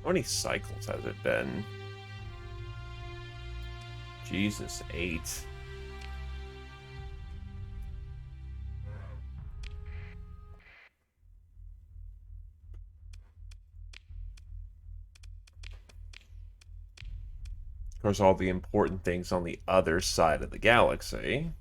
How many cycles has it been? Jesus, 8. Of course, all the important things on the other side of the galaxy.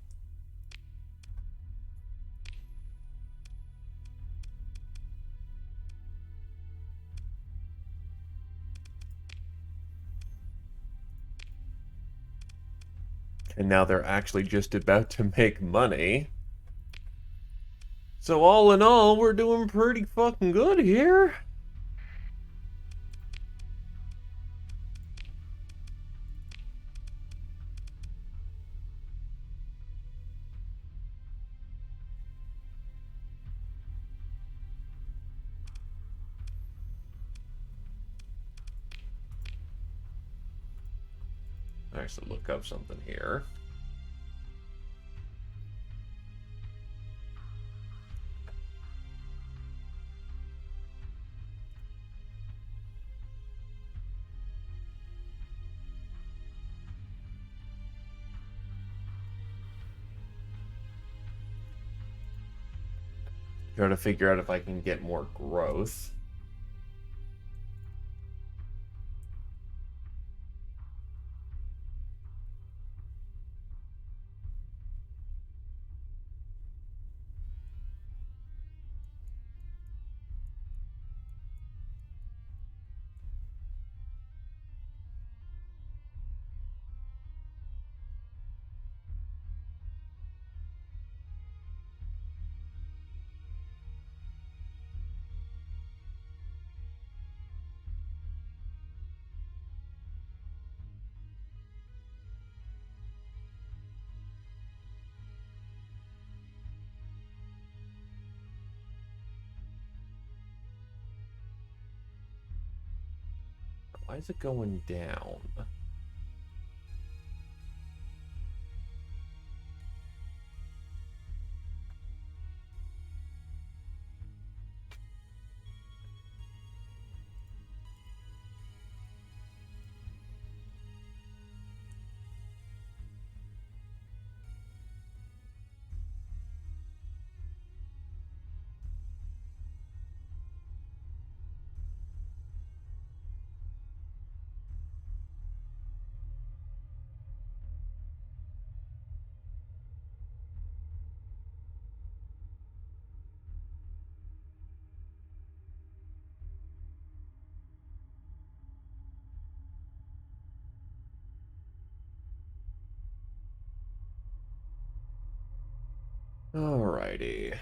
And now they're actually just about to make money. So all in all, we're doing pretty fucking good here. I should look up something here. Try to figure out if I can get more growth. Why is it going down? Alrighty.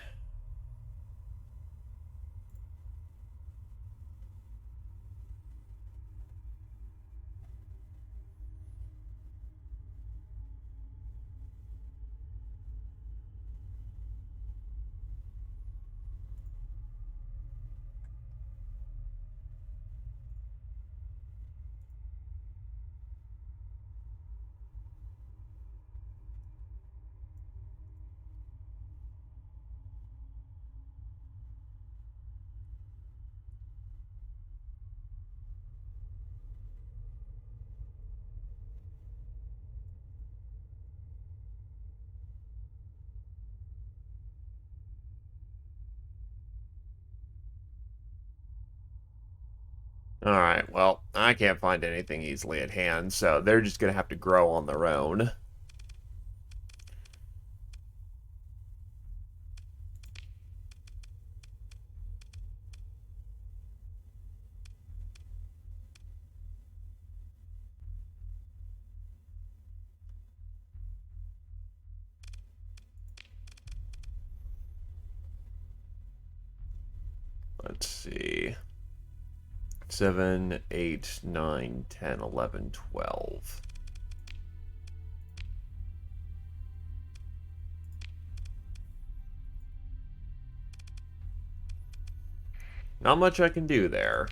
Alright, well, I can't find anything easily at hand, so they're just gonna have to grow on their own. Let's see. 7, 8, 9, 10, 11, 12. Not much I can do there.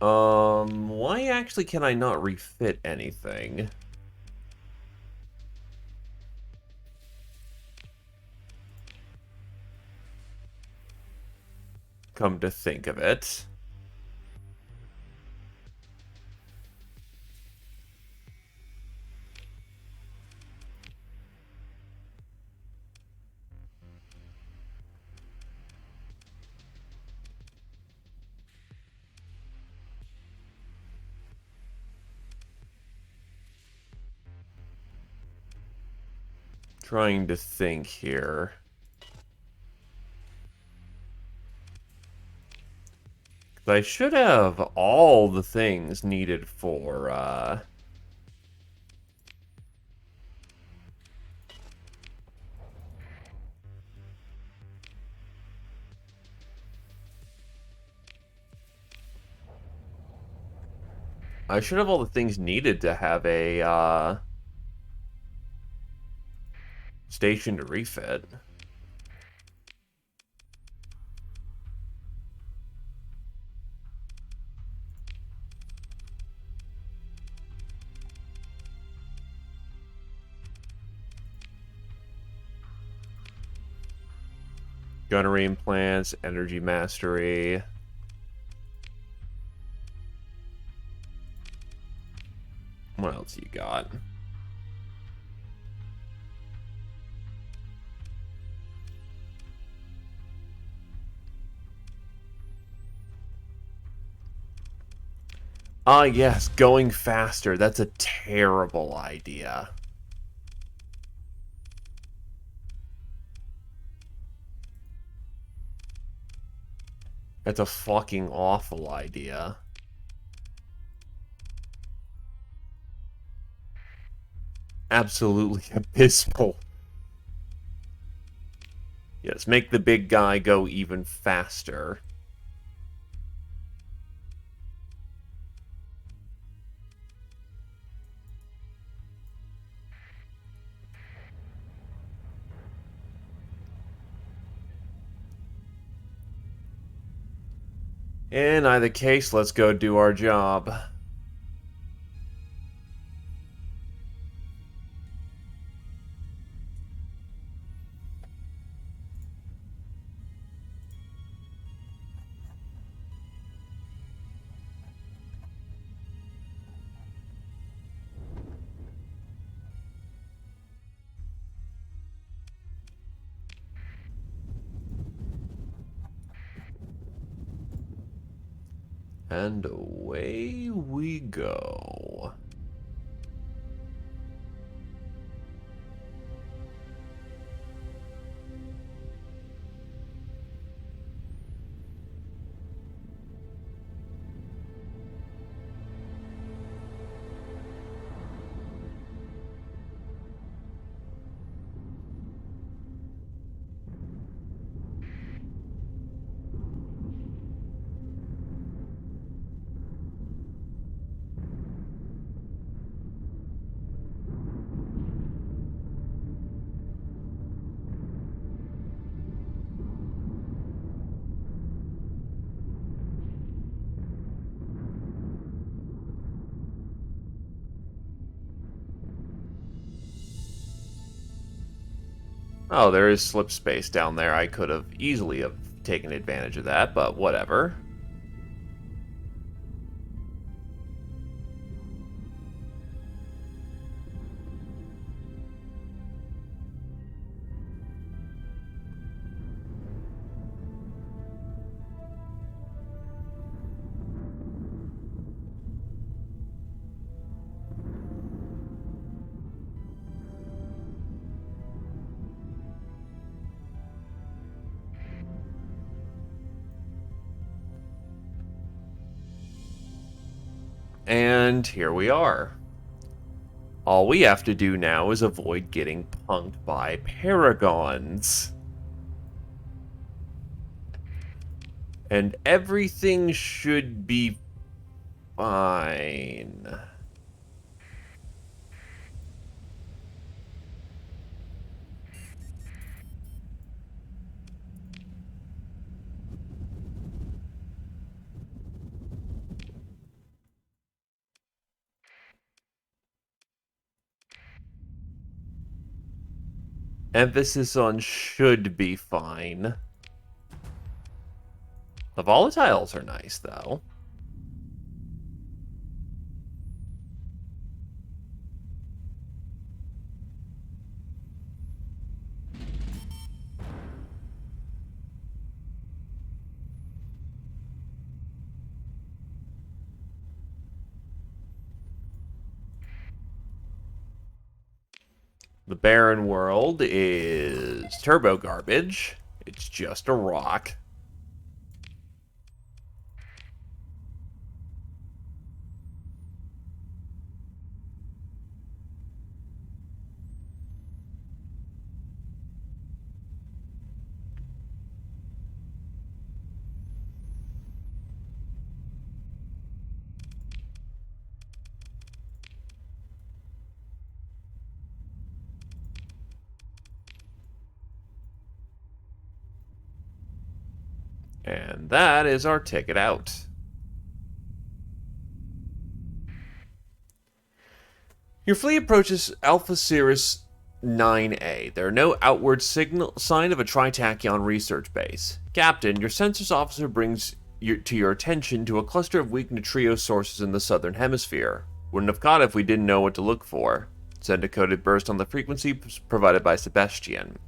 Why actually can I not refit anything? Come to think of it. Trying to think here. I should have all the things needed for, I should have all the things needed to have a, station to refit. Gunnery implants, energy mastery. What else you got? Ah, yes, going faster. That's a terrible idea. That's a fucking awful idea. Absolutely abysmal. Yes, make the big guy go even faster. In either case, let's go do our job. And away we go. Oh, there is slip space down there. I could have easily have taken advantage of that, but whatever. And here we are. All we have to do now is avoid getting punked by paragons. And everything should be fine. Emphasis on should be fine. The volatiles are nice, though. The barren world is turbo garbage. It's just a rock. And that is our ticket out. Your fleet approaches Alpha Cirrus 9A. There are no outward sign of a Tritachyon research base. Captain, your census officer brings to your attention to a cluster of weak Natrio sources in the southern hemisphere. Wouldn't have caught it if we didn't know what to look for. Send a coded burst on the frequency provided by Sebastian.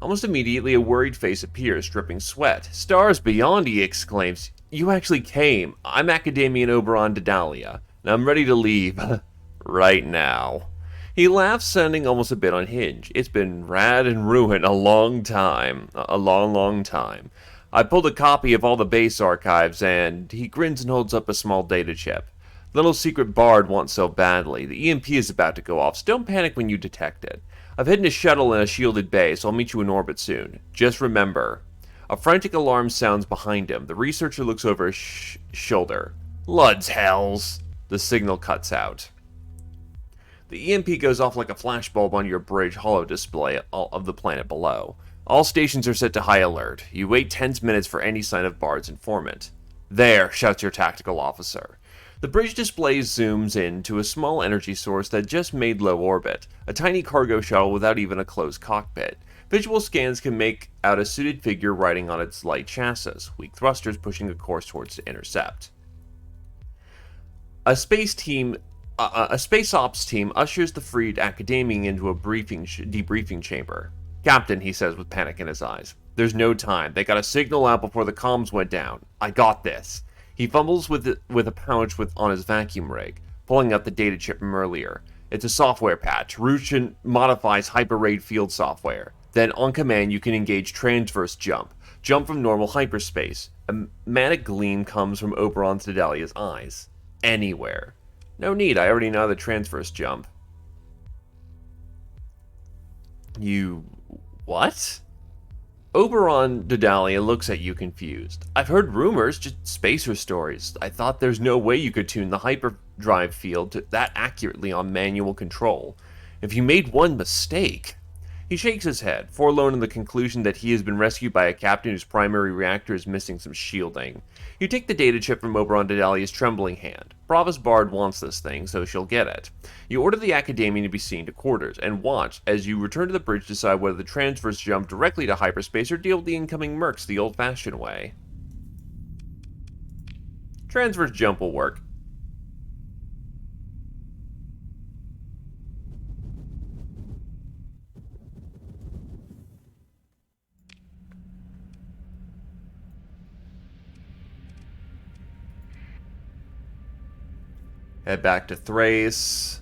Almost immediately, a worried face appears, dripping sweat. Stars beyond, he exclaims. You actually came. I'm Academian Oberon Daedalus, and I'm ready to leave. Right now. He laughs, sounding almost a bit unhinged. It's been rad and ruined a long time. A long, long time. I pulled a copy of all the base archives, and he grins and holds up a small data chip. Little secret Bard wants so badly. The EMP is about to go off, so don't panic when you detect it. I've hidden a shuttle in a shielded bay, so I'll meet you in orbit soon. Just remember. A frantic alarm sounds behind him. The researcher looks over his shoulder. Lud's hells. The signal cuts out. The EMP goes off like a flashbulb on your bridge holo display of the planet below. All stations are set to high alert. You wait 10 minutes for any sign of Bard's informant. There, shouts your tactical officer. The bridge display zooms in to a small energy source that just made low orbit, a tiny cargo shuttle without even a closed cockpit. Visual scans can make out a suited figure riding on its light chassis, weak thrusters pushing a course towards to intercept. A space ops team ushers the freed Academian into a debriefing chamber. Captain, he says with panic in his eyes. There's no time. They got a signal out before the comms went down. I got this. He fumbles with a pouch on his vacuum rig, pulling out the data chip from earlier. It's a software patch. Rushin modifies hyper-raid field software. Then, on command, you can engage transverse jump. Jump from normal hyperspace. A manic gleam comes from Oberon Daedalus' eyes. Anywhere. No need, I already know the transverse jump. You... what? Oberon Daedalus looks at you confused. I've heard rumors, just spacer stories. I thought there's no way you could tune the hyperdrive field that accurately on manual control. If you made one mistake... He shakes his head, forlorn in the conclusion that he has been rescued by a captain whose primary reactor is missing some shielding. You take the data chip from Oberon Daedalus' trembling hand. Brava's Bard wants this thing, so she'll get it. You order the Academian to be seen to quarters, and watch as you return to the bridge to decide whether the transverse jump directly to hyperspace or deal with the incoming mercs the old-fashioned way. Transverse jump will work. Head back to Thrace.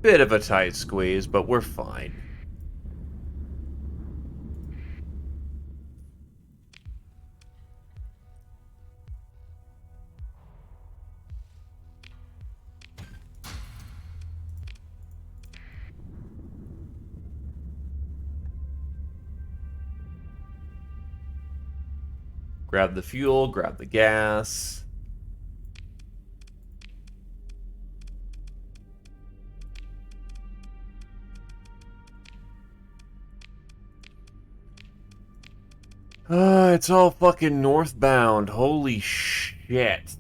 Bit of a tight squeeze, but we're fine. Grab the fuel, grab the gas. It's all fucking northbound. Holy shit.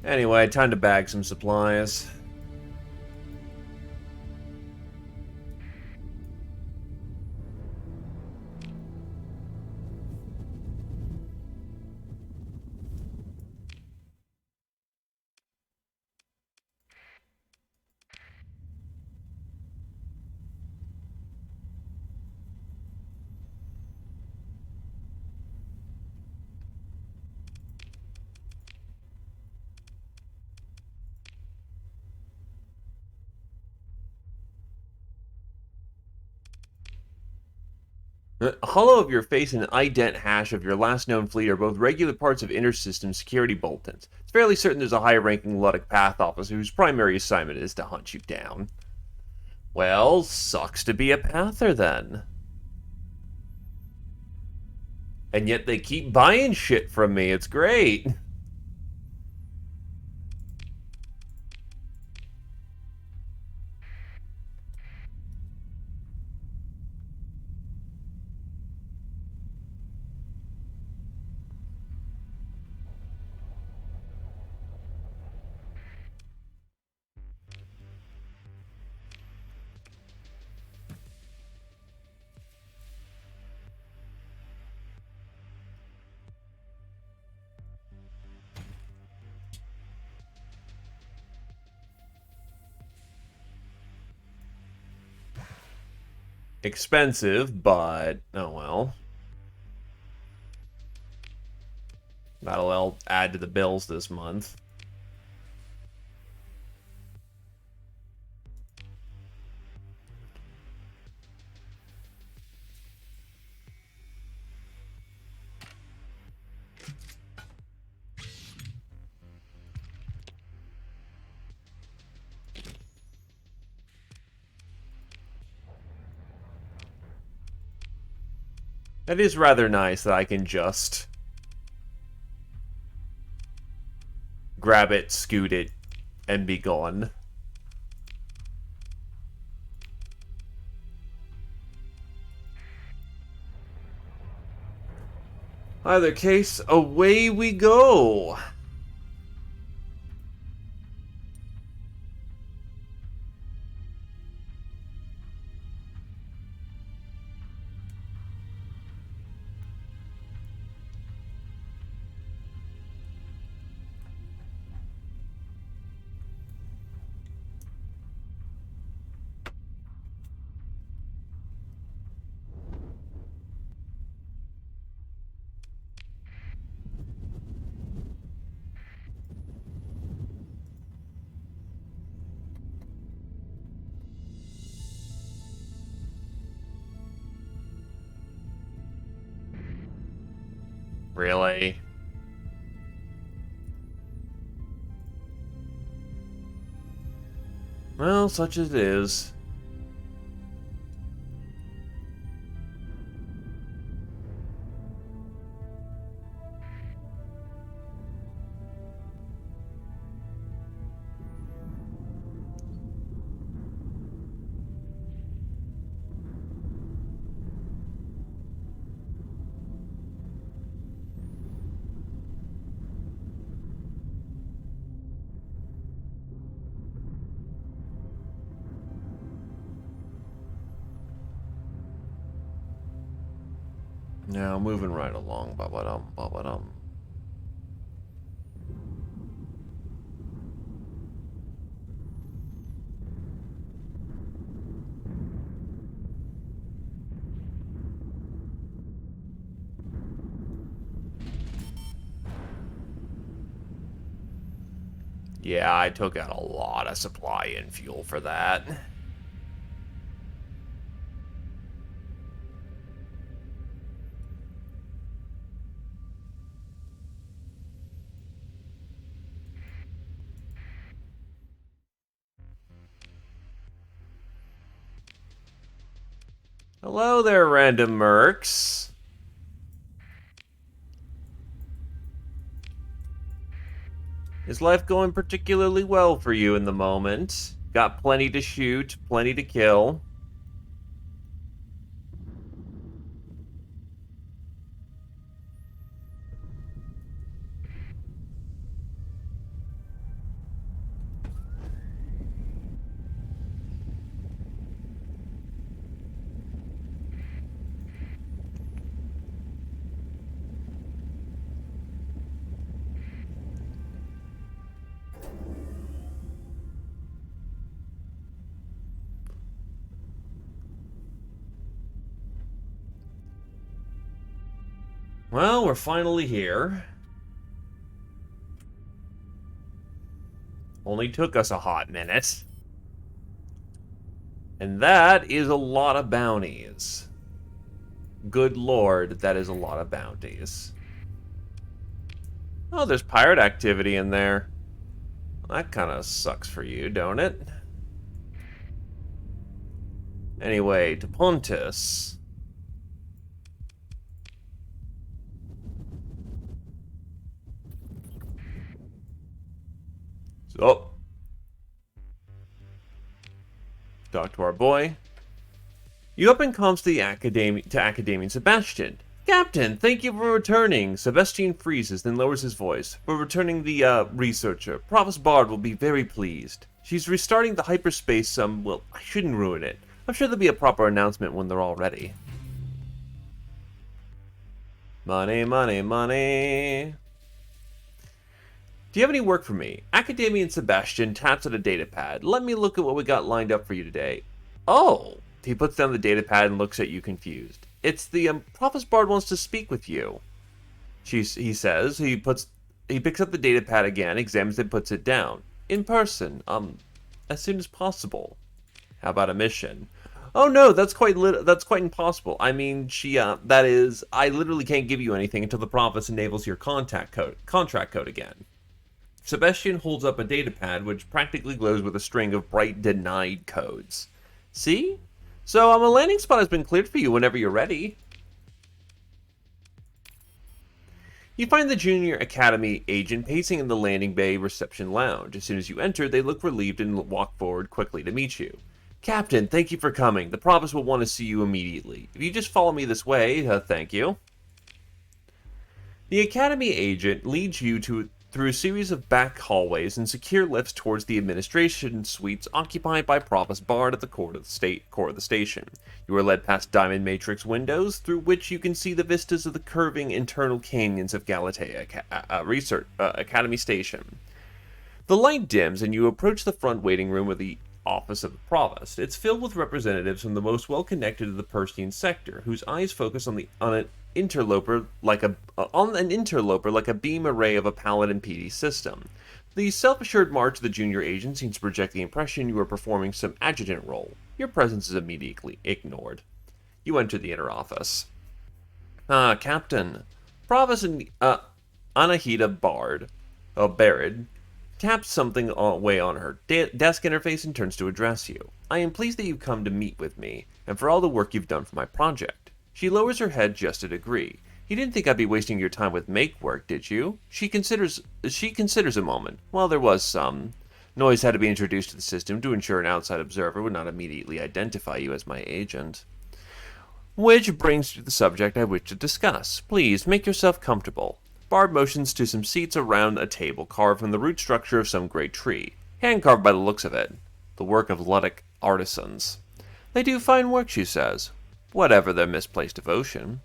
Anyway, time to bag some supplies. Hollow of your face and an ident hash of your last known fleet are both regular parts of inter-system security bulletins. It's fairly certain there's a high-ranking Luddic Path officer whose primary assignment is to hunt you down. Well, sucks to be a Pather then. And yet they keep buying shit from me. It's great. Expensive, but oh well. That'll add to the bills this month. That is rather nice that I can just grab it, scoot it, and be gone. Either case, away we go. Really? Well, such as it is. Now, moving right along. Ba-ba-dum, ba-ba-dum. Yeah, I took out a lot of supply and fuel for that. Hello there, random mercs. Is life going particularly well for you in the moment? Got plenty to shoot, plenty to kill. Well, we're finally here. Only took us a hot minute. And that is a lot of bounties. Good lord, that is a lot of bounties. Oh, there's pirate activity in there. That kind of sucks for you, don't it? Anyway, to Pontus. So, talk to our boy. You up and comes to the Academian Sebastian. Captain, thank you for returning. Sebastian freezes, then lowers his voice. For returning the researcher. Provost Bard will be very pleased. She's restarting the hyperspace. Well, I shouldn't ruin it. I'm sure there'll be a proper announcement when they're all ready. Money, money, money. Do you have any work for me? Academian Sebastian taps at a datapad. Let me look at what we got lined up for you today. Oh! He puts down the datapad and looks at you confused. It's the, Provost Bard wants to speak with you. He says. He picks up the datapad again, examines it, puts it down. In person. As soon as possible. How about a mission? Oh no, that's quite impossible. I mean, that is, I literally can't give you anything until the Provost enables your contract code again. Sebastian holds up a datapad which practically glows with a string of bright denied codes. See? So, a landing spot has been cleared for you whenever you're ready. You find the Junior Academy agent pacing in the landing bay reception lounge. As soon as you enter, they look relieved and walk forward quickly to meet you. Captain, thank you for coming. The Provost will want to see you immediately. If you just follow me this way, thank you. The Academy agent leads you through a series of back hallways and secure lifts towards the administration suites occupied by Provost Bard at the core of the station. You are led past diamond matrix windows through which you can see the vistas of the curving internal canyons of Galatea Academy Station. The light dims and you approach the front waiting room of the office of the Provost. It's filled with representatives from the most well-connected of the Persian sector, whose eyes focus on an interloper like a beam array of a Paladin PD system. The self-assured march of the junior agent seems to project the impression you are performing some adjutant role. Your presence is immediately ignored. You enter the inner office. Captain. Provost and Anahita Barid taps something away on her desk interface and turns to address you. I am pleased that you've come to meet with me, and for all the work you've done for my project. She lowers her head just to agree. You didn't think I'd be wasting your time with make work, did you? She considers a moment. Well, there was some. Noise had to be introduced to the system to ensure an outside observer would not immediately identify you as my agent. Which brings to the subject I wish to discuss. Please, make yourself comfortable. Bard motions to some seats around a table carved from the root structure of some great tree. Hand-carved by the looks of it. The work of Ludic artisans. They do fine work, she says. Whatever their misplaced devotion.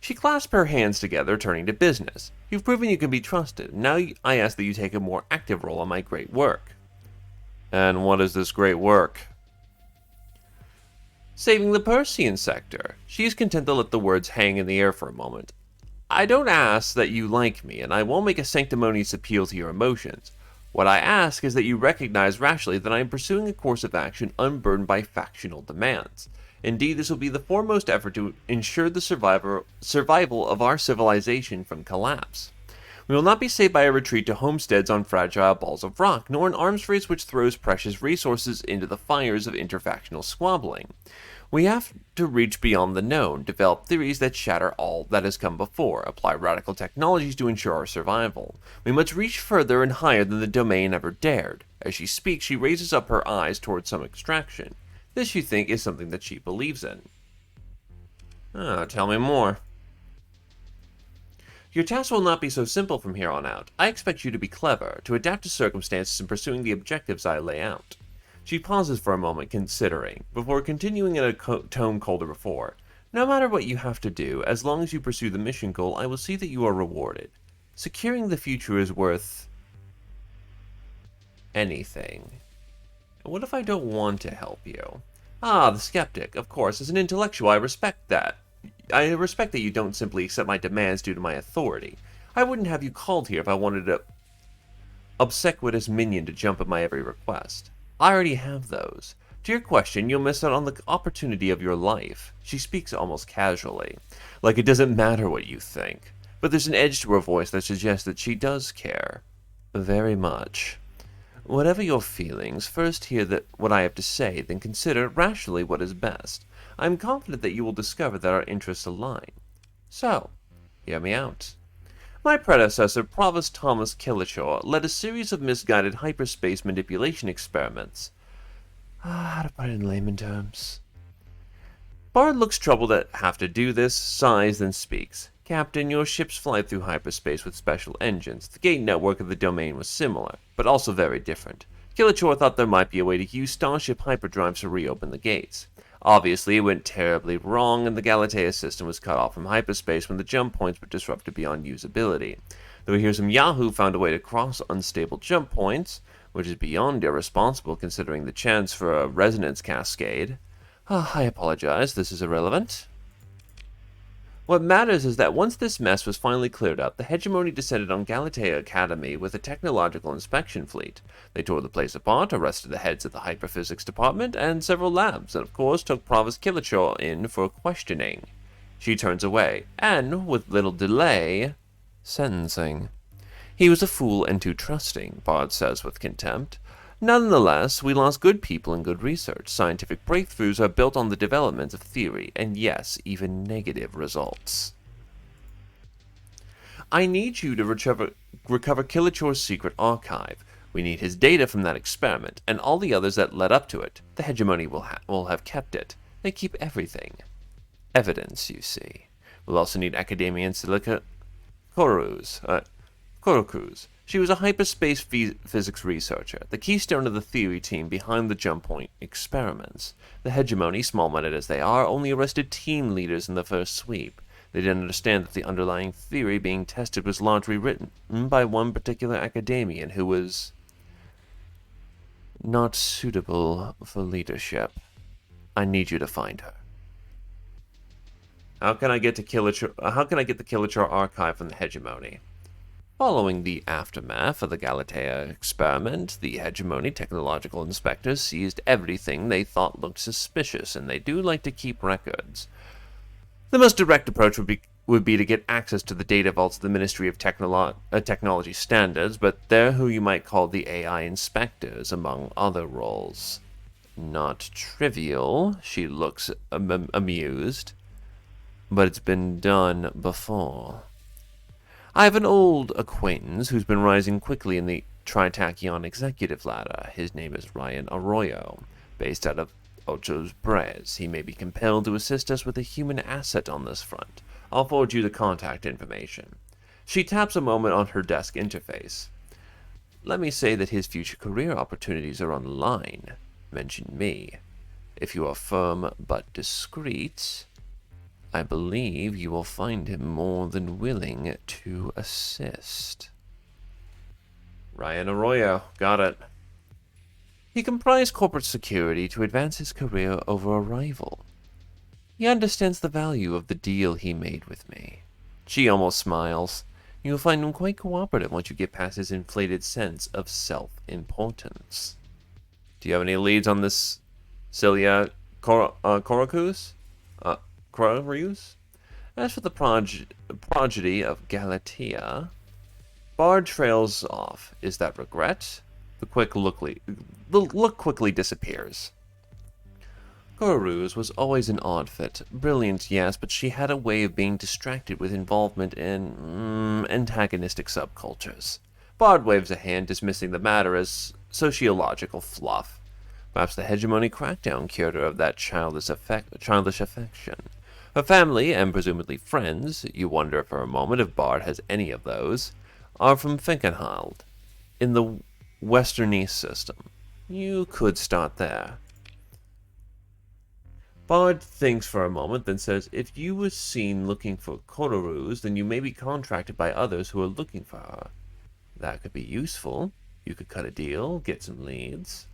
She clasped her hands together, turning to business. You've proven you can be trusted, and now I ask that you take a more active role on my great work. And what is this great work? Saving the Persian sector. She is content to let the words hang in the air for a moment. I don't ask that you like me, and I won't make a sanctimonious appeal to your emotions. What I ask is that you recognize rationally that I am pursuing a course of action unburdened by factional demands. Indeed, this will be the foremost effort to ensure the survival of our civilization from collapse. We will not be saved by a retreat to homesteads on fragile balls of rock, nor an arms race which throws precious resources into the fires of interfactional squabbling. We have to reach beyond the known, develop theories that shatter all that has come before, apply radical technologies to ensure our survival. We must reach further and higher than the domain ever dared. As she speaks, she raises up her eyes towards some extraction. This, you think, is something that she believes in. Tell me more. Your task will not be so simple from here on out. I expect you to be clever, to adapt to circumstances in pursuing the objectives I lay out. She pauses for a moment, considering, before continuing in a tone colder before. No matter what you have to do, as long as you pursue the mission goal, I will see that you are rewarded. Securing the future is worth anything. What if I don't want to help you? The skeptic. Of course, as an intellectual, I respect that. I respect that you don't simply accept my demands due to my authority. I wouldn't have you called here if I wanted a obsequious minion to jump at my every request. I already have those. To your question, you'll miss out on the opportunity of your life. She speaks almost casually, like it doesn't matter what you think. But there's an edge to her voice that suggests that she does care. Very much. Whatever your feelings, first hear what I have to say, then consider rationally what is best. I am confident that you will discover that our interests align. So, hear me out. My predecessor, Provost Thomas Killichore, led a series of misguided hyperspace manipulation experiments. How to put it in layman terms? Bard looks troubled at have to do this, sighs, then speaks. Captain, your ships fly through hyperspace with special engines. The gate network of the domain was similar, but also very different. Killichore thought there might be a way to use Starship hyperdrives to reopen the gates. Obviously, it went terribly wrong, and the Galatea system was cut off from hyperspace when the jump points were disrupted beyond usability. Though here some Yahoo found a way to cross unstable jump points, which is beyond irresponsible considering the chance for a resonance cascade. I apologize, this is irrelevant. What matters is that once this mess was finally cleared up, the hegemony descended on Galatea Academy with a technological inspection fleet. They tore the place apart, arrested the heads of the hyperphysics department and several labs, and of course took Provost Killichore in for questioning. She turns away, and, with little delay, sentencing. He was a fool and too trusting, Bard says with contempt. Nonetheless, we lost good people and good research. Scientific breakthroughs are built on the development of theory, and yes, even negative results. I need you to recover Killichore's secret archive. We need his data from that experiment, and all the others that led up to it. The hegemony will have kept it. They keep everything. Evidence, you see. We'll also need Academia and Silica Korokuz. She was a hyperspace physics researcher, the keystone of the theory team behind the jump point experiments. The hegemony, small-minded as they are, only arrested team leaders in the first sweep. They didn't understand that the underlying theory being tested was largely written by one particular academician who was not suitable for leadership. I need you to find her. How can I get the Killichore archive from the hegemony? Following the aftermath of the Galatea experiment, the hegemony technological inspectors seized everything they thought looked suspicious, and they do like to keep records. The most direct approach would be to get access to the data vaults of the Ministry of Technology Standards, but they're who you might call the AI inspectors, among other roles. Not trivial, she looks amused, but it's been done before. I have an old acquaintance who's been rising quickly in the Tritachyon executive ladder. His name is Ryan Arroyo, based out of Ocho's Brez. He may be compelled to assist us with a human asset on this front. I'll forward you the contact information. She taps a moment on her desk interface. Let me say that his future career opportunities are on the line. Mention me. If you are firm but discreet, I believe you will find him more than willing to assist. Ryan Arroyo, got it. He comprised corporate security to advance his career over a rival. He understands the value of the deal he made with me. She almost smiles. You'll find him quite cooperative once you get past his inflated sense of self-importance. Do you have any leads on this Celia Korakus? Korarius? As for the prodigy of Galatea, Bard trails off. Is that regret? The look quickly disappears. Korarus was always an odd fit. Brilliant, yes, but she had a way of being distracted with involvement in antagonistic subcultures. Bard waves a hand, dismissing the matter as sociological fluff. Perhaps the hegemony crackdown cured her of that childish affection. Her family, and presumably friends, you wonder for a moment if Bard has any of those, are from Finkenhald, in the Western East system. You could start there. Bard thinks for a moment, then says, if you were seen looking for Korarus, then you may be contracted by others who are looking for her. That could be useful. You could cut a deal, get some leads.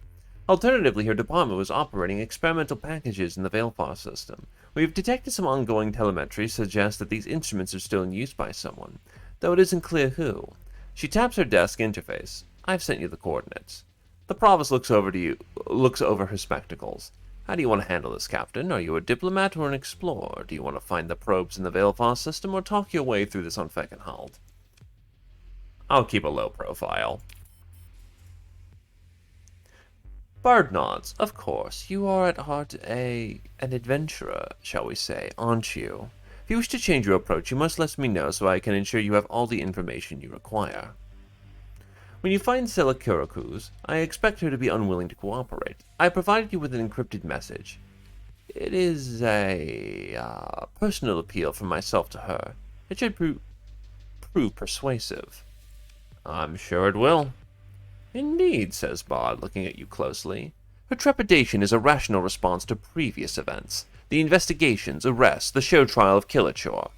Alternatively, her department was operating experimental packages in the Veilfar system. We have detected some ongoing telemetry suggests that these instruments are still in use by someone, though it isn't clear who. She taps her desk interface. I've sent you the coordinates. The provost looks over her spectacles. How do you want to handle this, Captain? Are you a diplomat or an explorer? Do you want to find the probes in the Veilfar system or talk your way through this on Feckenhald? I'll keep a low profile. Bard nods. Of course. You are at heart an adventurer, shall we say, aren't you? If you wish to change your approach, you must let me know so I can ensure you have all the information you require. When you find Sela Kurakus, I expect her to be unwilling to cooperate. I provided you with an encrypted message. It is a personal appeal from myself to her. It should prove persuasive. I'm sure it will. Indeed, says Bard, looking at you closely. Her trepidation is a rational response to previous events. The investigations, arrests, the show trial of Killachor.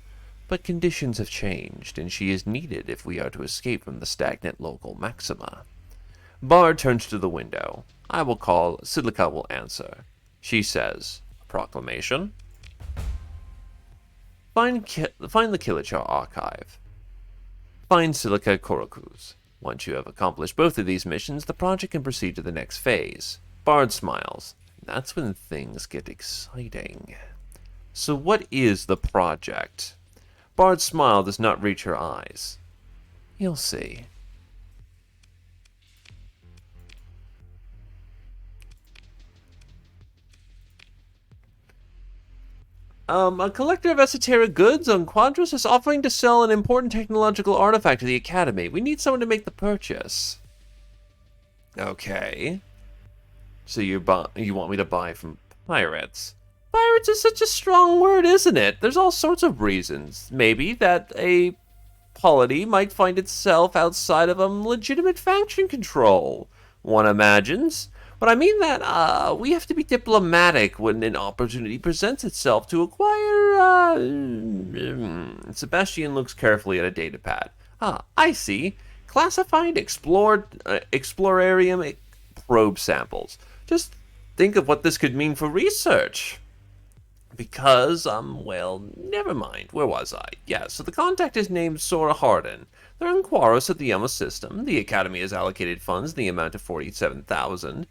But conditions have changed, and she is needed if we are to escape from the stagnant local maxima. Bard turns to the window. I will call, Sidlika will answer. She says, Proclamation? Find the Killachar archive. Find Silica Korakus. Once you have accomplished both of these missions, the project can proceed to the next phase. Bard smiles. That's when things get exciting. So what is the project? Bard's smile does not reach her eyes. You'll see. A collector of esoteric goods on Quadros is offering to sell an important technological artifact to the Academy. We need someone to make the purchase. Okay. So you want me to buy from pirates? Pirates is such a strong word, isn't it? There's all sorts of reasons. Maybe that a polity might find itself outside of a legitimate faction control. One imagines. But I mean that we have to be diplomatic when an opportunity presents itself to acquire. Sebastian looks carefully at a datapad. I see. Classified explorarium probe samples. Just think of what this could mean for research. Because, well, never mind. Where was I? Yeah, so the contact is named Sora Hardin. They're in Quaros at the Yama system. The Academy has allocated funds in the amount of 47,000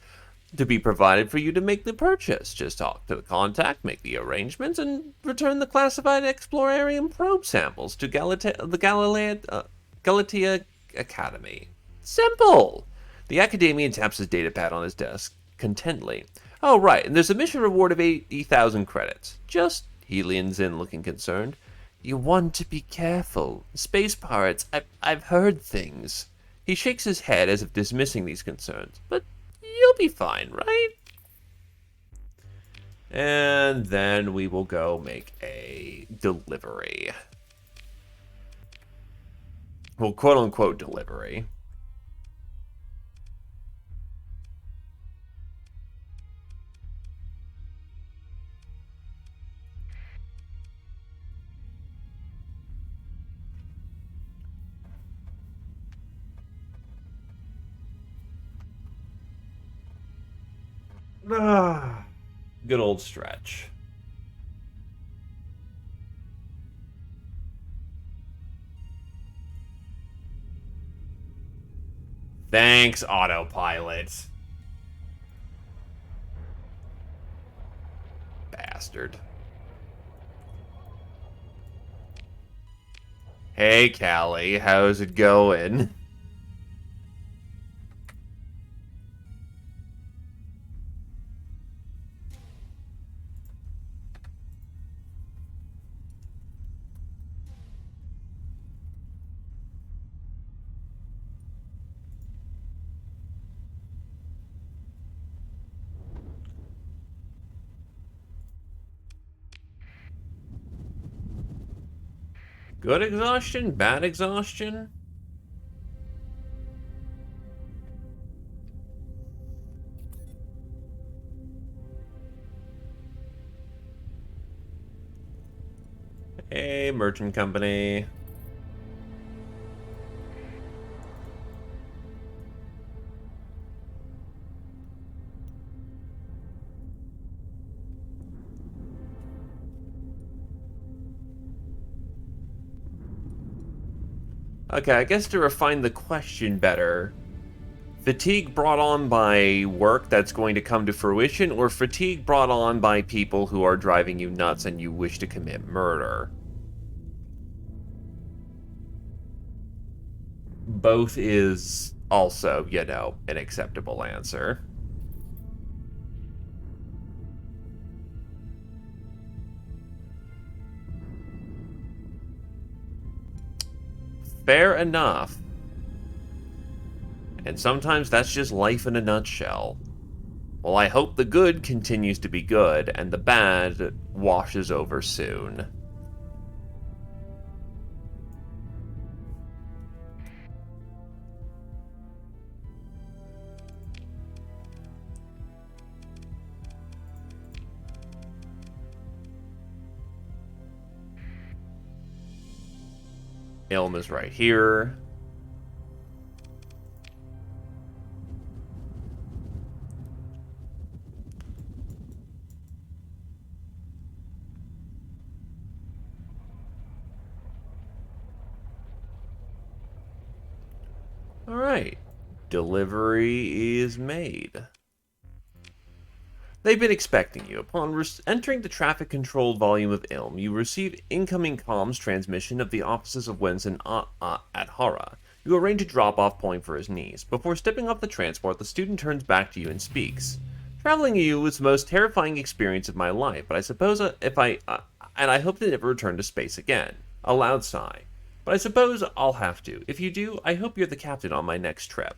to be provided for you to make the purchase. Just talk to the contact, make the arrangements, and return the classified explorarium probe samples to the Galatea Academy. Simple! The academician taps his datapad on his desk contently. Oh, right, and there's a mission reward of 80,000 credits. Just, he leans in looking concerned. You want to be careful. Space pirates, I've heard things. He shakes his head as if dismissing these concerns. But you'll be fine, right? And then we will go make a delivery. Well, quote-unquote delivery. Ah, good old stretch. Thanks, autopilot. Bastard. Hey, Callie, how's it going? Good exhaustion? Bad exhaustion? Hey, merchant company. Okay, I guess to refine the question better, fatigue brought on by work that's going to come to fruition, or fatigue brought on by people who are driving you nuts and you wish to commit murder? Both is also, an acceptable answer. Fair enough. And sometimes that's just life in a nutshell. Well, I hope the good continues to be good and the bad washes over soon. Ilm is right here. Alright. Delivery is made. They've been expecting you. Upon entering the traffic-controlled volume of Ilm, you receive incoming comms transmission of the offices of Winston at Hara. You arrange a drop-off point for his niece. Before stepping off the transport, the student turns back to you and speaks. Traveling with you was the most terrifying experience of my life, but I suppose and I hope to never return to space again. A loud sigh. But I suppose I'll have to. If you do, I hope you're the captain on my next trip.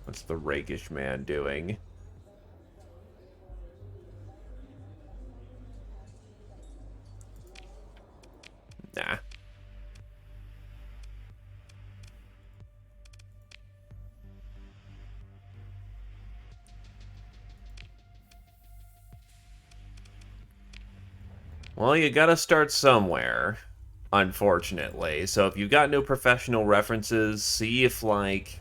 What's the rakish man doing? Nah. Well, you gotta start somewhere, unfortunately. So if you've got no professional references, see if, like...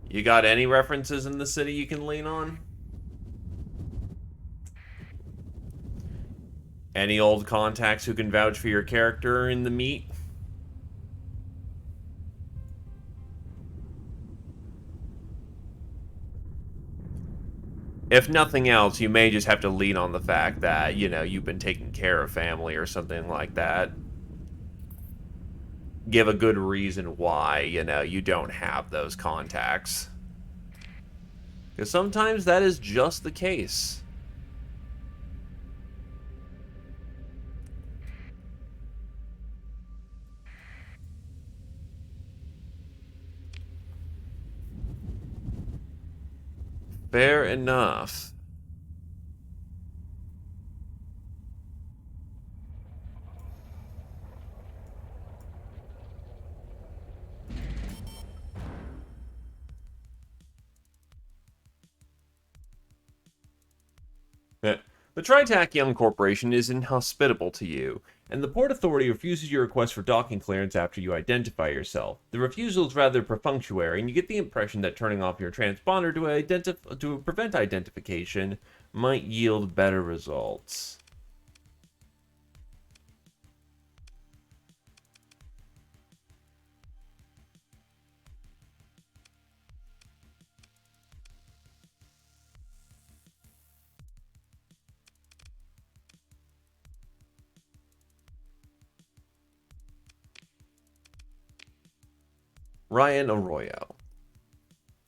You got any references in the city you can lean on? Any old contacts who can vouch for your character in the meet? If nothing else, you may just have to lean on the fact that, you've been taking care of family or something like that. Give a good reason why, you don't have those contacts. Because sometimes that is just the case. Fair enough. The Tritachyon Corporation is inhospitable to you, and the Port Authority refuses your request for docking clearance after you identify yourself. The refusal is rather perfunctory, and you get the impression that turning off your transponder to prevent identification might yield better results. Ryan Arroyo.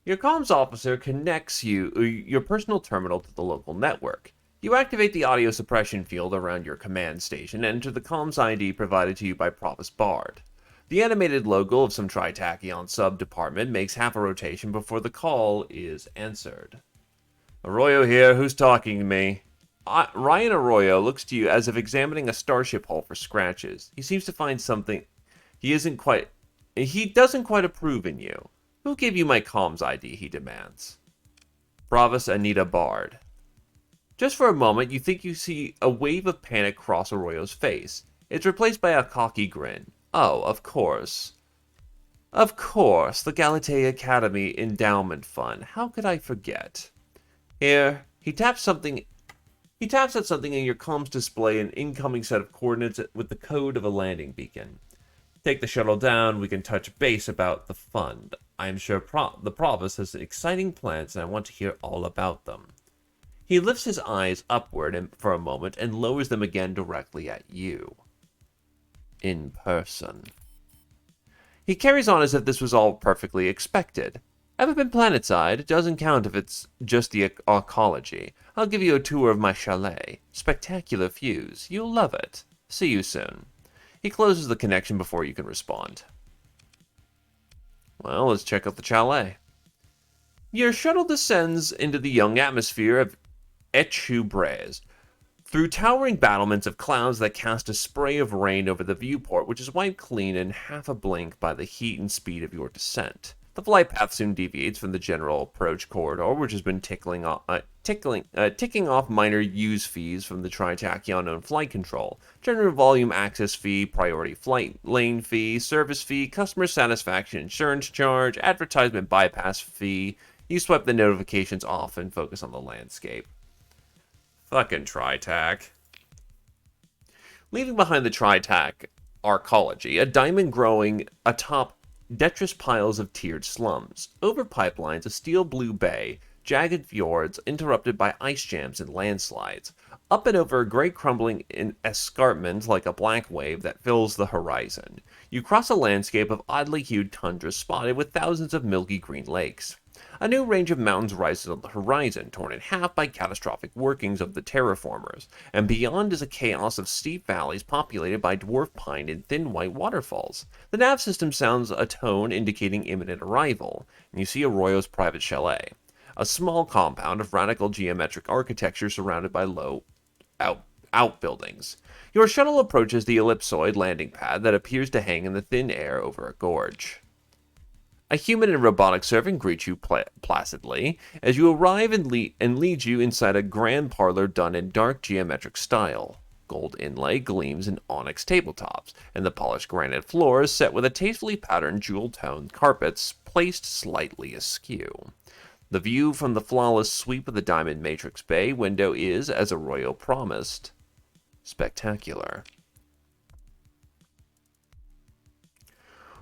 Your comms officer connects your personal terminal to the local network. You activate the audio suppression field around your command station and enter the comms ID provided to you by Provost Bard. The animated logo of some Tritachyon sub-department makes half a rotation before the call is answered. Arroyo here, who's talking to me? Ryan Arroyo looks to you as if examining a starship hull for scratches. He seems to find something he doesn't quite approve in you. Who gave you my comms ID, he demands. Provost Anita Bard. Just for a moment, you think you see a wave of panic cross Arroyo's face. It's replaced by a cocky grin. Oh, of course. Of course, the Galatea Academy Endowment Fund. How could I forget? Here, he taps at something in your comms display, an incoming set of coordinates with the code of a landing beacon. Take the shuttle down, we can touch base about the fund. I'm sure the Provost has exciting plans and I want to hear all about them. He lifts his eyes upward for a moment and lowers them again directly at you. In person. He carries on as if this was all perfectly expected. Haven't been planetside, it doesn't count if it's just the ecology. I'll give you a tour of my chalet. Spectacular views, you'll love it. See you soon. He closes the connection before you can respond. Well, let's check out the chalet. Your shuttle descends into the young atmosphere of Echu-Braise, through towering battlements of clouds that cast a spray of rain over the viewport, which is wiped clean in half a blink by the heat and speed of your descent. The flight path soon deviates from the general approach corridor, which has been ticking off minor use fees from the Tritachyon owned flight control, general volume access fee, priority flight lane fee, service fee, customer satisfaction insurance charge, advertisement bypass fee. You swipe the notifications off and focus on the landscape. Fucking Tritach. Leaving behind the Tritach arcology, a diamond growing atop detritus piles of tiered slums, over pipelines, a steel blue bay, jagged fjords interrupted by ice jams and landslides, up and over a great crumbling escarpment like a black wave that fills the horizon. You cross a landscape of oddly hued tundra spotted with thousands of milky green lakes. A new range of mountains rises on the horizon, torn in half by catastrophic workings of the terraformers, and beyond is a chaos of steep valleys populated by dwarf pine and thin white waterfalls. The nav system sounds a tone indicating imminent arrival, and you see Arroyo's private chalet, a small compound of radical geometric architecture surrounded by low outbuildings. Your shuttle approaches the ellipsoid landing pad that appears to hang in the thin air over a gorge. A human and robotic servant greets you placidly as you arrive and leads you inside a grand parlor done in dark geometric style. Gold inlay gleams in onyx tabletops, and the polished granite floor is set with a tastefully patterned jewel-toned carpets placed slightly askew. The view from the flawless sweep of the diamond matrix bay window is, as Arroyo promised, spectacular.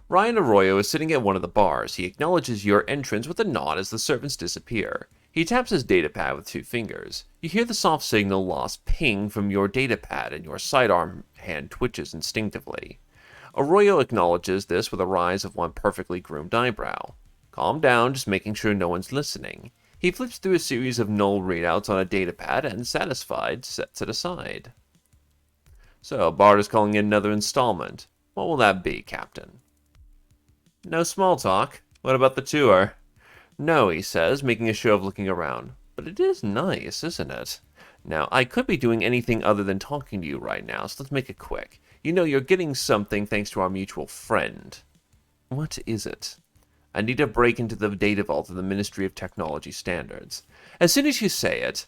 Ryan Arroyo is sitting at one of the bars. He acknowledges your entrance with a nod as the servants disappear. He taps his datapad with 2 fingers. You hear the soft signal loss ping from your datapad and your sidearm hand twitches instinctively. Arroyo acknowledges this with a rise of one perfectly groomed eyebrow. Calm down, just making sure no one's listening. He flips through a series of null readouts on a datapad and, satisfied, sets it aside. So, Bard is calling in another installment. What will that be, Captain? No small talk. What about the tour? No, he says, making a show of looking around. But it is nice, isn't it? Now, I could be doing anything other than talking to you right now, so let's make it quick. You know, you're getting something thanks to our mutual friend. What is it? I need to break into the data vault of the Ministry of Technology Standards. As soon as you say it,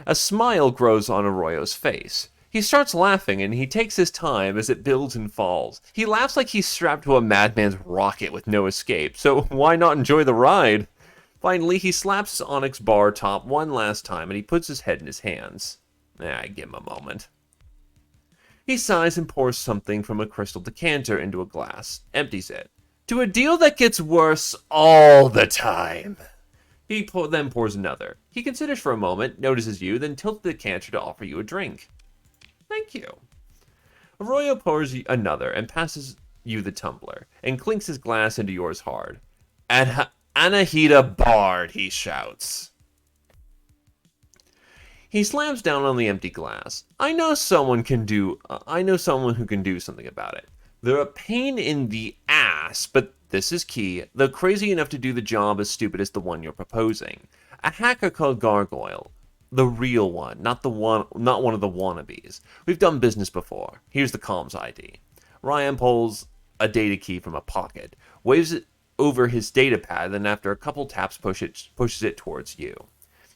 a smile grows on Arroyo's face. He starts laughing, and he takes his time as it builds and falls. He laughs like he's strapped to a madman's rocket with no escape, so why not enjoy the ride? Finally, he slaps his onyx bar top one last time, and he puts his head in his hands. I give him a moment. He sighs and pours something from a crystal decanter into a glass, empties it. To a deal that gets worse all the time. He then pours another. He considers for a moment, notices you, then tilts the decanter to offer you a drink. Thank you. Arroyo pours another and passes you the tumbler, and clinks his glass into yours hard. Anahita Bard, he shouts. He slams down on the empty glass. I know someone who can do something about it. They're a pain in the ass, but this is key. They're crazy enough to do the job as stupid as the one you're proposing. A hacker called Gargoyle. The real one, not one of the wannabes. We've done business before. Here's the comms ID. Ryan pulls a data key from a pocket, waves it over his data pad, then after a couple taps pushes it towards you.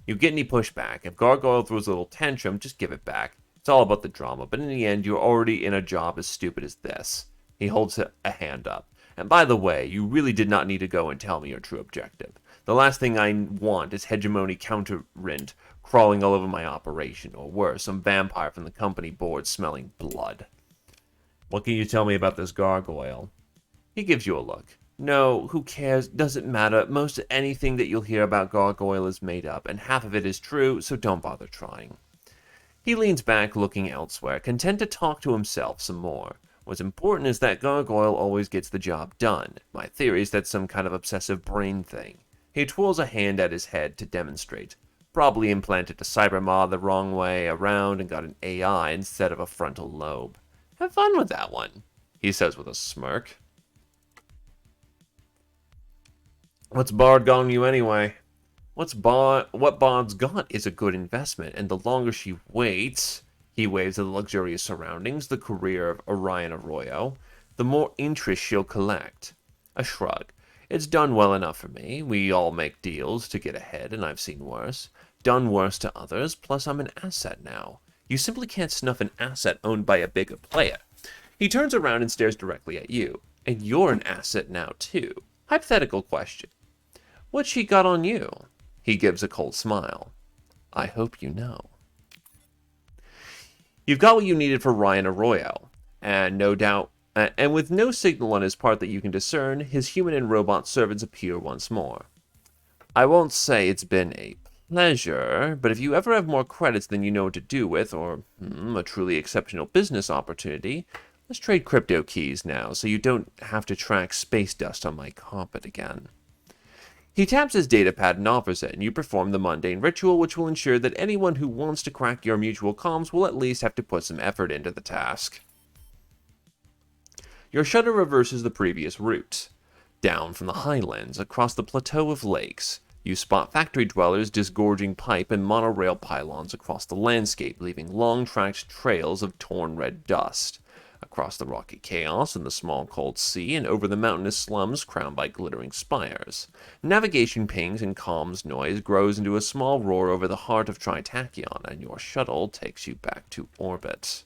You get any pushback. If Gargoyle throws a little tantrum, just give it back. It's all about the drama, but in the end, you're already in a job as stupid as this. He holds a hand up. And by the way, you really did not need to go and tell me your true objective. The last thing I want is hegemony counterrint crawling all over my operation, or worse, some vampire from the company board smelling blood. What can you tell me about this Gargoyle? He gives you a look. No, who cares? Doesn't matter. Most anything that you'll hear about Gargoyle is made up, and half of it is true, so don't bother trying. He leans back, looking elsewhere, content to talk to himself some more. What's important is that Gargoyle always gets the job done. My theory is that's some kind of obsessive brain thing. He twirls a hand at his head to demonstrate. Probably implanted a cybermod the wrong way around and got an AI instead of a frontal lobe. Have fun with that one, he says with a smirk. What's Bard gone you anyway? What Bard's got is a good investment, and the longer she waits, he waves at the luxurious surroundings, the career of Orion Arroyo, the more interest she'll collect. A shrug. It's done well enough for me. We all make deals to get ahead, and I've seen worse. Done worse to others, plus I'm an asset now. You simply can't snuff an asset owned by a bigger player. He turns around and stares directly at you. And you're an asset now, too. Hypothetical question. What's she got on you? He gives a cold smile. I hope you know. You've got what you needed for Ryan Arroyo, and no doubt, and with no signal on his part that you can discern, his human and robot servants appear once more. I won't say it's been a pleasure, but if you ever have more credits than you know what to do with, or a truly exceptional business opportunity, let's trade crypto keys now, so you don't have to track space dust on my carpet again. He taps his datapad and offers it, and you perform the mundane ritual which will ensure that anyone who wants to crack your mutual comms will at least have to put some effort into the task. Your shutter reverses the previous route. Down from the highlands, across the plateau of lakes, you spot factory dwellers disgorging pipe and monorail pylons across the landscape, leaving long tracked trails of torn red dust. Across the rocky chaos and the small cold sea and over the mountainous slums crowned by glittering spires. Navigation pings and comms noise grows into a small roar over the heart of Tritachyon, and your shuttle takes you back to orbit.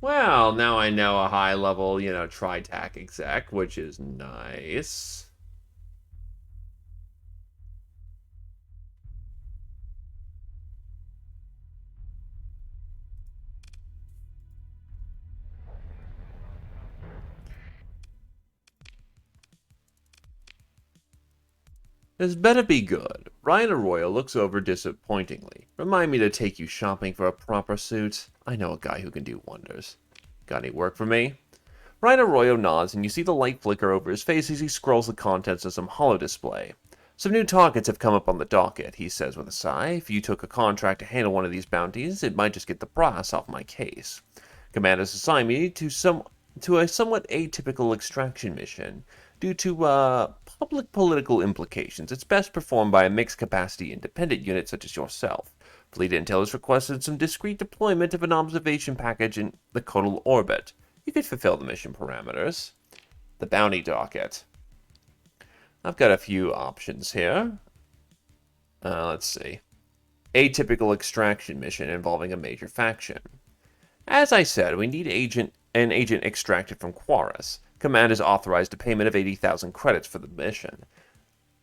Well, now I know a high-level, Tritac exec, which is nice. This better be good. Ryan Arroyo looks over disappointingly. Remind me to take you shopping for a proper suit. I know a guy who can do wonders. Got any work for me? Ryan Arroyo nods, and you see the light flicker over his face as he scrolls the contents of some holodisplay. Some new targets have come up on the docket, he says with a sigh. If you took a contract to handle one of these bounties, it might just get the brass off my case. Command has assigned me to a somewhat atypical extraction mission. Due to public political implications, it's best performed by a mixed-capacity independent unit such as yourself. Fleet Intel has requested some discreet deployment of an observation package in the Codal orbit. You could fulfill the mission parameters. The bounty docket. I've got a few options here. Let's see. Atypical extraction mission involving a major faction. As I said, we need an agent extracted from Quarus. Command has authorized a payment of 80,000 credits for the mission.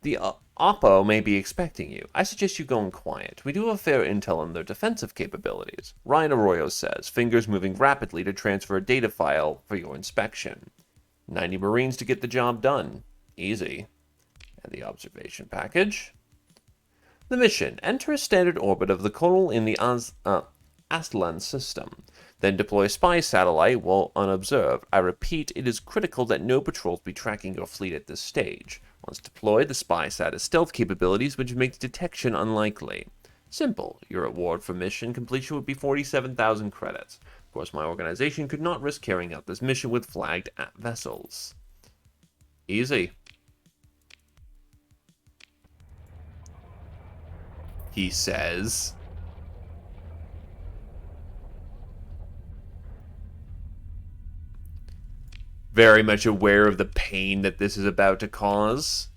The Oppo may be expecting you. I suggest you go in quiet. We do have fair intel on their defensive capabilities, Ryan Arroyo says, fingers moving rapidly to transfer a data file for your inspection. 90 Marines to get the job done. Easy. And the observation package. The mission. Enter a standard orbit of the Coral in the Aslan system. Then deploy a spy satellite while unobserved. I repeat, it is critical that no patrols be tracking your fleet at this stage. Once deployed, the spy sat has stealth capabilities which makes detection unlikely. Simple. Your reward for mission completion would be 47,000 credits. Of course, my organization could not risk carrying out this mission with flagged vessels. Easy. He says. Very much aware of the pain that this is about to cause.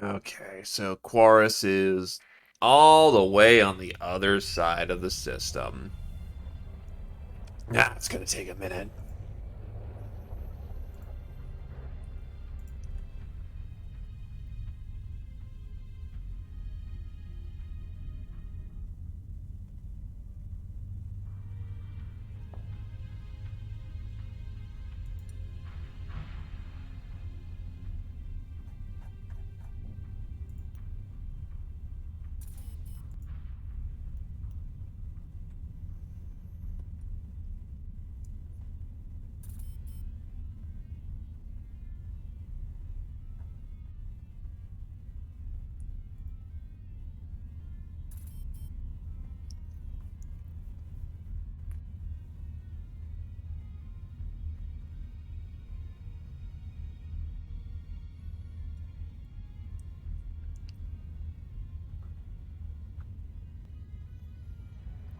Okay, so Quarus is all the way on the other side of the system. It's gonna take a minute.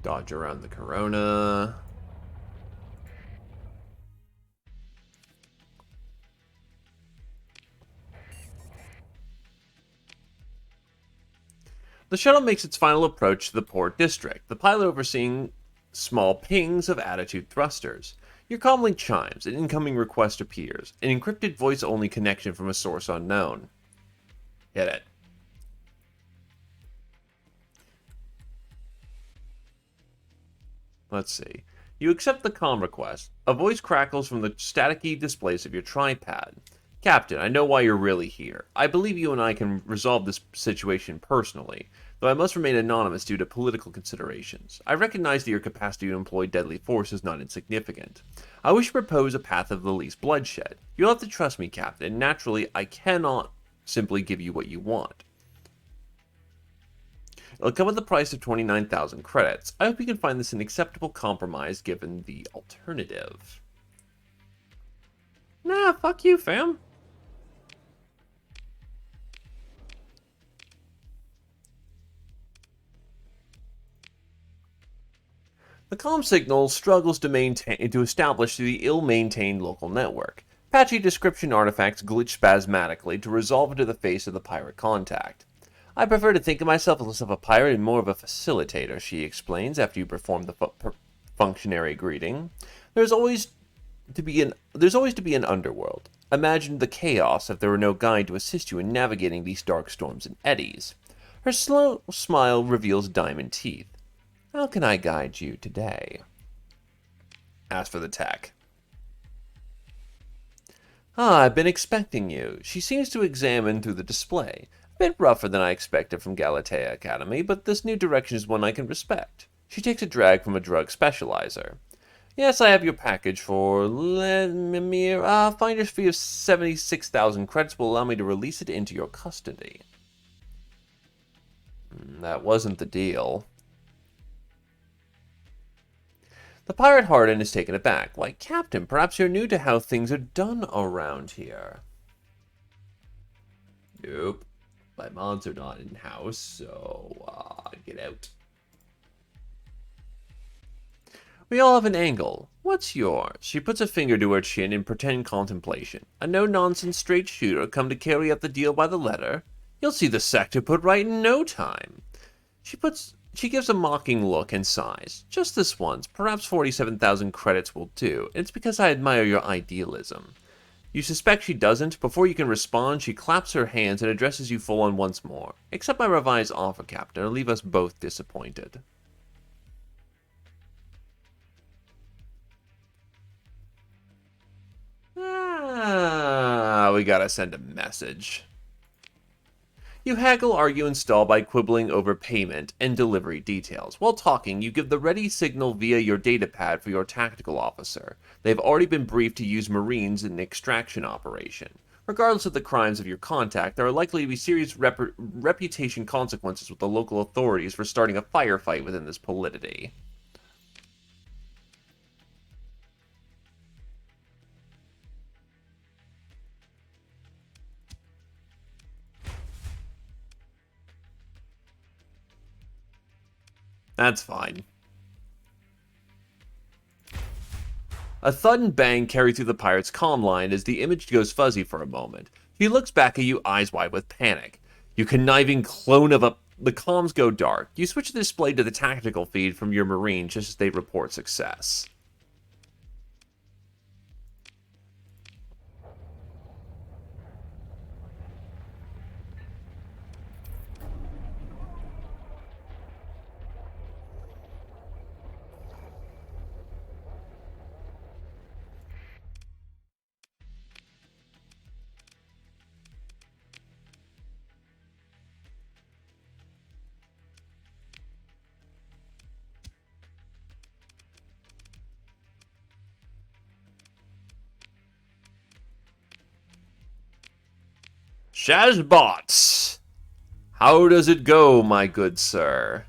Dodge around the Corona. The shuttle makes its final approach to the port district, the pilot overseeing small pings of attitude thrusters. Your comlink chimes, an incoming request appears, an encrypted voice-only connection from a source unknown. Hit it. Let's see. You accept the comm request. A voice crackles from the staticky displays of your tripod. Captain, I know why you're really here. I believe you and I can resolve this situation personally, though I must remain anonymous due to political considerations. I recognize that your capacity to employ deadly force is not insignificant. I wish to propose a path of the least bloodshed. You'll have to trust me, Captain. Naturally, I cannot simply give you what you want. It'll come at the price of 29,000 credits. I hope you can find this an acceptable compromise given the alternative. Nah, fuck you, fam. The comm signal struggles to establish the ill-maintained local network. Patchy description artifacts glitch spasmodically to resolve into the face of the pirate contact. I prefer to think of myself less of a pirate and more of a facilitator, she explains after you perform the functionary greeting. There's always to be an underworld. Imagine the chaos if there were no guide to assist you in navigating these dark storms and eddies. Her slow smile reveals diamond teeth. How can I guide you today? Ask for the tech. I've been expecting you. She seems to examine through the display. A bit rougher than I expected from Galatea Academy, but this new direction is one I can respect. She takes a drag from a drug specializer. Yes, I have your package for mere finder's fee of 76,000 credits will allow me to release it into your custody. That wasn't the deal. The pirate Harden is taken aback. Why, Captain, perhaps you're new to how things are done around here. Nope. My mods are not in-house, so, get out. We all have an angle. What's yours? She puts a finger to her chin in pretend contemplation. A no-nonsense straight shooter come to carry out the deal by the letter? You'll see the sector put right in no time. She gives a mocking look and sighs. Just this once, perhaps 47,000 credits will do, and it's because I admire your idealism. You suspect she doesn't? Before you can respond, she claps her hands and addresses you full on once more. Accept my revised offer, Captain, or leave us both disappointed. We gotta send a message. You haggle, argue, and stall by quibbling over payment and delivery details. While talking, you give the ready signal via your datapad for your tactical officer. They've already been briefed to use Marines in an extraction operation. Regardless of the crimes of your contact, there are likely to be serious reputation consequences with the local authorities for starting a firefight within this polity. That's fine. A thud and bang carry through the pirate's comm line as the image goes fuzzy for a moment. He looks back at you, eyes wide with panic. You conniving clone of a... The comms go dark. You switch the display to the tactical feed from your Marine just as they report success. Shazbots! How does it go, my good sir?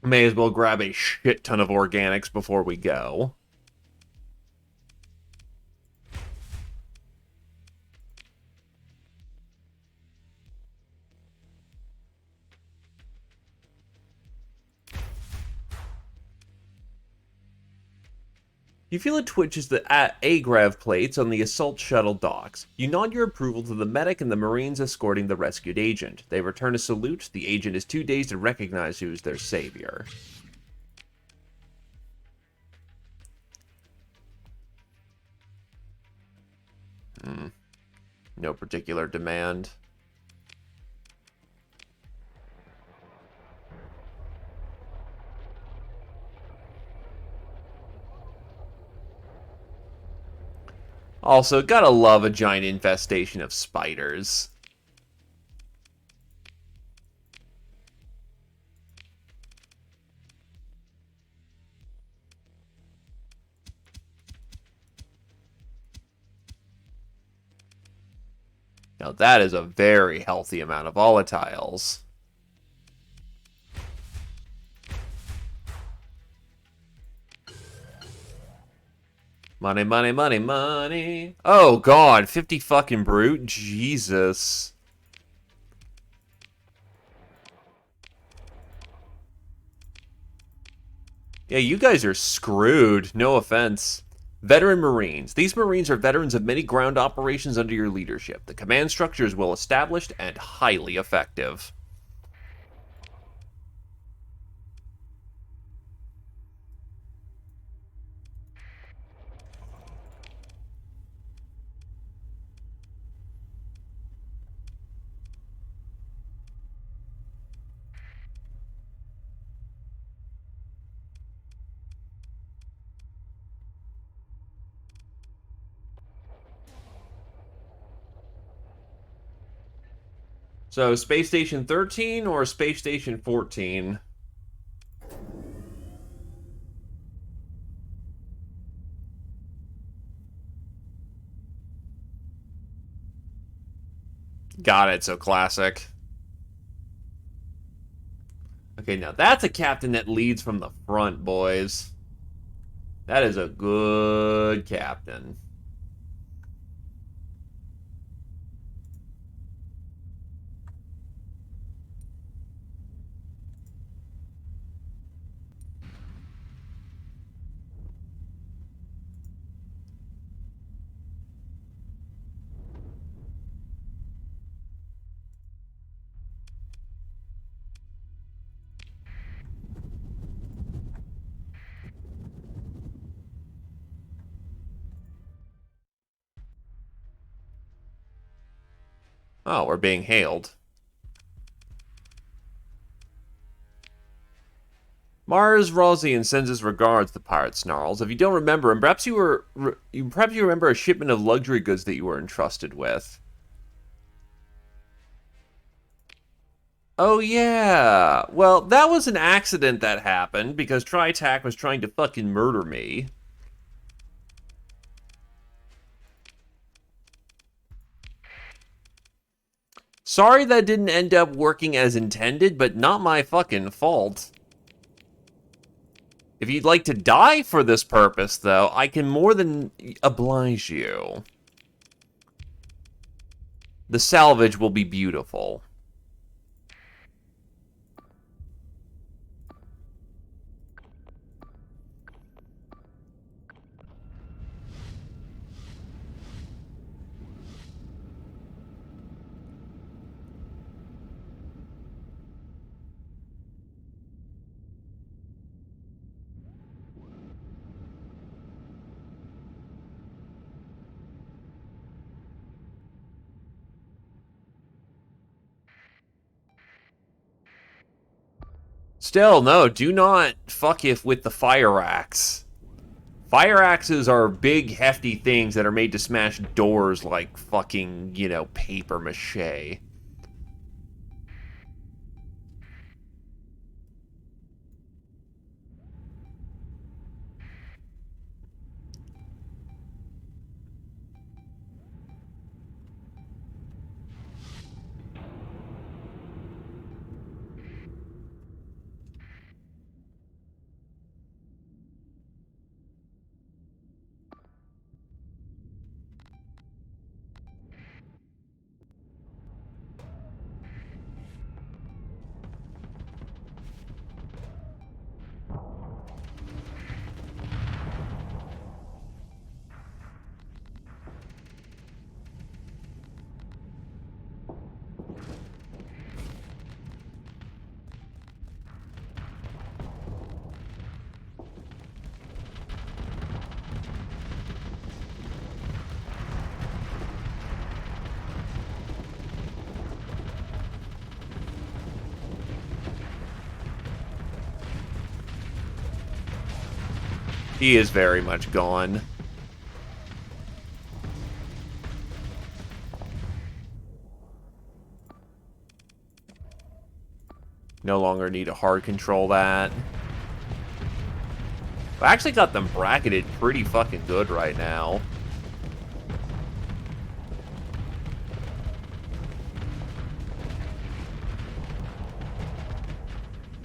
May as well grab a shit ton of organics before we go. You feel a twitch as the A-grav plates on the assault shuttle docks. You nod your approval to the medic and the Marines escorting the rescued agent. They return a salute. The agent is too dazed to recognize who is their savior. No particular demand. Also, gotta love a giant infestation of spiders. Now that is a very healthy amount of volatiles. Money, money, money, money. Oh, God. 50 fucking brute? Jesus. Yeah, you guys are screwed. No offense. Veteran Marines. These Marines are veterans of many ground operations under your leadership. The command structure is well established and highly effective. So, Space Station 13 or Space Station 14? Got it, so classic. Okay, now that's a captain that leads from the front, boys. That is a good captain. Oh, we're being hailed. Mars Rosian sends his regards, the pirate snarls. If you don't remember, and perhaps you remember a shipment of luxury goods that you were entrusted with. Oh yeah. Well, that was an accident that happened because TriTac was trying to fucking murder me. Sorry that didn't end up working as intended, but not my fucking fault. If you'd like to die for this purpose, though, I can more than oblige you. The salvage will be beautiful. Still, no, do not fuck if with the fire axe. Fire axes are big, hefty things that are made to smash doors like fucking, you know, paper mache. He is very much gone. No longer need to hard control that. I actually got them bracketed pretty fucking good right now.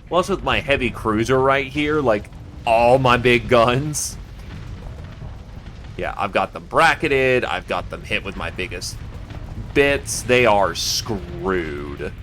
Plus, with my heavy cruiser right here, like, all my big guns. Yeah, I've got them bracketed. I've got them hit with my biggest bits. They are screwed.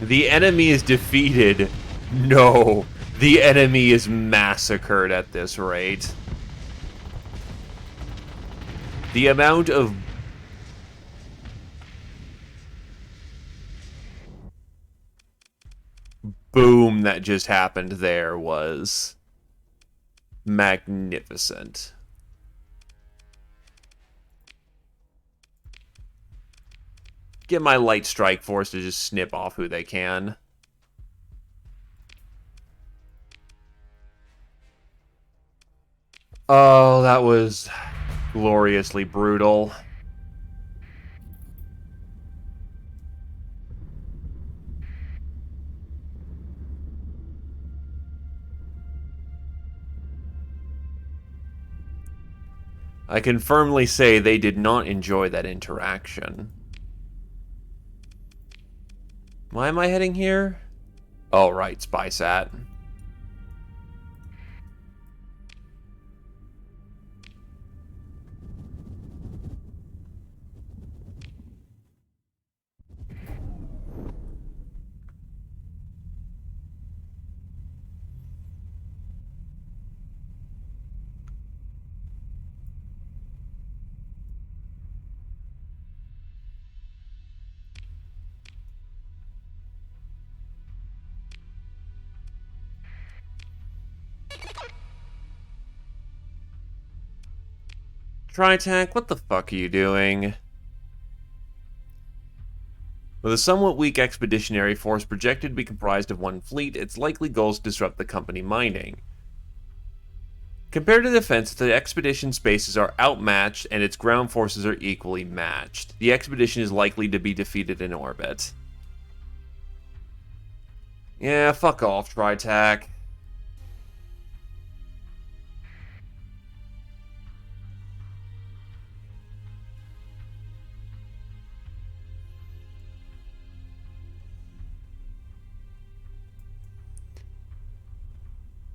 The enemy is defeated. No, the enemy is massacred at this rate. The amount of boom that just happened there was magnificent. Get my light strike force to just snip off who they can. Oh, that was gloriously brutal. I can firmly say they did not enjoy that interaction. Why am I heading here? Oh, right, SpySat. TriTac, what the fuck are you doing? With a somewhat weak expeditionary force projected to be comprised of one fleet, its likely goals disrupt the company mining. Compared to the defense, the expedition spaces are outmatched and its ground forces are equally matched. The expedition is likely to be defeated in orbit. Yeah, fuck off, TriTac.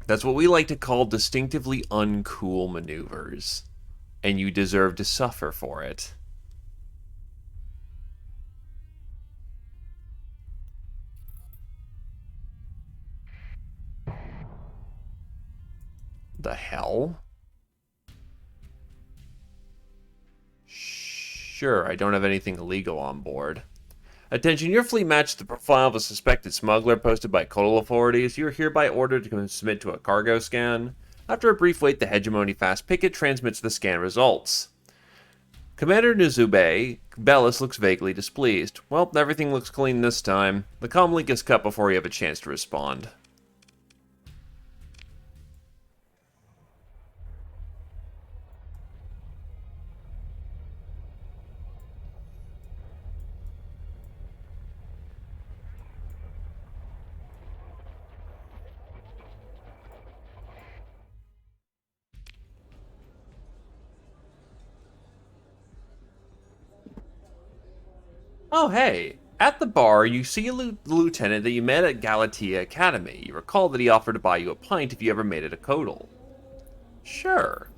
That's what we like to call distinctively uncool maneuvers. And you deserve to suffer for it. The hell? Sure, I don't have anything illegal on board. Attention, your fleet matches the profile of a suspected smuggler posted by coastal authorities. You are hereby ordered to submit to a cargo scan. After a brief wait, the Hegemony Fast Picket transmits the scan results. Commander Nuzube, Bellis looks vaguely displeased. Well, everything looks clean this time. The comm link is cut before you have a chance to respond. Oh, hey. At the bar, you see a lieutenant that you met at Galatea Academy. You recall that he offered to buy you a pint if you ever made it a Codal. Sure.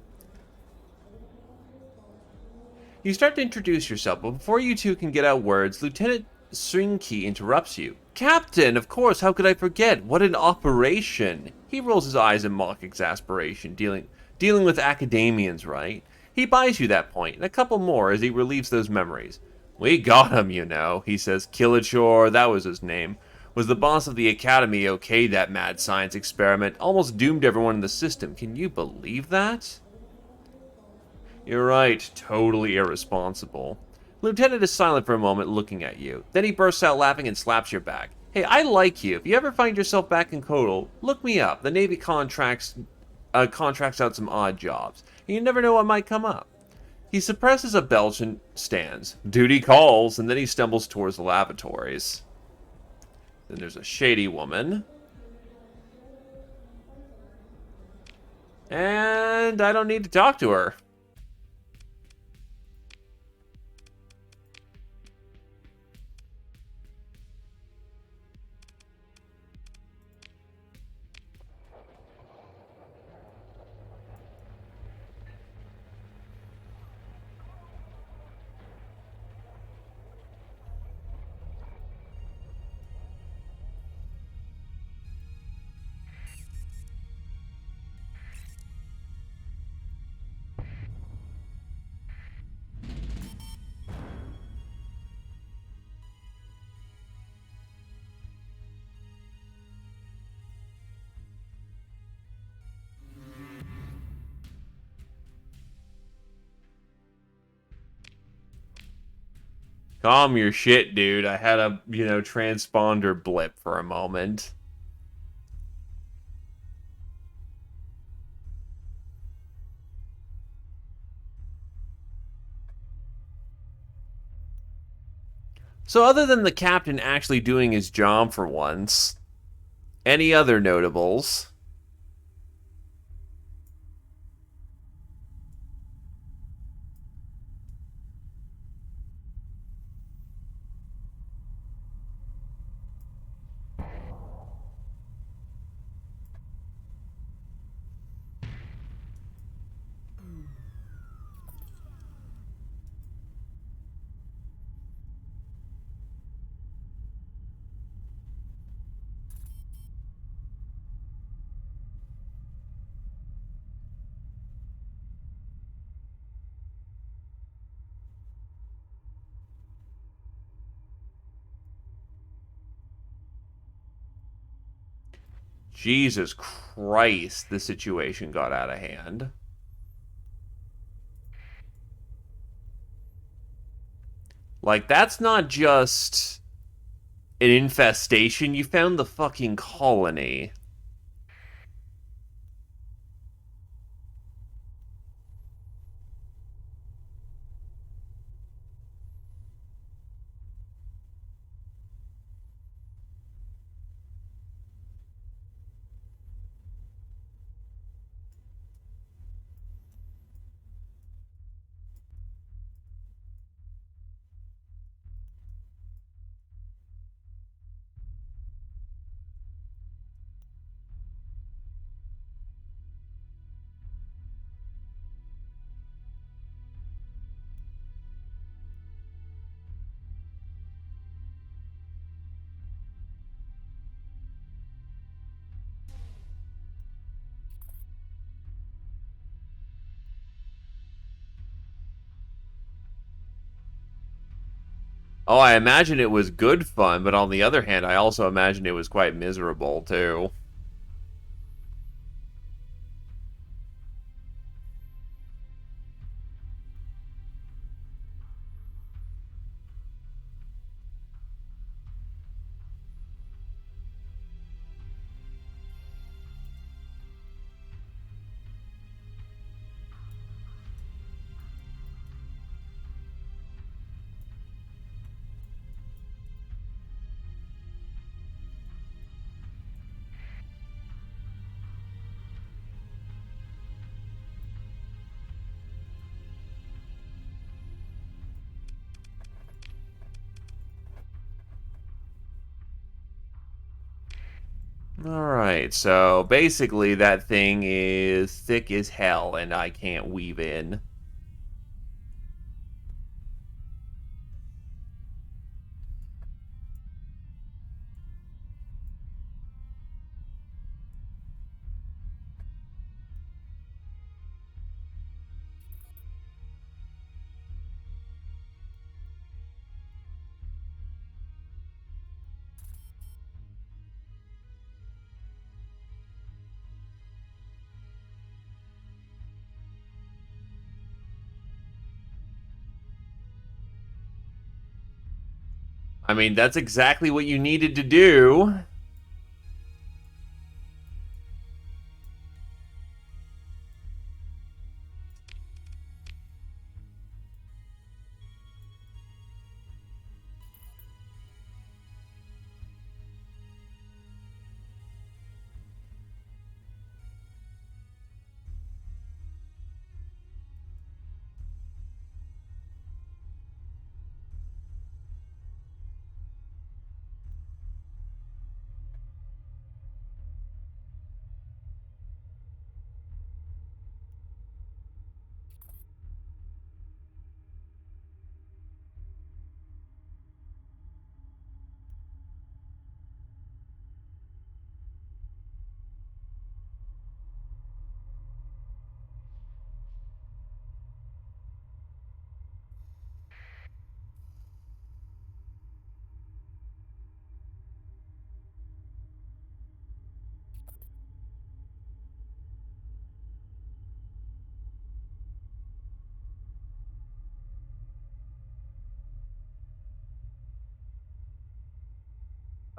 You start to introduce yourself, but before you two can get out words, Lieutenant Stringkey interrupts you. Captain, of course, how could I forget? What an operation! He rolls his eyes in mock exasperation, dealing with academians, right? He buys you that point, and a couple more as he relieves those memories. We got him, you know, he says. Killachor, that was his name, was the boss of the academy, okayed that mad science experiment, almost doomed everyone in the system. Can you believe that? You're right, totally irresponsible. Lieutenant is silent for a moment, looking at you. Then he bursts out laughing and slaps your back. Hey, I like you. If you ever find yourself back in Kotal, look me up. The Navy contracts out some odd jobs. You never know what might come up. He suppresses a belch and stands. Duty calls, and then he stumbles towards the lavatories. Then there's a shady woman. And I don't need to talk to her. Calm your shit, dude. I had a, transponder blip for a moment. So other than the captain actually doing his job for once, any other notables? Jesus Christ, the situation got out of hand. Like, that's not just an infestation. You found the fucking colony. Oh, I imagine it was good fun, but on the other hand, I also imagine it was quite miserable, too. Alright, so basically that thing is thick as hell and I can't weave in. I mean, that's exactly what you needed to do.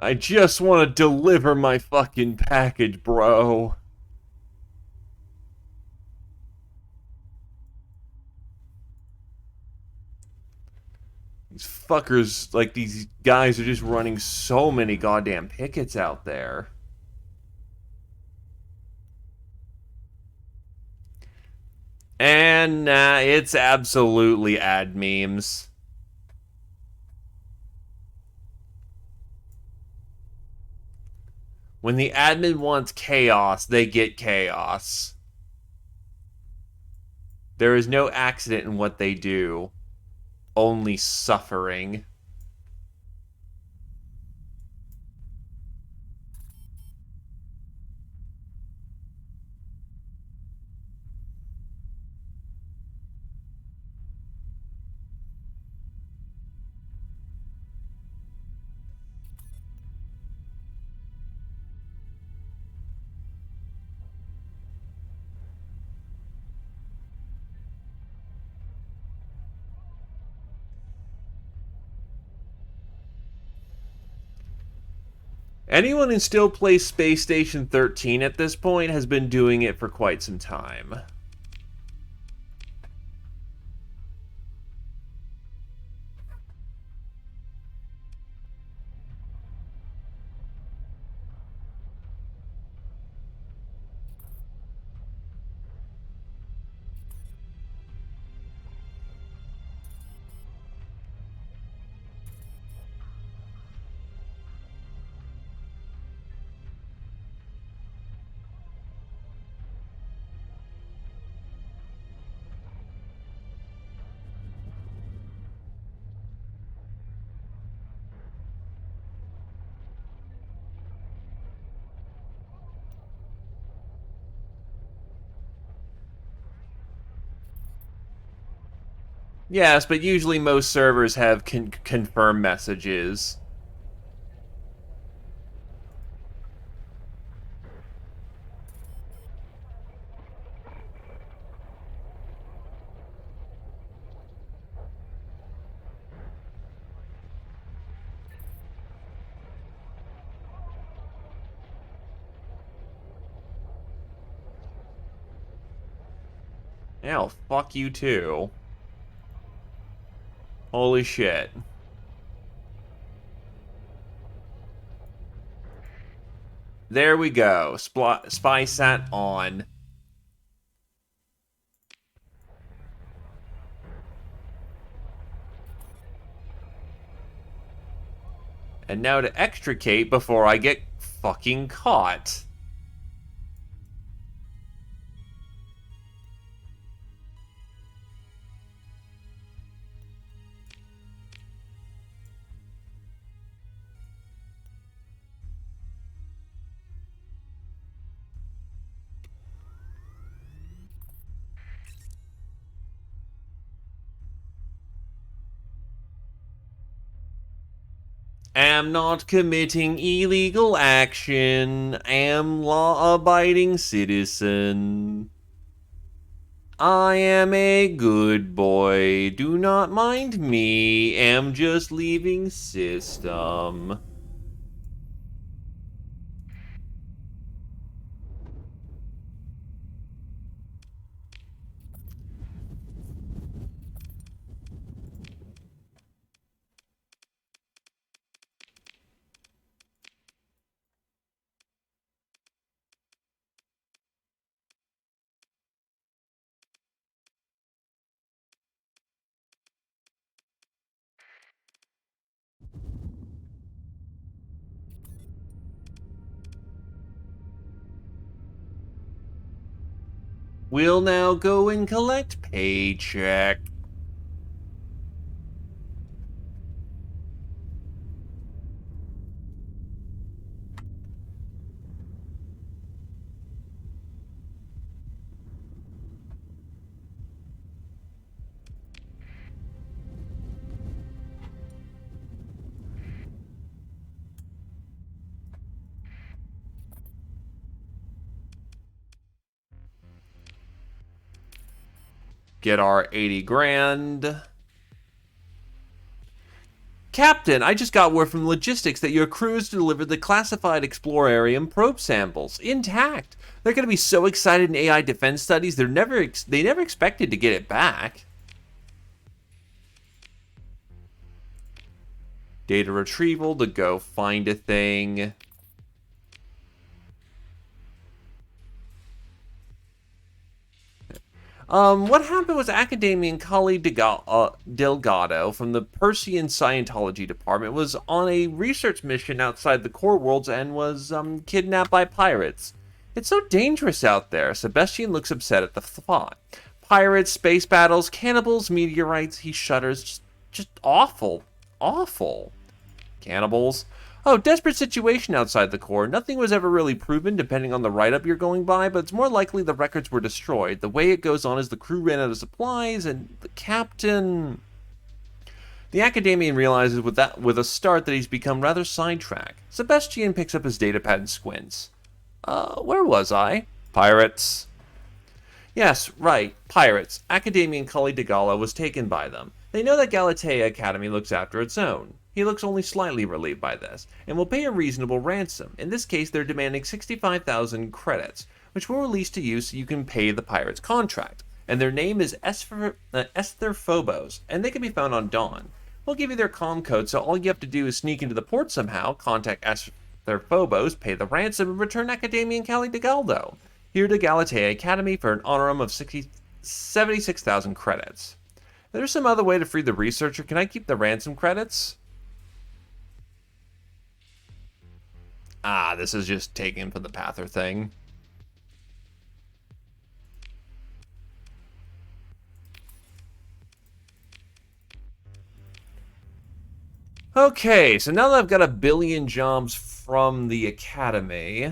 I just want to deliver my fucking package, bro. These fuckers, like, these guys are just running so many goddamn pickets out there. And nah, it's absolutely ad memes. When the admin wants chaos, they get chaos. There is no accident in what they do, only suffering. Anyone who still plays Space Station 13 at this point has been doing it for quite some time. Yes, but usually most servers have confirm messages. Yeah, fuck you too. Holy shit. There we go. Spy sat on. And now to extricate before I get fucking caught. Am not committing illegal action. Am law-abiding citizen. I am a good boy. Do not mind me. Am just leaving system. We'll now go and collect paycheck. Get our 80 grand. Captain, I just got word from logistics that your crews delivered the classified Explorarium probe samples intact. They're going to be so excited in AI defense studies. They never expected to get it back. Data retrieval to go find a thing. What happened was Academian Kali Delgado from the Persian Scientology Department was on a research mission outside the core worlds and was kidnapped by pirates. It's so dangerous out there. Sebastian looks upset at the thought. Pirates, space battles, cannibals, meteorites. He shudders. Just awful. Awful. Cannibals. Oh, desperate situation outside the core. Nothing was ever really proven depending on the write-up you're going by, but it's more likely the records were destroyed. The way it goes on is the crew ran out of supplies, and the captain... The Academian realizes with a start that he's become rather sidetracked. Sebastian picks up his datapad and squints. Where was I? Pirates. Yes, right, pirates. Academian Cully de Gala was taken by them. They know that Galatea Academy looks after its own. He looks only slightly relieved by this, and will pay a reasonable ransom. In this case, they're demanding 65,000 credits, which we'll release to you so you can pay the pirates' contract. And their name is Esther Phobos, and they can be found on Dawn. We'll give you their comm code, so all you have to do is sneak into the port somehow, contact Esther Phobos, pay the ransom, and return Academian Cali de Galdo here to Galatea Academy for an honorum of 76,000 credits. There's some other way to free the researcher. Can I keep the ransom credits? Ah, this is just taken for the Pather thing. Okay, so now that I've got a billion jobs from the Academy...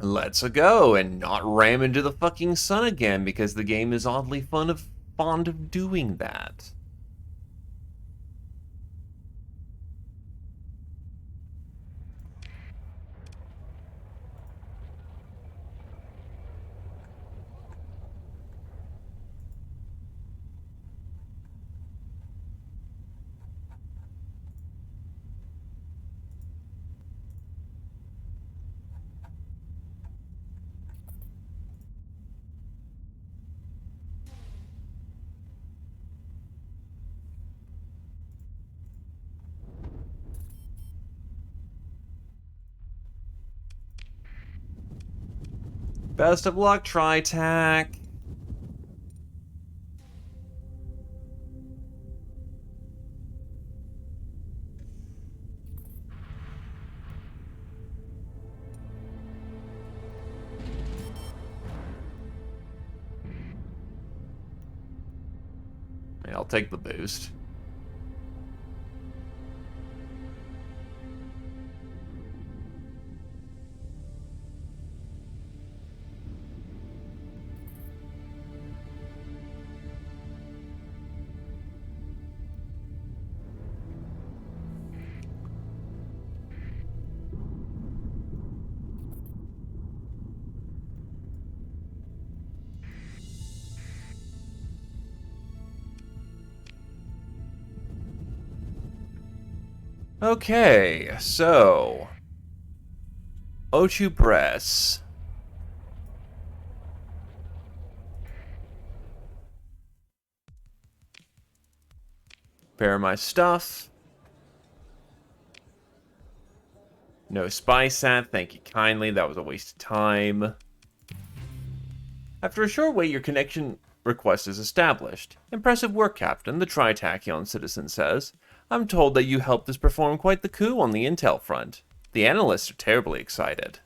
let's go and not ram into the fucking sun again, because the game is oddly fond of doing that. Best of luck, TriTac. I'll take the boost. Okay, so Ochu Press. Prepare my stuff. No spy sat, thank you kindly. That was a waste of time. After a short wait, your connection request is established. Impressive work, Captain, the Tritachyon citizen says. I'm told that you helped us perform quite the coup on the intel front. The analysts are terribly excited.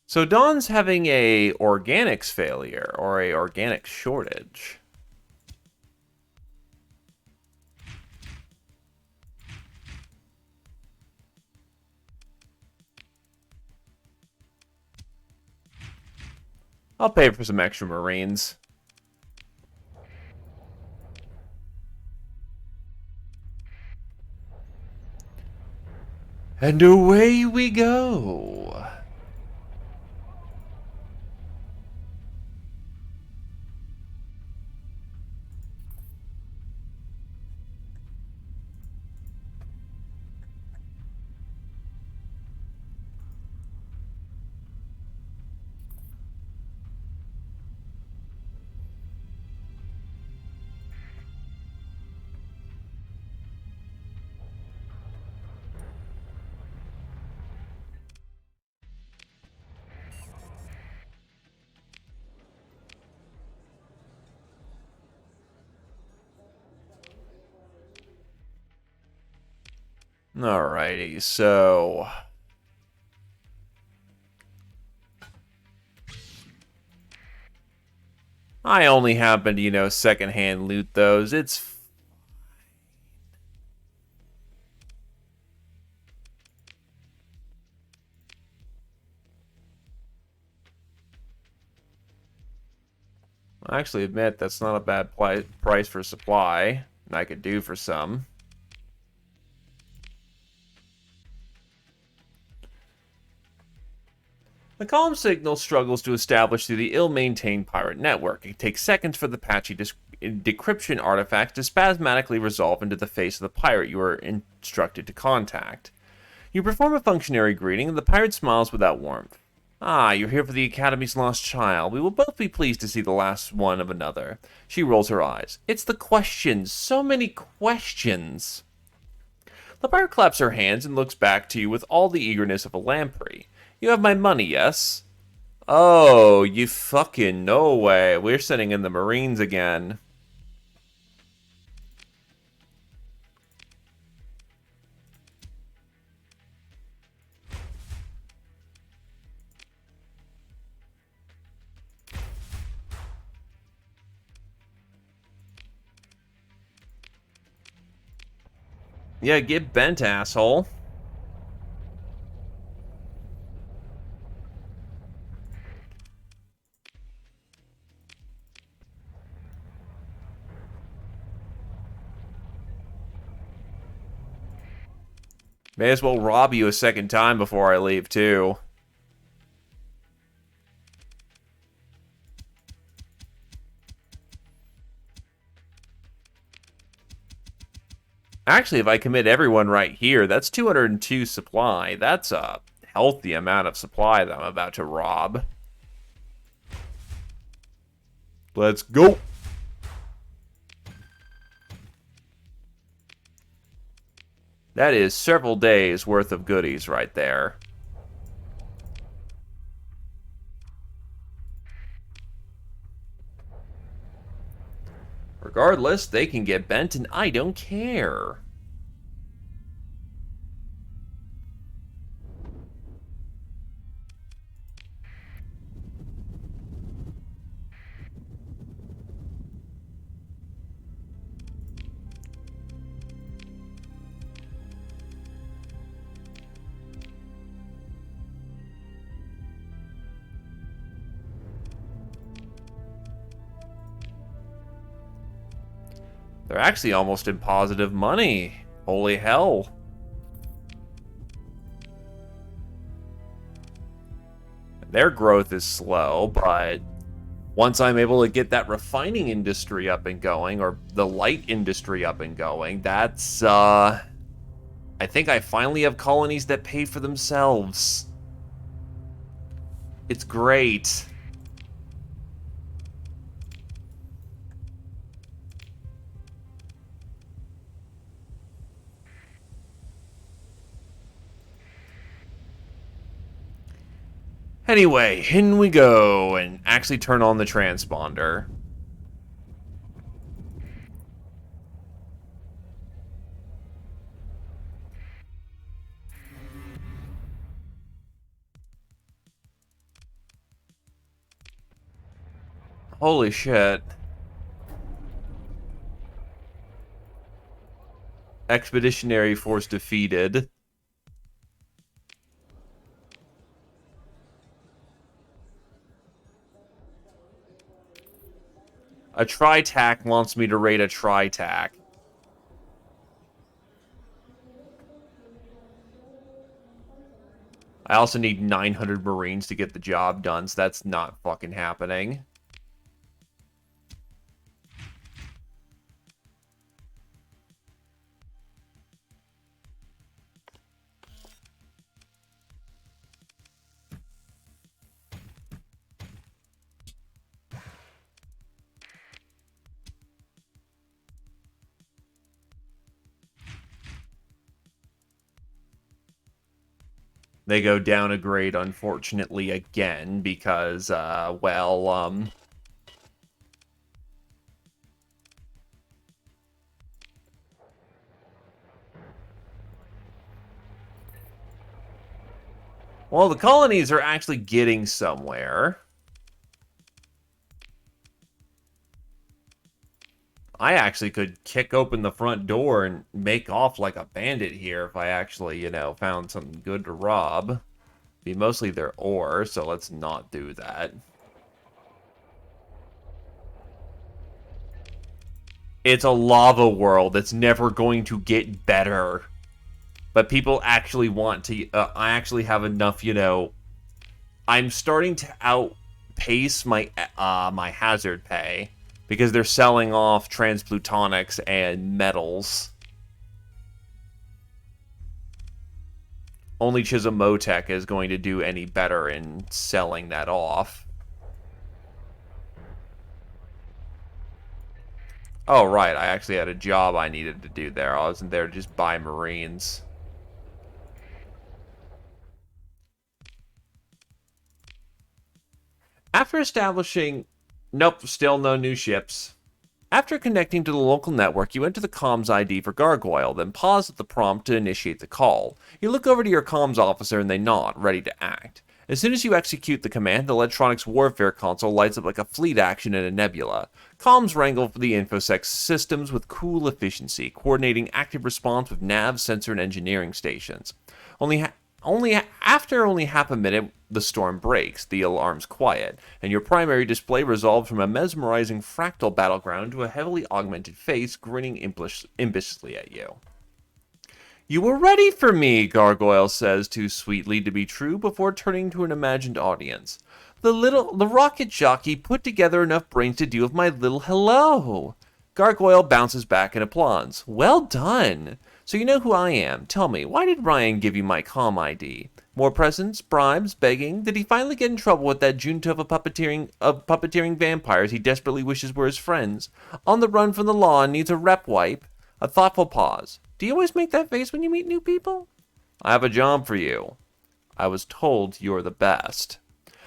So Dawn's having a organics failure, or a organics shortage. I'll pay for some extra Marines. And away we go. Alrighty, so I only happen to, secondhand loot those. It's I actually admit that's not a bad price for supply. I could do for some. The comm signal struggles to establish through the ill-maintained pirate network. It takes seconds for the patchy decryption artifact to spasmodically resolve into the face of the pirate you are instructed to contact. You perform a functionary greeting, and the pirate smiles without warmth. Ah, you're here for the Academy's lost child. We will both be pleased to see the last one of another. She rolls her eyes. It's the questions. So many questions. The pirate claps her hands and looks back to you with all the eagerness of a lamprey. You have my money, yes? Oh, you fucking no way. We're sending in the Marines again. Yeah, get bent, asshole. May as well rob you a second time before I leave, too. Actually, if I commit everyone right here, that's 202 supply. That's a healthy amount of supply that I'm about to rob. Let's go. That is several days worth of goodies right there. Regardless, they can get bent and I don't care. They're actually almost in positive money. Holy hell. Their growth is slow, but once I'm able to get that refining industry up and going, or the light industry up and going, that's, I think I finally have colonies that pay for themselves. It's great. Anyway, in we go, and actually turn on the transponder. Holy shit. Expeditionary Force defeated. A tri-tac wants me to raid a tri-tac. I also need 900 Marines to get the job done, so that's not fucking happening. They go down a grade, unfortunately, again, because, well, well, the colonies are actually getting somewhere. I actually could kick open the front door and make off like a bandit here if I actually, you know, found something good to rob. Be mostly their ore, so let's not do that. It's a lava world. It's never going to get better. But people actually want to... I actually have enough, you know... I'm starting to outpace my my hazard pay because they're selling off transplutonics and metals. Only Chisholmotech is going to do any better in selling that off. Oh, right, I actually had a job I needed to do there. I wasn't there to just buy Marines. After establishing... Nope, still no new ships. After connecting to the local network, you enter the comms ID for Gargoyle, then pause at the prompt to initiate the call. You look over to your comms officer and they nod, ready to act. As soon as you execute the command, the electronics warfare console lights up like a fleet action in a nebula. Comms wrangle for the InfoSec systems with cool efficiency, coordinating active response with nav, sensor, and engineering stations. After only half a minute, the storm breaks, the alarms quiet, and your primary display resolves from a mesmerizing fractal battleground to a heavily augmented face grinning impishly at you. You were ready for me, Gargoyle says too sweetly to be true before turning to an imagined audience. The rocket jockey put together enough brains to deal with my little hello. Gargoyle bounces back and applauds. Well done. So you know who I am. Tell me, why did Ryan give you my comm ID? More presents, bribes, begging? Did he finally get in trouble with that junta of puppeteering vampires he desperately wishes were his friends? On the run from the law and needs a rep wipe? A thoughtful pause. Do you always make that face when you meet new people? I have a job for you. I was told you're the best.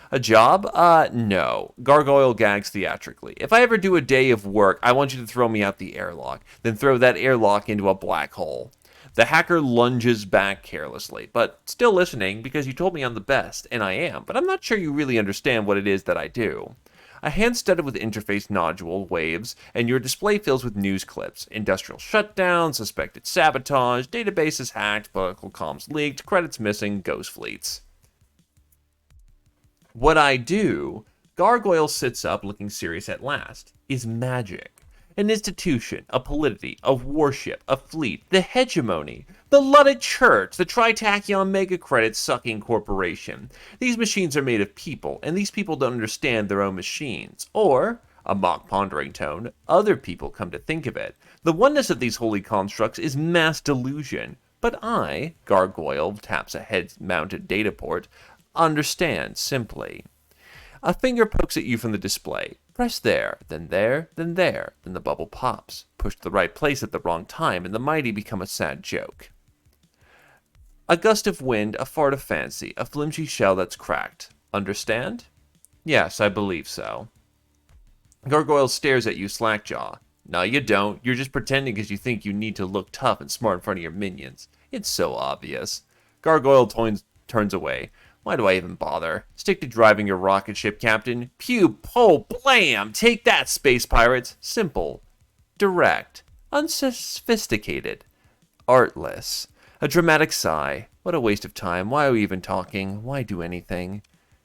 A job? No. Gargoyle gags theatrically. If I ever do a day of work, I want you to throw me out the airlock, then throw that airlock into a black hole. The hacker lunges back carelessly, but still listening because you told me I'm the best, and I am, but I'm not sure you really understand what it is that I do. A hand studded with interface nodule waves, and your display fills with news clips. Industrial shutdown, suspected sabotage, databases hacked, political comms leaked, credits missing, ghost fleets. What I do, Gargoyle sits up looking serious at last, is magic. An institution, a polity, a warship, a fleet, the hegemony, the Luddite Church, the Tritachyon mega credit sucking corporation. These machines are made of people, and these people don't understand their own machines. Or, a mock pondering tone, other people come to think of it. The oneness of these holy constructs is mass delusion. But I, Gargoyle taps a head-mounted data port, understand simply. A finger pokes at you from the display. Press there, then there, then there, then the bubble pops. Push the right place at the wrong time, and the mighty become a sad joke. A gust of wind, a fart of fancy, a flimsy shell that's cracked. Understand? Yes, I believe so. Gargoyle stares at you slackjaw. No, you don't. You're just pretending because you think you need to look tough and smart in front of your minions. It's so obvious. Gargoyle turns away. Why do I even bother? Stick to driving your rocket ship, Captain. Pew, po, blam! Take that, space pirates! Simple. Direct. Unsophisticated. Artless. A dramatic sigh. What a waste of time. Why are we even talking? Why do anything?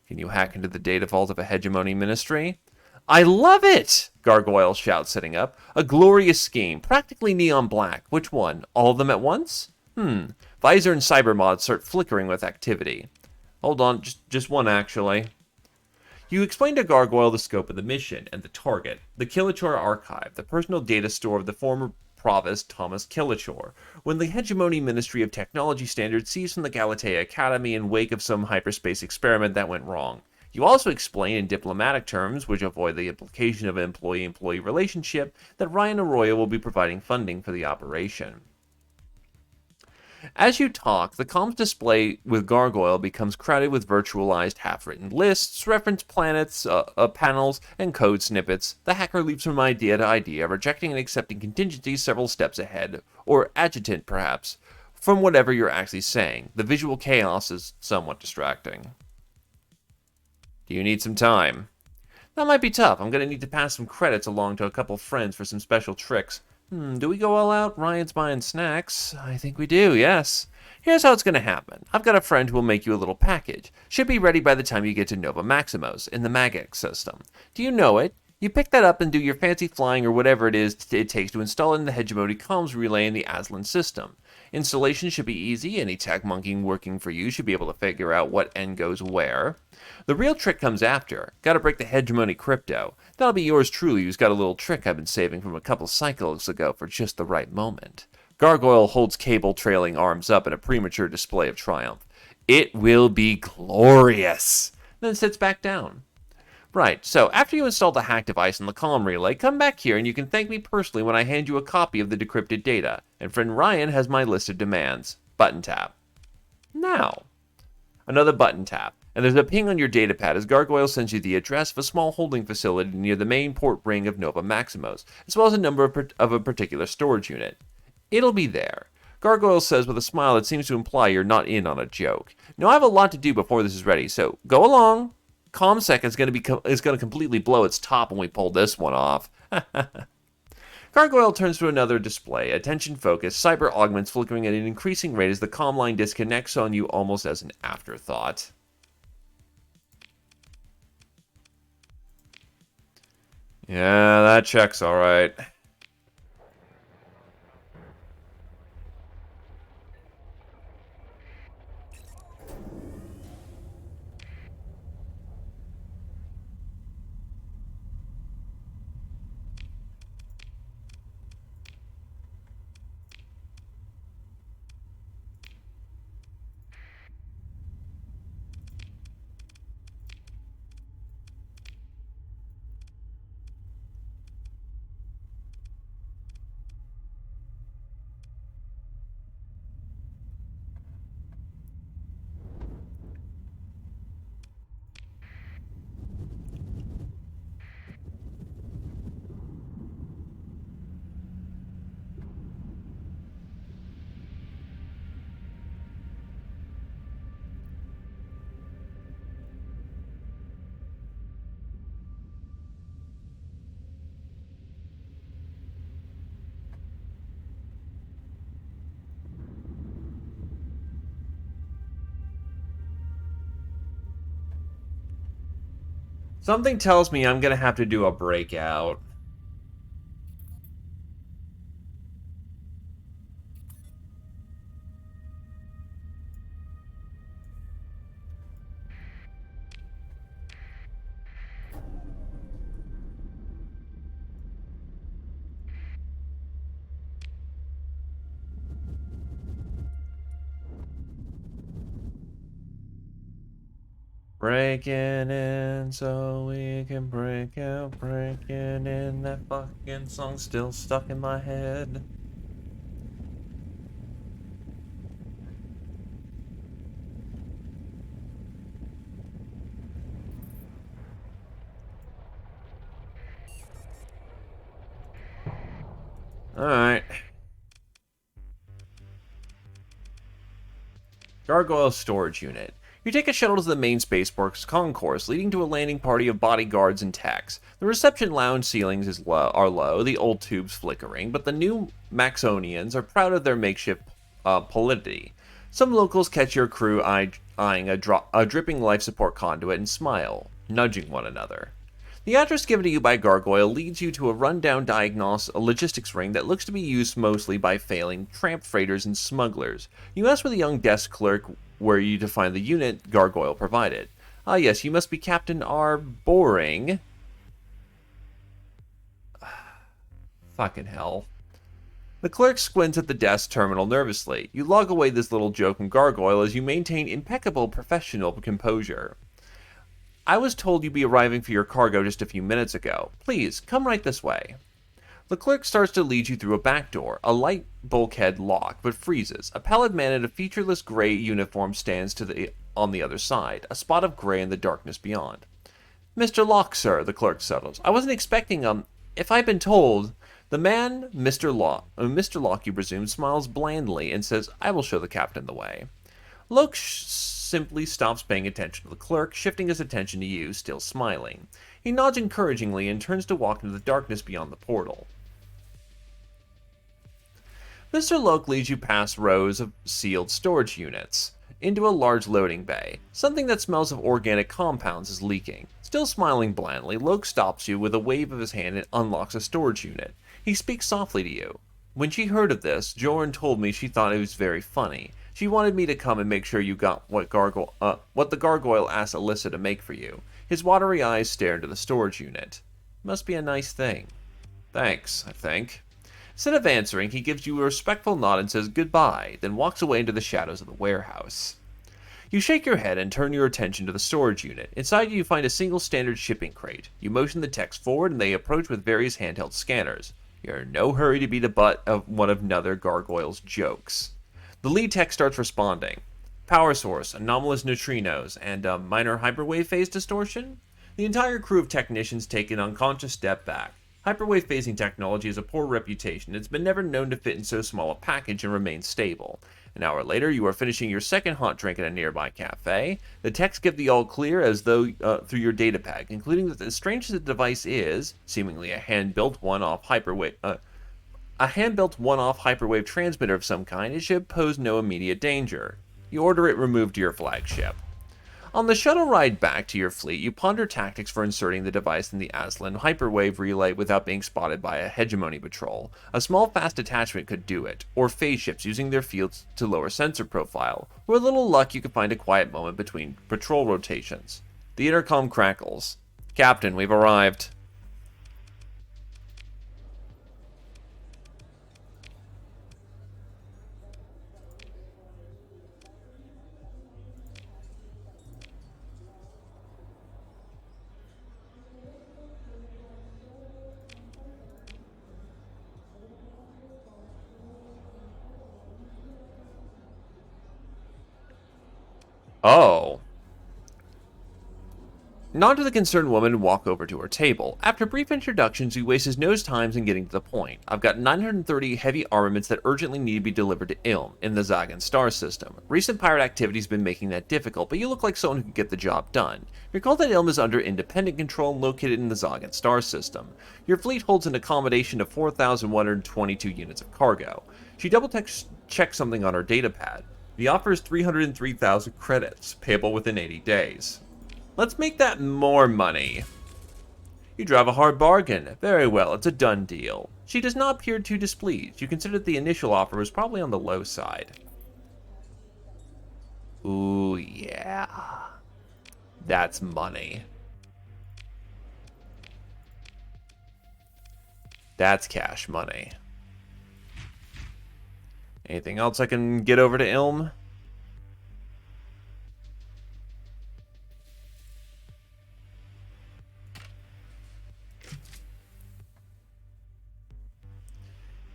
Can you hack into the data vault of a hegemony ministry? I love it! Gargoyle shouts, sitting up. A glorious scheme. Practically neon black. Which one? All of them at once? Visor and cybermod start flickering with activity. Hold on, just one actually. You explain to Gargoyle the scope of the mission and the target. The Kilichor Archive, the personal data store of the former Provost Thomas Kilichor. When the Hegemony Ministry of Technology Standards seized from the Galatea Academy in wake of some hyperspace experiment that went wrong. You also explain in diplomatic terms, which avoid the implication of an employee-employee relationship, that Ryan Arroyo will be providing funding for the operation. As you talk, the comms display with Gargoyle becomes crowded with virtualized half-written lists, reference planets, panels, and code snippets. The hacker leaps from idea to idea, rejecting and accepting contingencies several steps ahead, or adjutant perhaps, from whatever you're actually saying. The visual chaos is somewhat distracting. Do you need some time? That might be tough. I'm going to need to pass some credits along to a couple friends for some special tricks. Do we go all out? Ryan's buying snacks. I think we do, yes. Here's how it's going to happen. I've got a friend who will make you a little package. Should be ready by the time you get to Nova Maximos in the Magic system. Do you know it? You pick that up and do your fancy flying or whatever it is it takes to install it in the Hegemony comms relay in the Aslan system. Installation should be easy. Any tech monkey working for you should be able to figure out what end goes where. The real trick comes after. Gotta break the Hegemony crypto. That'll be yours truly, who's got a little trick I've been saving from a couple cycles ago for just the right moment. Gargoyle holds cable trailing arms up in a premature display of triumph. It will be glorious! Then sits back down. Right, so after you install the hack device on the comm relay, come back here and you can thank me personally when I hand you a copy of the decrypted data. And friend Ryan has my list of demands. Button tap. Now. Another button tap. And there's a ping on your datapad as Gargoyle sends you the address of a small holding facility near the main port ring of Nova Maximos, as well as a number of a particular storage unit. It'll be there. Gargoyle says with a smile that seems to imply you're not in on a joke. Now I have a lot to do before this is ready, so go along. ComSec is going to completely blow its top when we pull this one off. Gargoyle turns to another display, attention focused, cyber augments flickering at an increasing rate as the comm line disconnects on you almost as an afterthought. Yeah, that checks all right. Something tells me I'm going to have to do a breakout. Breaking in so we can break out. Breaking in, that fucking song's still stuck in my head. Alright. Gargoyle Storage Unit. You take a shuttle to the main spaceport's concourse, leading to a landing party of bodyguards and techs. The reception lounge ceilings are low, the old tubes flickering, but the new Maxonians are proud of their makeshift polity. Some locals catch your crew eyeing a dripping life support conduit and smile, nudging one another. The address given to you by Gargoyle leads you to a rundown logistics ring that looks to be used mostly by failing tramp freighters and smugglers. You ask with a young desk clerk where you to find the unit Gargoyle provided. Ah yes, you must be Captain R. Boring. Fucking hell. The clerk squints at the desk terminal nervously. You log away this little joke from Gargoyle as you maintain impeccable professional composure. I was told you'd be arriving for your cargo just a few minutes ago. Please, come right this way. The clerk starts to lead you through a back door. A light bulkhead lock, but freezes. A pallid man in a featureless gray uniform stands on the other side, a spot of gray in the darkness beyond. Mr. Locke, sir, the clerk settles. I wasn't expecting if I'd been told... The man, Mr. Locke, you presume, smiles blandly and says, I will show the captain the way. Locke simply stops paying attention to the clerk, shifting his attention to you, still smiling. He nods encouragingly and turns to walk into the darkness beyond the portal. Mr. Locke leads you past rows of sealed storage units, into a large loading bay. Something that smells of organic compounds is leaking. Still smiling blandly, Locke stops you with a wave of his hand and unlocks a storage unit. He speaks softly to you. When she heard of this, Joran told me she thought it was very funny. She wanted me to come and make sure you got what the Gargoyle asked Alyssa to make for you. His watery eyes stare into the storage unit. Must be a nice thing. Thanks, I think. Instead of answering, he gives you a respectful nod and says goodbye, then walks away into the shadows of the warehouse. You shake your head and turn your attention to the storage unit. Inside you find a single standard shipping crate. You motion the techs forward and they approach with various handheld scanners. You're in no hurry to be the butt of one of another Gargoyle's jokes. The lead tech starts responding. Power source, anomalous neutrinos, and a minor hyperwave phase distortion? The entire crew of technicians take an unconscious step back. Hyperwave phasing technology has a poor reputation. It's been never known to fit in so small a package and remain stable. An hour later, you are finishing your second hot drink at a nearby cafe. The techs give the all clear as though through your datapad, concluding that as strange as the device is, seemingly a hand-built one-off hyperwave transmitter of some kind, it should pose no immediate danger. You order it removed to your flagship. On the shuttle ride back to your fleet, you ponder tactics for inserting the device in the Aslan hyperwave relay without being spotted by a hegemony patrol. A small fast attachment could do it, or phase ships using their fields to lower sensor profile. With a little luck, you could find a quiet moment between patrol rotations. The intercom crackles. Captain, we've arrived. Oh. Nod to the concerned woman and walk over to her table. After brief introductions, he wastes no time in getting to the point. I've got 930 heavy armaments that urgently need to be delivered to Ilm, in the Zagan star system. Recent pirate activity's been making that difficult, but you look like someone who can get the job done. Recall that Ilm is under independent control and located in the Zagan star system. Your fleet holds an accommodation of 4,122 units of cargo. She double-checks something on her datapad. The offer is 303,000 credits, payable within 80 days. Let's make that more money. You drive a hard bargain. Very well, it's a done deal. She does not appear too displeased. You consider that the initial offer was probably on the low side. Ooh, yeah. That's money. That's cash money. Anything else I can get over to Ilm?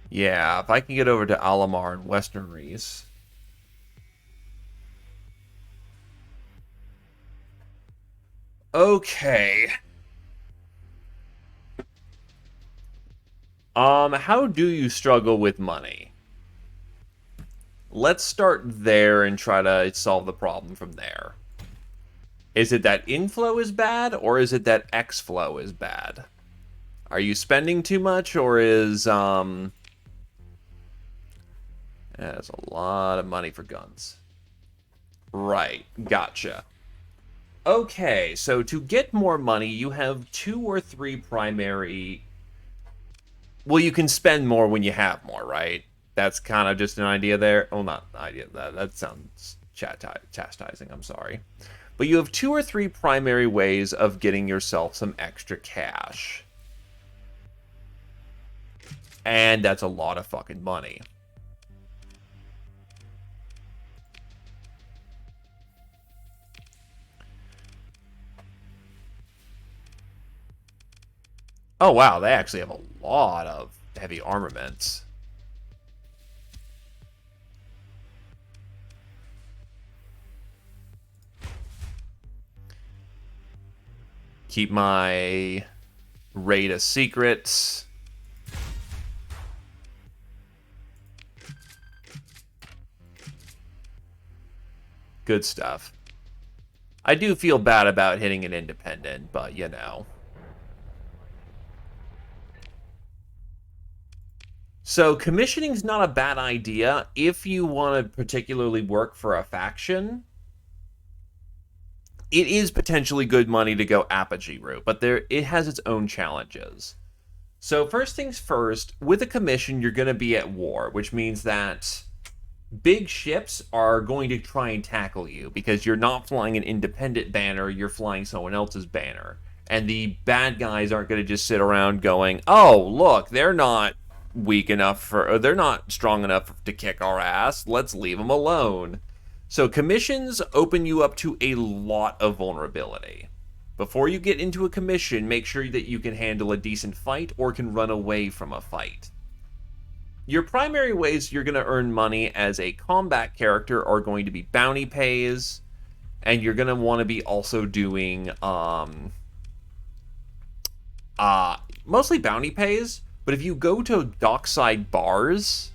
Yeah, if I can get over to Alamar and Western Reese. Okay. How do you struggle with money? Let's start there and try to solve the problem from there. Is it that inflow is bad, or is it that exflow is bad? Are you spending too much, or is, that's a lot of money for guns. Right, gotcha. Okay, so to get more money, you have 2 or 3 primary... Well, you can spend more when you have more, right? That's kind of just an idea there. Oh, not an idea. That sounds chastising, I'm sorry. But you have 2 or 3 primary ways of getting yourself some extra cash. And that's a lot of fucking money. Oh, wow, they actually have a lot of heavy armaments. Keep my raid a secret. Good stuff. I do feel bad about hitting an independent, but you know. So commissioning's not a bad idea if you want to particularly work for a faction. It is potentially good money to go apogee route, but it has its own challenges. So first things first, with a commission, you're going to be at war, which means that big ships are going to try and tackle you because you're not flying an independent banner, you're flying someone else's banner. And the bad guys aren't going to just sit around going, oh, look, they're not weak enough for, or they're not strong enough to kick our ass. Let's leave them alone. So commissions open you up to a lot of vulnerability. Before you get into a commission, make sure that you can handle a decent fight or can run away from a fight. Your primary ways you're going to earn money as a combat character are going to be bounty pays, and you're going to want to be also doing mostly bounty pays, but if you go to dockside bars,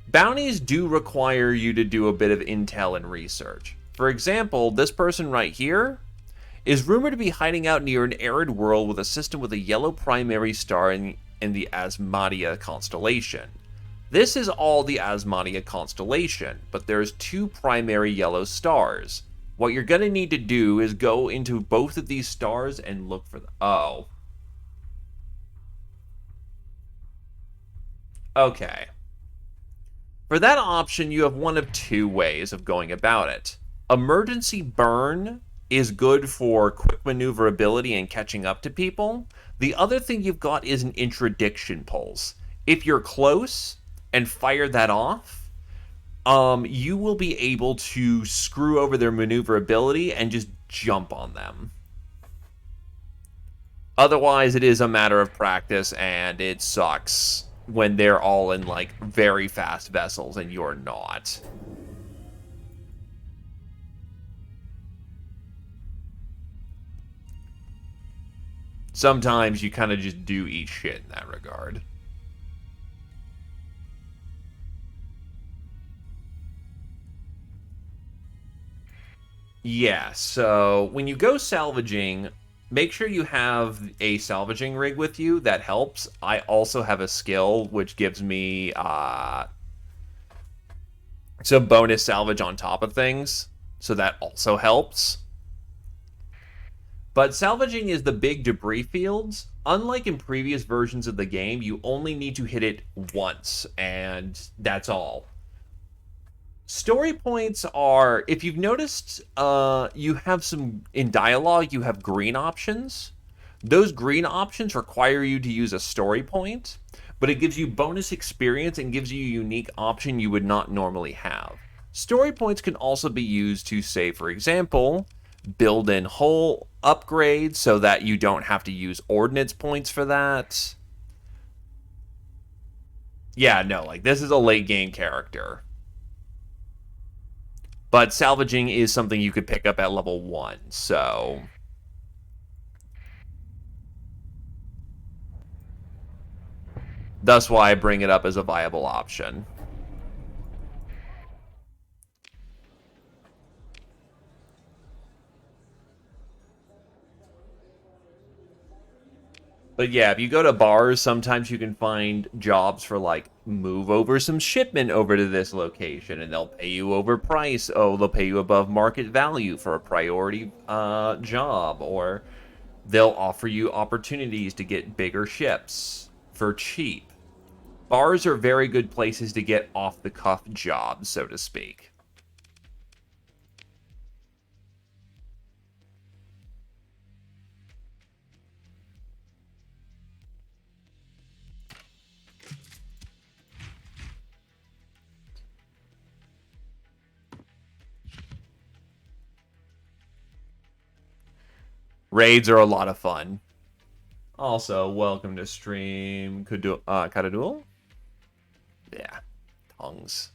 bounties do require you to do a bit of intel and research. For example, this person right here is rumored to be hiding out near an arid world with a system with a yellow primary star in the Asmodia constellation. This is all the Asmodia constellation, but there's 2 primary yellow stars. What you're going to need to do is go into both of these stars and look for them. Oh. Okay. For that option, you have one of 2 ways of going about it. Emergency burn is good for quick maneuverability and catching up to people. The other thing you've got is an interdiction pulse. If you're close and fire that off, you will be able to screw over their maneuverability and just jump on them. Otherwise, it is a matter of practice, and it sucks when they're all in, like, very fast vessels and you're not. Sometimes you kind of just do eat shit in that regard. Yeah, so when you go salvaging, make sure you have a salvaging rig with you. That helps. I also have a skill which gives me some bonus salvage on top of things, so that also helps. But salvaging is the big debris fields. Unlike in previous versions of the game, you only need to hit it once, and that's all. Story points are, if you've noticed, you have some, in dialogue, you have green options. Those green options require you to use a story point, but it gives you bonus experience and gives you a unique option you would not normally have. Story points can also be used to say, for example, built-in hull upgrades so that you don't have to use ordnance points for that. Yeah, no, like, this is a late game character. But salvaging is something you could pick up at level 1, so... That's why I bring it up as a viable option. But yeah, if you go to bars, sometimes you can find jobs for, like, move over some shipment over to this location, and they'll pay you over price. Oh, they'll pay you above market value for a priority job, or they'll offer you opportunities to get bigger ships for cheap. Bars are very good places to get off-the-cuff jobs, so to speak. Raids are a lot of fun. Also, welcome to stream. Kadaduel? Yeah. Tongues.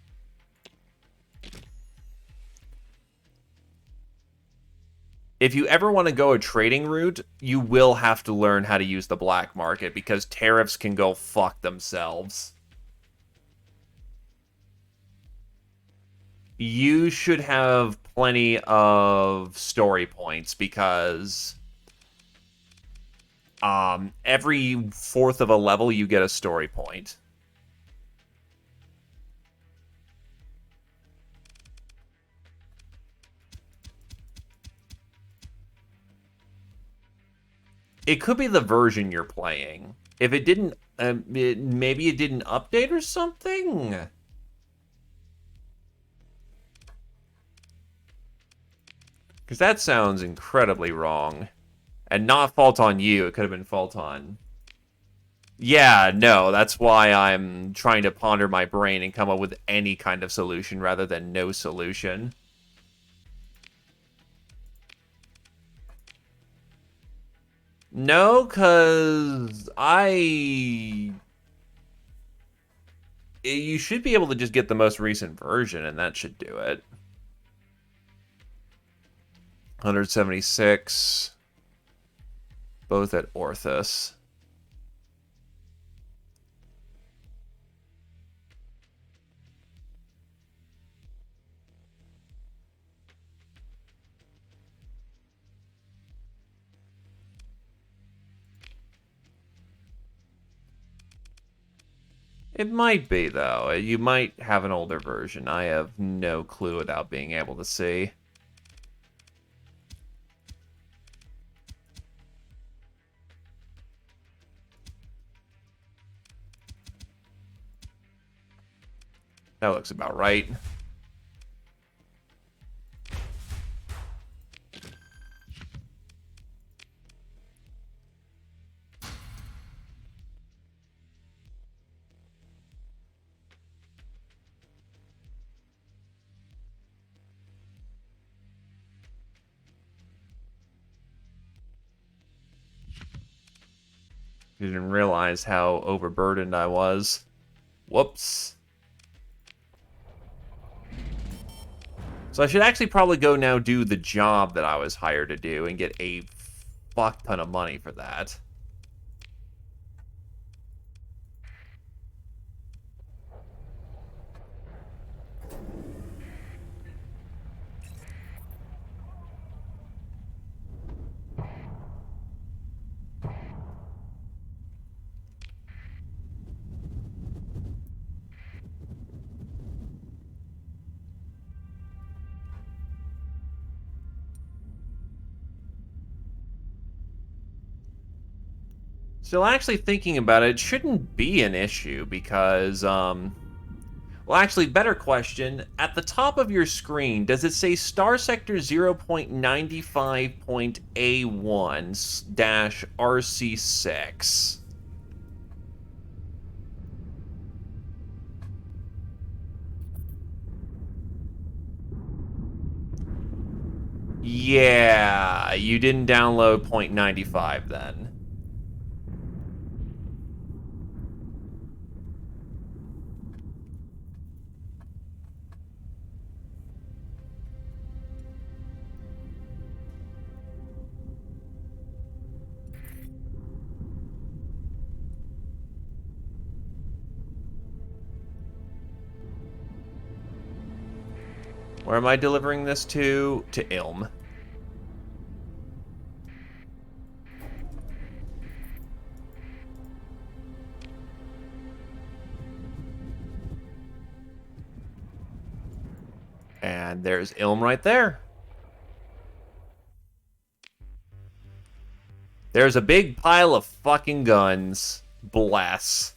If you ever want to go a trading route, you will have to learn how to use the black market because tariffs can go fuck themselves. You should have plenty of story points because every fourth of a level you get a story point. It could be the version you're playing. If it didn't, maybe it didn't update or something? Because that sounds incredibly wrong. And not fault on you, it could have been fault on... Yeah, no, that's why I'm trying to ponder my brain and come up with any kind of solution rather than no solution. No, because you should be able to just get the most recent version, and that should do it. 176. Both at Orthus. It might be, though. You might have an older version. I have no clue without being able to see. That looks about right. Didn't realize how overburdened I was. Whoops. So I should actually probably go now do the job that I was hired to do and get a fuck ton of money for that. Still actually thinking about it, it shouldn't be an issue because, well, actually, better question. At the top of your screen, does it say Starsector 0.95.A1-RC6? Yeah, you didn't download 0.95 then. Where am I delivering this to? To Ilm. And there's Ilm right there. There's a big pile of fucking guns. Bless.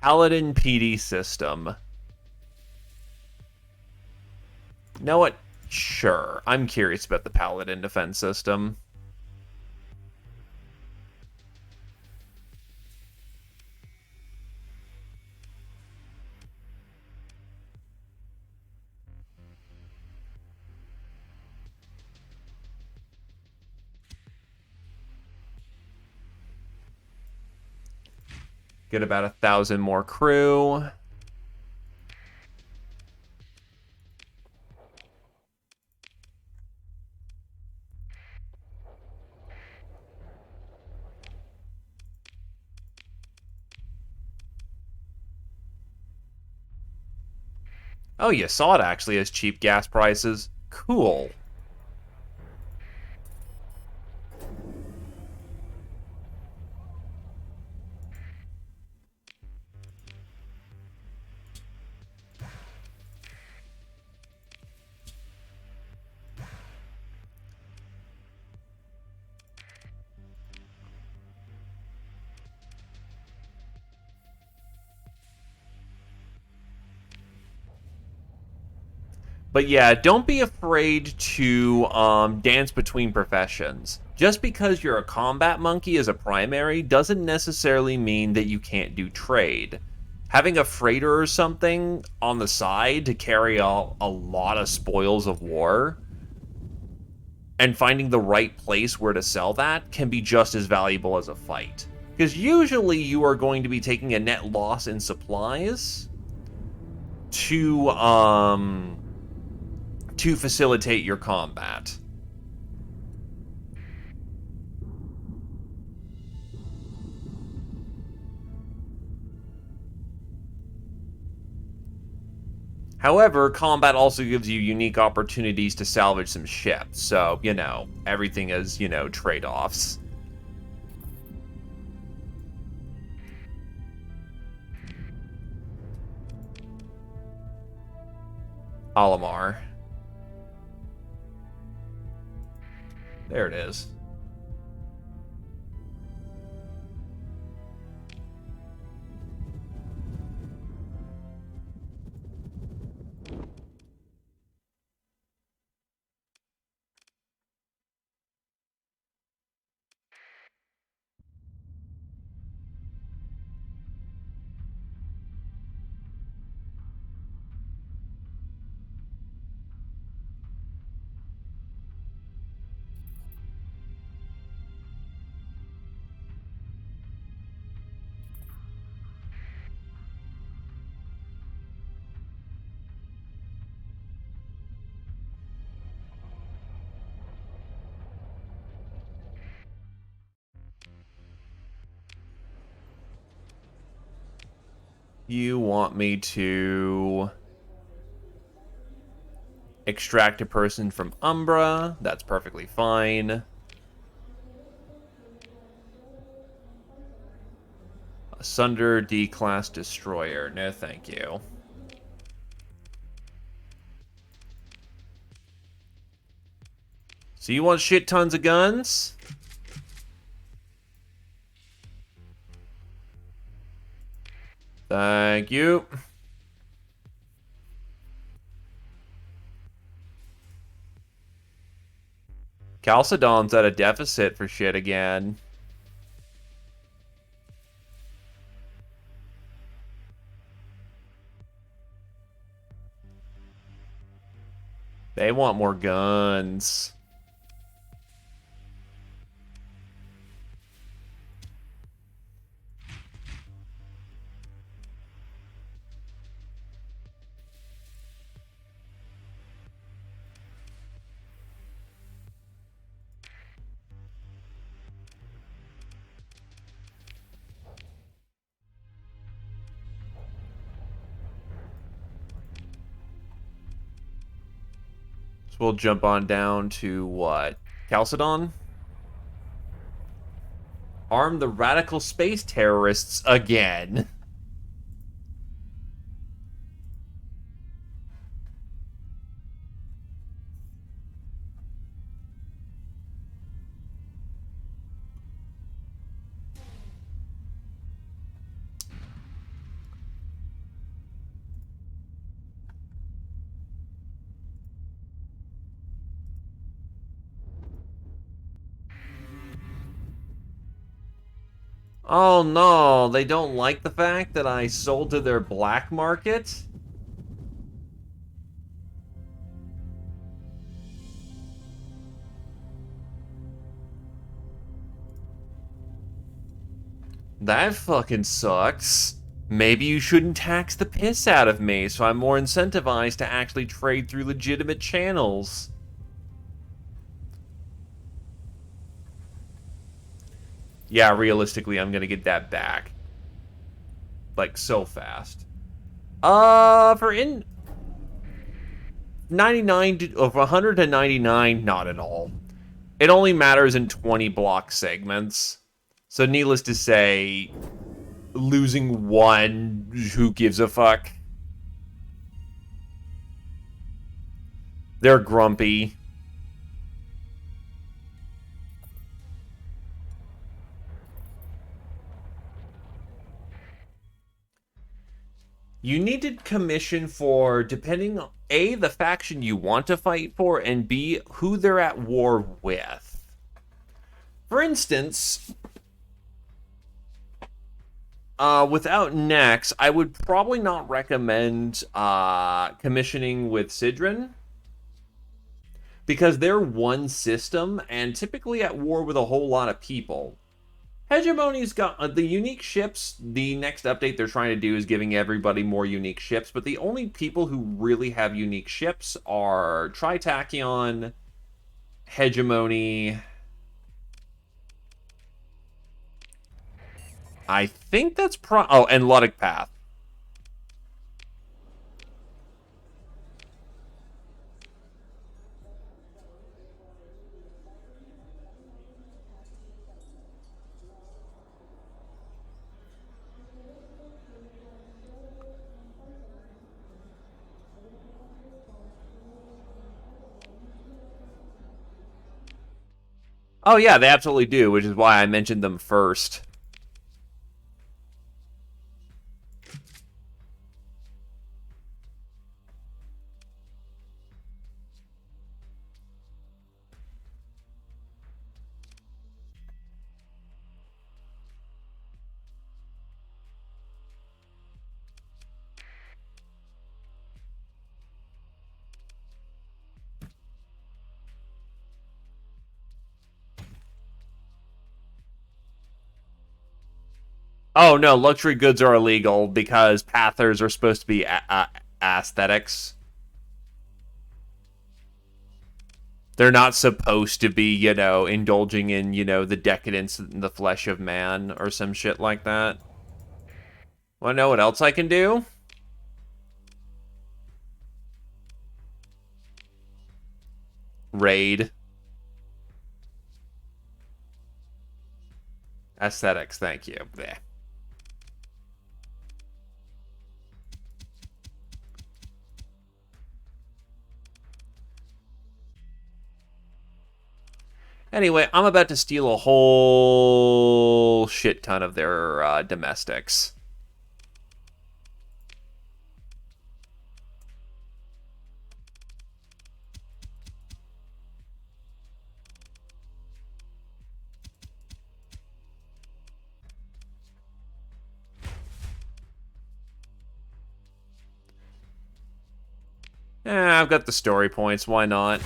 Paladin PD system. You know what? Sure. I'm curious about the Paladin defense system. Get about 1,000 more crew. Oh, you saw it actually as cheap gas prices. Cool. But yeah, don't be afraid to dance between professions. Just because you're a combat monkey as a primary doesn't necessarily mean that you can't do trade. Having a freighter or something on the side to carry a lot of spoils of war and finding the right place where to sell that can be just as valuable as a fight. Because usually you are going to be taking a net loss in supplies to facilitate your combat. However, combat also gives you unique opportunities to salvage some ships, so, you know, everything is, you know, trade-offs. Alamar. There it is. You want me to extract a person from Umbra? That's perfectly fine. Asunder D-Class Destroyer. No, thank you. So you want shit tons of guns? Thank you. Chalcedon's at a deficit for shit again. They want more guns. So we'll jump on down to what? Chalcedon? Arm the radical space terrorists again. Oh no, they don't like the fact that I sold to their black market? That fucking sucks. Maybe you shouldn't tax the piss out of me, so I'm more incentivized to actually trade through legitimate channels. Yeah, realistically, I'm gonna get that back. Like, so fast. For in... 99 to, of 100 to 99, not at all. It only matters in 20 block segments. So needless to say, losing one, who gives a fuck? They're grumpy. You need to commission for, depending on, A, the faction you want to fight for, and B, who they're at war with. For instance, without Nex, I would probably not recommend commissioning with Sidran, because they're one system, and typically at war with a whole lot of people. Hegemony's got the unique ships. The next update they're trying to do is giving everybody more unique ships, but the only people who really have unique ships are Tritachyon, Hegemony. I think that's oh, and Ludic Path. Oh yeah, they absolutely do, which is why I mentioned them first. Oh no, luxury goods are illegal because pathers are supposed to be aesthetics. They're not supposed to be, you know, indulging in, you know, the decadence in the flesh of man or some shit like that. Want to know what else I can do? Raid. Aesthetics, thank you. Blech. Anyway, I'm about to steal a whole shit ton of their domestics. I've got the story points. Why not?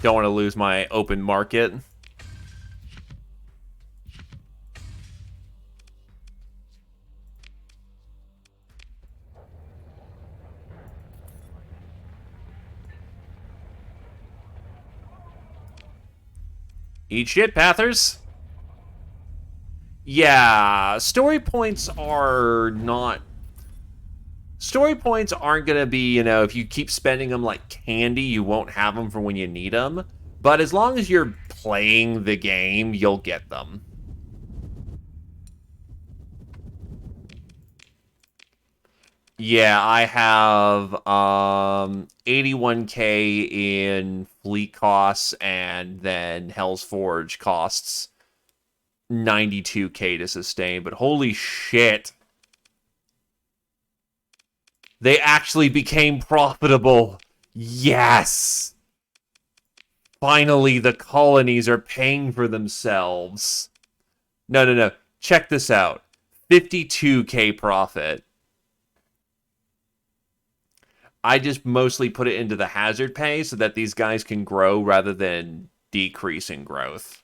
Don't want to lose my open market. Eat shit, Pathers. Yeah, story points are not... Story points aren't going to be, if you keep spending them like candy, you won't have them for when you need them. But as long as you're playing the game, you'll get them. Yeah, I have 81k in fleet costs, and then Hell's Forge costs 92k to sustain. But holy shit, they actually became profitable. Yes! Finally, the colonies are paying for themselves. No, no, no. Check this out. 52k profit. I just mostly put it into the hazard pay so that these guys can grow rather than decrease in growth.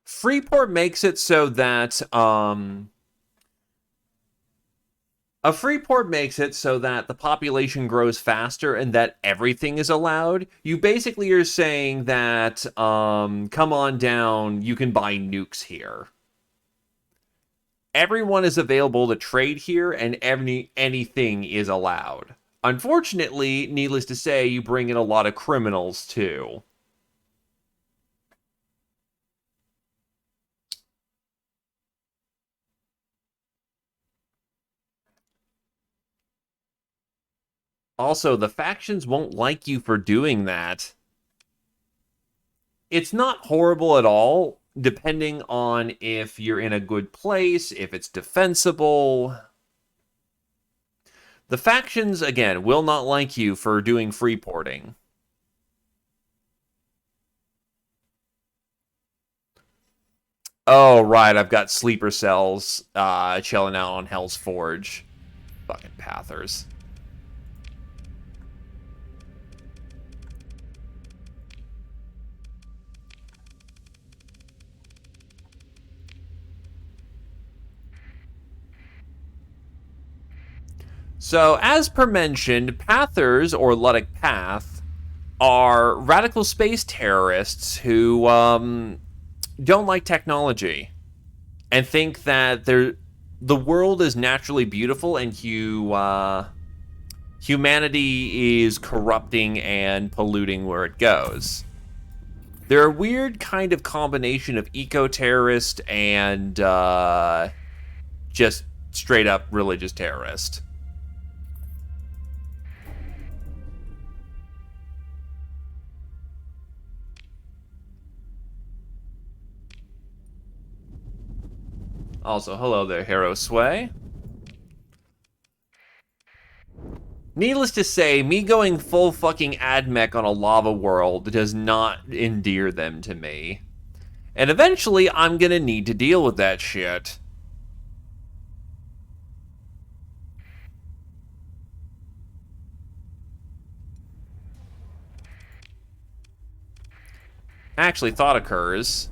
Freeport makes it so that Freeport makes it so that the population grows faster and that everything is allowed. You basically are saying that come on down, you can buy nukes here. Everyone is available to trade here, and anything is allowed. Unfortunately, needless to say, you bring in a lot of criminals too. Also, the factions won't like you for doing that. It's not horrible at all, depending on if you're in a good place, if it's defensible. The factions, again, will not like you for doing free porting. Oh, right, I've got sleeper cells chilling out on Hell's Forge. Fucking Pathers. So, as per mentioned, Pathers, or Ludic Path, are radical space terrorists who don't like technology and think that the world is naturally beautiful and humanity is corrupting and polluting where it goes. They're a weird kind of combination of eco-terrorist and just straight-up religious terrorist. Also, hello there, Hero Sway. Needless to say, me going full fucking AdMech on a lava world does not endear them to me. And eventually, I'm gonna need to deal with that shit. Actually, thought occurs.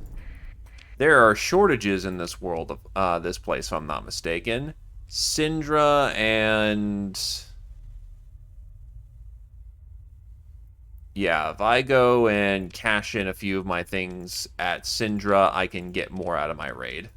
There are shortages in this world of this place, if I'm not mistaken. Syndra and... Yeah, if I go and cash in a few of my things at Syndra, I can get more out of my raid.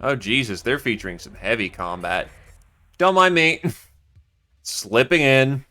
Oh, Jesus, they're featuring some heavy combat. Don't mind me. Slipping in.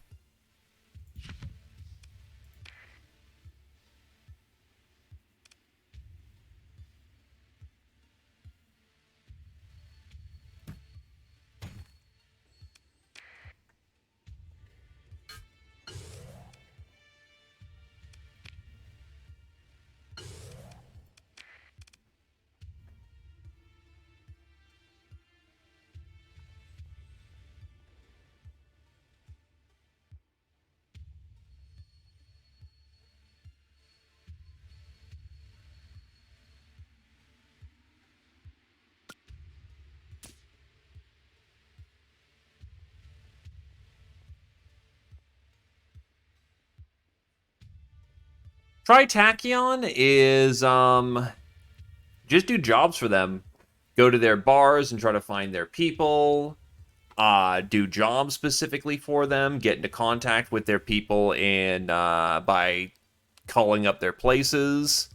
Tritachyon is, just do jobs for them. Go to their bars and try to find their people. Do jobs specifically for them. Get into contact with their people by calling up their places.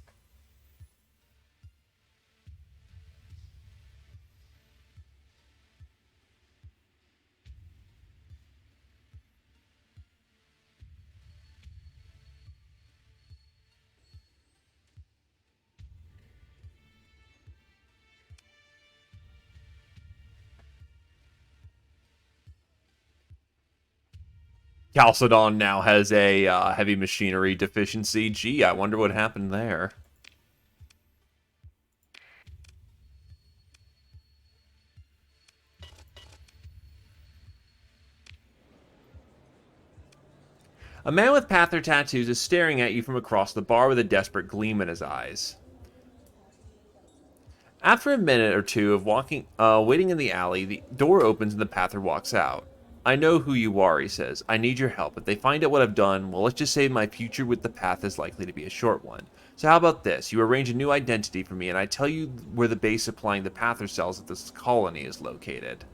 Chalcedon now has a heavy machinery deficiency. Gee, I wonder what happened there. A man with Pather tattoos is staring at you from across the bar with a desperate gleam in his eyes. After a minute or two of waiting in the alley, the door opens and the Pather walks out. I know who you are, he says. I need your help. If they find out what I've done, well, let's just say my future with the path is likely to be a short one. So how about this? You arrange a new identity for me, and I tell you where the base supplying the Pather cells at this colony is located.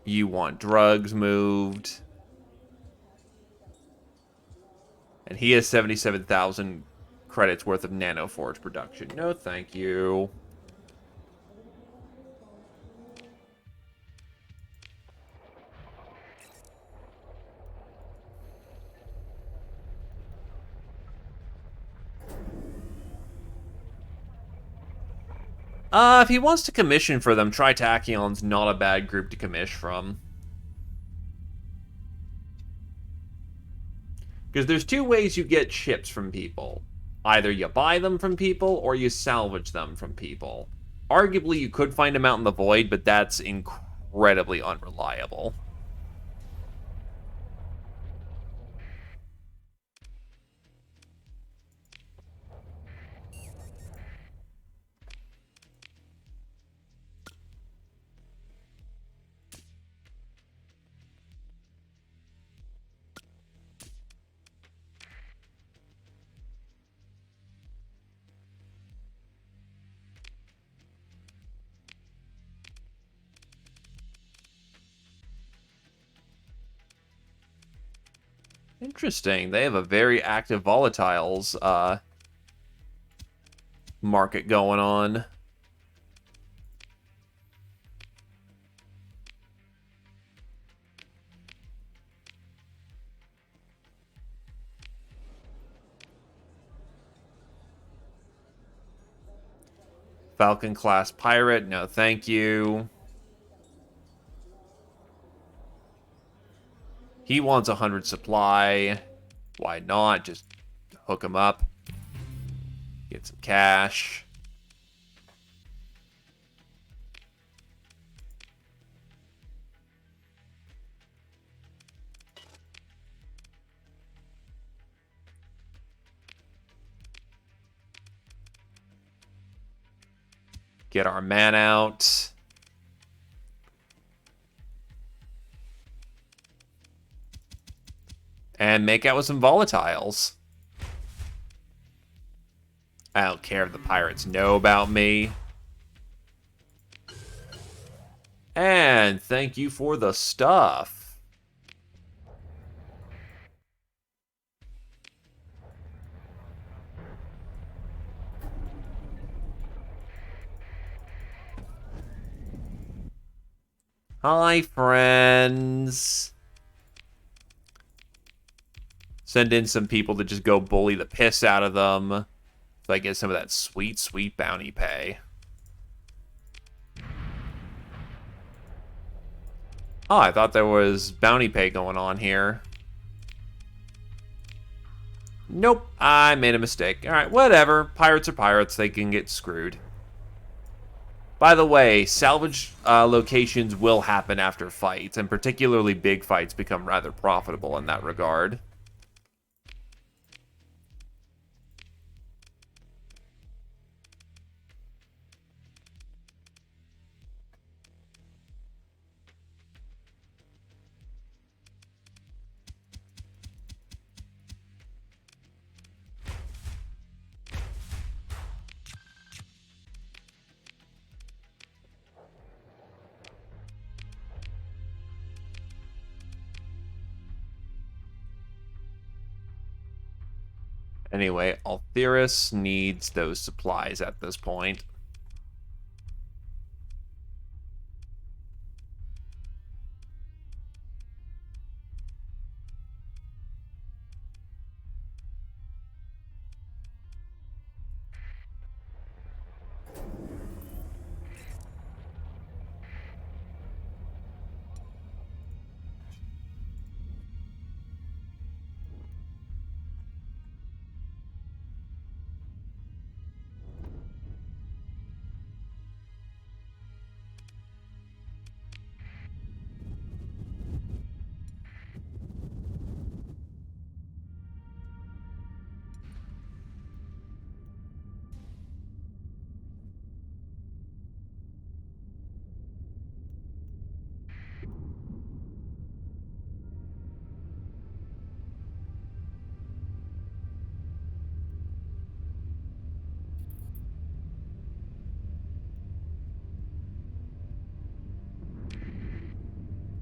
You want drugs moved. And he has 77,000 credits worth of nanoforge production. No, thank you. If he wants to commission for them, Tritachyon's not a bad group to commission from. Because there's two ways you get ships from people. Either you buy them from people, or you salvage them from people. Arguably, you could find them out in the void, but that's incredibly unreliable. Interesting. They have a very active volatiles market going on. Falcon class pirate, no thank you. He wants 100 supply. Why not? Just hook him up. Get some cash. Get our man out. And make out with some volatiles. I don't care if the pirates know about me. And thank you for the stuff. Hi, friends. Send in some people to just go bully the piss out of them. So I get some of that sweet, sweet bounty pay. Oh, I thought there was bounty pay going on here. Nope, I made a mistake. Alright, whatever. Pirates are pirates. They can get screwed. By the way, salvage locations will happen after fights, and particularly big fights become rather profitable in that regard. Anyway, Altheris needs those supplies at this point.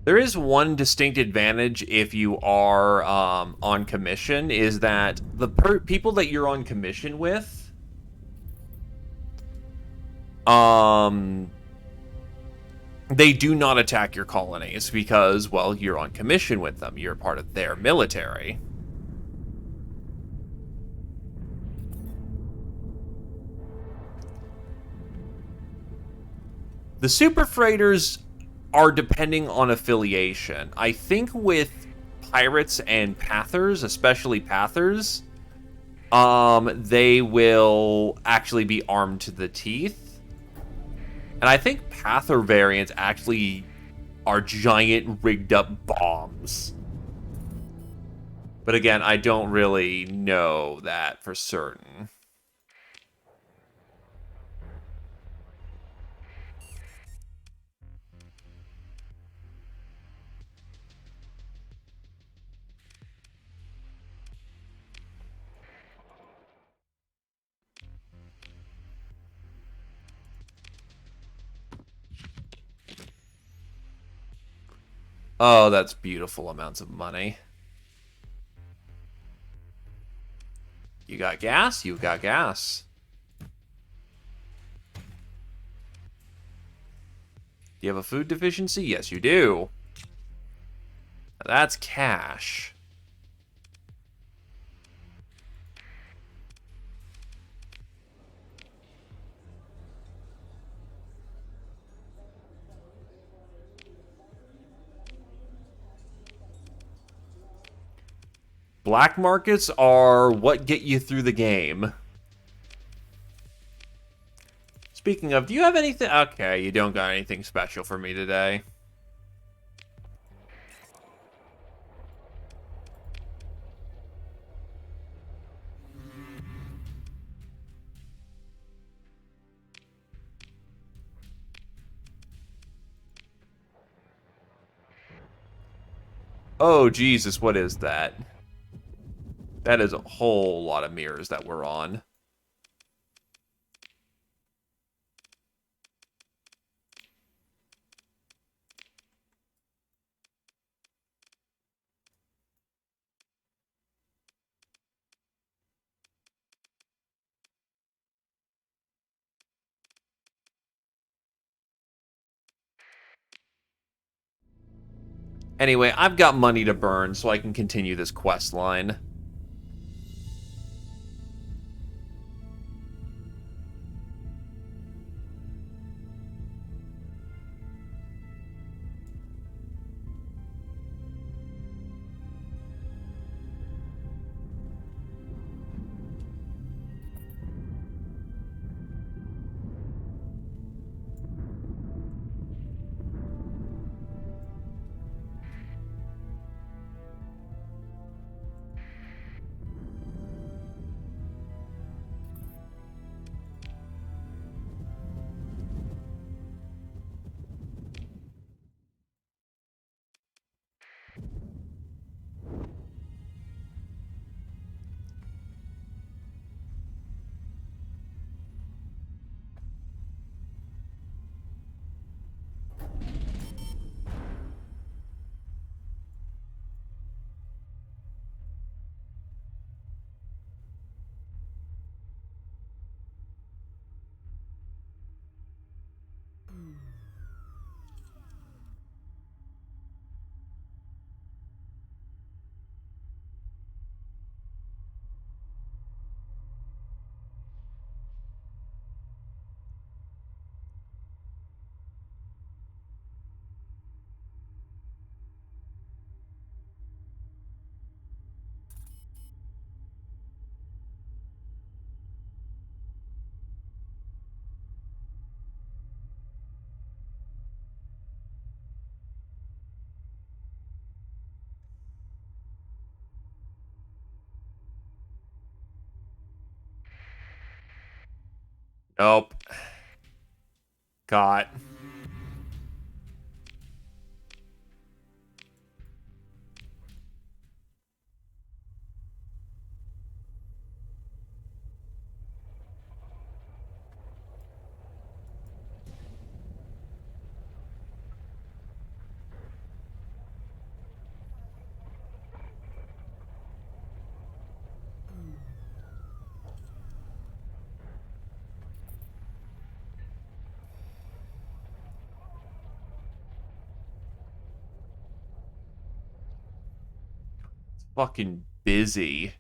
There is one distinct advantage if you are on commission, is that the people that you're on commission with, they do not attack your colonies because, well, you're on commission with them. You're part of their military. The super freighters are depending on affiliation. I think with pirates and pathers, especially pathers, they will actually be armed to the teeth. And I think pather variants actually are giant rigged up bombs. But again, I don't really know that for certain. Oh, that's beautiful amounts of money. You got gas? You got gas. Do you have a food deficiency? Yes, you do. That's cash. Black markets are what get you through the game. Speaking of, do you have anything? Okay, you don't got anything special for me today. Oh, Jesus, what is that? That is a whole lot of mirrors that we're on. Anyway, I've got money to burn, so I can continue this quest line. Nope. God. Fucking busy.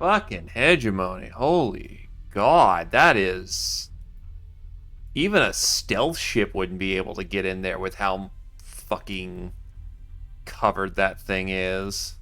Fucking hegemony. Holy God, that is... Even a stealth ship wouldn't be able to get in there with how fucking covered that thing is.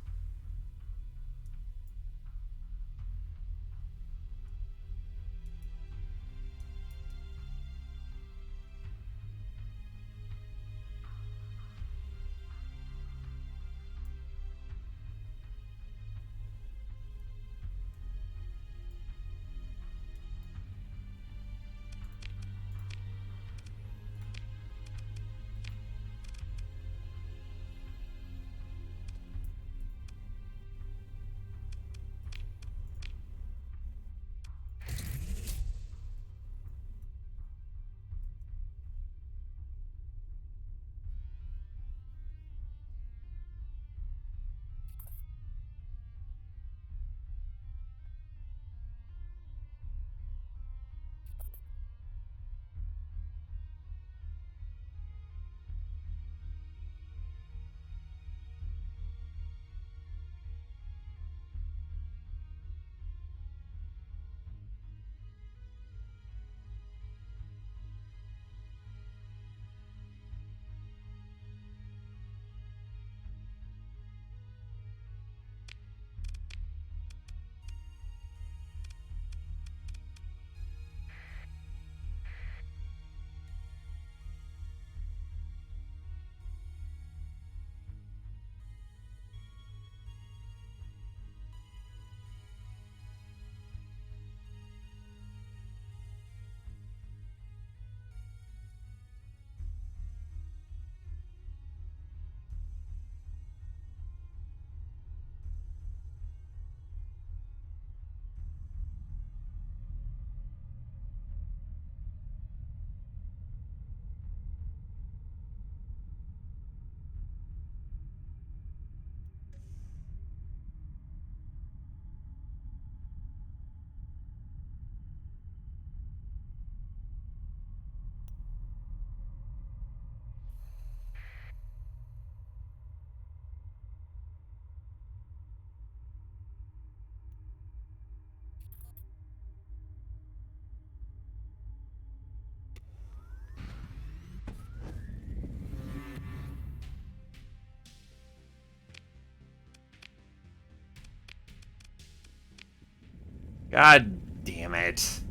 God damn it.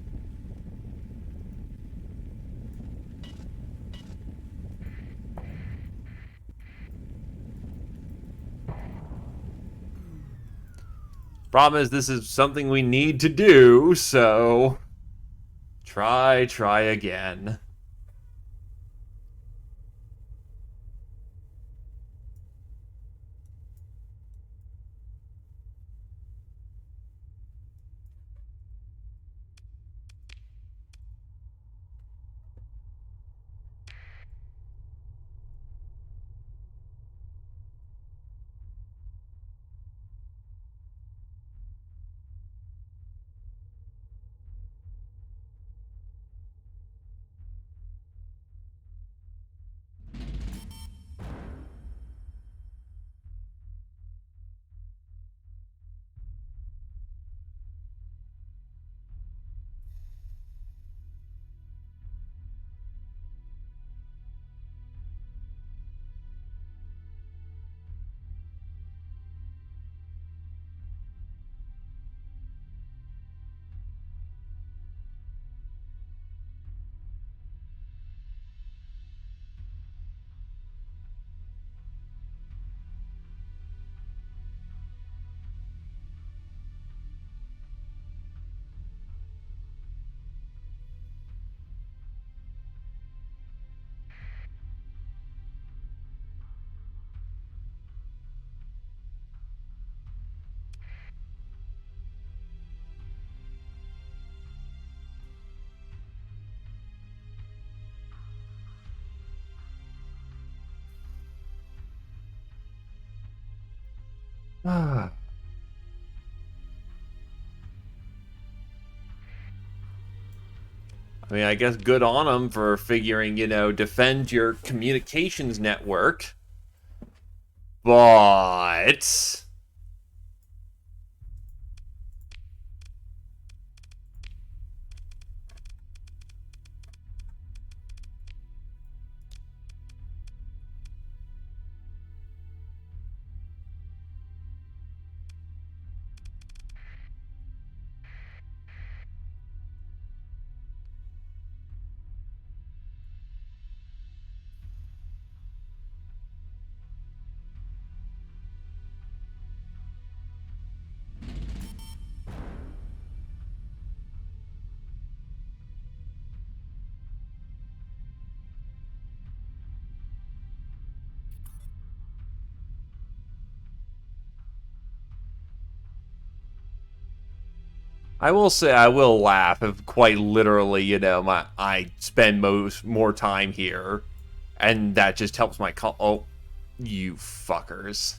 Problem is, this is something we need to do, so... Try again. I mean, I guess good on them for figuring, defend your communications network. But... I will say I will laugh if quite literally, I spend more time here, and that just helps my call. Oh, you fuckers.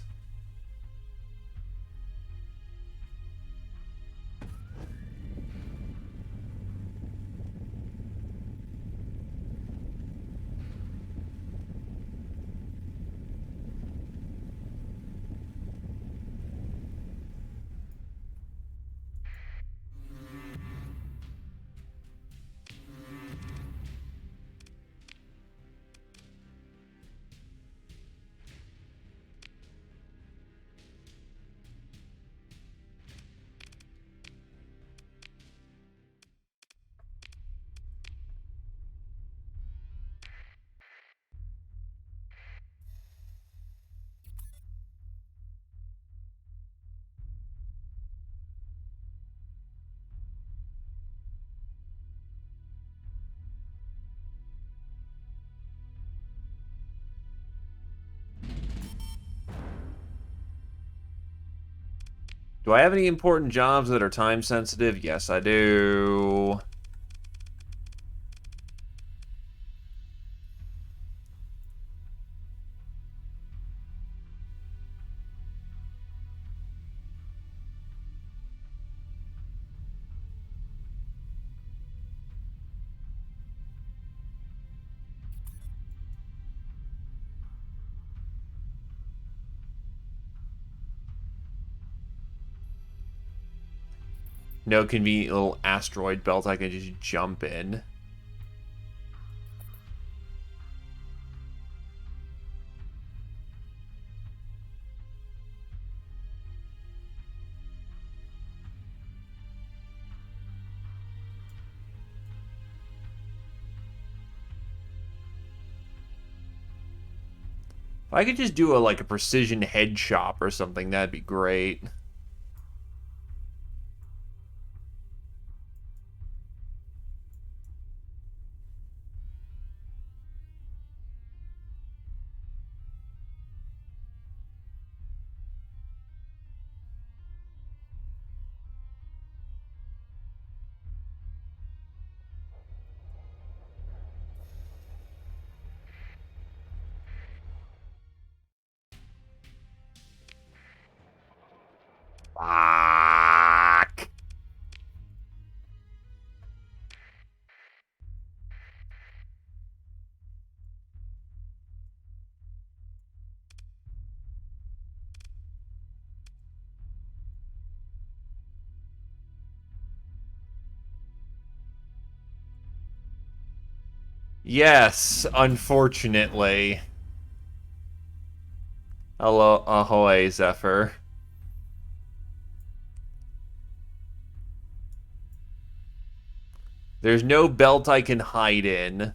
Do I have any important jobs that are time sensitive? Yes, I do. No convenient little asteroid belt I can just jump in. If I could just do a precision head shop or something, that'd be great. Fuck. Yes, unfortunately. Hello, ahoy, Zephyr. There's no belt I can hide in.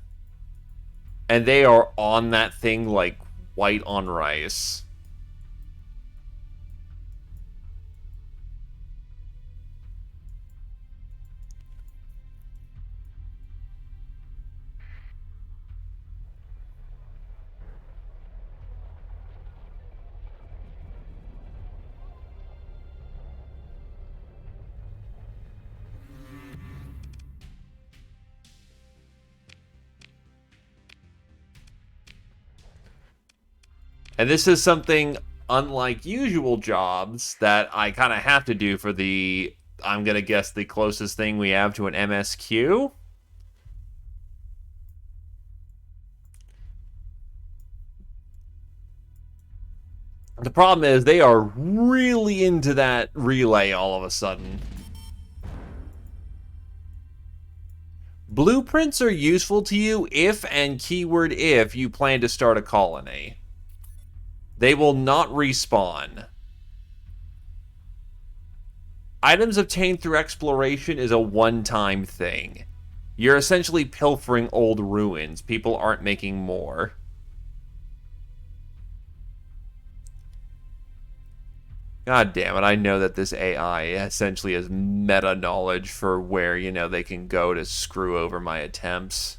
And they are on that thing like white on rice. And this is something, unlike usual jobs, that I kind of have to do for the, I'm going to guess, the closest thing we have to an MSQ. The problem is they are really into that relay all of a sudden. Blueprints are useful to you if, and keyword if, you plan to start a colony. They will not respawn. Items obtained through exploration is a one-time thing. You're essentially pilfering old ruins. People aren't making more. God damn it, I know that this AI essentially has meta knowledge for where, they can go to screw over my attempts.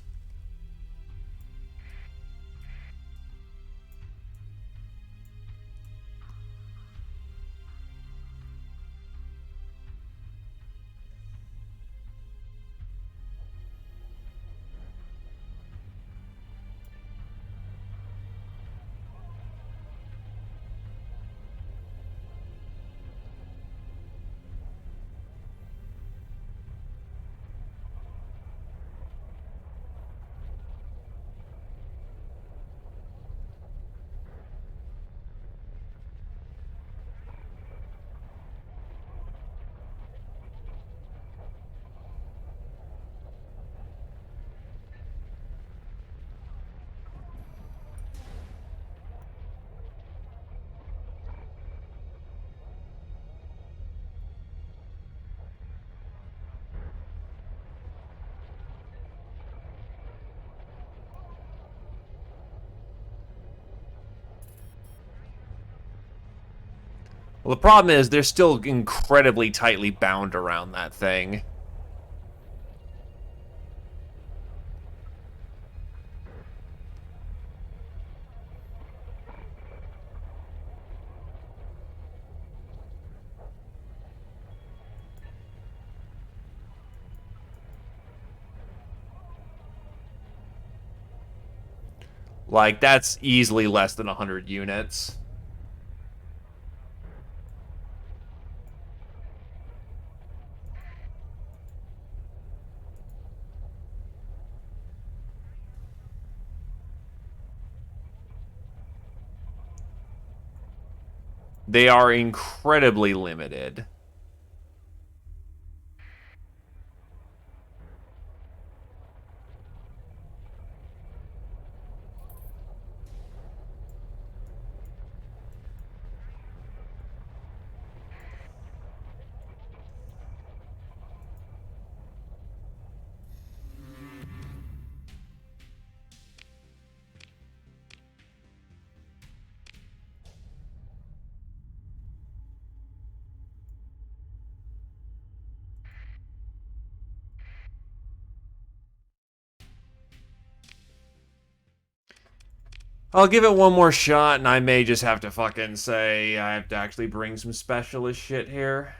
Well, the problem is they're still incredibly tightly bound around that thing. Like, that's easily less than 100 units. They are incredibly limited. I'll give it one more shot, and I may just have to fucking say I have to actually bring some specialist shit here.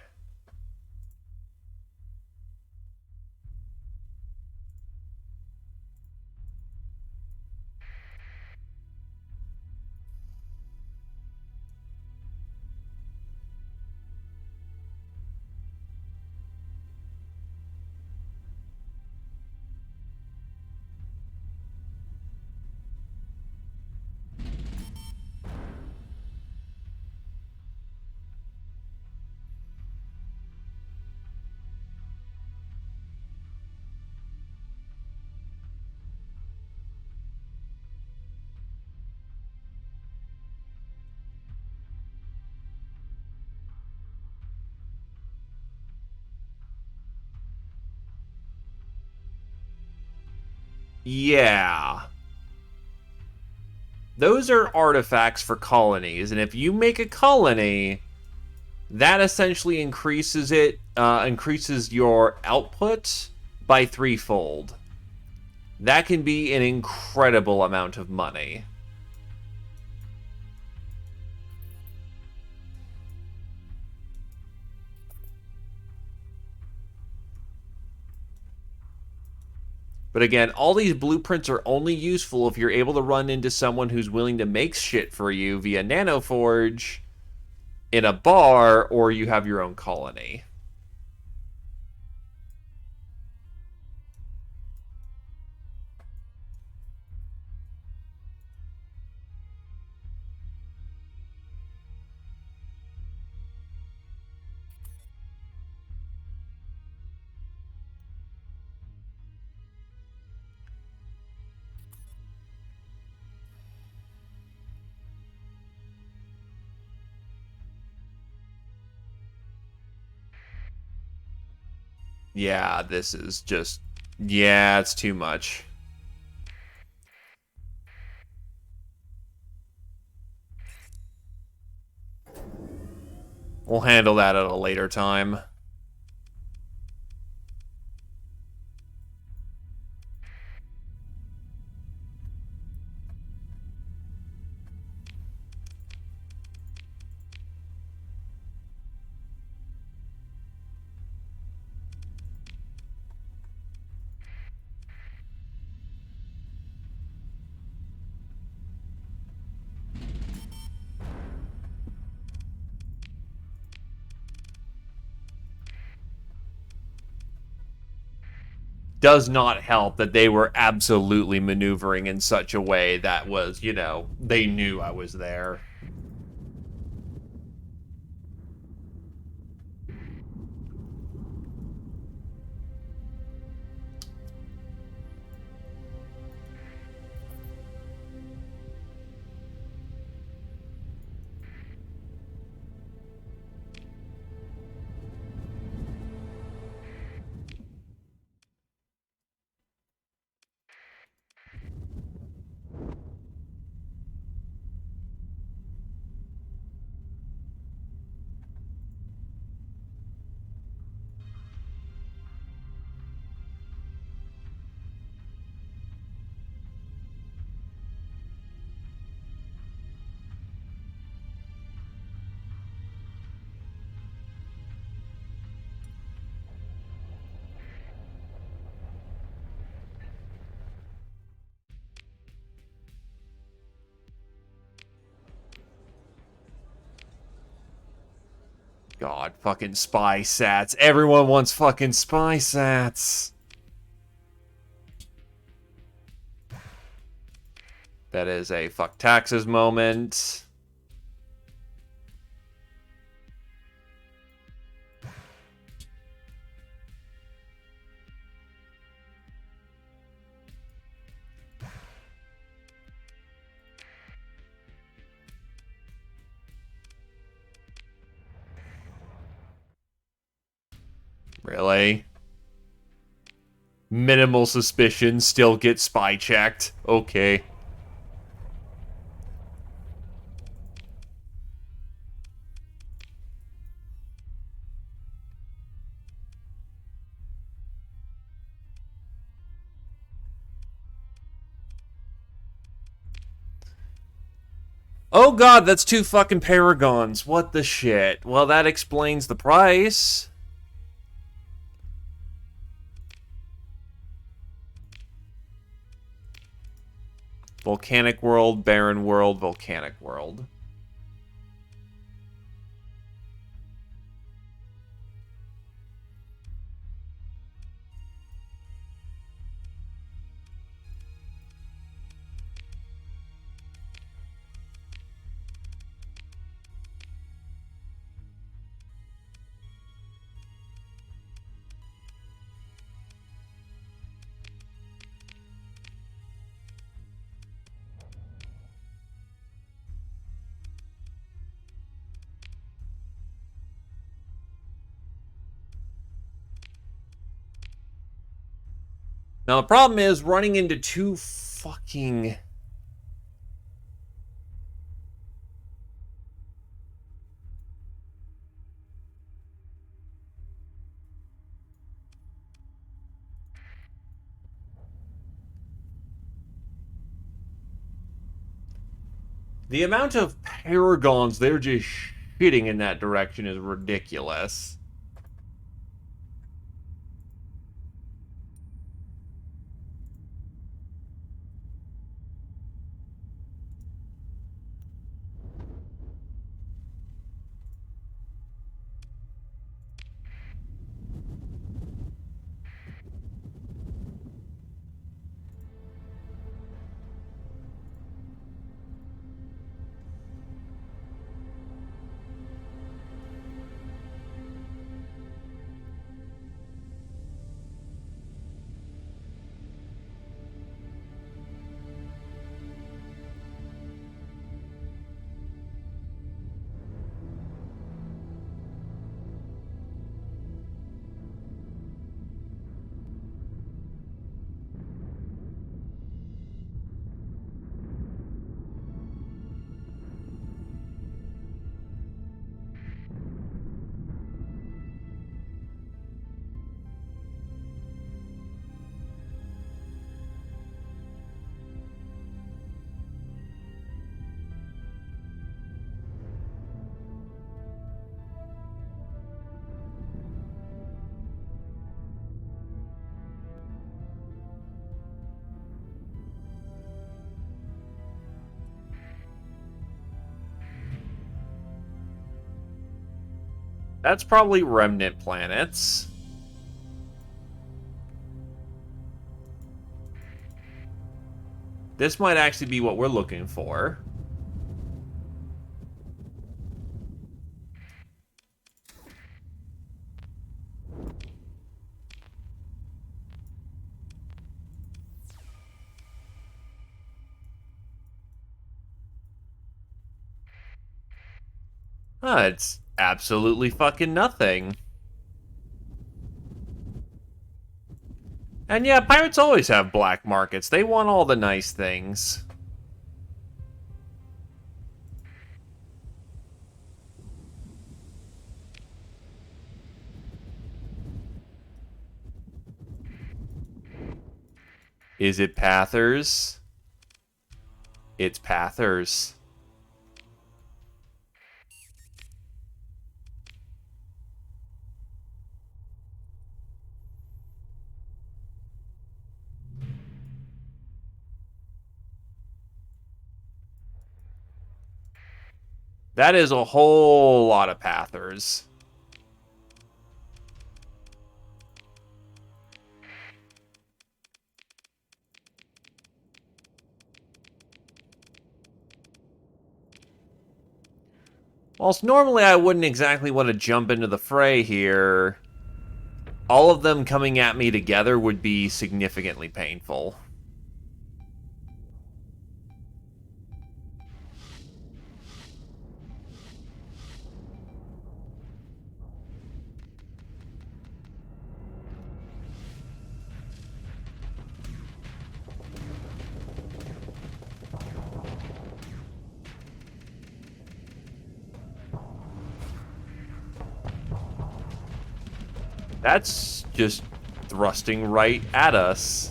Yeah. Those are artifacts for colonies, and if you make a colony, that essentially increases your output by threefold. That can be an incredible amount of money. But again, all these blueprints are only useful if you're able to run into someone who's willing to make shit for you via Nanoforge in a bar, or you have your own colony. Yeah, this is just... Yeah, it's too much. We'll handle that at a later time. Does not help that they were absolutely maneuvering in such a way that was, you know, they knew I was there. God, fucking spy sats. Everyone wants fucking spy sats. That is a fuck taxes moment. Really? Minimal suspicion, still get spy checked. Okay. Oh god, that's 2 fucking paragons. What the shit? Well, that explains the price. Volcanic world, barren world, volcanic world. Now, the problem is running into 2 fucking... The amount of paragons they're just shitting in that direction is ridiculous. That's probably remnant planets. This might actually be what we're looking for. It's absolutely fucking nothing. And yeah, pirates always have black markets. They want all the nice things. Is it Pathers? It's Pathers. That is a whole lot of Pathers. Whilst normally I wouldn't exactly want to jump into the fray here, all of them coming at me together would be significantly painful. That's just thrusting right at us.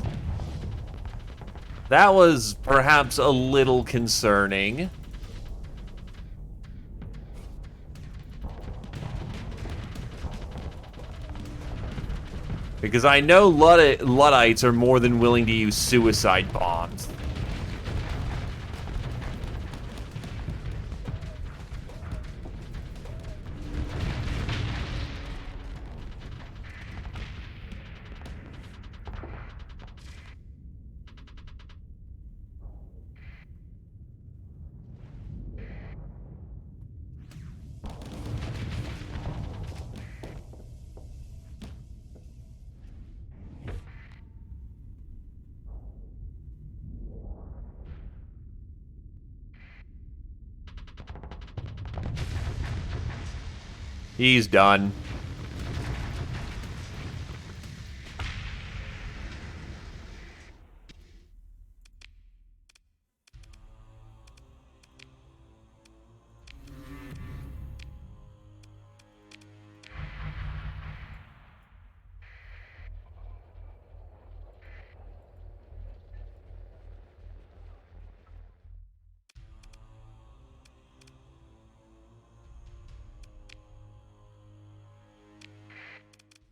That was perhaps a little concerning. Because I know Luddites are more than willing to use suicide bombs. He's done.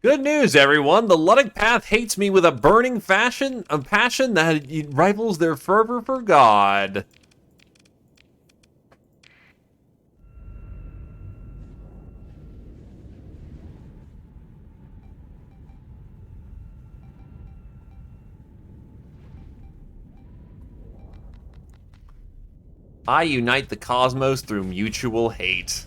Good news, everyone! The Luddic Path hates me with a burning passion that rivals their fervor for God. I unite the cosmos through mutual hate.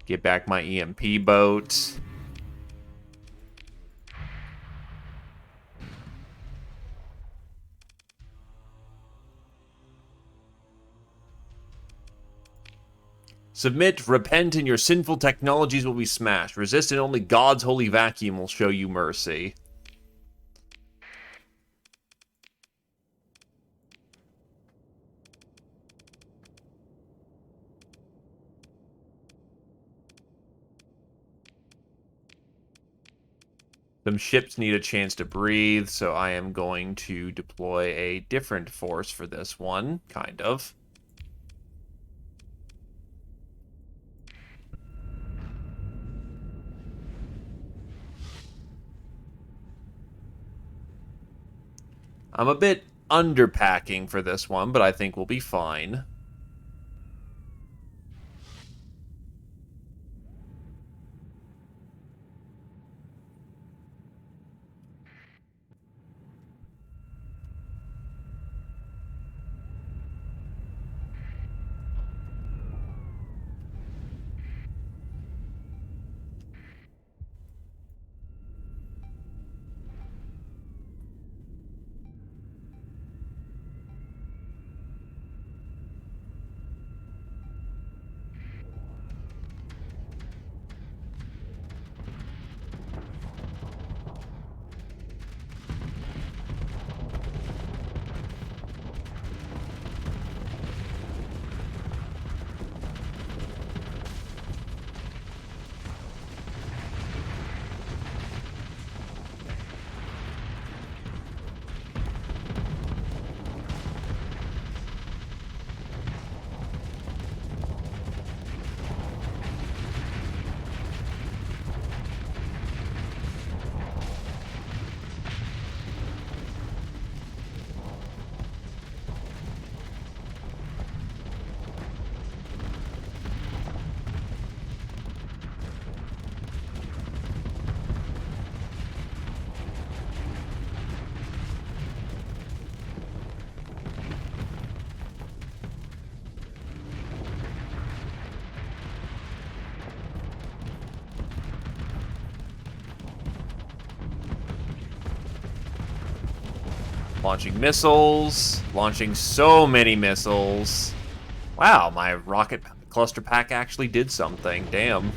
Get back my EMP boat. Submit, repent, and your sinful technologies will be smashed. Resist, and only God's holy vacuum will show you mercy. Some ships need a chance to breathe, so I am going to deploy a different force for this one, kind of. I'm a bit underpacking for this one, but I think we'll be fine. Launching missiles. Launching so many missiles. Wow, my rocket cluster pack actually did something. Damn.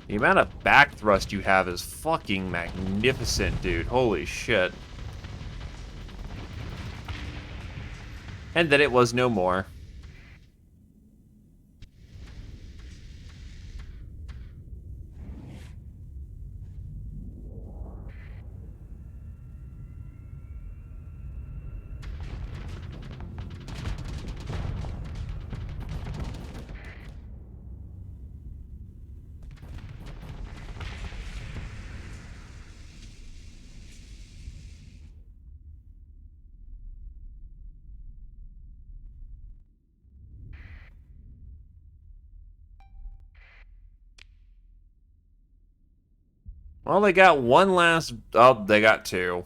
The amount of back thrust you have is fucking magnificent, dude. Holy shit. And then it was no more. Well, they got one last... Oh, they got two.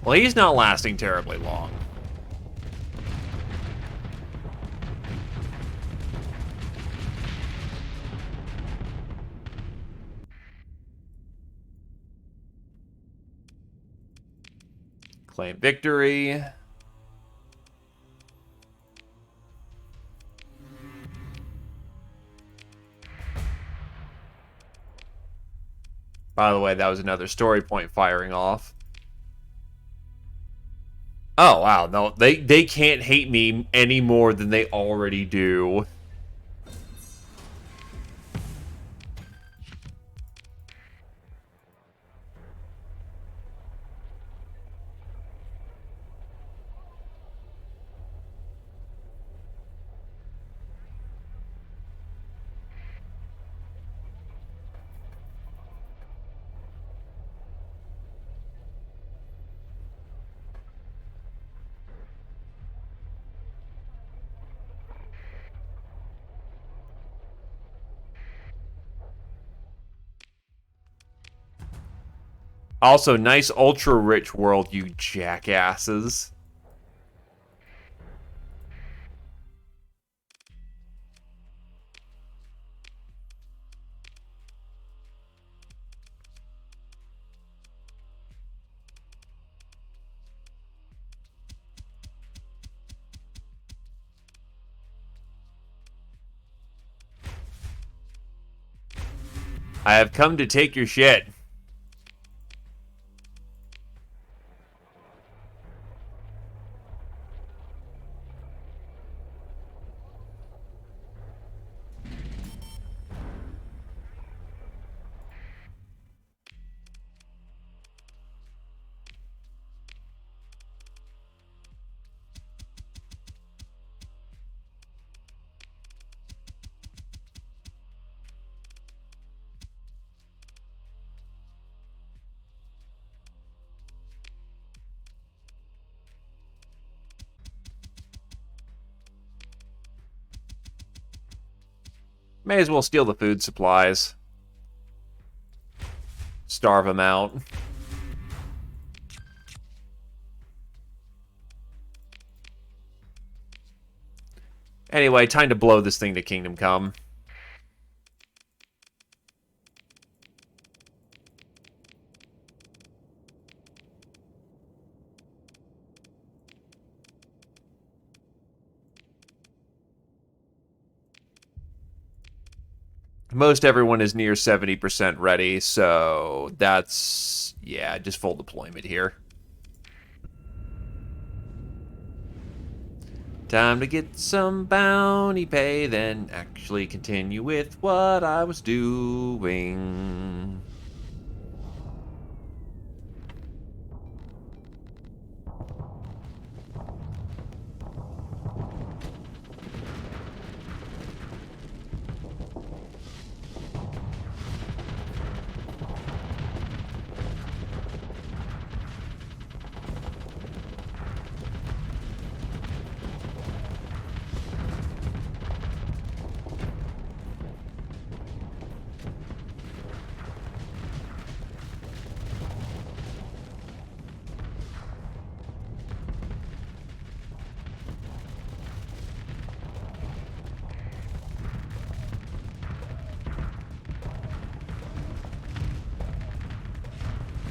Well, he's not lasting terribly long. Claim victory. By the way, that was another story point firing off. Oh, wow. No, they can't hate me any more than they already do. Also, nice ultra-rich world, you jackasses. I have come to take your shit. May as well steal the food supplies. Starve them out. Anyway, time to blow this thing to Kingdom Come. Most everyone is near 70% ready, so that's... yeah, just full deployment here. Time to get some bounty pay, then actually continue with what I was doing.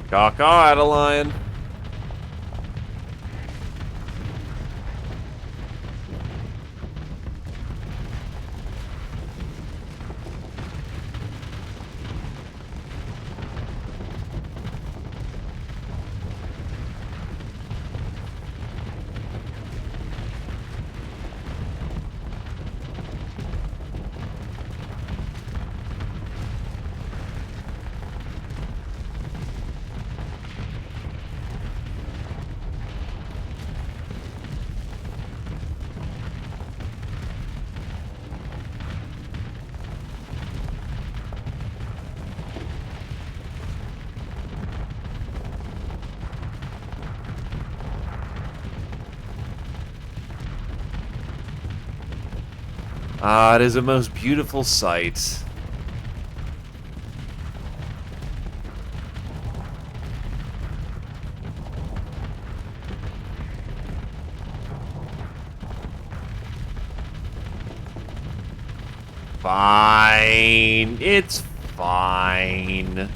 Caw-caw, Adelion. Ah, it is a most beautiful sight. Fine. It's fine.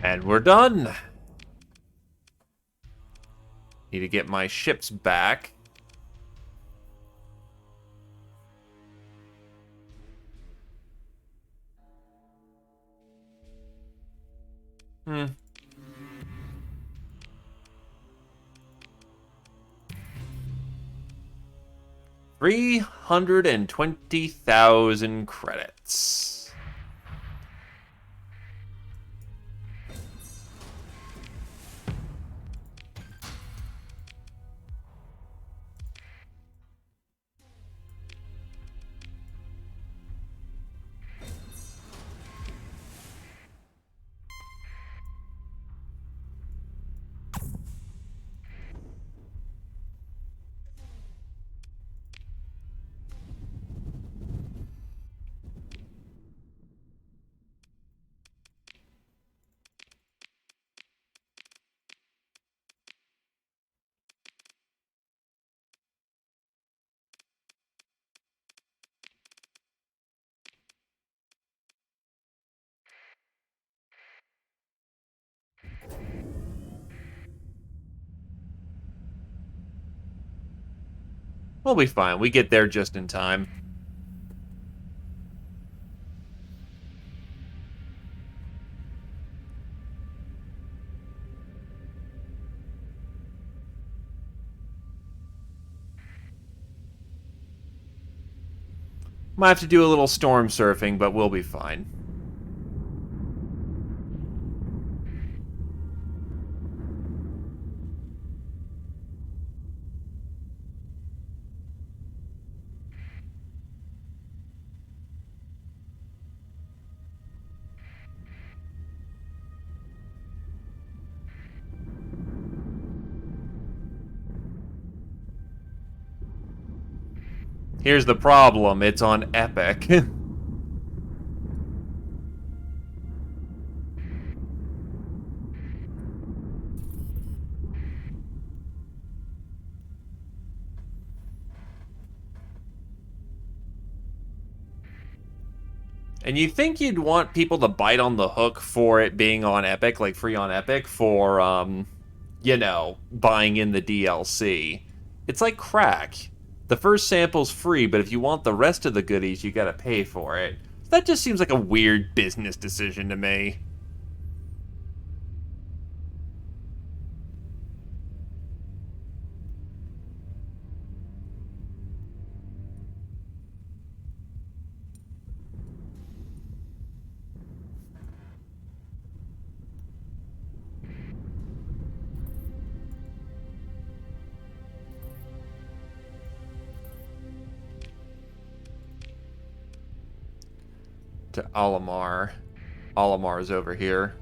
And we're done. Need to get my ships back. 320,000 credits. We'll be fine. We get there just in time. Might have to do a little storm surfing, but we'll be fine. Here's the problem. It's on Epic. And you think you'd want people to bite on the hook for it being on Epic, like free on Epic, for, you know, buying in the DLC. It's like crack. The first sample's free, but if you want the rest of the goodies, you gotta pay for it. That just seems like a weird business decision to me. To Alamar. Alamar's over here.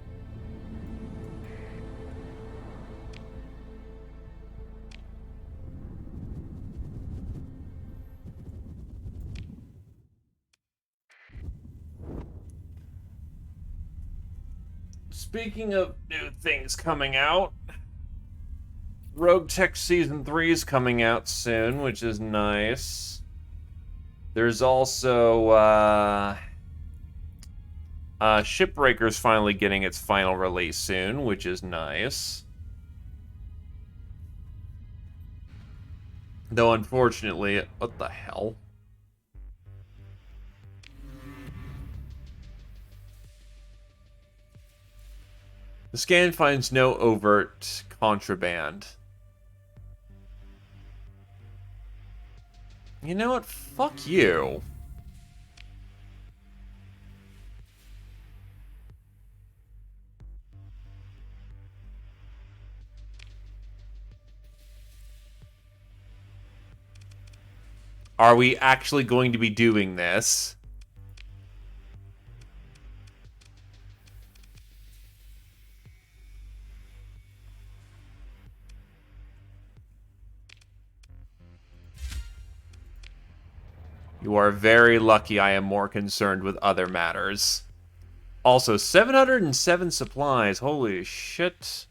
Speaking of new things coming out, Rogue Tech Season 3 is coming out soon, which is nice. There's also, Shipbreaker's finally getting its final release soon, which is nice. Though, unfortunately, what the hell? The scan finds no overt contraband. You know what? Fuck you. Are we actually going to be doing this? You are very lucky. I am more concerned with other matters. Also, 707 supplies. Holy shit.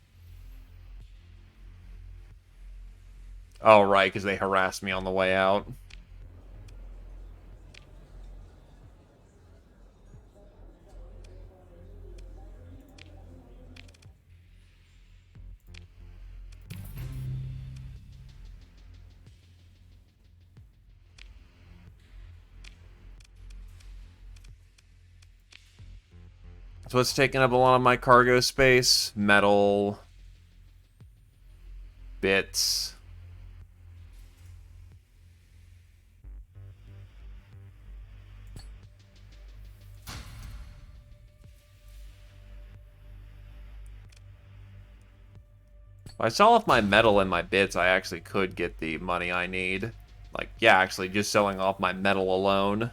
Oh, right, because they harassed me on the way out. So what's taking up a lot of my cargo space? Metal. Bits. If I sell off my metal and my bits, I actually could get the money I need. Like, yeah, actually, just selling off my metal alone.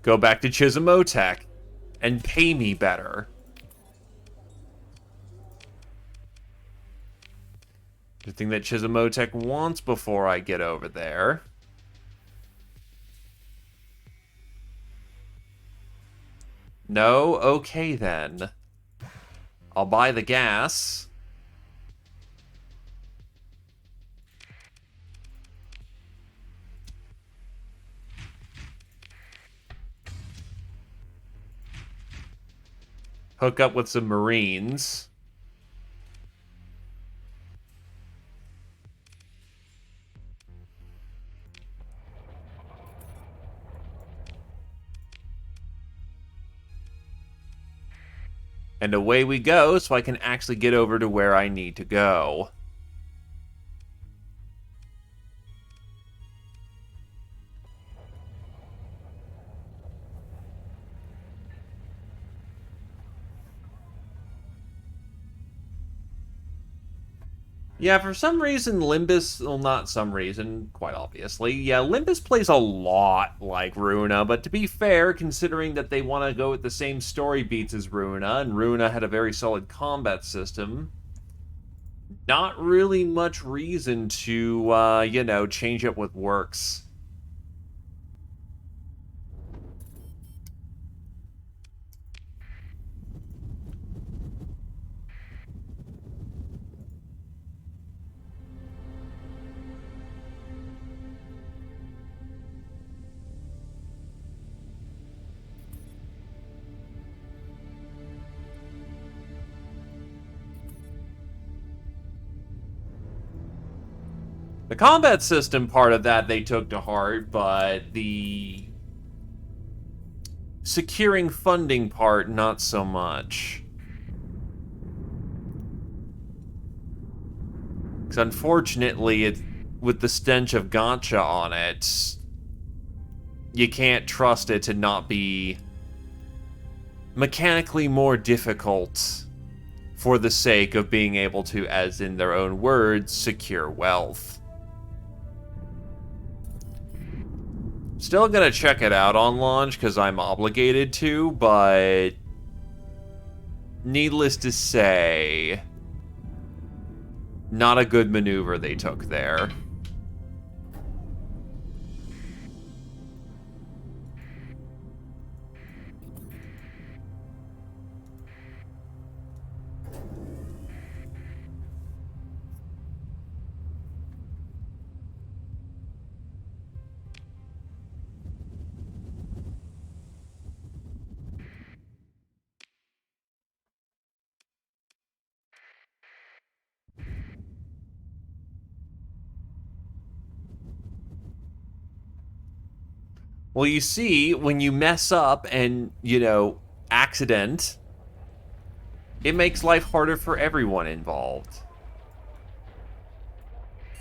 Go back to Chisimotech and pay me better. The thing that Chisimotech wants before I get over there. No? Okay, then. I'll buy the gas. Hook up with some Marines. And away we go, so I can actually get over to where I need to go. Yeah, for some reason, Limbus, well, not some reason, quite obviously, yeah, Limbus plays a lot like Runa, but to be fair, considering that they want to go with the same story beats as Runa, and Runa had a very solid combat system, not really much reason to, you know, change up what works. The combat system part of that they took to heart, but the securing funding part, not so much. Because unfortunately, with the stench of gacha on it, you can't trust it to not be mechanically more difficult for the sake of being able to, as in their own words, secure wealth. Still gonna check it out on launch because I'm obligated to, but needless to say, not a good maneuver they took there. Well, you see, when you mess up and, you know, accident, it makes life harder for everyone involved.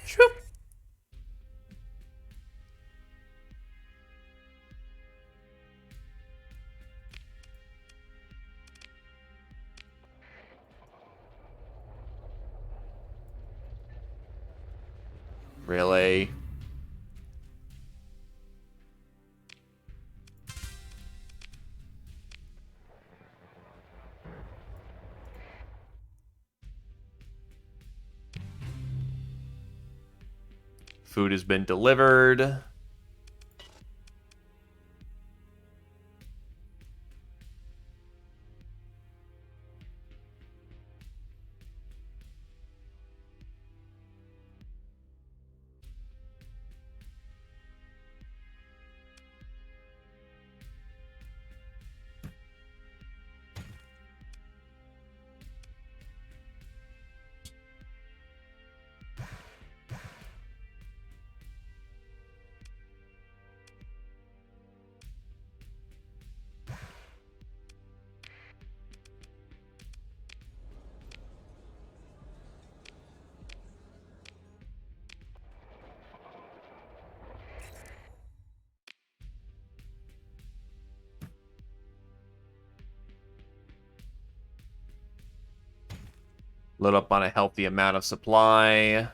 Shoop. Really? Food has been delivered. Load up on a healthy amount of supply.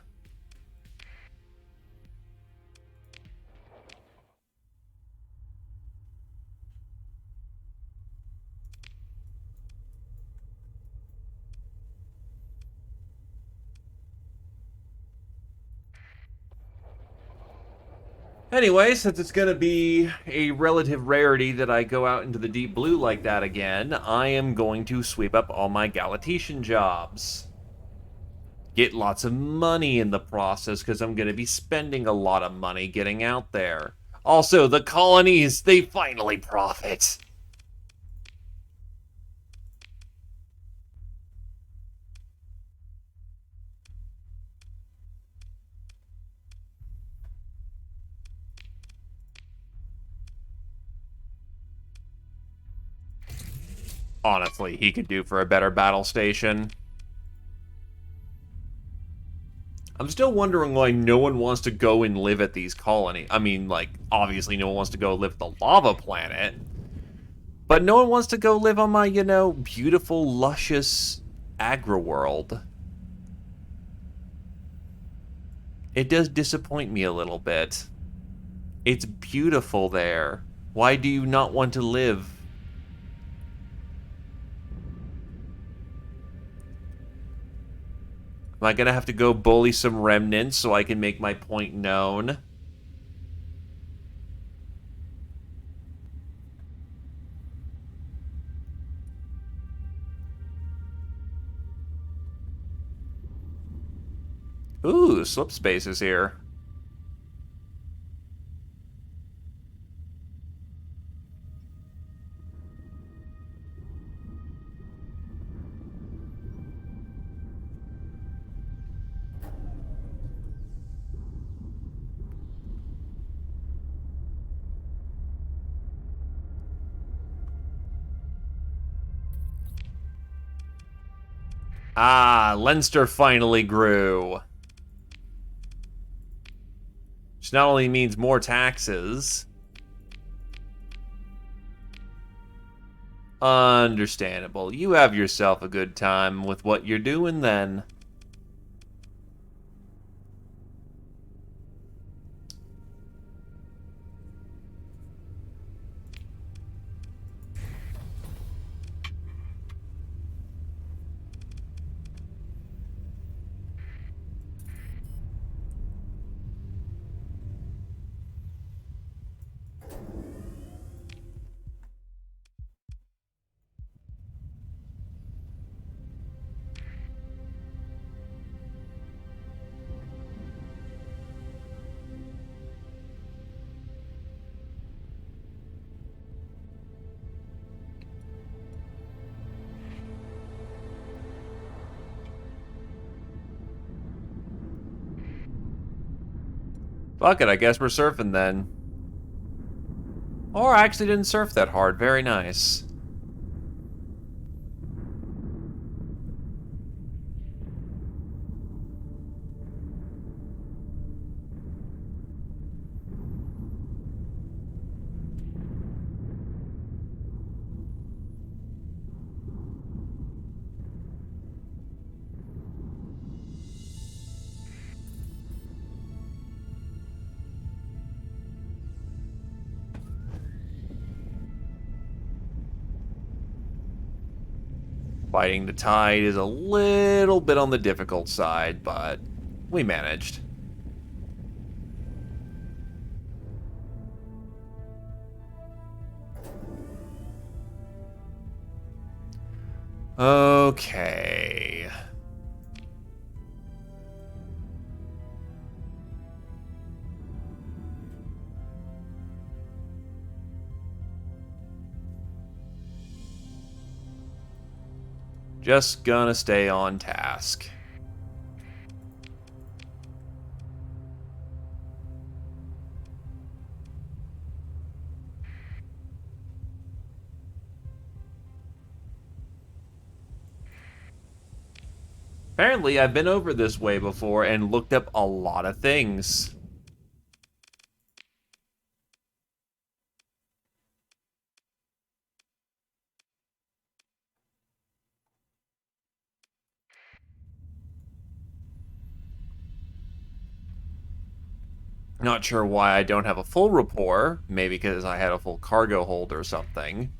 Anyway, since it's going to be a relative rarity that I go out into the deep blue like that again, I am going to sweep up all my Galatian jobs. Get lots of money in the process because I'm going to be spending a lot of money getting out there. Also, the colonies, they finally profit. Honestly, he could do for a better battle station. I'm still wondering why no one wants to go and live at these colonies. I mean, like, obviously no one wants to go live at the lava planet. But no one wants to go live on my, beautiful, luscious agri-world. It does disappoint me a little bit. It's beautiful there. Why do you not want to live? Am I gonna have to go bully some remnants so I can make my point known? Ooh, slip space is here. Ah, Leinster finally grew. Which not only means more taxes. Understandable. You have yourself a good time with what you're doing then. Fuck it, I guess we're surfing then. Or I actually didn't surf that hard. Very nice. Fighting the tide is a little bit on the difficult side, but we managed. Okay. Just gonna stay on task. Apparently, I've been over this way before and looked up a lot of things. Not sure why I don't have a full rapport. Maybe because I had a full cargo hold or something.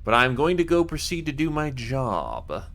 But I'm going to go proceed to do my job.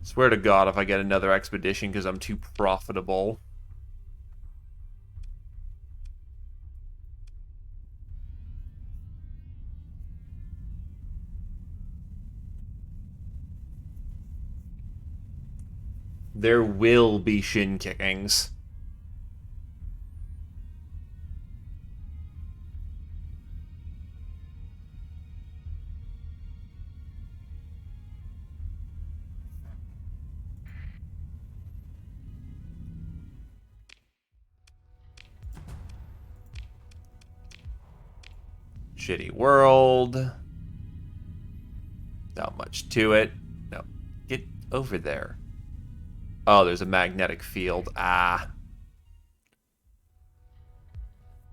Swear to God if I get another expedition because I'm too profitable. There will be shin kickings. Shitty world. Not much to it. No. Get over there. Oh, there's a magnetic field. Ah.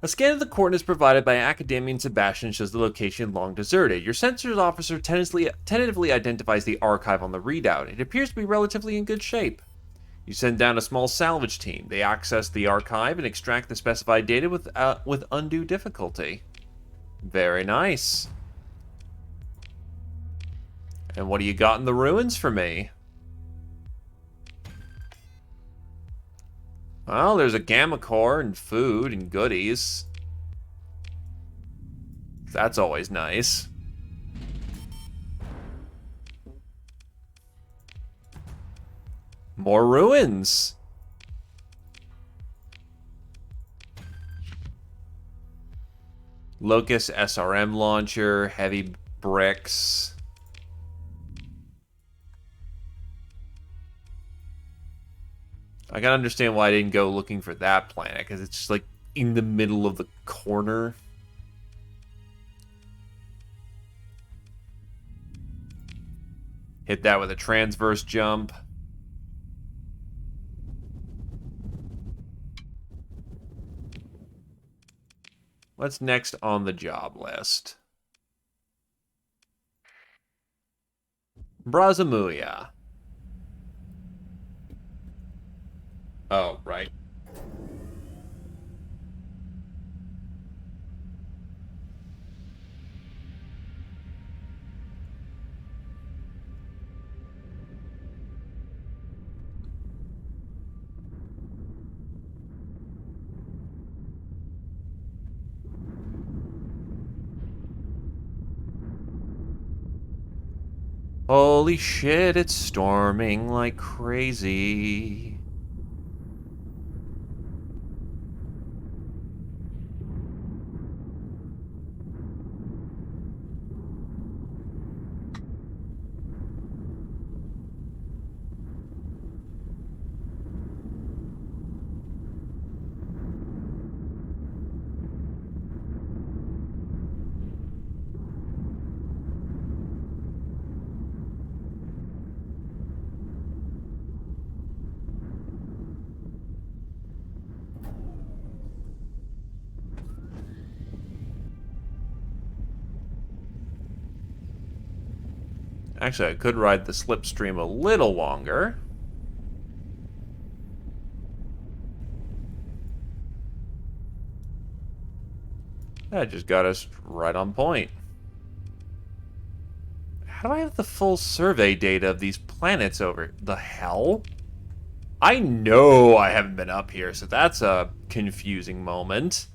A scan of the coordinates provided by Academian Sebastian shows the location long deserted. Your sensors officer tentatively identifies the archive on the readout. It appears to be relatively in good shape. You send down a small salvage team. They access the archive and extract the specified data with undue difficulty. Very nice. And what do you got in the ruins for me? Well, there's a gamma core and food and goodies. That's always nice. More ruins. Locust SRM launcher, heavy bricks. I gotta understand why I didn't go looking for that planet, because it's just like in the middle of the corner. Hit that with a transverse jump. What's next on the job list? Brazamuya. Oh, right. Holy shit, it's storming like crazy. Actually, I could ride the slipstream a little longer. That just got us right on point. How do I have the full survey data of these planets over? The hell? I know I haven't been up here, so that's a confusing moment.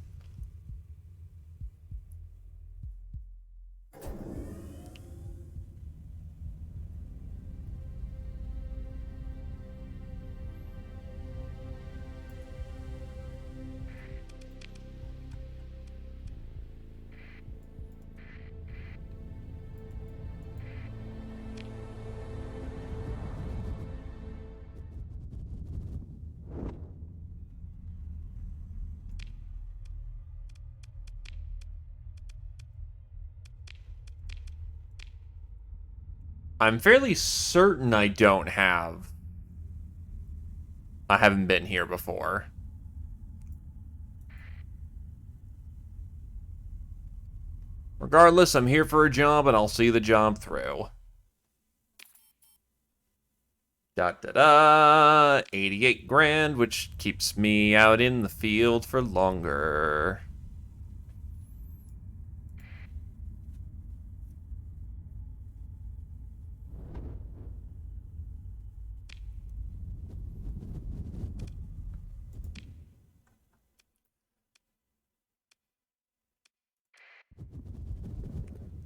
I'm fairly certain I don't have. I haven't been here before. Regardless, I'm here for a job and I'll see the job through. Da da da. 88 grand, which keeps me out in the field for longer.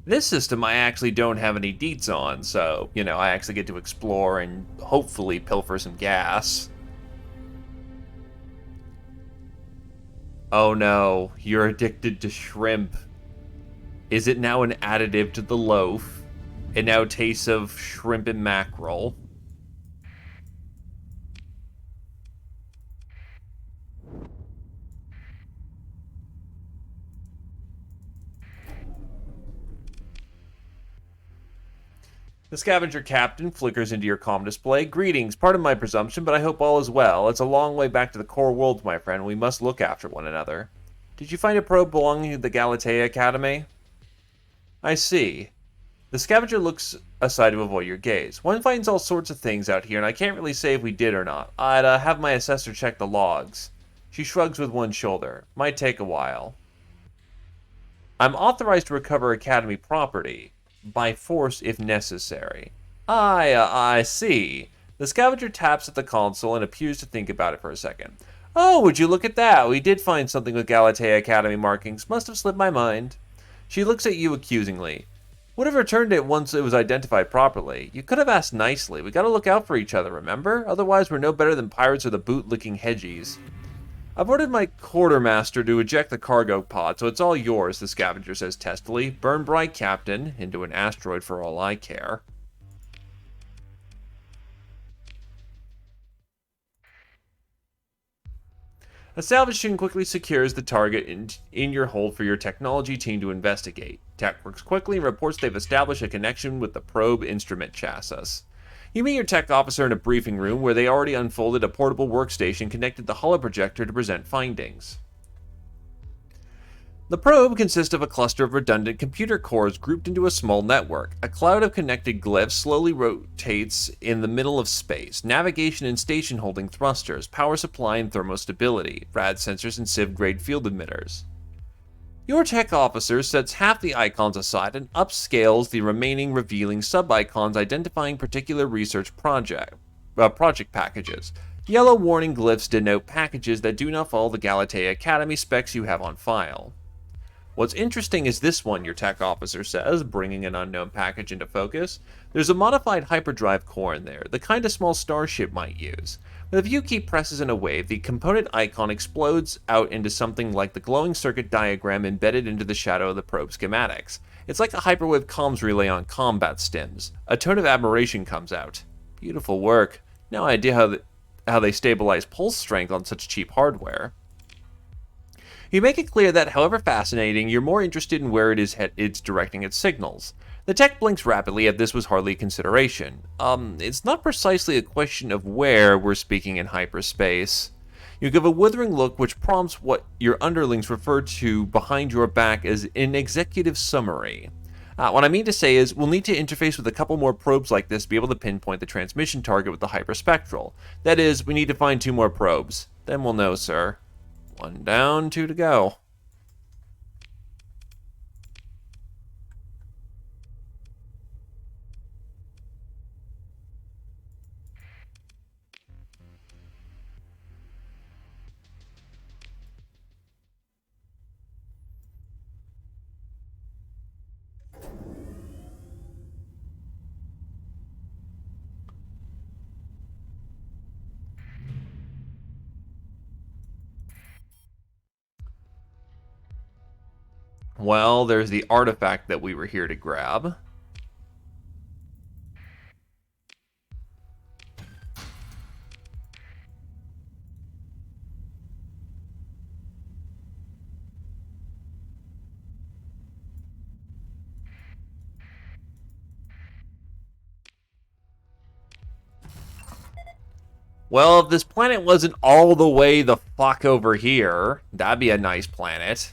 This system I actually don't have any deets on, so, I actually get to explore and hopefully pilfer some gas. Oh no, you're addicted to shrimp. Is it now an additive to the loaf? It now tastes of shrimp and mackerel. The scavenger captain flickers into your comm display. Greetings, pardon my presumption, but I hope all is well. It's a long way back to the core world, my friend. We must look after one another. Did you find a probe belonging to the Galatea Academy? I see. The scavenger looks aside to avoid your gaze. One finds all sorts of things out here, and I can't really say if we did or not. I'd have my assessor check the logs. She shrugs with one shoulder. Might take a while. I'm authorized to recover Academy property, by force if necessary. I see. The scavenger taps at the console and appears to think about it for a second. Oh, would you look at that? We did find something with Galatea Academy markings. Must have slipped my mind. She looks at you accusingly. Would have returned it once it was identified properly. You could have asked nicely. We gotta look out for each other, remember? Otherwise, we're no better than pirates or the boot-licking hedgies. I've ordered my quartermaster to eject the cargo pod, so it's all yours, the scavenger says testily. Burn bright, Captain. Into an asteroid for all I care. A salvation quickly secures the target in your hold for your technology team to investigate. Tech works quickly and reports they've established a connection with the probe instrument chassis. You meet your tech officer in a briefing room where they already unfolded a portable workstation connected to the holoprojector to present findings. The probe consists of a cluster of redundant computer cores grouped into a small network. A cloud of connected glyphs slowly rotates in the middle of space. Navigation and station holding thrusters, power supply and thermostability, rad sensors and civ-grade field emitters. Your tech officer sets half the icons aside and upscales the remaining, revealing sub-icons identifying particular research project packages. Yellow warning glyphs denote packages that do not follow the Galatea Academy specs you have on file. What's interesting is this one, your tech officer says, bringing an unknown package into focus. There's a modified hyperdrive core in there, the kind a small starship might use. With a few key presses and a wave, the component icon explodes out into something like the glowing circuit diagram embedded into the shadow of the probe schematics. It's like a hyperwave comms relay on combat stims. A tone of admiration comes out. Beautiful work. No idea how they stabilize pulse strength on such cheap hardware. You make it clear that, however fascinating, you're more interested in where it's directing its signals. The tech blinks rapidly if this was hardly a consideration. It's not precisely a question of where we're speaking in hyperspace. You give a withering look which prompts what your underlings refer to behind your back as an executive summary. What I mean to say is, we'll need to interface with a couple more probes like this to be able to pinpoint the transmission target with the hyperspectral. That is, we need to find 2 more probes. Then we'll know, sir. 1 down, 2 to go. Well, there's the artifact that we were here to grab. Well, if this planet wasn't all the way the fuck over here, that'd be a nice planet.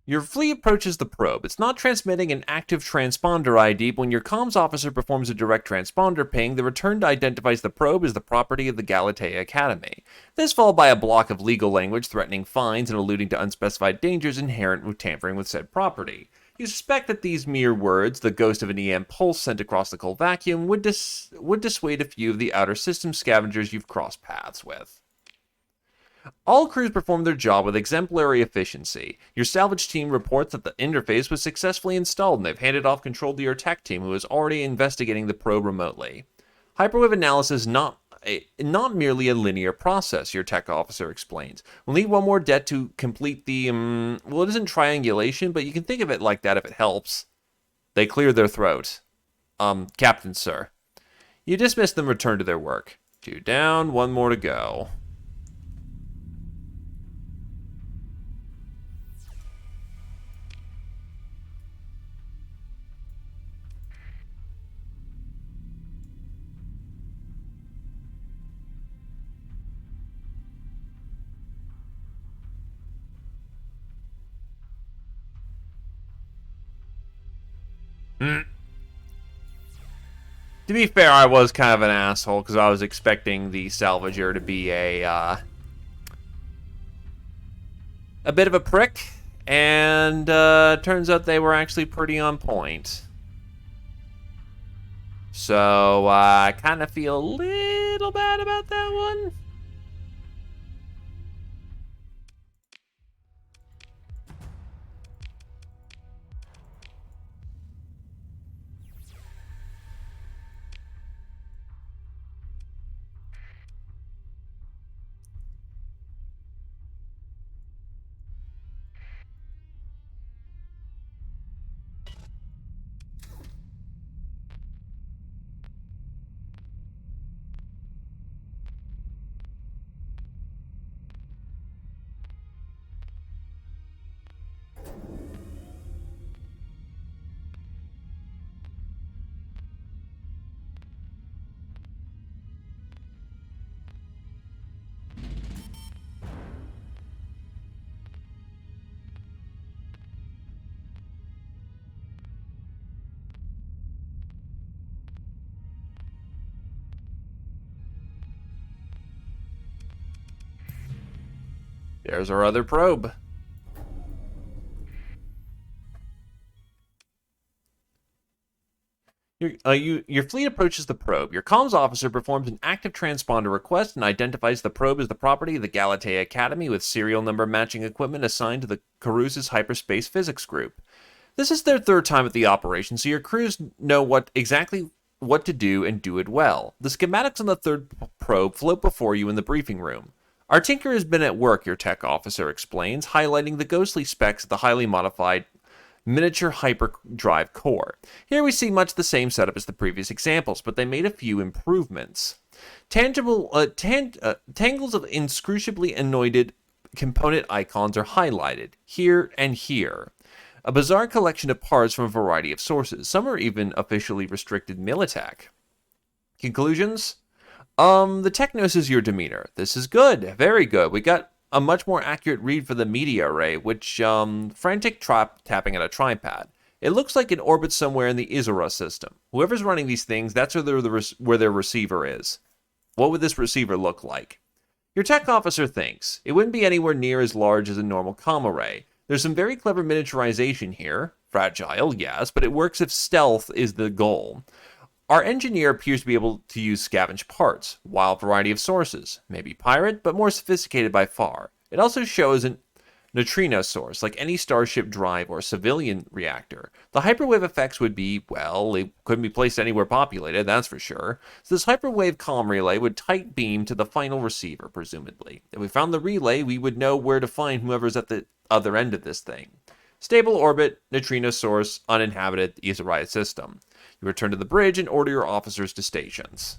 Your fleet approaches the probe. It's not transmitting an active transponder ID, but when your comms officer performs a direct transponder ping, the return identifies the probe as the property of the Galatea Academy. This followed by a block of legal language threatening fines and alluding to unspecified dangers inherent with tampering with said property. You suspect that these mere words, the ghost of an EM pulse sent across the cold vacuum, would dissuade a few of the outer system scavengers you've crossed paths with. All crews performed their job with exemplary efficiency. Your salvage team reports that the interface was successfully installed and they've handed off control to your tech team, who is already investigating the probe remotely. Hyperwave analysis not merely a linear process, your tech officer explains. We'll need one more det to complete the, well, it isn't triangulation, but you can think of it like that if it helps. They clear their throat. Captain, sir. You dismiss them, return to their work. 2 down, 1 more to go. To be fair, I was kind of an asshole because I was expecting the salvager to be a bit of a prick, and turns out they were actually pretty on point. So I kind of feel a little bad about that one. There's our other probe. Your fleet approaches the probe. Your comms officer performs an active transponder request and identifies the probe as the property of the Galatea Academy with serial number matching equipment assigned to the Carusa's Hyperspace Physics Group. This is their 3rd time at the operation, so your crews know exactly what to do and do it well. The schematics on the 3rd probe float before you in the briefing room. Our tinker has been at work, your tech officer explains, highlighting the ghostly specs of the highly modified miniature hyperdrive core. Here we see much the same setup as the previous examples, but they made a few improvements. Tangles of inscrutably anointed component icons are highlighted, here and here. A bizarre collection of parts from a variety of sources. Some are even officially restricted militech. Conclusions? The tech notices your demeanor. This is good, very good. We got a much more accurate read for the media array, which, frantic tapping at a tripod. It looks like it orbits somewhere in the Izura system. Whoever's running these things, that's where their receiver is. What would this receiver look like? Your tech officer thinks. It wouldn't be anywhere near as large as a normal comm array. There's some very clever miniaturization here. Fragile, yes, but it works if stealth is the goal. Our engineer appears to be able to use scavenge parts, wild variety of sources, maybe pirate, but more sophisticated by far. It also shows neutrino source, like any starship drive or civilian reactor. The hyperwave effects would be, well, it couldn't be placed anywhere populated, that's for sure. So this hyperwave comm relay would tight beam to the final receiver, presumably. If we found the relay, we would know where to find whoever's at the other end of this thing. Stable orbit, neutrino source, uninhabited, Easeriot system. You return to the bridge and order your officers to stations.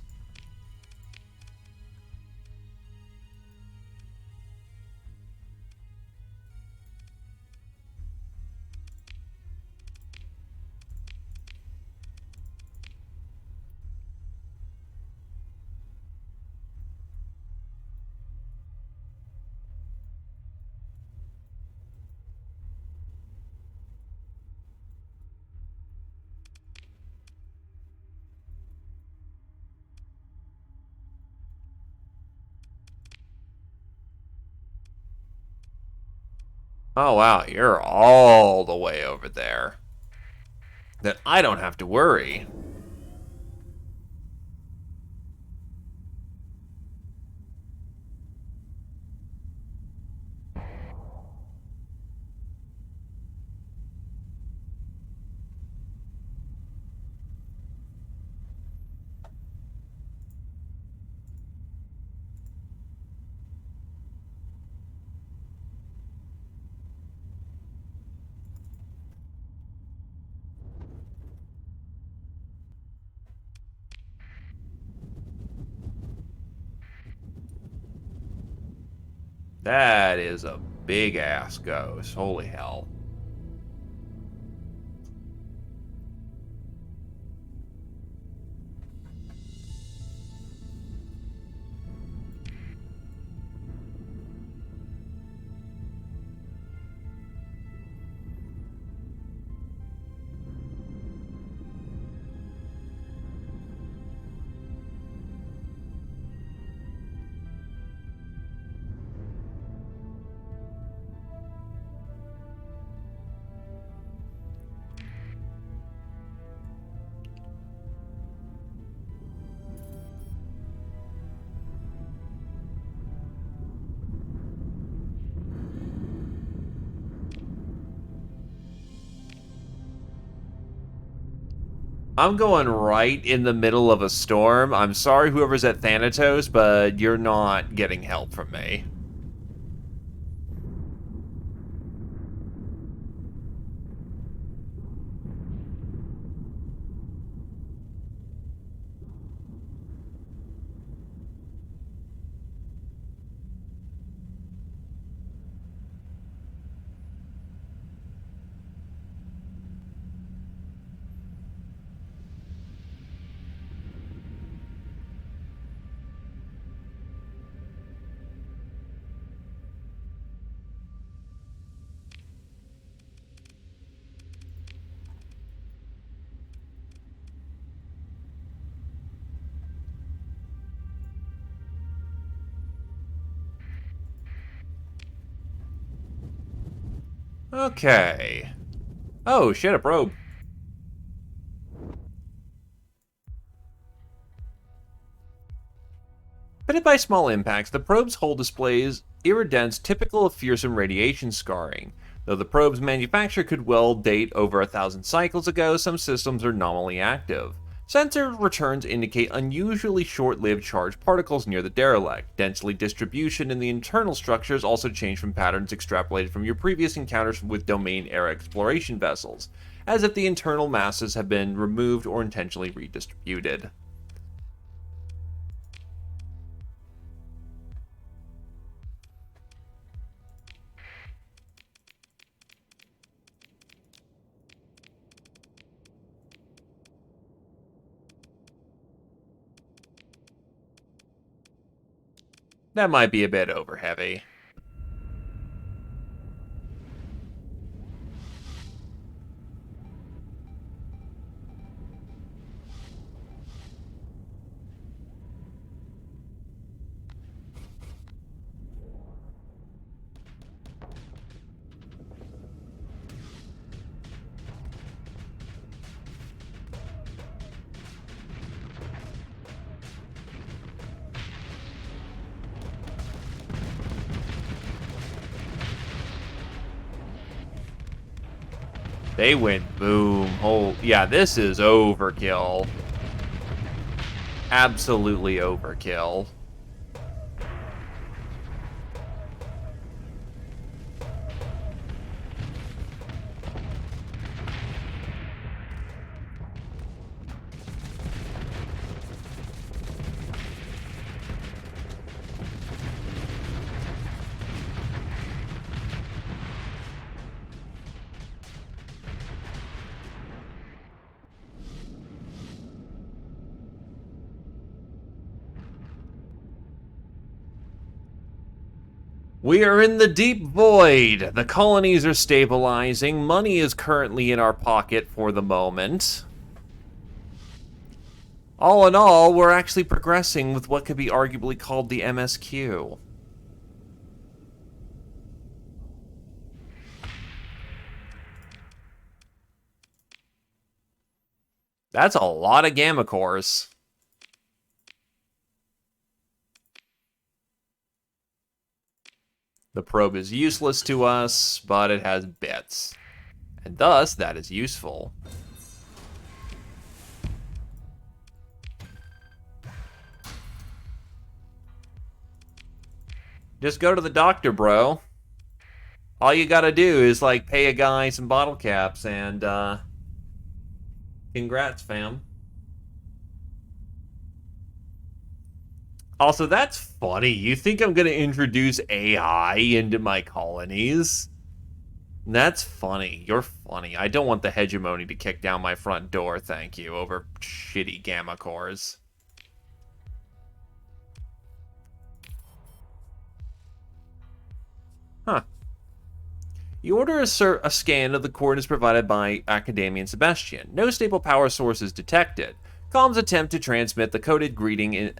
Oh wow, you're all the way over there. Then I don't have to worry. That is a big ass ghost. Holy hell. I'm going right in the middle of a storm. I'm sorry whoever's at Thanatos, but you're not getting help from me. Okay. Oh, shit, a probe. Pitted by small impacts, the probe's hull displays iridescence typical of fearsome radiation scarring. Though the probe's manufacture could well date over 1,000 cycles ago, some systems are nominally active. Sensor returns indicate unusually short-lived charged particles near the derelict. Density distribution in the internal structures also changed from patterns extrapolated from your previous encounters with domain-era exploration vessels, as if the internal masses have been removed or intentionally redistributed. That might be a bit over heavy. They went boom. Oh, yeah, this is overkill. Absolutely overkill. We are in the deep void. The colonies are stabilizing. Money is currently in our pocket for the moment. All in all, we're actually progressing with what could be arguably called the MSQ. That's a lot of gamma cores. The probe is useless to us, but it has bits. And thus, that is useful. Just go to the doctor, bro. All you gotta do is, like, pay a guy some bottle caps and, congrats, fam. Also, that's funny. You think I'm gonna introduce AI into my colonies? That's funny. You're funny. I don't want the hegemony to kick down my front door, thank you, over shitty gamma cores. Huh. You order a scan of the coordinates provided by Academia and Sebastian. No stable power source is detected. Comms attempt to transmit the coded greeting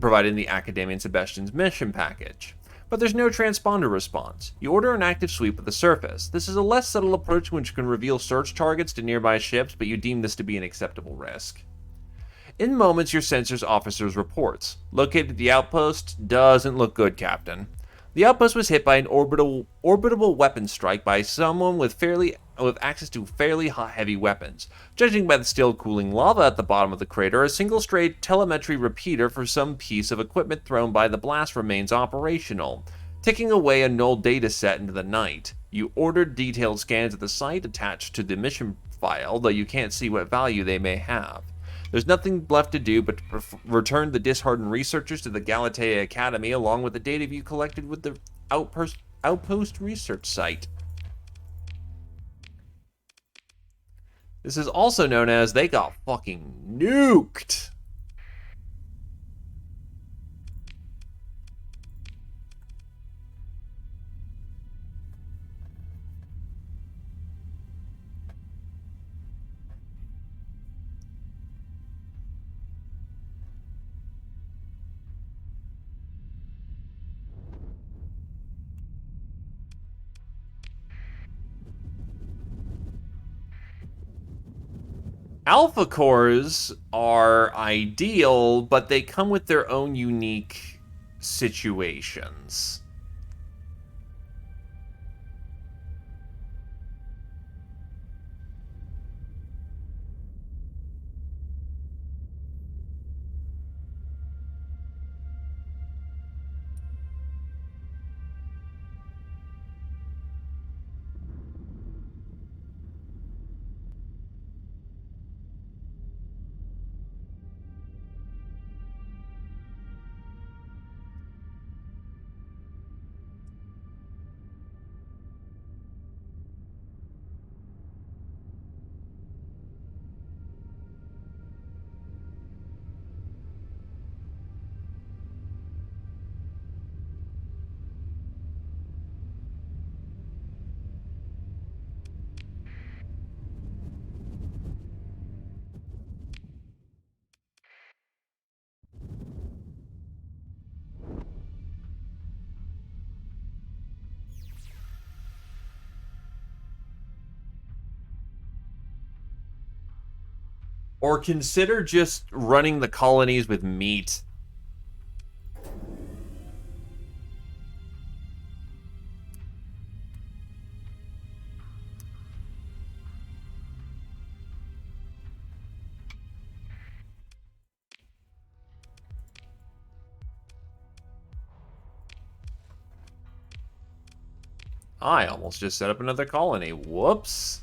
provided in the Academia and Sebastian's mission package. But there's no transponder response. You order an active sweep of the surface. This is a less subtle approach which can reveal search targets to nearby ships, but you deem this to be an acceptable risk. In moments, your sensors officer's reports. Located at the outpost, doesn't look good, Captain. The outpost was hit by an orbitable weapon strike by someone with access to fairly heavy weapons. Judging by the still cooling lava at the bottom of the crater, a single stray telemetry repeater for some piece of equipment thrown by the blast remains operational, ticking away a null data set into the night. You ordered detailed scans of the site attached to the mission file, though you can't see what value they may have. There's nothing left to do but to return the disheartened researchers to the Galatea Academy along with the data you collected with the outpost research site. This is also known as they got fucking nuked. Alpha cores are ideal, but they come with their own unique situations. Or consider just running the colonies with meat. I almost just set up another colony. Whoops.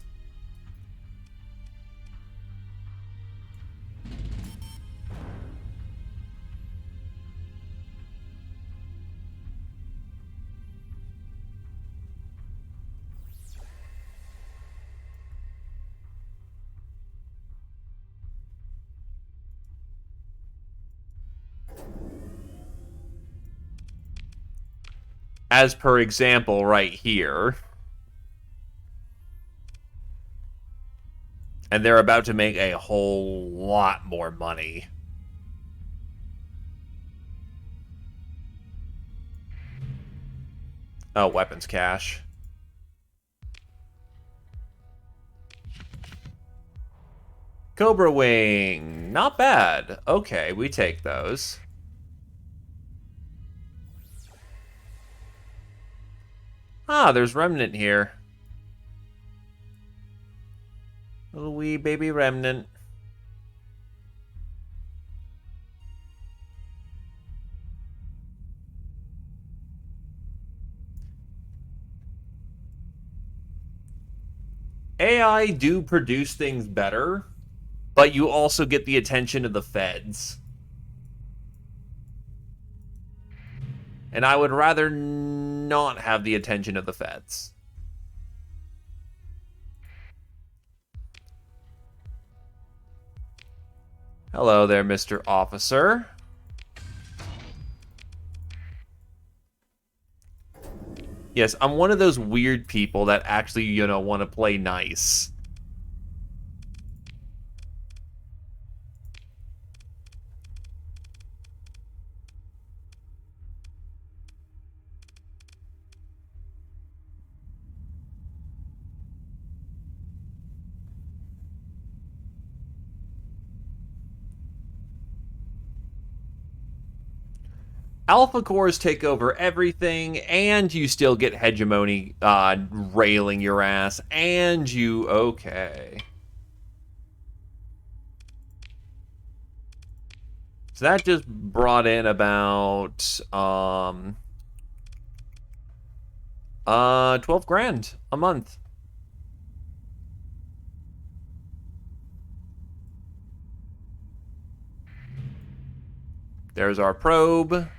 As per example right here. And they're about to make a whole lot more money. Oh, weapons cache. Cobra Wing. Not bad. Okay, we take those. Ah, there's Remnant here. Little wee baby Remnant. AI do produce things better, but you also get the attention of the feds. And I would rather not have the attention of the feds. Hello there, Mr. Officer. Yes, I'm one of those weird people that actually, want to play nice. Alpha cores take over everything, and you still get hegemony railing your ass, and you... Okay. So that just brought in about 12 grand a month. There's our probe.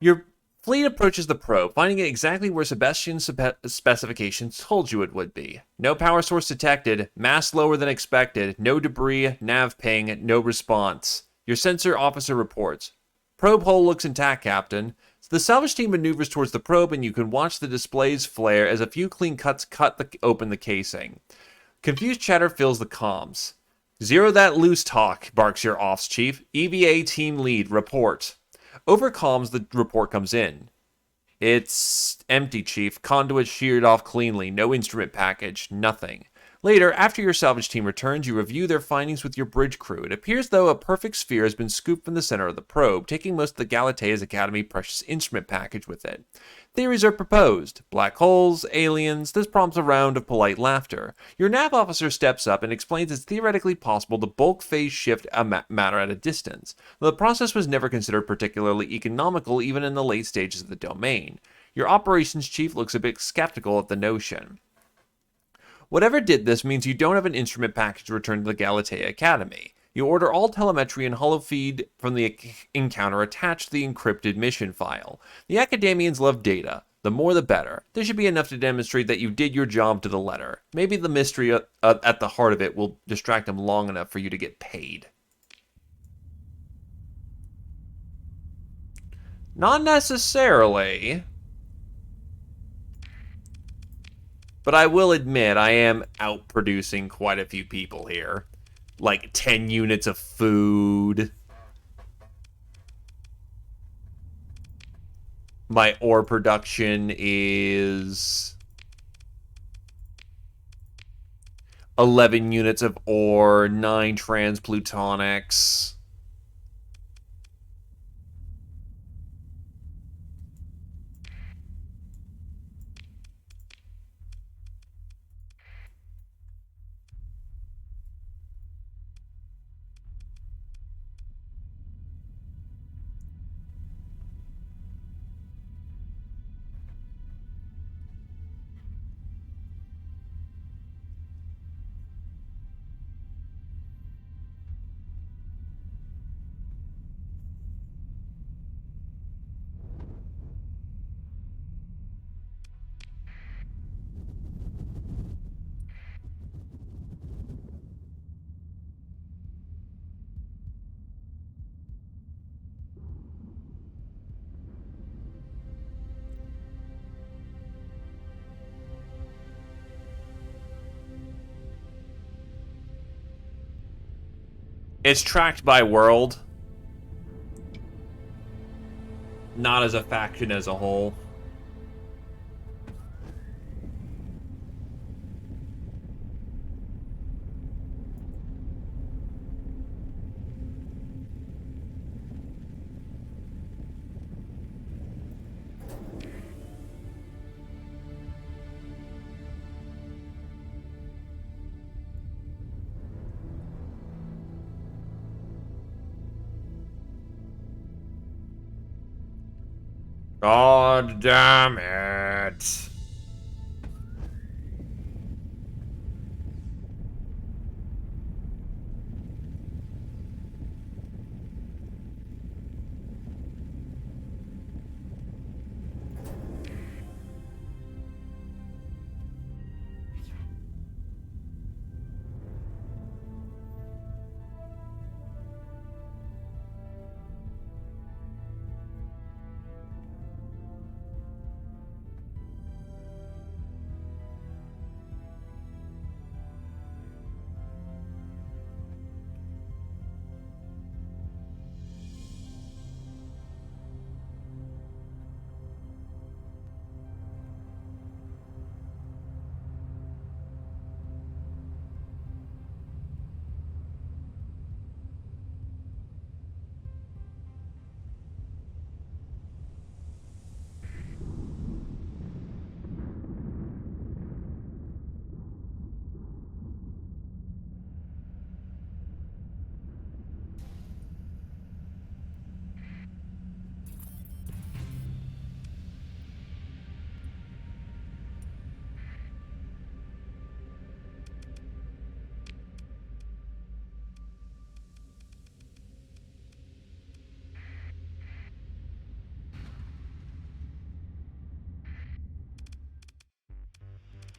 Your fleet approaches the probe, finding it exactly where Sebastian's specifications told you it would be. No power source detected, mass lower than expected, no debris, nav ping, no response. Your sensor officer reports. Probe hull looks intact, Captain. The salvage team maneuvers towards the probe, and you can watch the displays flare as a few clean cuts open the casing. Confused chatter fills the comms. Zero that loose talk, barks your ops chief. EVA team lead, report. Over comms, the report comes in. It's empty, Chief. Conduit sheared off cleanly. No instrument package. Nothing. Later, after your salvage team returns, you review their findings with your bridge crew. It appears though a perfect sphere has been scooped from the center of the probe, taking most of the Galatea's Academy precious instrument package with it. Theories are proposed. Black holes, aliens. This prompts a round of polite laughter. Your nav officer steps up and explains it's theoretically possible to bulk phase shift matter at a distance. The process was never considered particularly economical even in the late stages of the domain. Your operations chief looks a bit skeptical at the notion. Whatever did this means you don't have an instrument package returned to the Galatea Academy. You order all telemetry and holofeed from the encounter attached to the encrypted mission file. The Academians love data. The more the better. This should be enough to demonstrate that you did your job to the letter. Maybe the mystery at the heart of it will distract them long enough for you to get paid. Not necessarily. But I will admit, I am outproducing quite a few people here. Like 10 units of food. My ore production is 11 units of ore, 9 transplutonics. It's tracked by world, not as a faction as a whole. God damn it.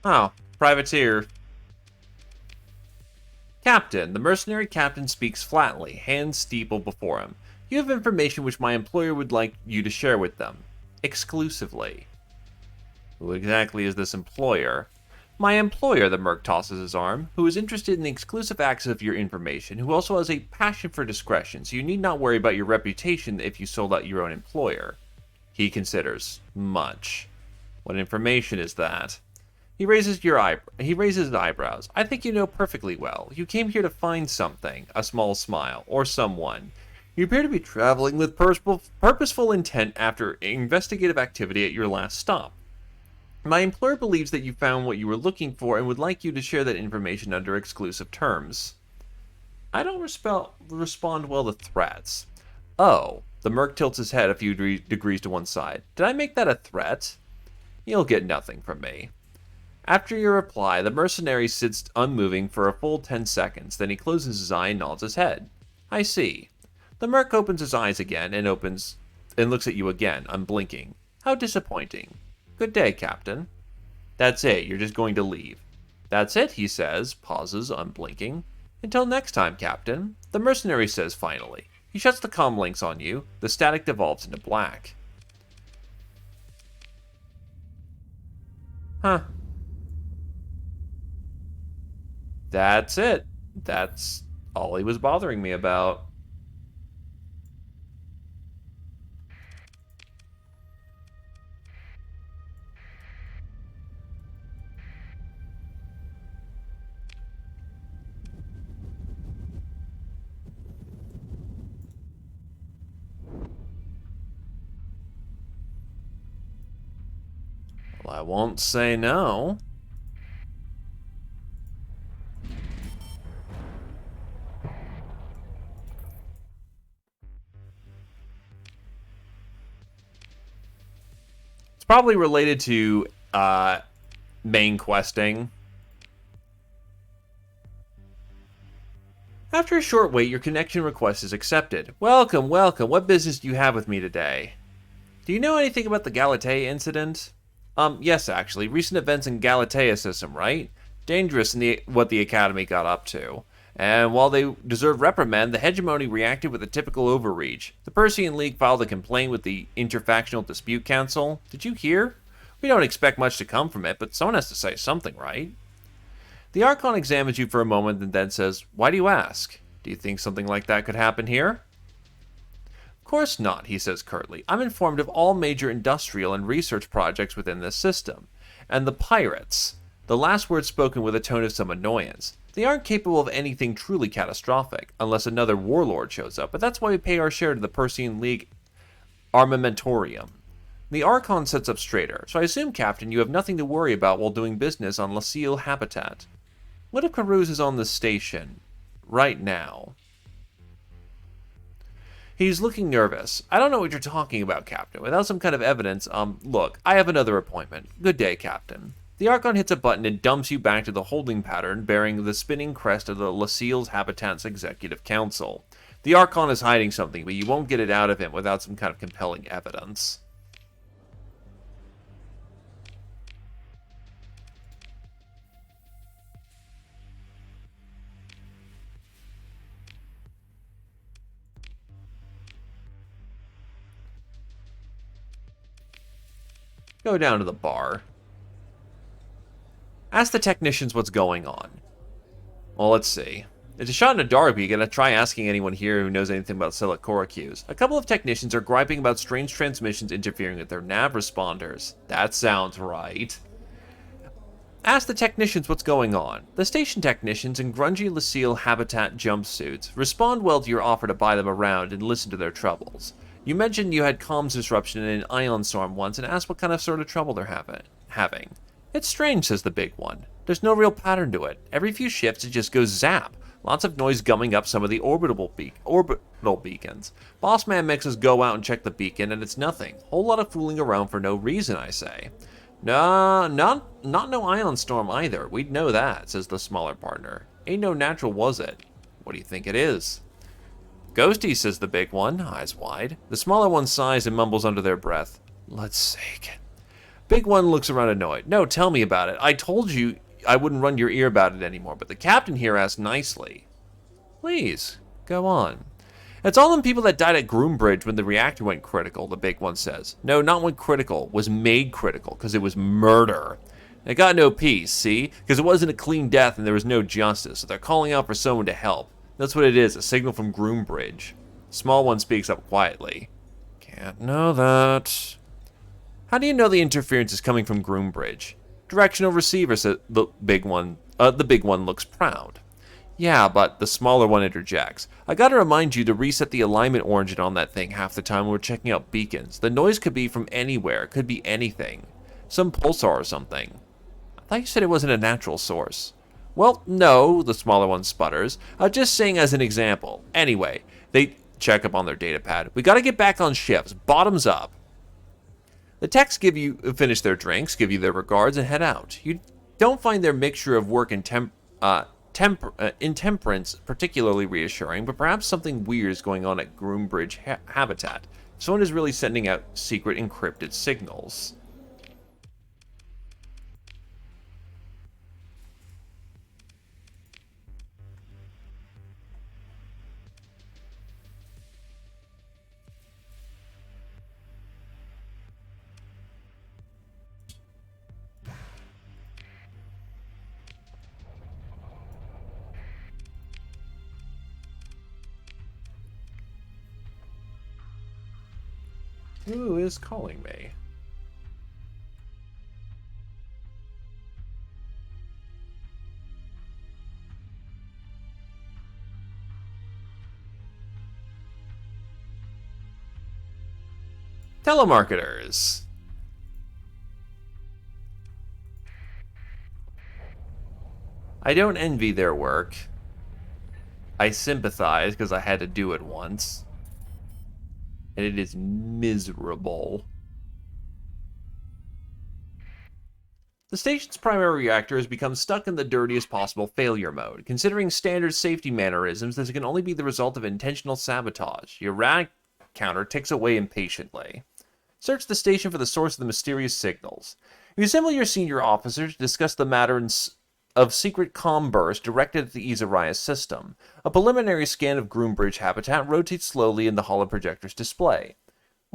Oh, privateer. Captain, the mercenary captain speaks flatly, hands steepled before him. You have information which my employer would like you to share with them. Exclusively. Who exactly is this employer? My employer, the merc tosses his arm, who is interested in the exclusive access of your information, who also has a passion for discretion, so you need not worry about your reputation if you sold out your own employer. He considers. Much. What information is that? He raises his eyebrows. I think you know perfectly well. You came here to find something, a small smile, or someone. You appear to be traveling with purposeful intent after investigative activity at your last stop. My employer believes that you found what you were looking for and would like you to share that information under exclusive terms. I don't respond well to threats. Oh, the merc tilts his head a few degrees to one side. Did I make that a threat? You'll get nothing from me. After your reply, the mercenary sits unmoving for a full 10 seconds, then he closes his eye and nods his head. I see. The merc opens his eyes again and looks at you again, unblinking. How disappointing. Good day, Captain. That's it, you're just going to leave. That's it, he says, pauses, unblinking. Until next time, Captain, the mercenary says finally. He shuts the comm links on you. The static devolves into black. Huh. That's it. That's all he was bothering me about. Well, I won't say no. It's probably related to main questing. After a short wait, your connection request is accepted. Welcome, welcome. What business do you have with me today? Do you know anything about the Galatea incident? Yes, actually. Recent events in Galatea system, right? Dangerous in what the Academy got up to. And while they deserve reprimand, the Hegemony reacted with a typical overreach. The Persean League filed a complaint with the Interfactional Dispute Council. Did you hear? We don't expect much to come from it, but someone has to say something, right? The Archon examines you for a moment and then says, Why do you ask? Do you think something like that could happen here? Of course not, he says curtly. I'm informed of all major industrial and research projects within this system. And the pirates, the last word spoken with a tone of some annoyance. They aren't capable of anything truly catastrophic, unless another warlord shows up, but that's why we pay our share to the Persean League Armamentorium. The Archon sits up straighter, so I assume, Captain, you have nothing to worry about while doing business on Lucille Habitat. What if Carouse is on the station? Right now. He's looking nervous. I don't know what you're talking about, Captain. Without some kind of evidence, look, I have another appointment. Good day, Captain. The Archon hits a button and dumps you back to the holding pattern bearing the spinning crest of the Lucille's Habitat's Executive Council. The Archon is hiding something, but you won't get it out of him without some kind of compelling evidence. Go down to the bar. Ask the technicians what's going on. Well, let's see. It's a shot in the dark, but you gotta try asking anyone here who knows anything about Silicoracus. A couple of technicians are griping about strange transmissions interfering with their nav responders. That sounds right. Ask the technicians what's going on. The station technicians in grungy Lucille Habitat jumpsuits respond well to your offer to buy them around and listen to their troubles. You mentioned you had comms disruption in an ion storm once and asked what kind of sort of trouble they're having. It's strange, says the big one. There's no real pattern to it. Every few shifts it just goes zap. Lots of noise gumming up some of the orbital beacons. Boss man makes us go out and check the beacon and it's nothing. Whole lot of fooling around for no reason, I say. Nah, not no ion storm either. We'd know that, says the smaller partner. Ain't no natural, was it? What do you think it is? Ghosty, says the big one, eyes wide. The smaller one sighs and mumbles under their breath. Let's sake. Big one looks around annoyed. No, tell me about it. I told you I wouldn't run your ear about it anymore, but the captain here asked nicely. Please, go on. It's all them people that died at Groombridge when the reactor went critical, the big one says. No, not went critical, was made critical, because it was murder. They got no peace, see? Because it wasn't a clean death and there was no justice, so they're calling out for someone to help. That's what it is, a signal from Groombridge. Small one speaks up quietly. Can't know that. How do you know the interference is coming from Groombridge? Directional receiver, said the big one. The big one looks proud. Yeah, but the smaller one interjects. I gotta remind you to reset the alignment origin on that thing half the time when we're checking out beacons. The noise could be from anywhere, it could be anything. Some pulsar or something. I thought you said it wasn't a natural source. Well, no, the smaller one sputters. Just saying as an example. Anyway, they check up on their data pad. We gotta get back on shifts, bottoms up. The techs finish their drinks, give you their regards, and head out. You don't find their mixture of work and intemperance particularly reassuring, but perhaps something weird is going on at Groombridge Habitat. Someone is really sending out secret encrypted signals. Who is calling me? Telemarketers. I don't envy their work. I sympathize because I had to do it once. And it is miserable. The station's primary reactor has become stuck in the dirtiest possible failure mode. Considering standard safety mannerisms, this can only be the result of intentional sabotage. Your rad counter ticks away impatiently. Search the station for the source of the mysterious signals. You assemble your senior officers to discuss the matter of secret comm bursts directed at the Izariah system. A preliminary scan of Groombridge Habitat rotates slowly in the holoprojector's display.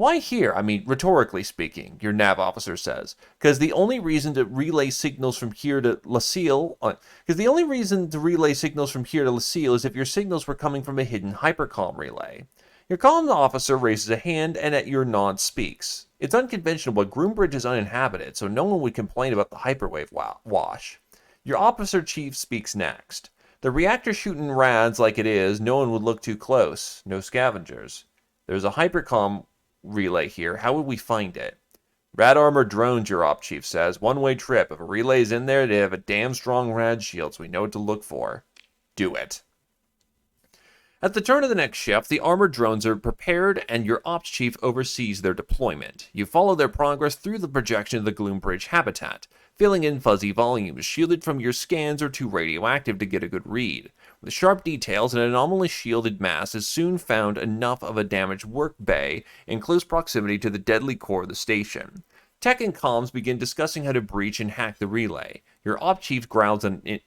Why here? I mean, rhetorically speaking, your nav officer says. Because the only reason to relay signals from here to Lucille... Because the only reason to relay signals from here to Lucille is if your signals were coming from a hidden hypercomm relay. Your comm officer raises a hand and at your nod speaks. It's unconventional, but Groombridge is uninhabited, so no one would complain about the hyperwave wash. Your officer chief speaks next. The reactor shooting rads like it is, no one would look too close. No scavengers. There's a hypercomm relay here. How would we find it? Rad armored drones, your op chief says. One-way trip. If a relay's in there, they have a damn strong rad shield, so we know what to look for. Do it. At the turn of the next shift, the armored drones are prepared and your ops chief oversees their deployment. You follow their progress through the projection of the Gloombridge habitat, filling in fuzzy volumes, shielded from your scans or too radioactive to get a good read. With sharp details, an anomaly shielded mass is soon found enough of a damaged work bay in close proximity to the deadly core of the station. Tech and comms begin discussing how to breach and hack the relay. Your op chief growls an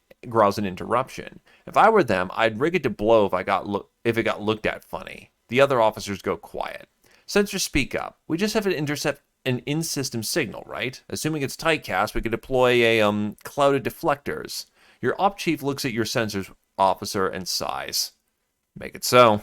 interruption. If I were them, I'd rig it to blow if it got looked at funny. The other officers go quiet. Sensors speak up. We just have to intercept an in-system signal, right? Assuming it's typecast, we could deploy a cloud of deflectors. Your op chief looks at your sensors officer and sighs. Make it so.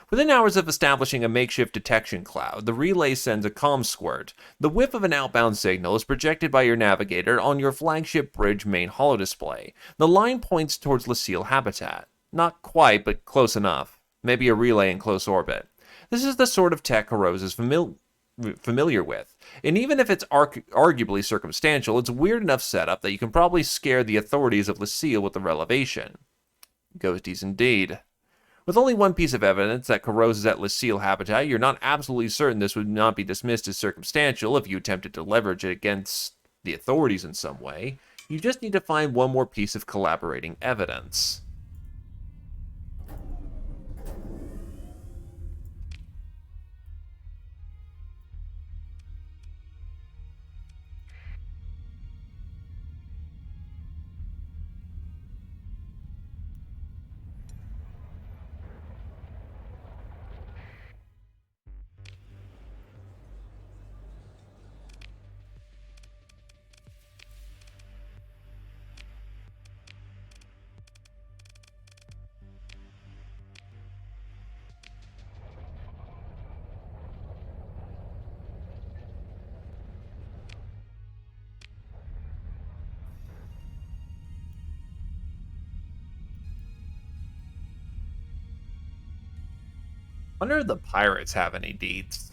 Within hours of establishing a makeshift detection cloud, the relay sends a comm squirt. The whiff of an outbound signal is projected by your navigator on your flagship bridge main holodisplay. The line points towards Lucille habitat. Not quite, but close enough. Maybe a relay in close orbit. This is the sort of tech Rose is familiar with. And even if it's arguably circumstantial, it's a weird enough setup that you can probably scare the authorities of Lucille with the revelation. Ghosties indeed. With only one piece of evidence that Carouse is at Lucille habitat, you're not absolutely certain this would not be dismissed as circumstantial if you attempted to leverage it against the authorities in some way. You just need to find one more piece of collaborating evidence. Wonder if the pirates have any deeds.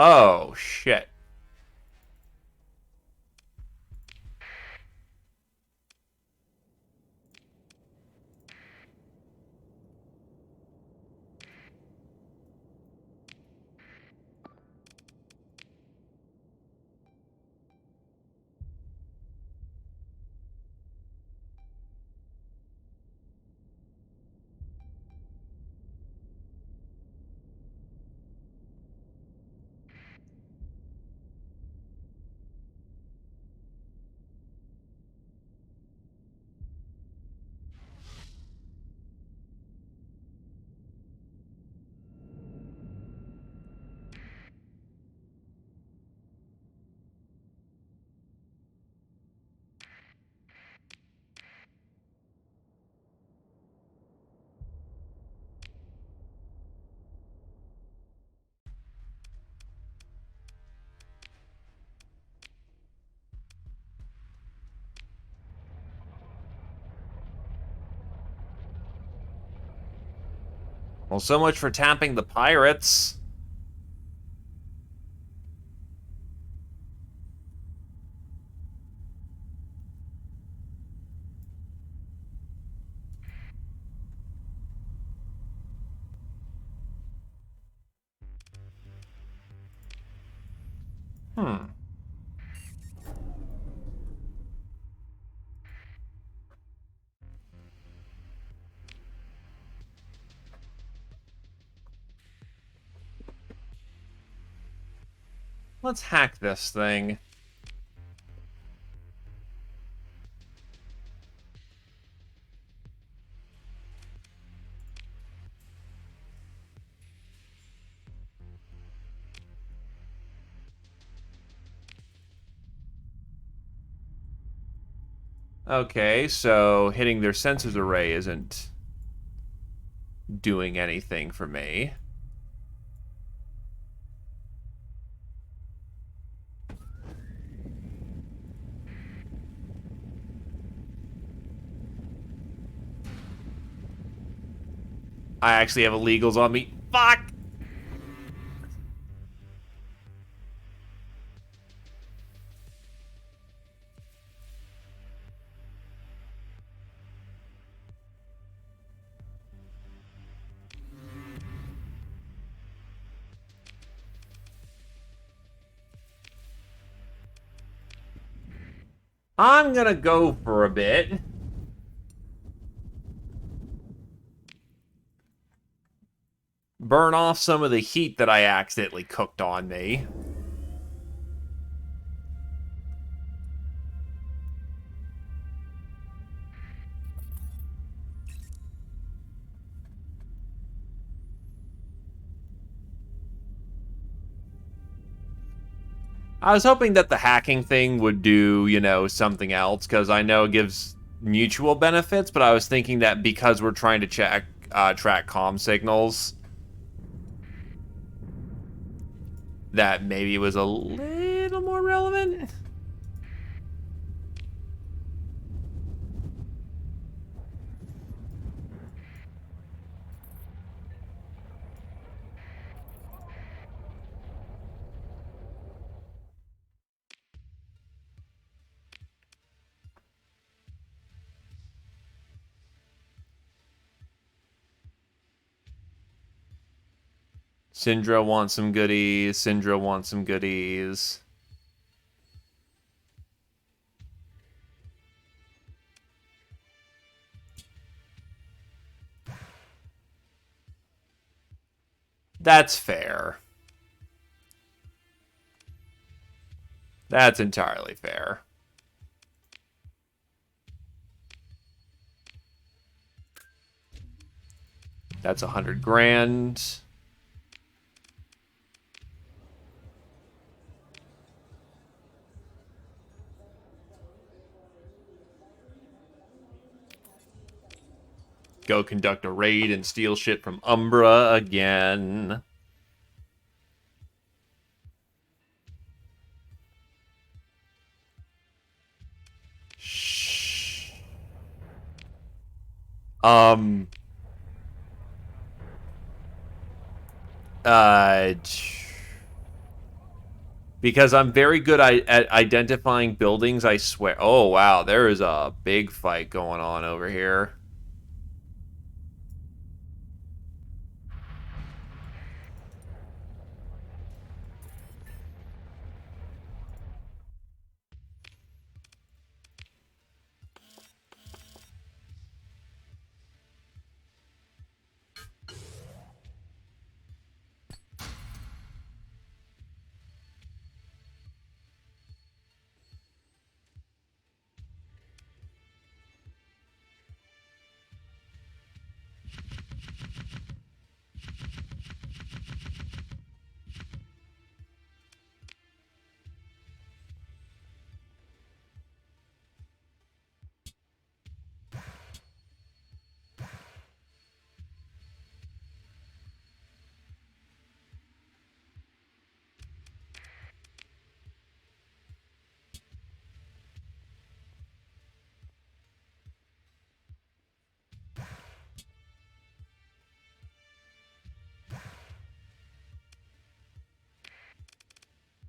Oh, shit. Well, so much for tapping the pirates. Let's hack this thing. Okay, so hitting their sensors array isn't doing anything for me. I actually have illegals on me. Fuck! I'm gonna go for a bit. Burn off some of the heat that I accidentally cooked on me. I was hoping that the hacking thing would do, you know, something else, because I know it gives mutual benefits, but I was thinking that because we're trying to track comm signals, that maybe it was a little more relevant. Syndra wants some goodies. Syndra wants some goodies. That's fair. That's entirely fair. That's 100 grand. Go conduct a raid and steal shit from Umbra again. Shh. Um. Uh. Because I'm very good at identifying buildings, I swear. Oh, wow. There is a big fight going on over here.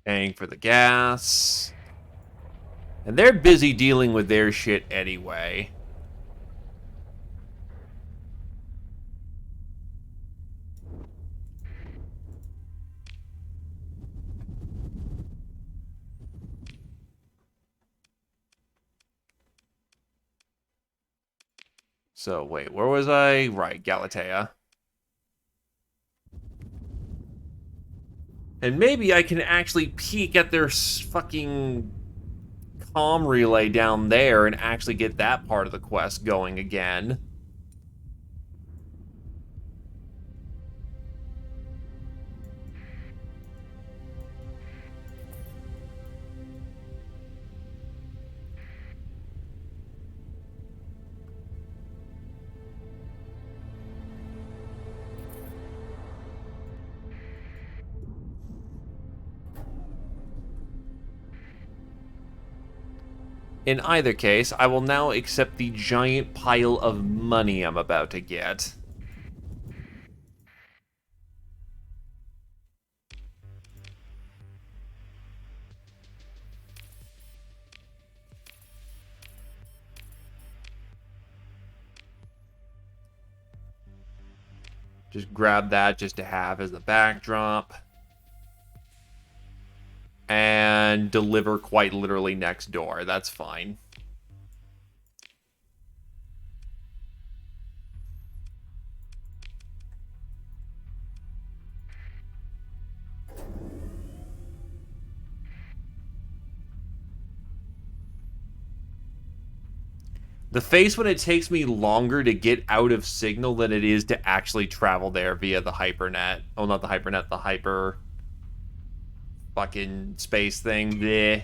Paying for the gas. And they're busy dealing with their shit anyway. So, wait, where was I? Right, Galatea. And maybe I can actually peek at their fucking comm relay down there and actually get that part of the quest going again. In either case, I will now accept the giant pile of money I'm about to get. Just grab that just to have as the backdrop. And deliver quite literally next door. That's fine. The face when it takes me longer to get out of signal than it is to actually travel there via the hypernet. Oh, not the hypernet, the hyper fucking space thing. Bleh.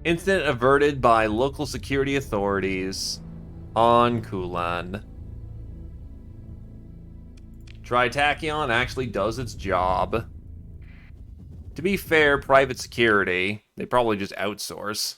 Incident averted by local security authorities on Kulan. Tritachyon actually does its job. To be fair, private security, they probably just outsource.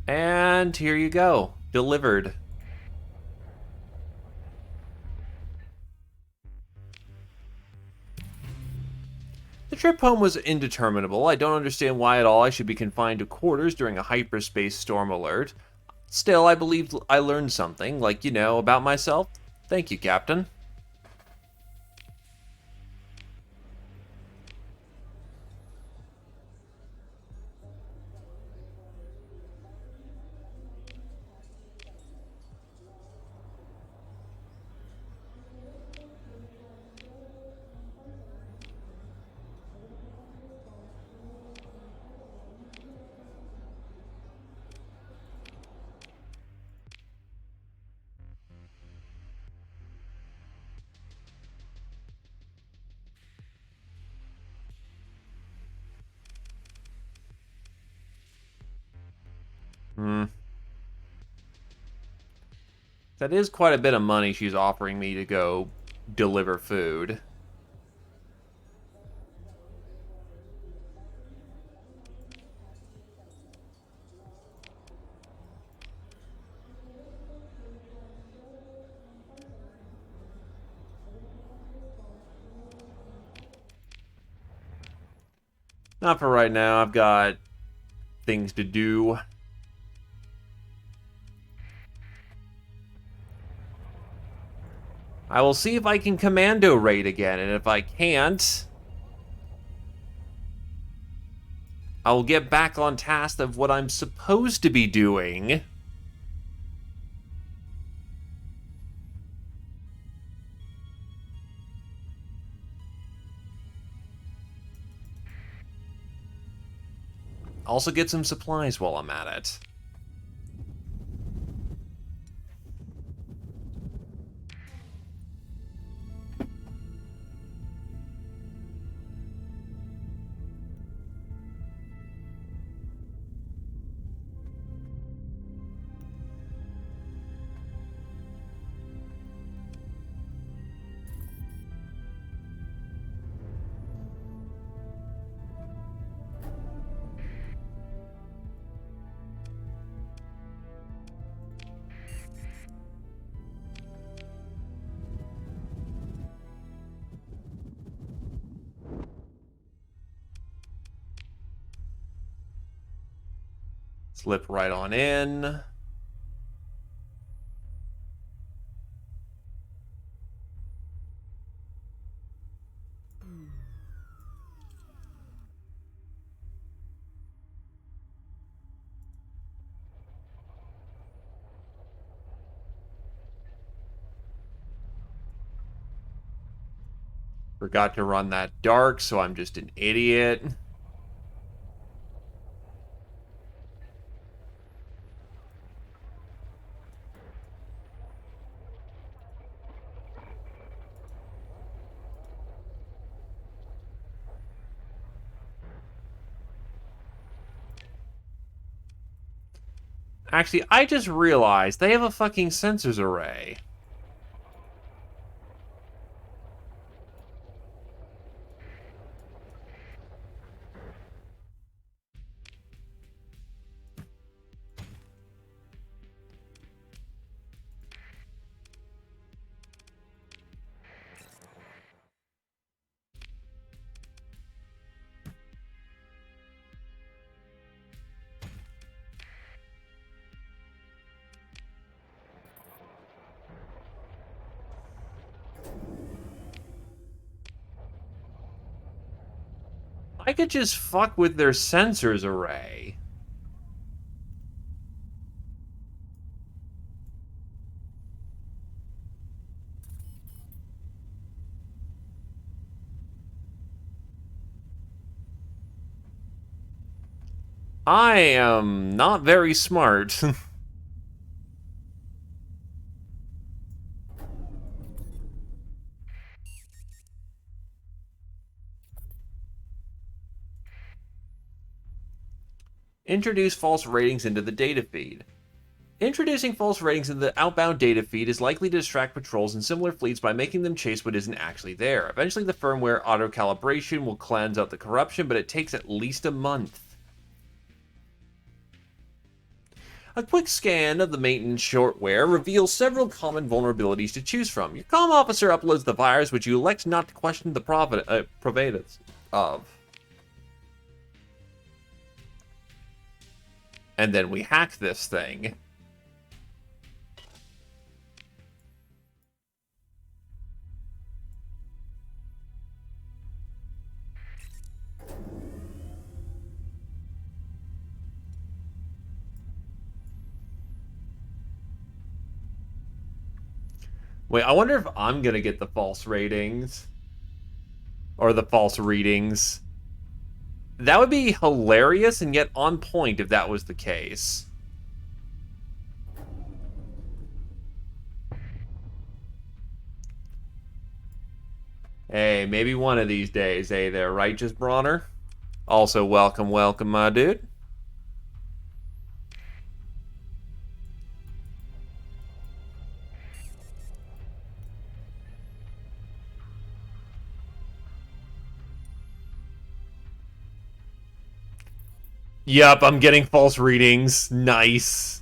And here you go. Delivered. The trip home was indeterminable. I don't understand why at all I should be confined to quarters during a hyperspace storm alert. Still, I believed I learned something, like, you know, about myself. Thank you, Captain. That is quite a bit of money she's offering me to go deliver food. Not for right now. I've got things to do. I will see if I can commando raid again, and if I can't, I will get back on task of what I'm supposed to be doing. Also get some supplies while I'm at it. Slip right on in. Forgot to run that dark, so I'm just an idiot. Actually, I just realized they have a fucking sensors array. I could just fuck with their sensors array. I am not very smart. Introduce false ratings into the data feed. Introducing false ratings into the outbound data feed is likely to distract patrols and similar fleets by making them chase what isn't actually there. Eventually, the firmware auto-calibration will cleanse out the corruption, but it takes at least a month. A quick scan of the maintenance shortware reveals several common vulnerabilities to choose from. Your comm officer uploads the virus, which you elect not to question the provenance of. And then we hack this thing. Wait, I wonder if I'm gonna get the false ratings. Or the false readings. That would be hilarious and yet on point if that was the case. Hey, maybe one of these days, hey there, Righteous Bronner? Also, welcome, welcome, my dude. Yup, I'm getting false readings. Nice.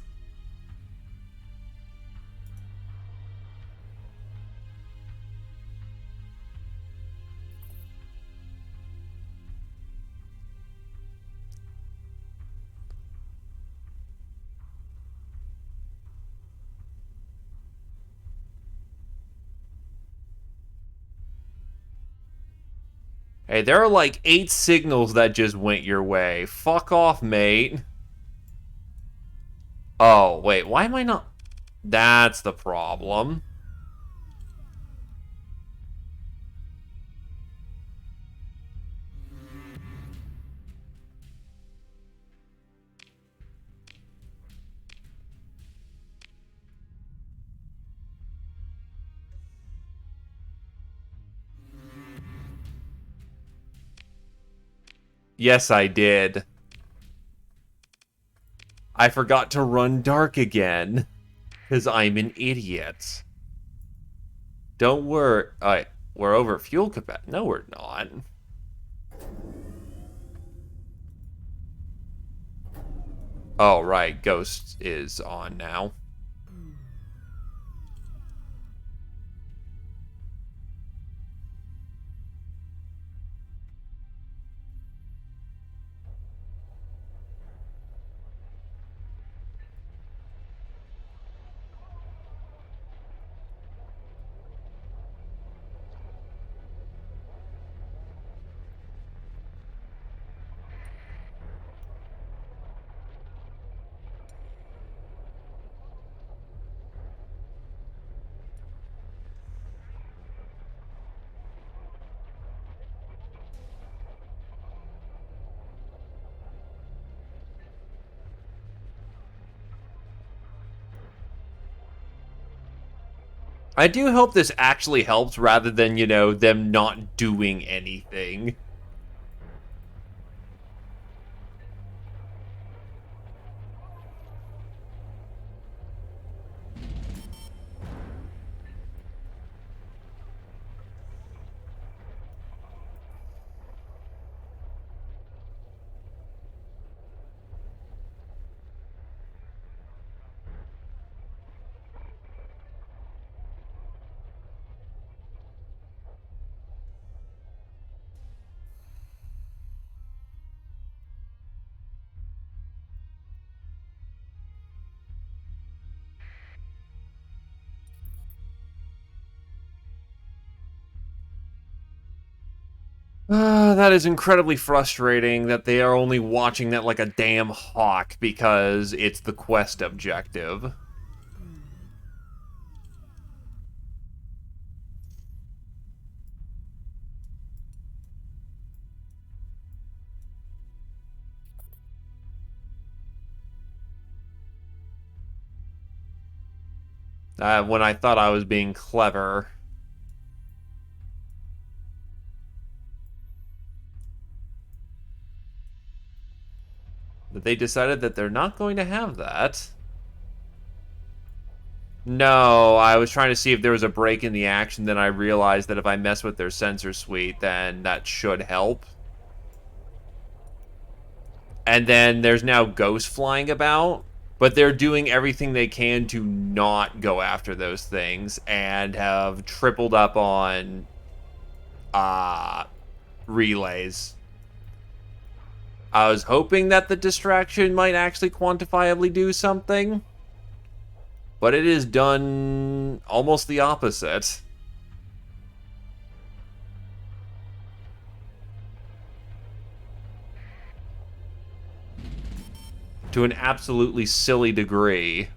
Hey, there are like 8 signals that just went your way. Fuck off, mate. Oh, wait, why am I not... That's the problem. Yes, I did. I forgot to run dark again. Because I'm an idiot. Don't worry. We're over fuel capacity. No, we're not. Oh, right. Ghost is on now. I do hope this actually helps rather than, them not doing anything. That is incredibly frustrating that they are only watching that like a damn hawk because it's the quest objective. When I thought I was being clever. But they decided that they're not going to have that. No, I was trying to see if there was a break in the action, then I realized that if I mess with their sensor suite, then that should help. And then there's now ghosts flying about, but they're doing everything they can to not go after those things and have tripled up on relays. I was hoping that the distraction might actually quantifiably do something, but it is done almost the opposite. To an absolutely silly degree.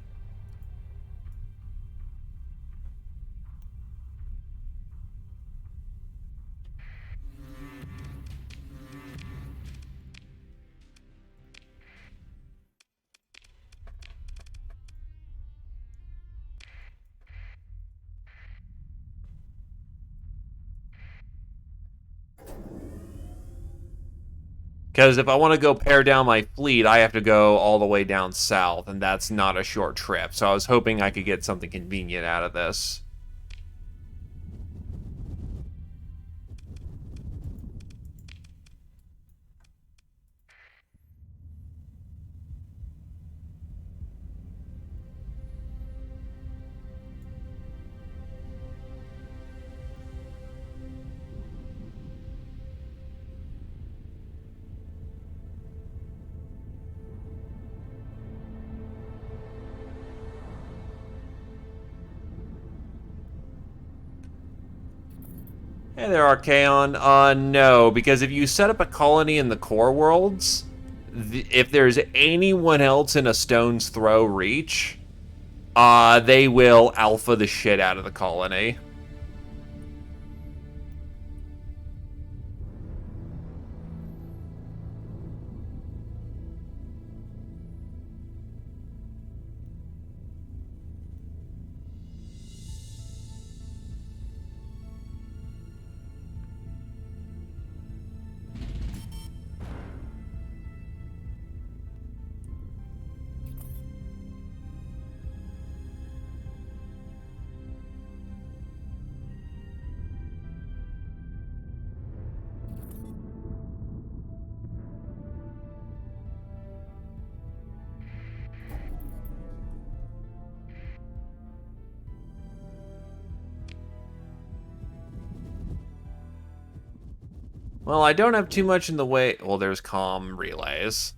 Because if I want to go pare down my fleet, I have to go all the way down south, and that's not a short trip. So I was hoping I could get something convenient out of this. Hey there, Archaon. No, because if you set up a colony in the core worlds, if there's anyone else in a stone's throw reach, they will alpha the shit out of the colony. Well, I don't have too much in the way. Well, there's comm relays.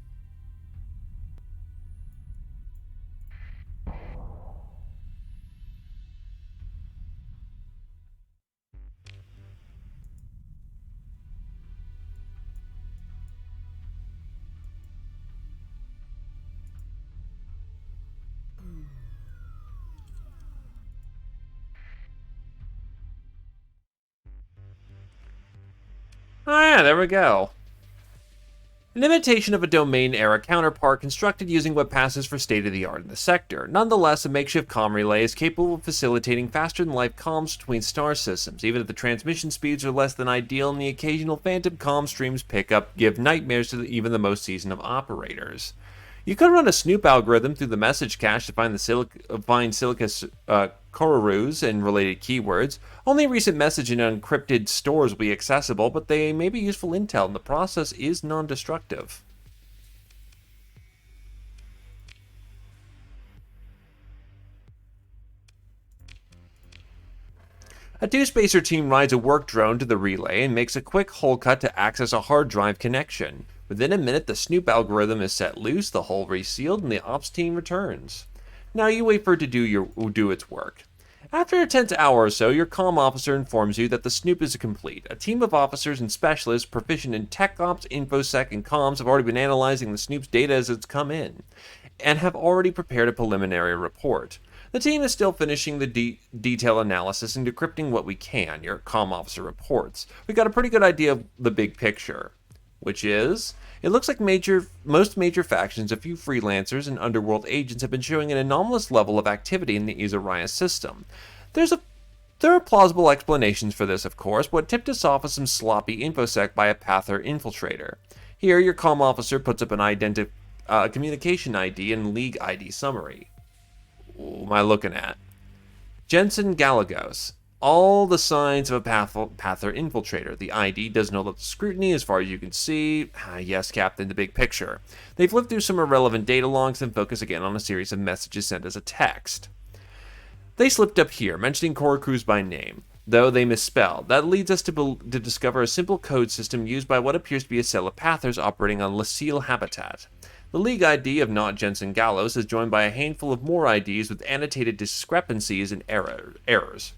Oh yeah, there we go. An imitation of a domain-era counterpart constructed using what passes for state-of-the-art in the sector. Nonetheless, a makeshift comm relay is capable of facilitating faster-than-light comms between star systems, even if the transmission speeds are less than ideal and the occasional phantom comm streams pickup give nightmares to even the most seasoned of operators. You could run a snoop algorithm through the message cache to find silica corurus and related keywords. Only recent message and unencrypted stores will be accessible, but they may be useful intel, and the process is non-destructive. A two-spacer team rides a work drone to the relay and makes a quick hole cut to access a hard drive connection. Within a minute, the snoop algorithm is set loose, the hole resealed, and the ops team returns. Now you wait for it to do its work. After a tense hour or so, your comm officer informs you that the snoop is complete. A team of officers and specialists proficient in tech ops, infosec, and comms have already been analyzing the snoop's data as it's come in, and have already prepared a preliminary report. The team is still finishing the detail analysis and decrypting what we can, your comm officer reports. We got a pretty good idea of the big picture, which is, it looks like most major factions, a few freelancers, and underworld agents have been showing an anomalous level of activity in the Izariah system. There are plausible explanations for this, of course, but what tipped us off was some sloppy infosec by a Pather infiltrator. Here, your comm officer puts up an communication ID and league ID summary. What am I looking at? Jensen Galagos. All the signs of a Pather infiltrator. The ID doesn't hold up to scrutiny as far as you can see. Yes, Captain, the big picture. They flip through some irrelevant data logs and focus again on a series of messages sent as a text. They slipped up here, mentioning Korokuz by name, though they misspelled. That leads us to discover a simple code system used by what appears to be a cell of Pathers operating on Lucille habitat. The League ID of Not Jensen Gallows is joined by a handful of more IDs with annotated discrepancies and errors.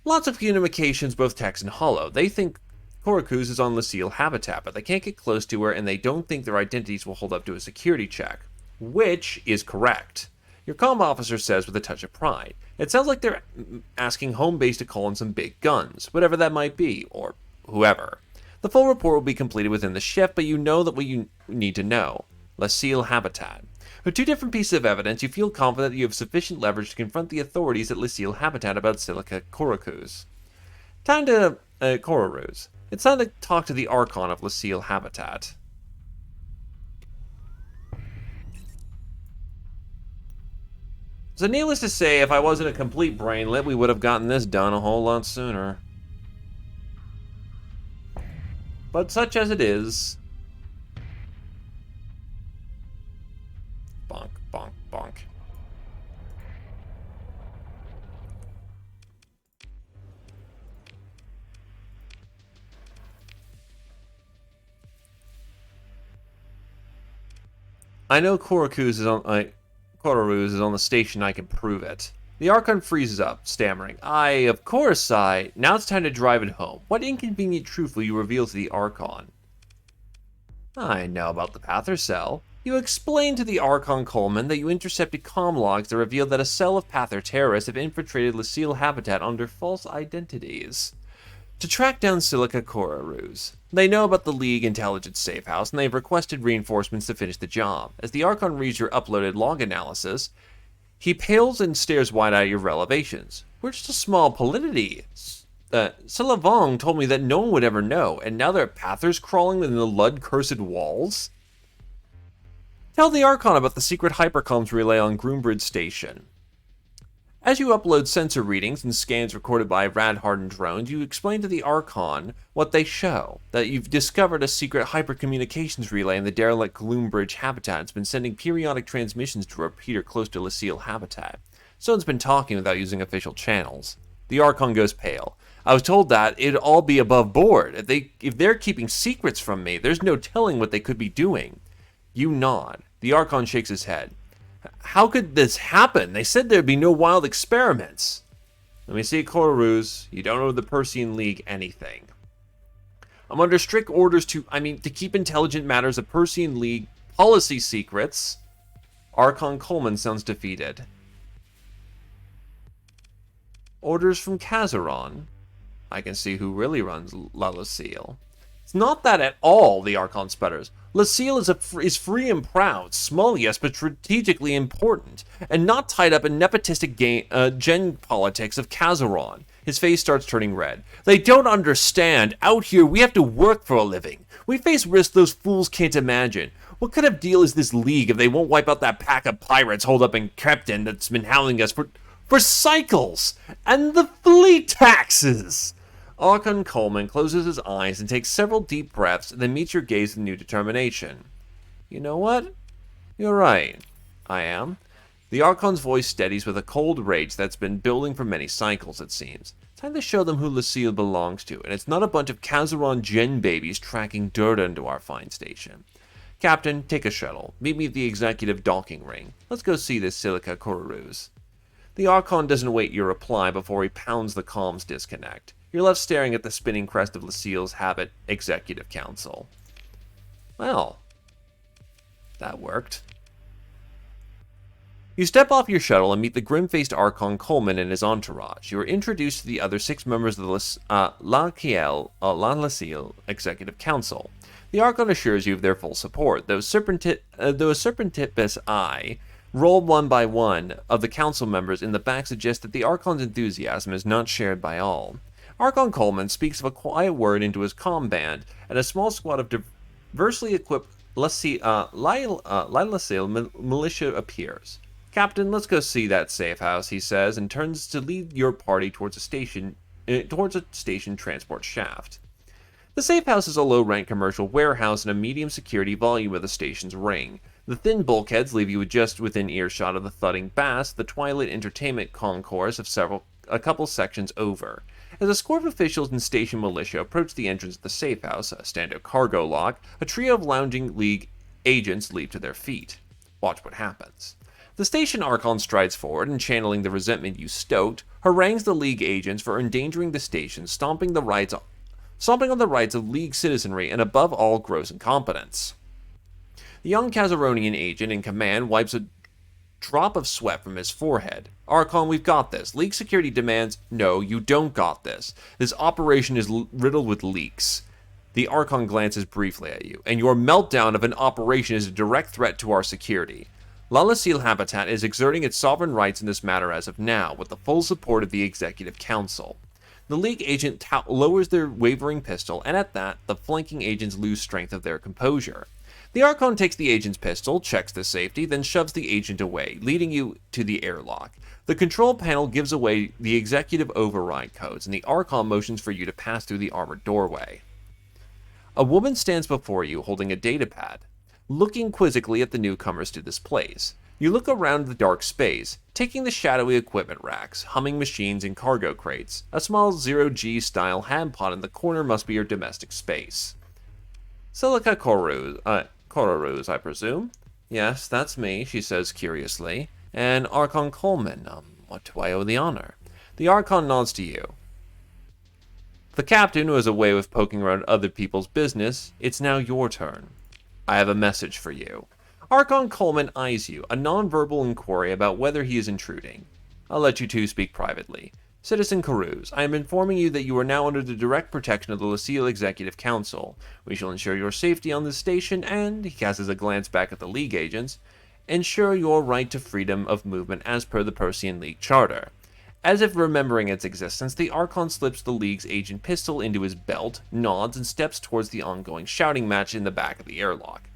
Lots of communications, both text and hollow. They think Korokuz is on Lucille habitat, but they can't get close to her, and they don't think their identities will hold up to a security check. Which is correct. Your comm officer says with a touch of pride. It sounds like they're asking home base to call in some big guns, whatever that might be, or whoever. The full report will be completed within the shift, but you know that what you need to know. Lucille habitat. With two different pieces of evidence, you feel confident that you have sufficient leverage to confront the authorities at Lucille habitat about Silica Korokuz. Time to Kororuz. It's time to talk to the Archon of Lucille habitat. So needless to say, if I wasn't a complete brainlet, we would have gotten this done a whole lot sooner. But such as it is... Bonk, bonk, bonk. I know Korokuz is on the station. I can prove it. The Archon freezes up, stammering. Of course, Now it's time to drive it home. What inconvenient truth will you reveal to the Archon? I know about the Pather cell. You explained to the Archon Coleman that you intercepted comm logs that revealed that a cell of Pather terrorists have infiltrated Lucille habitat under false identities to track down Silica Kororuz. They know about the League intelligence safe house, and they've requested reinforcements to finish the job. As the Archon reads your uploaded log analysis, he pales and stares wide-eyed at your revelations. We're just a small polity. Silavong told me that no one would ever know, and now there are Pathers crawling within the Lud-cursed walls? Tell the Archon about the secret hypercomms relay on Groombridge Station. As you upload sensor readings and scans recorded by rad-hardened drones, you explain to the Archon what they show, that you've discovered a secret hypercommunications relay in the derelict Groombridge habitat. It's been sending periodic transmissions to a repeater close to Lucille habitat. Someone's been talking without using official channels. The Archon goes pale. I was told that it'd all be above board. If they're keeping secrets from me, there's no telling what they could be doing. You nod. The Archon shakes his head. How could this happen? They said there'd be no wild experiments. Let me see, Kororuz. You don't know the Persean League anything. I'm under strict orders to keep intelligent matters of Persean League policy secrets. Archon Coleman sounds defeated. Orders from Kazaron. I can see who really runs La Lucille. It's not that at all, the Archon sputters. Lucille is free and proud, small yes, but strategically important, and not tied up in nepotistic gen politics of Kazaron. His face starts turning red. They don't understand. Out here, we have to work for a living. We face risks those fools can't imagine. What kind of deal is this league if they won't wipe out that pack of pirates holed up in Krypton that's been hounding us for cycles? And the fleet taxes! Archon Coleman closes his eyes and takes several deep breaths, and then meets your gaze with new determination. You know what? You're right. I am. The Archon's voice steadies with a cold rage that's been building for many cycles, it seems. Time to show them who Lucille belongs to, and it's not a bunch of Kazaron gen babies tracking dirt into our fine station. Captain, take a shuttle. Meet me at the executive docking ring. Let's go see this Silica Kororuz. The Archon doesn't await your reply before he pounds the comms disconnect. You're left staring at the spinning crest of Lucille's Habit Executive Council. Well, that worked. You step off your shuttle and meet the grim-faced Archon Coleman and his entourage. You are introduced to the other 6 members of the La Lucille Executive Council. The Archon assures you of their full support, though a surreptitious eye rolled one by one of the council members in the back suggests that the Archon's enthusiasm is not shared by all. Archon Coleman speaks of a quiet word into his comm band, and a small squad of diversely equipped Lucille militia appears. Captain, let's go see that safe house, he says, and turns to lead your party towards a station transport shaft. The safe house is a low-rank commercial warehouse in a medium security volume of the station's ring. The thin bulkheads leave you just within earshot of the thudding bass, the Twilight Entertainment concourse of a couple sections over. As a score of officials and station militia approach the entrance of the safe house, a standard cargo lock, a trio of lounging League agents leap to their feet. Watch what happens. The station Archon strides forward and, channeling the resentment you stoked, harangues the League agents for endangering the station, stomping on the rights of League citizenry and above all gross incompetence. The young Kazaronian agent in command wipes a drop of sweat from his forehead. Archon, we've got this. League security demands, no, you don't got this. This operation is riddled with leaks. The Archon glances briefly at you, and your meltdown of an operation is a direct threat to our security. La Lucille Habitat is exerting its sovereign rights in this matter as of now, with the full support of the Executive Council. The League agent lowers their wavering pistol, and at that, the flanking agents lose strength of their composure. The Archon takes the agent's pistol, checks the safety, then shoves the agent away, leading you to the airlock. The control panel gives away the executive override codes, and the Archon motions for you to pass through the armored doorway. A woman stands before you, holding a datapad, looking quizzically at the newcomers to this place. You look around the dark space, taking the shadowy equipment racks, humming machines and cargo crates. A small zero-G-style handpod in the corner must be your domestic space. Silica Kororuz, I presume? Yes, that's me, she says curiously. And Archon Coleman, what do I owe the honor? The Archon nods to you. The captain, who has a way of poking around other people's business, it's now your turn. I have a message for you. Archon Coleman eyes you, a non-verbal inquiry about whether he is intruding. I'll let you two speak privately. Citizen Kororuz, I am informing you that you are now under the direct protection of the Lucille Executive Council. We shall ensure your safety on this station and, he casts a glance back at the League agents, ensure your right to freedom of movement as per the Persean League Charter. As if remembering its existence, the Archon slips the League's agent pistol into his belt, nods, and steps towards the ongoing shouting match in the back of the airlock.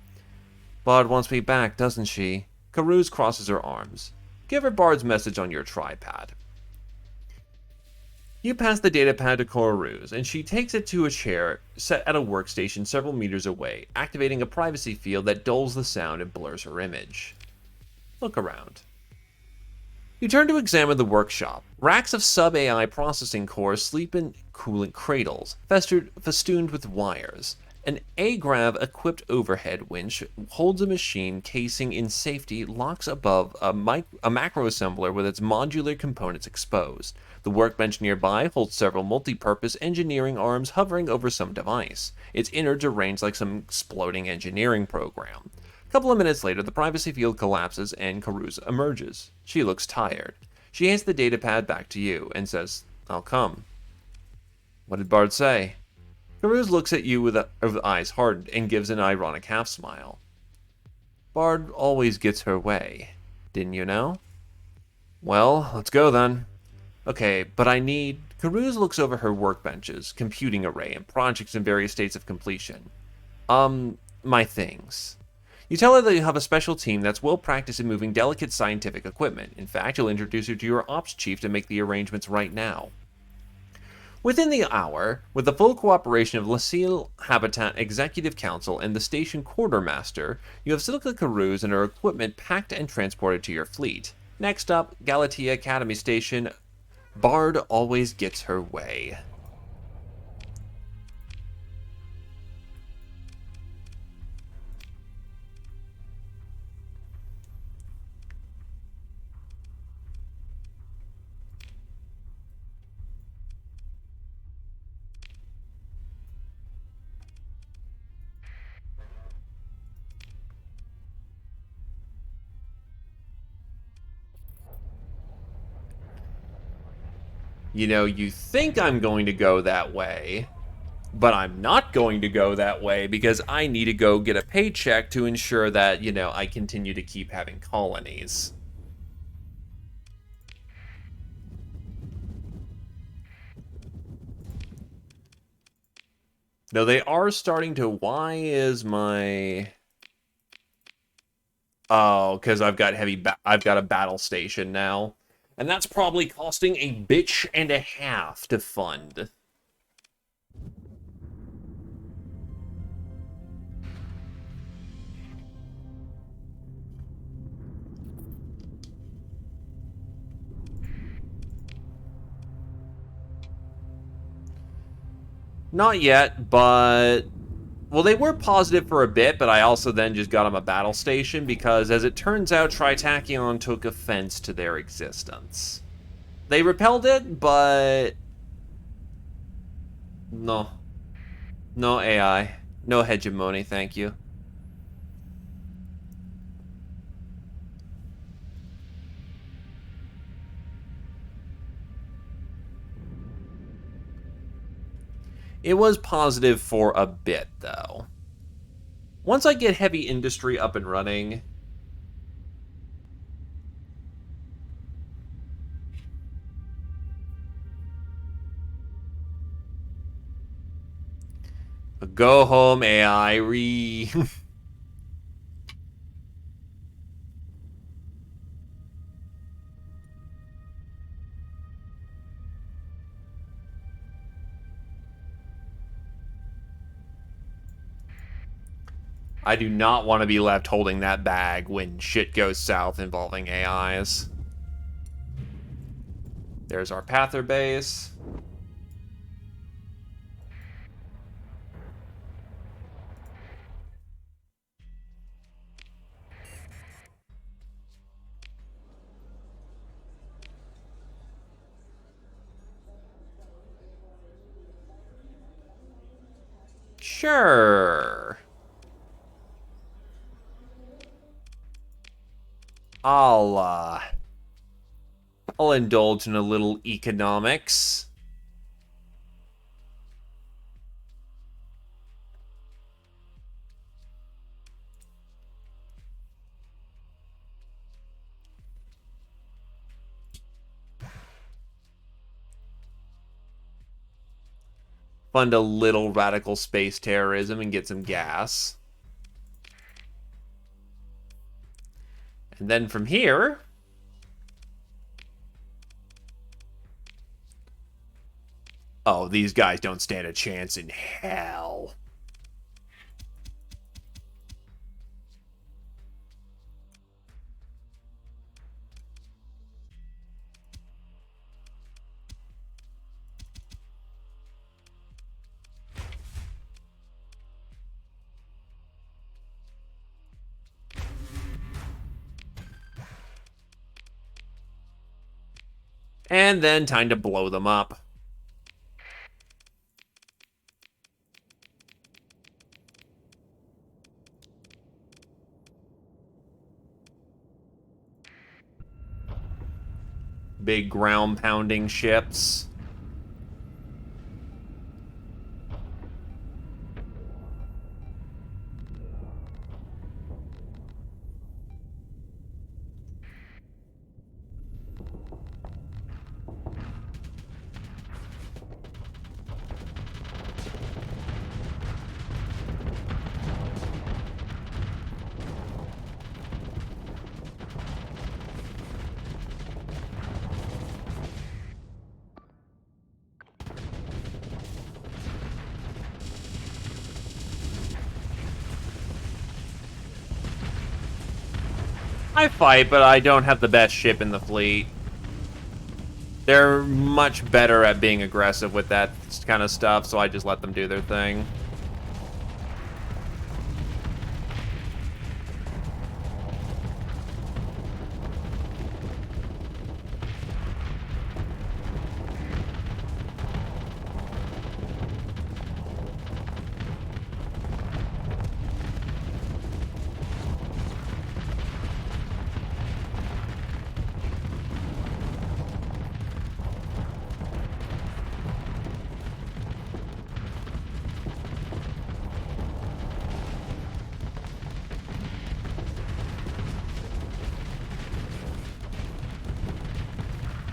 Bard wants me back, doesn't she? Kororuz crosses her arms. Give her Bard's message on your tripad. You pass the datapad to Kororuz, and she takes it to a chair set at a workstation several meters away, activating a privacy field that dulls the sound and blurs her image. Look around. You turn to examine the workshop. Racks of sub-AI processing cores sleep in coolant cradles, festooned with wires. An A-Grav-equipped overhead winch holds a machine casing in safety, locks above a macroassembler with its modular components exposed. The workbench nearby holds several multi-purpose engineering arms hovering over some device. Its innards are arranged like some exploding engineering program. A couple of minutes later, the privacy field collapses and Karuz emerges. She looks tired. She hands the datapad back to you and says, "I'll come." "What did Bard say?" Karuz looks at you with eyes hardened and gives an ironic half smile. "Bard always gets her way. Didn't you know?" "Well, let's go then." "Okay, but I need..." Karuz looks over her workbenches, computing array, and projects in various states of completion. My things." You tell her that you have a special team that's well practiced in moving delicate scientific equipment. In fact, you'll introduce her to your ops chief to make the arrangements right now. Within the hour, with the full cooperation of Lucille Habitat Executive Council and the station quartermaster, you have Silka Karuz and her equipment packed and transported to your fleet. Next up, Galatea Academy Station. Bard always gets her way. You know, you think I'm going to go that way, but I'm not going to go that way because I need to go get a paycheck to ensure that, I continue to keep having colonies. No, they are starting to... Why is my... Oh, because I've got I've got a battle station now. And that's probably costing a bitch and a half to fund. Not yet, but... Well, they were positive for a bit, but I also then just got them a battle station because, as it turns out, Tritachyon took offense to their existence. They repelled it, but... No. No AI. No hegemony, thank you. It was positive for a bit, though. Once I get heavy industry up and running... Go home, AI. I do not want to be left holding that bag when shit goes south involving AIs. There's our Pather base. Sure. I'll indulge in a little economics. Fund a little radical space terrorism and get some gas. And then from here... Oh, these guys don't stand a chance in hell. And then time to blow them up. Big ground-pounding ships. I fight, but I don't have the best ship in the fleet. They're much better at being aggressive with that kind of stuff, so I just let them do their thing.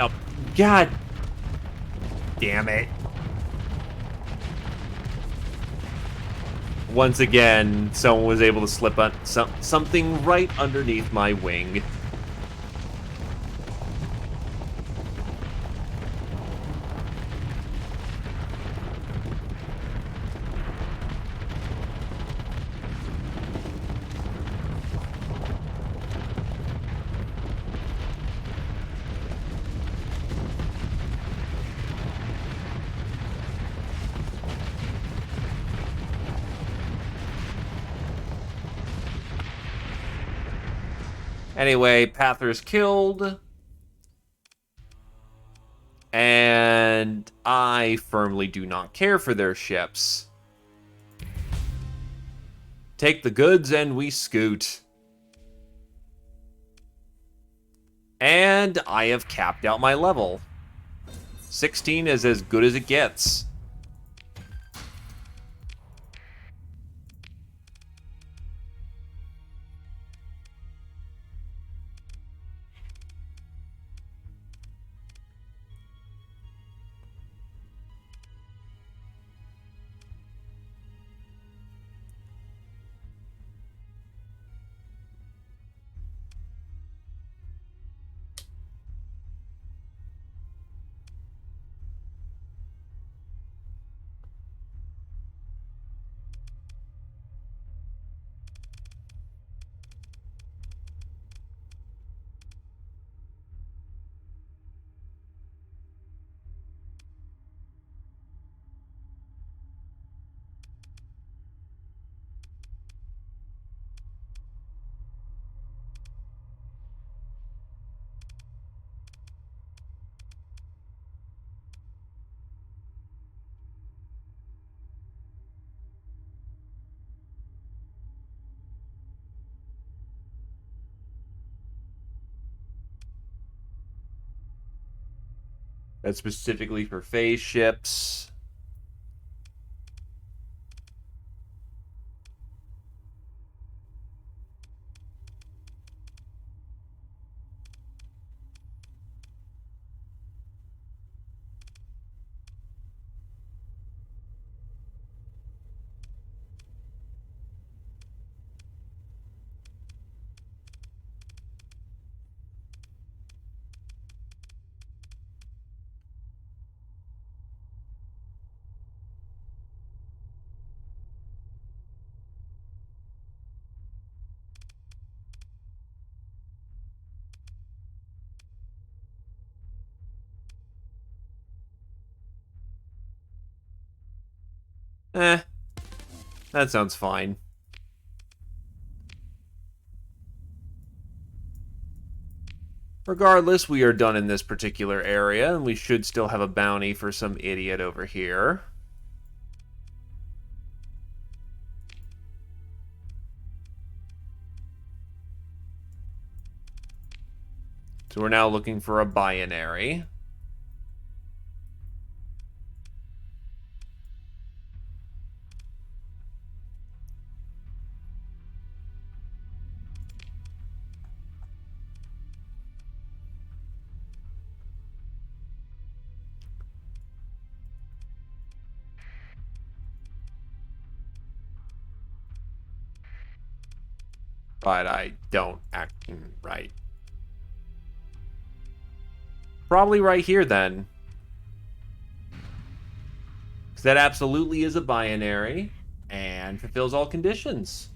Oh, God damn it. Once again, someone was able to slip on something right underneath my wing. Anyway, Pather's killed. And I firmly do not care for their ships. Take the goods and we scoot. And I have capped out my level. 16 is as good as it gets. That's specifically for phase ships. Eh, that sounds fine. Regardless, we are done in this particular area, and we should still have a bounty for some idiot over here. So we're now looking for a binary. But I don't act right. Probably right here then. Because that absolutely is a binary and fulfills all conditions.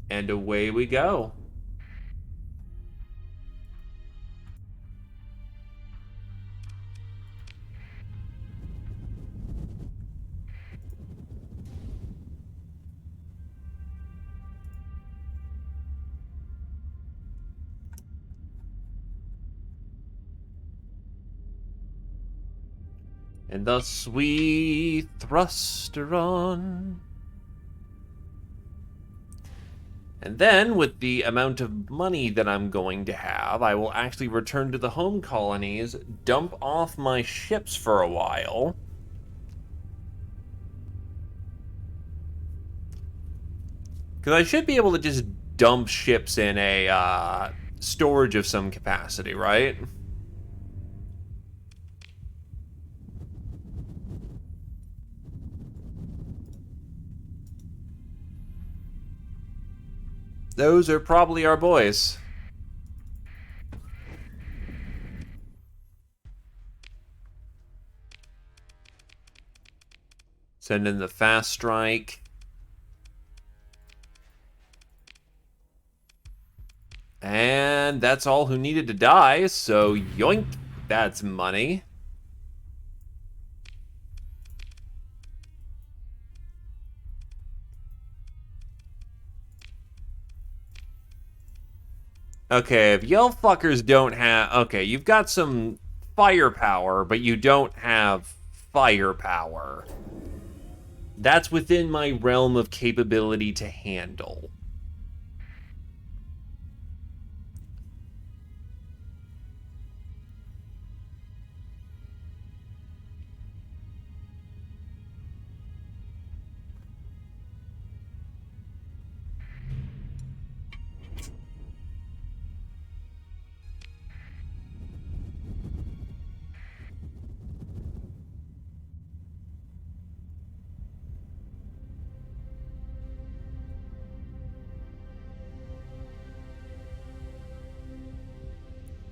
And away we go. And thus we thrust her on. And then, with the amount of money that I'm going to have, I will actually return to the home colonies, dump off my ships for a while. Because I should be able to just dump ships in a storage of some capacity, right? Those are probably our boys. Send in the fast strike. And that's all who needed to die, so yoink, that's money. Okay, if y'all fuckers don't have... Okay, you've got some firepower, but you don't have firepower. That's within my realm of capability to handle.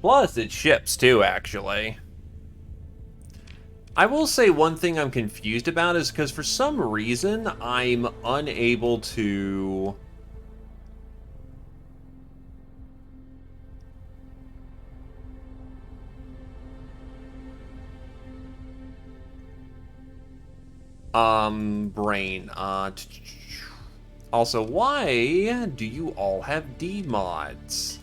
Plus, it ships too, actually. I will say one thing I'm confused about is because for some reason I'm unable to... brain. Also, why do you all have D mods?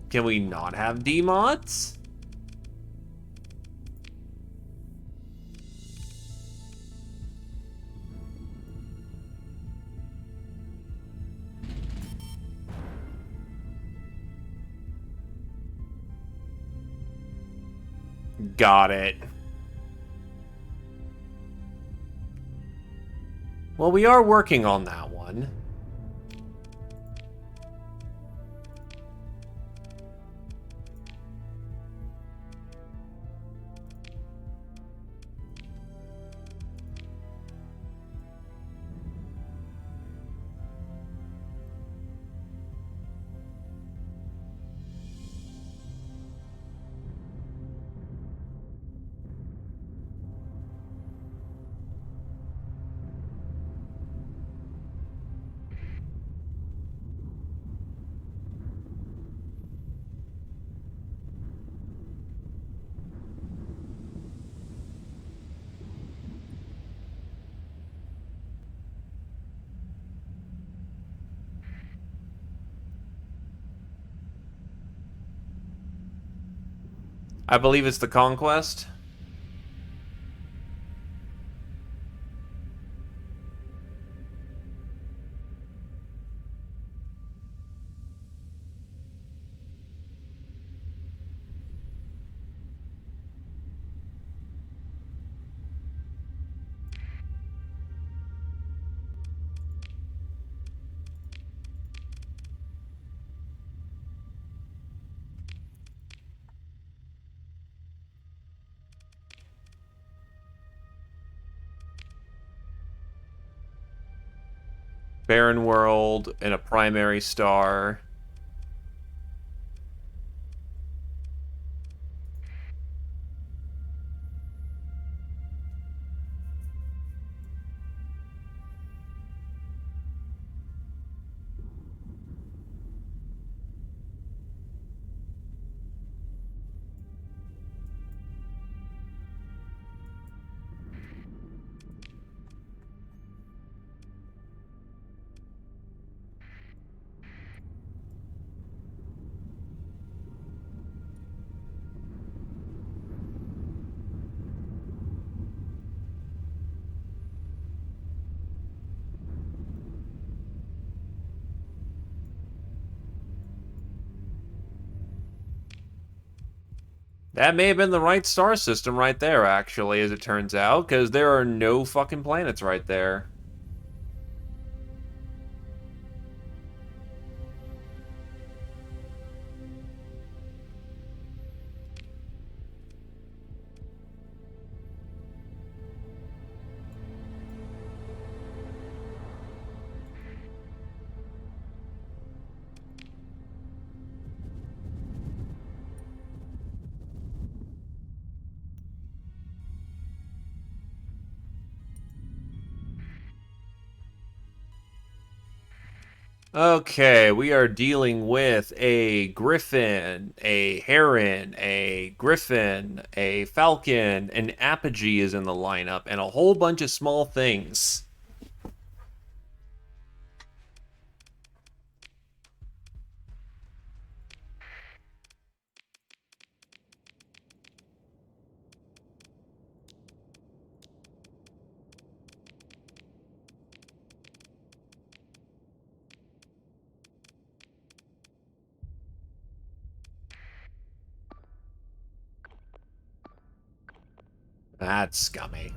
Can we not have D mods? Got it. Well, we are working on that one. I believe it's the Conquest. Barren world and a primary star. That may have been the right star system right there, actually, as it turns out, because there are no fucking planets right there. Okay, we are dealing with a griffin, a heron, a griffin, a falcon, an apogee is in the lineup, and a whole bunch of small things. That's scummy.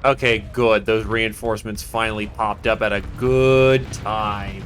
Okay, good. Those reinforcements finally popped up at a good time.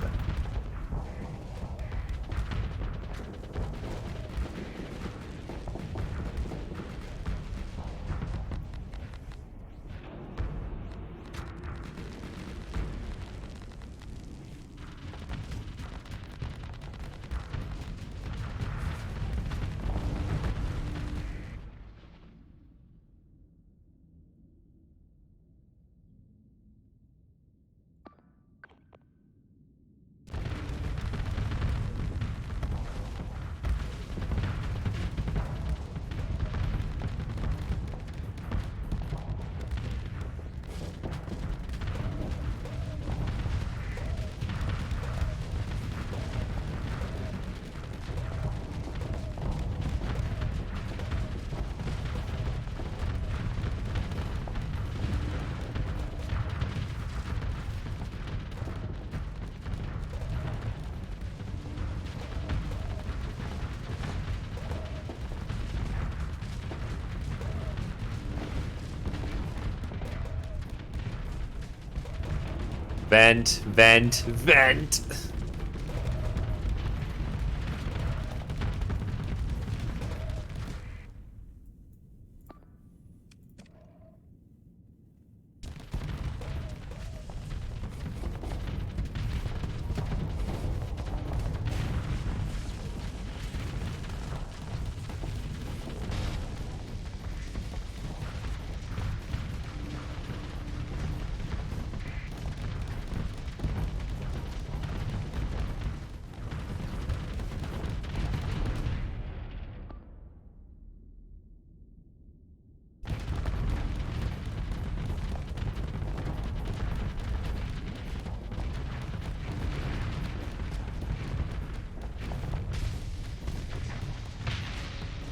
Vent, vent, vent.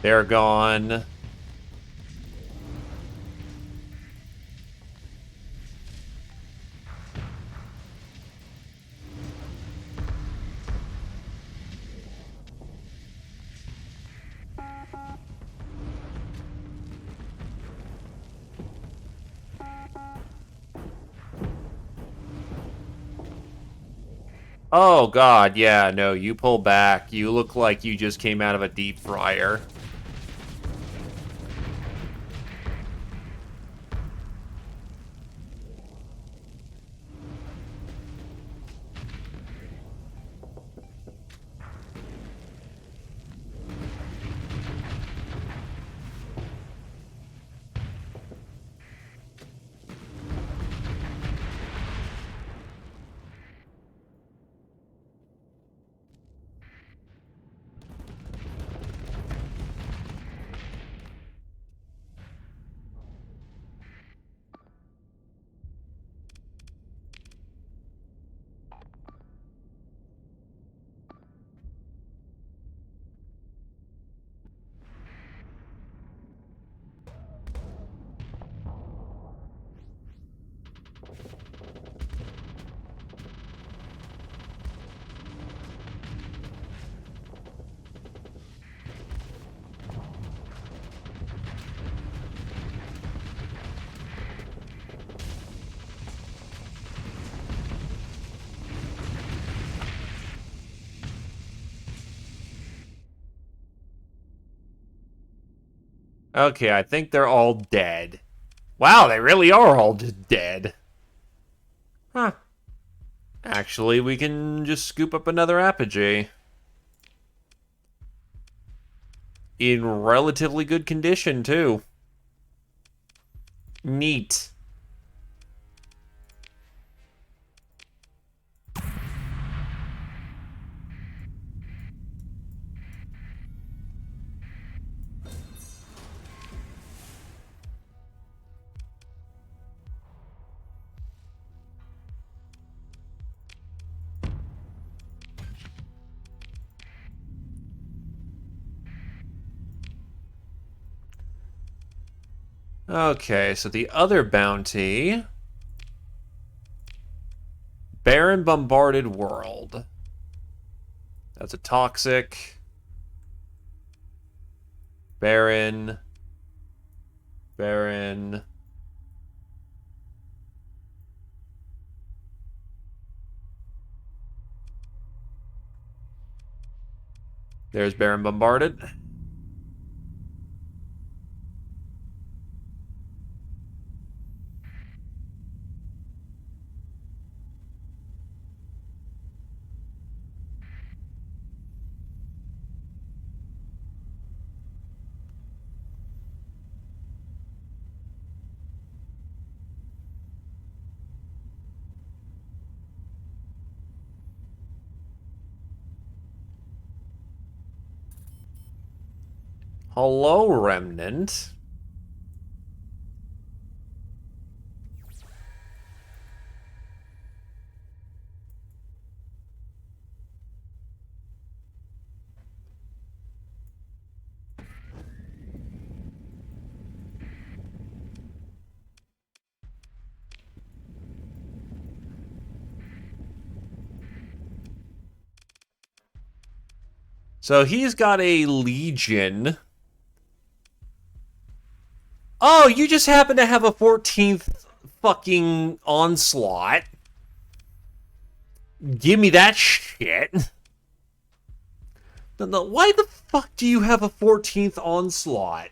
They're gone. Oh god, yeah, no, you pull back. You look like you just came out of a deep fryer. Okay, I think they're all dead. Wow, they really are all just dead. Huh. Actually, we can just scoop up another apogee. In relatively good condition, too. Neat. Okay, so the other bounty... Barren Bombarded World. That's a toxic. Barren. Barren. There's Baron bombarded. Hello, Remnant. So he's got a Legion. Oh, you just happen to have a 14th fucking onslaught. Give me that shit. No, why the fuck do you have a 14th onslaught?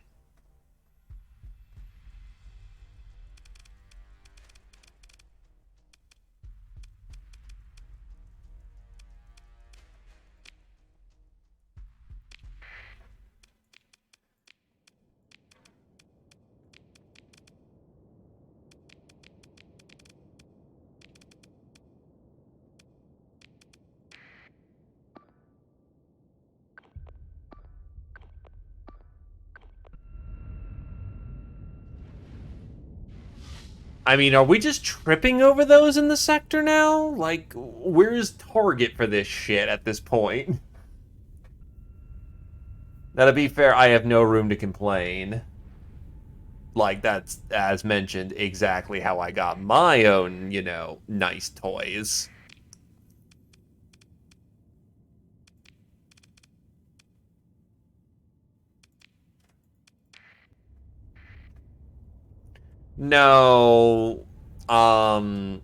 I mean, are we just tripping over those in the sector now? Like, where's Target for this shit at this point? Now, to be fair, I have no room to complain. Like, that's, as mentioned, exactly how I got my own, you know, nice toys. No, the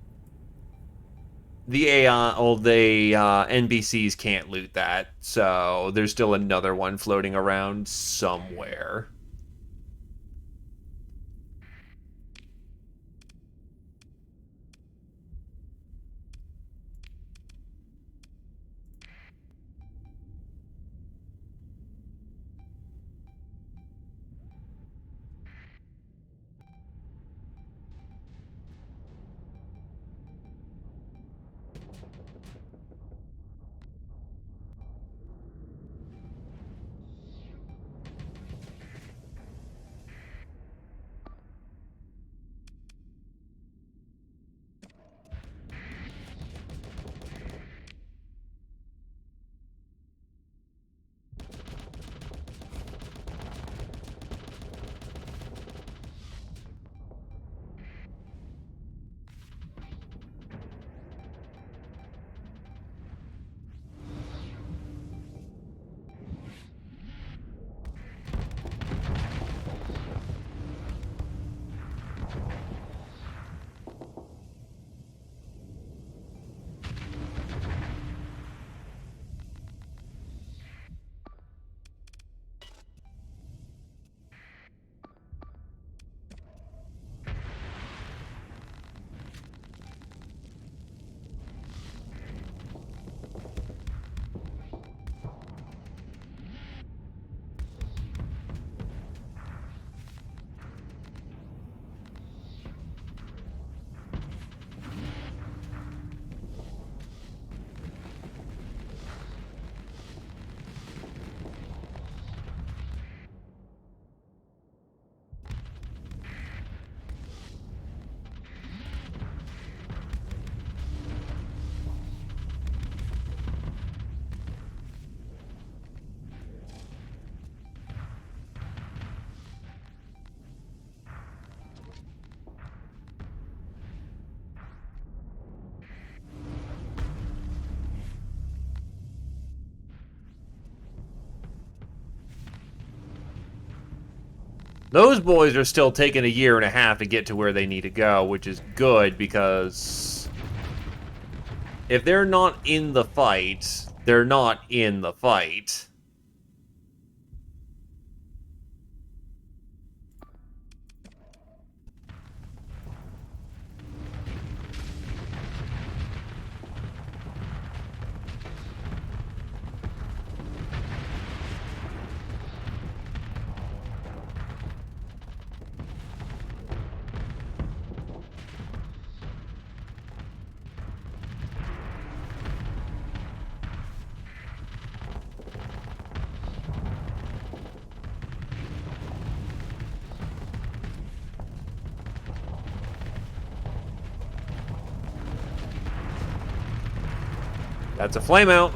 AI, the NBCs can't loot that, so there's still another one floating around somewhere. Those boys are still taking a year and a half to get to where they need to go, which is good because if they're not in the fight, they're not in the fight. That's a flame out.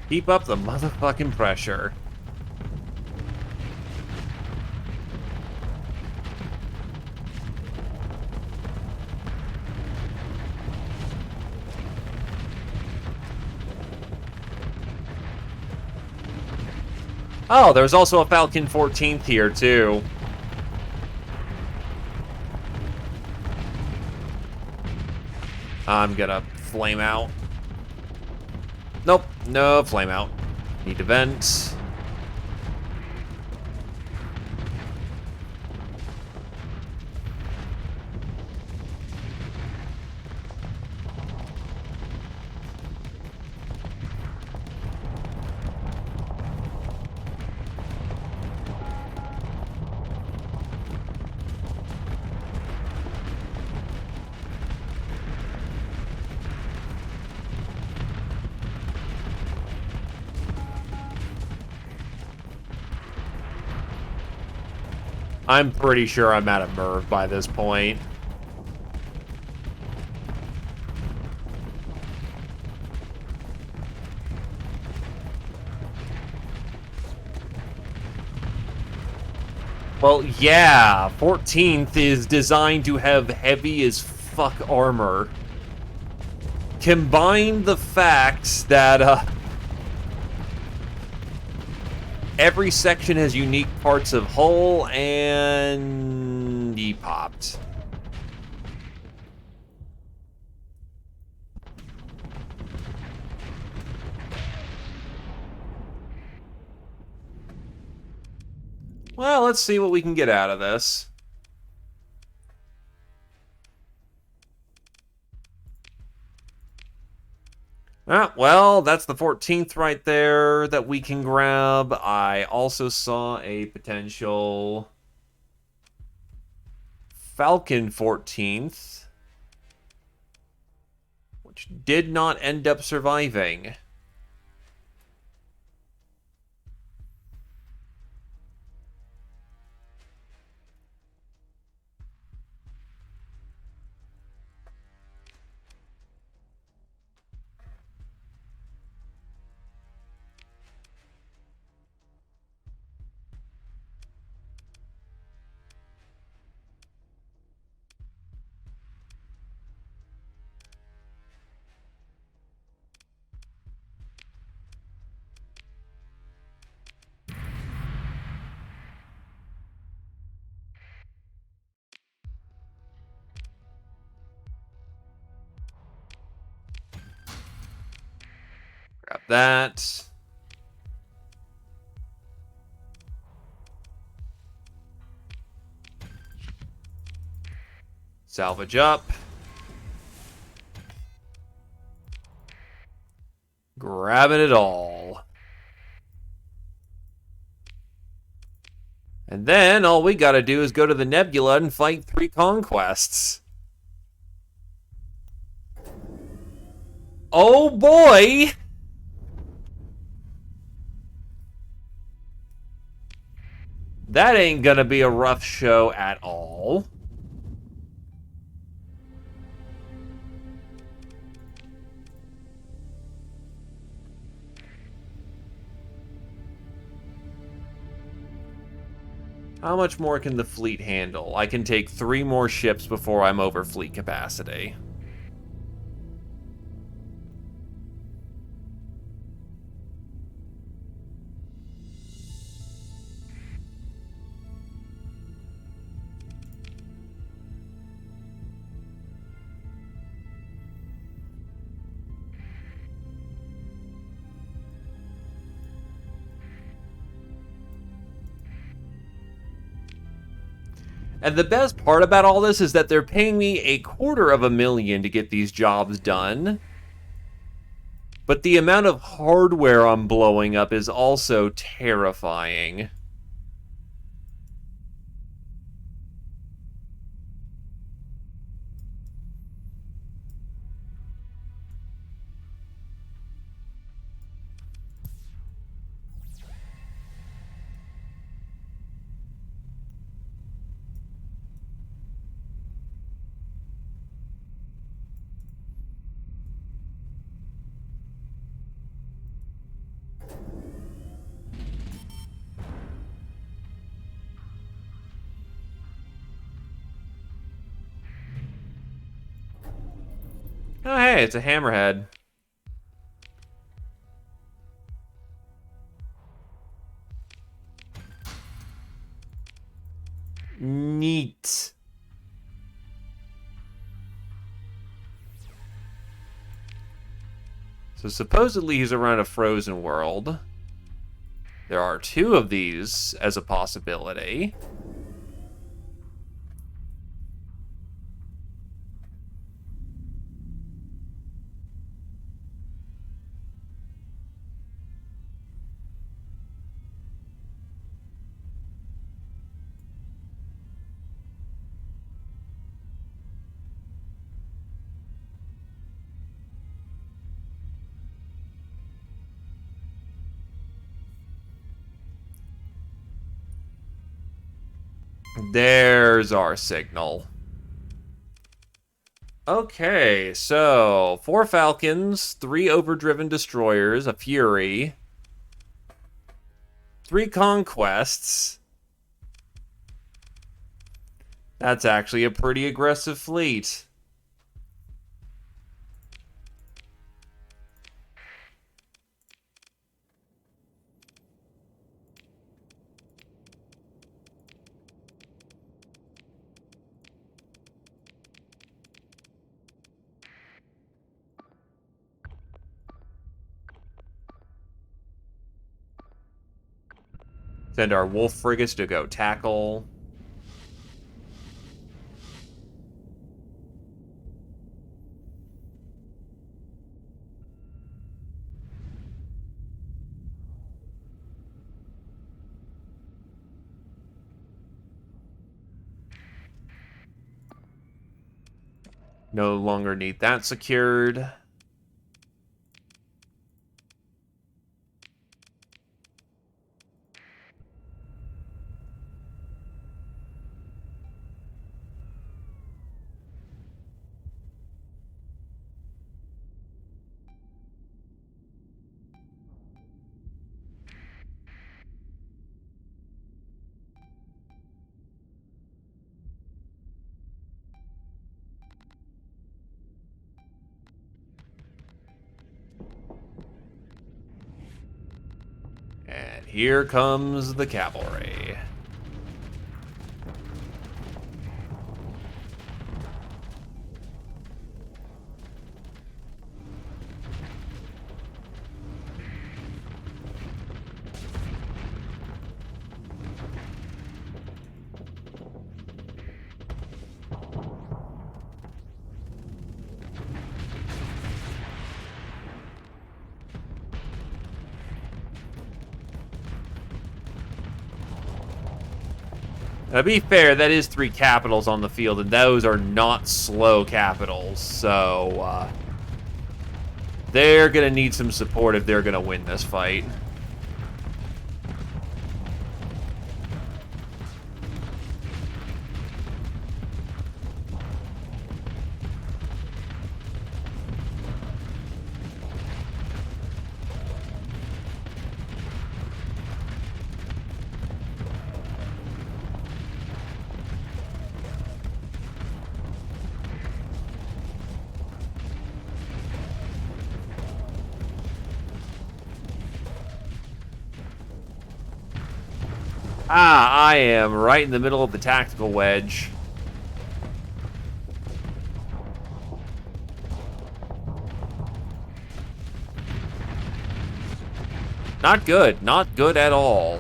Keep up the motherfucking pressure. Oh, there's also a Falcon 14th here, too. I'm gonna flame out. Nope, no flame out. Need to vent. I'm pretty sure I'm out of Merv by this point. Well, yeah, 14th is designed to have heavy as fuck armor. Combine the fact that, every section has unique parts of hull, and he popped. Well, let's see what we can get out of this. Ah, well, that's the 14th right there that we can grab. I also saw a potential Falcon 14th, which did not end up surviving. Grab that. Salvage up. Grabbing it all. And then all we gotta do is go to the Nebula and fight 3 conquests. Oh boy! That ain't gonna be a rough show at all. How much more can the fleet handle? I can take 3 more ships before I'm over fleet capacity. And the best part about all this is that they're paying me $250,000 to get these jobs done. But the amount of hardware I'm blowing up is also terrifying. Oh, hey, it's a hammerhead. Neat. So supposedly he's around a frozen world. There are 2 of these as a possibility. There's our signal. Okay, so 4 Falcons, 3 Overdriven Destroyers, a Fury, 3 Conquests. That's actually a pretty aggressive fleet. Send our Wolf frigates to go tackle. No longer need that secured. And here comes the cavalry. Now, to be fair, that is 3 capitals on the field, and those are not slow capitals, so they're going to need some support if they're going to win this fight. Ah, I am right in the middle of the tactical wedge. Not good. Not good at all.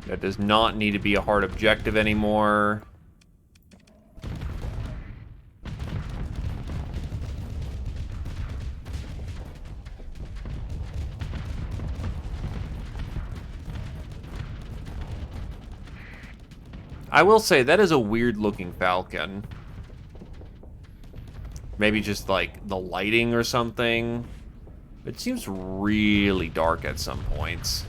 That does not need to be a hard objective anymore. I will say, that is a weird-looking Falcon. Maybe just, like, the lighting or something. It seems really dark at some points.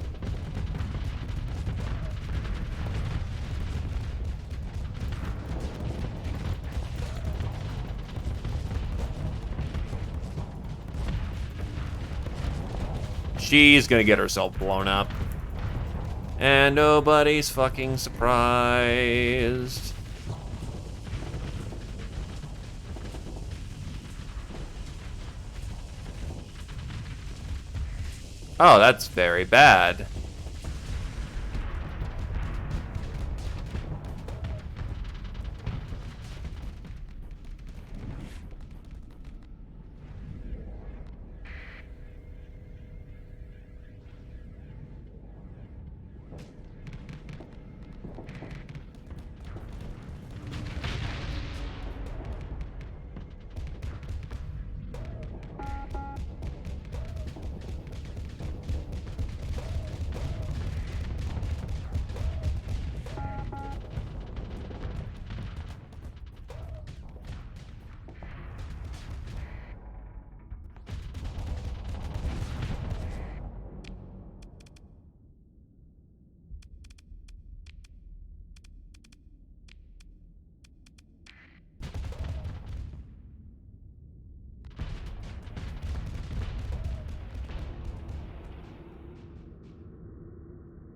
she's gonna get herself blown up. And nobody's fucking surprised. Oh, that's very bad.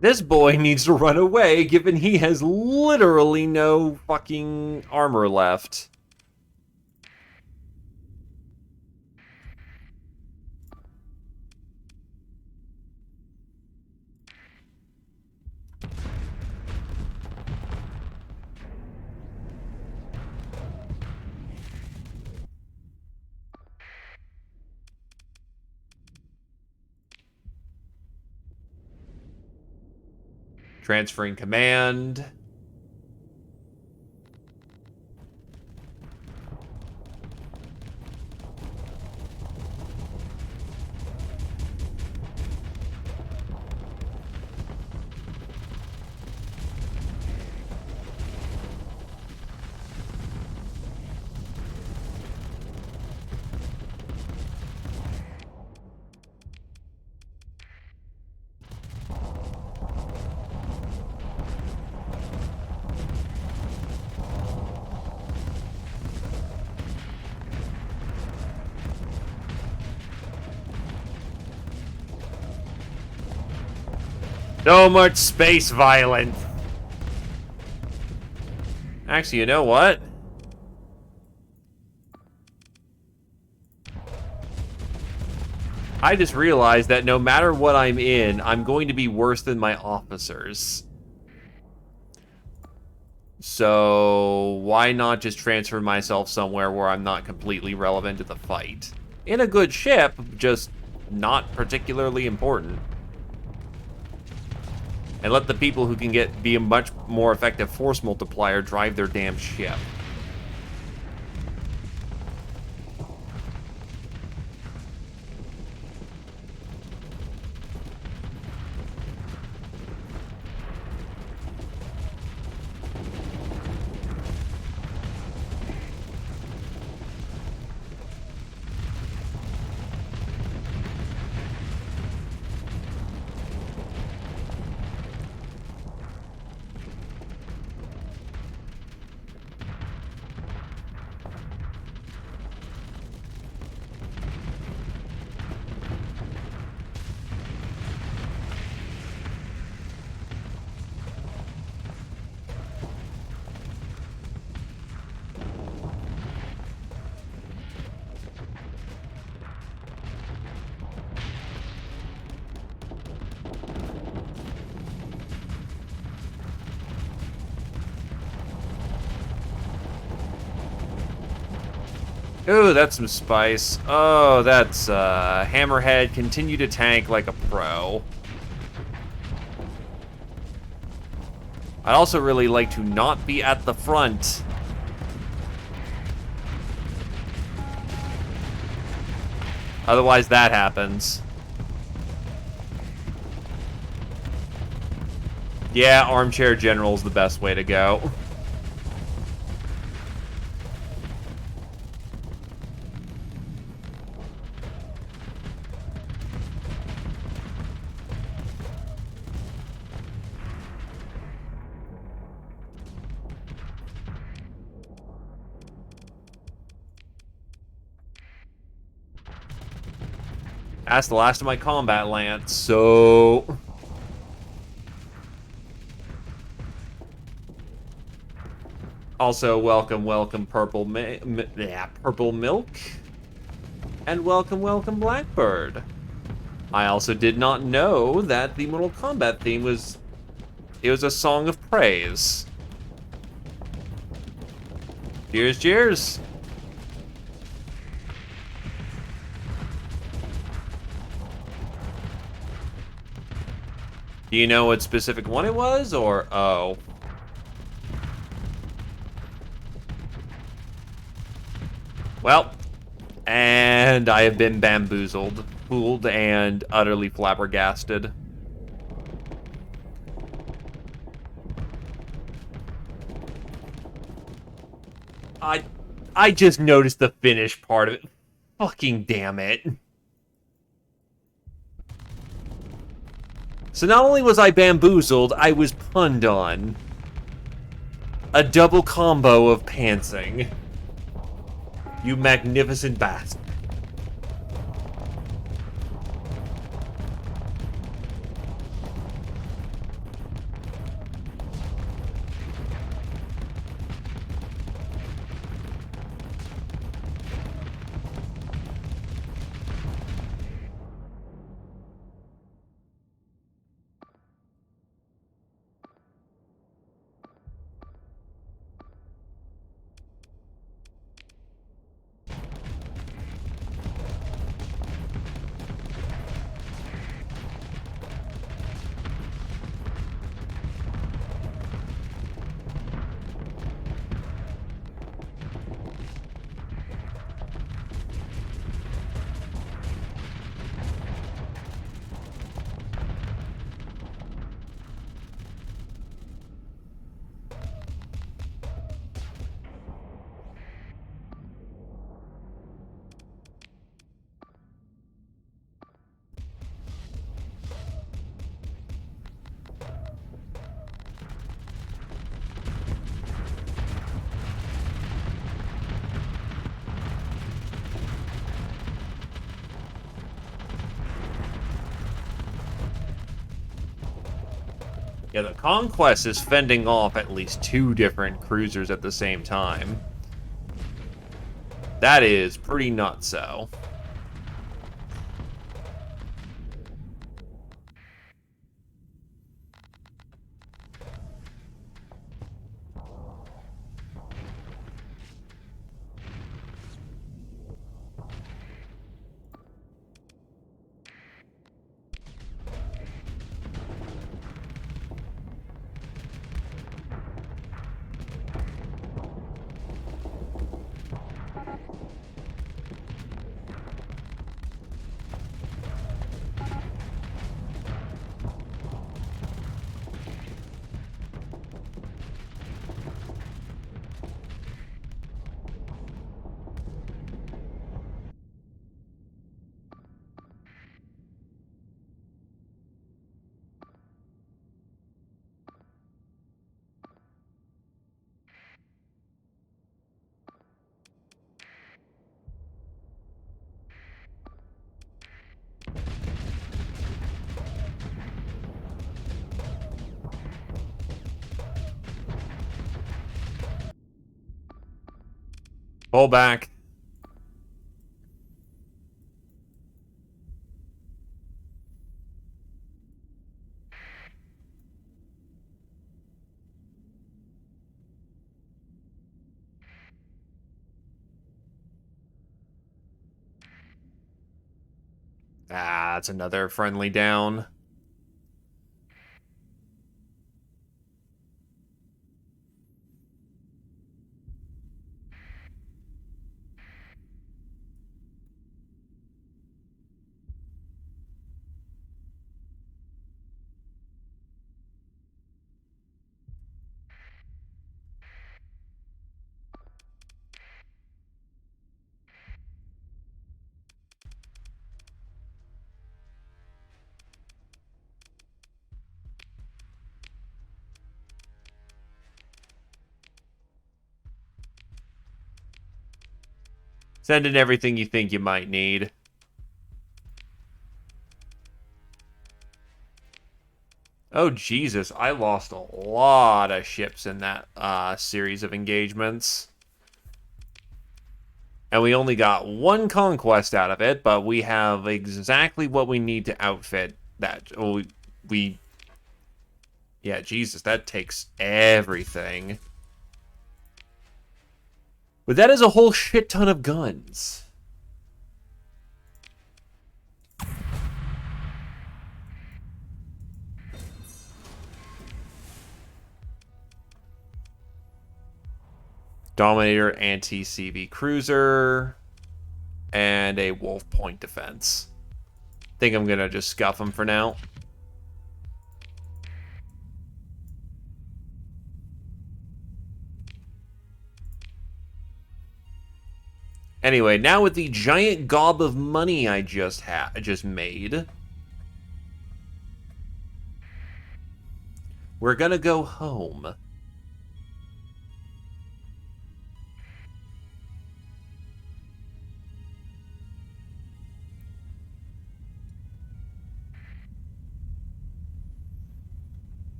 This boy needs to run away, given he has literally no fucking armor left. Transferring command. So much space violence. Actually, you know what? I just realized that no matter what I'm in, I'm going to be worse than my officers. So why not just transfer myself somewhere where I'm not completely relevant to the fight? In a good ship, just not particularly important. And let the people who can be a much more effective force multiplier drive their damn ship. Ooh, that's some spice. Oh, that's Hammerhead. Continue to tank like a pro. I'd also really like to not be at the front. Otherwise, that happens. Yeah, Armchair General's the best way to go. That's the last of my combat lance, so... Also, welcome, purple purple milk. And welcome, Blackbird. I also did not know that the Mortal Kombat theme was... It was a song of praise. Cheers, cheers. Do you know what specific one it was, or... Oh. Well, and I have been bamboozled, fooled, and utterly flabbergasted. I just noticed the finish part of it. Fucking damn it. So not only was I bamboozled, I was punned on. A double combo of pantsing. You magnificent bastard. Yeah, the Conquest is fending off at least 2 different cruisers at the same time. That is pretty nutso. Pull back. Ah, that's another friendly down. Send in everything you think you might need. Oh, Jesus. I lost a lot of ships in that series of engagements. And we only got one conquest out of it, but we have exactly what we need to outfit that. Oh, we yeah, Jesus, that takes everything. But that is a whole shit ton of guns. Dominator, anti-CV cruiser, and a Wolf Point defense. Think I'm gonna just scuff them for now. Anyway, now with the giant gob of money I just made, we're gonna go home.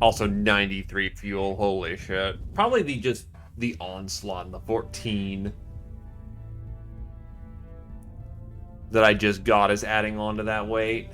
Also 93 fuel, holy shit. Probably the onslaught and the 14 that I just got is adding on to that weight.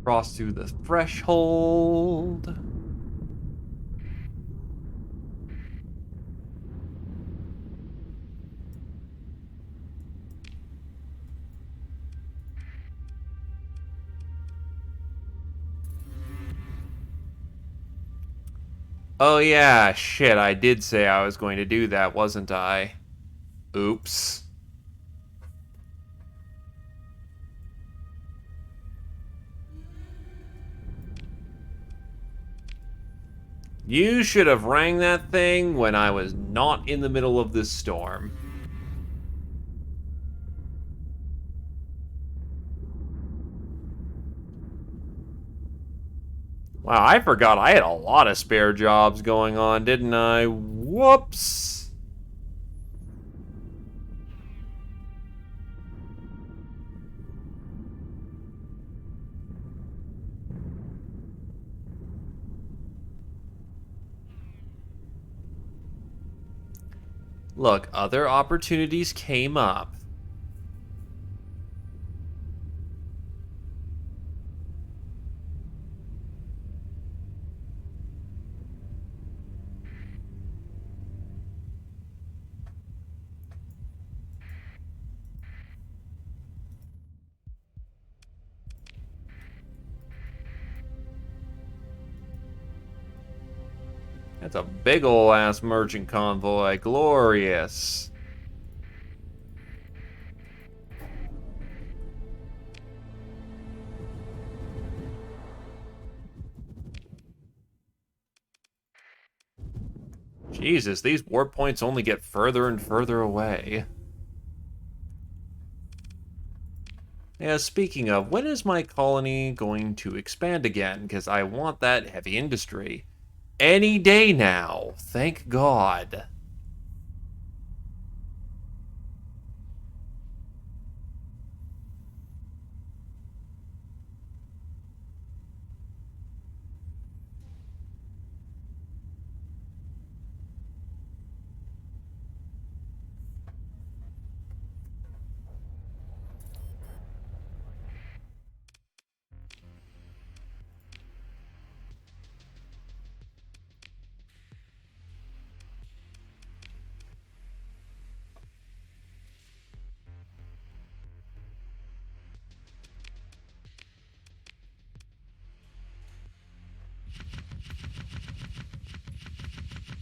Cross through the threshold. Oh yeah, shit, I did say I was going to do that, wasn't I? Oops. You should have rang that thing when I was not in the middle of this storm. Wow, I forgot I had a lot of spare jobs going on, didn't I? Whoops. Look, other opportunities came up. That's a big ol' ass merchant convoy. Glorious. Jesus, these warp points only get further and further away. Yeah, speaking of, when is my colony going to expand again? Because I want that heavy industry. Any day now, thank God.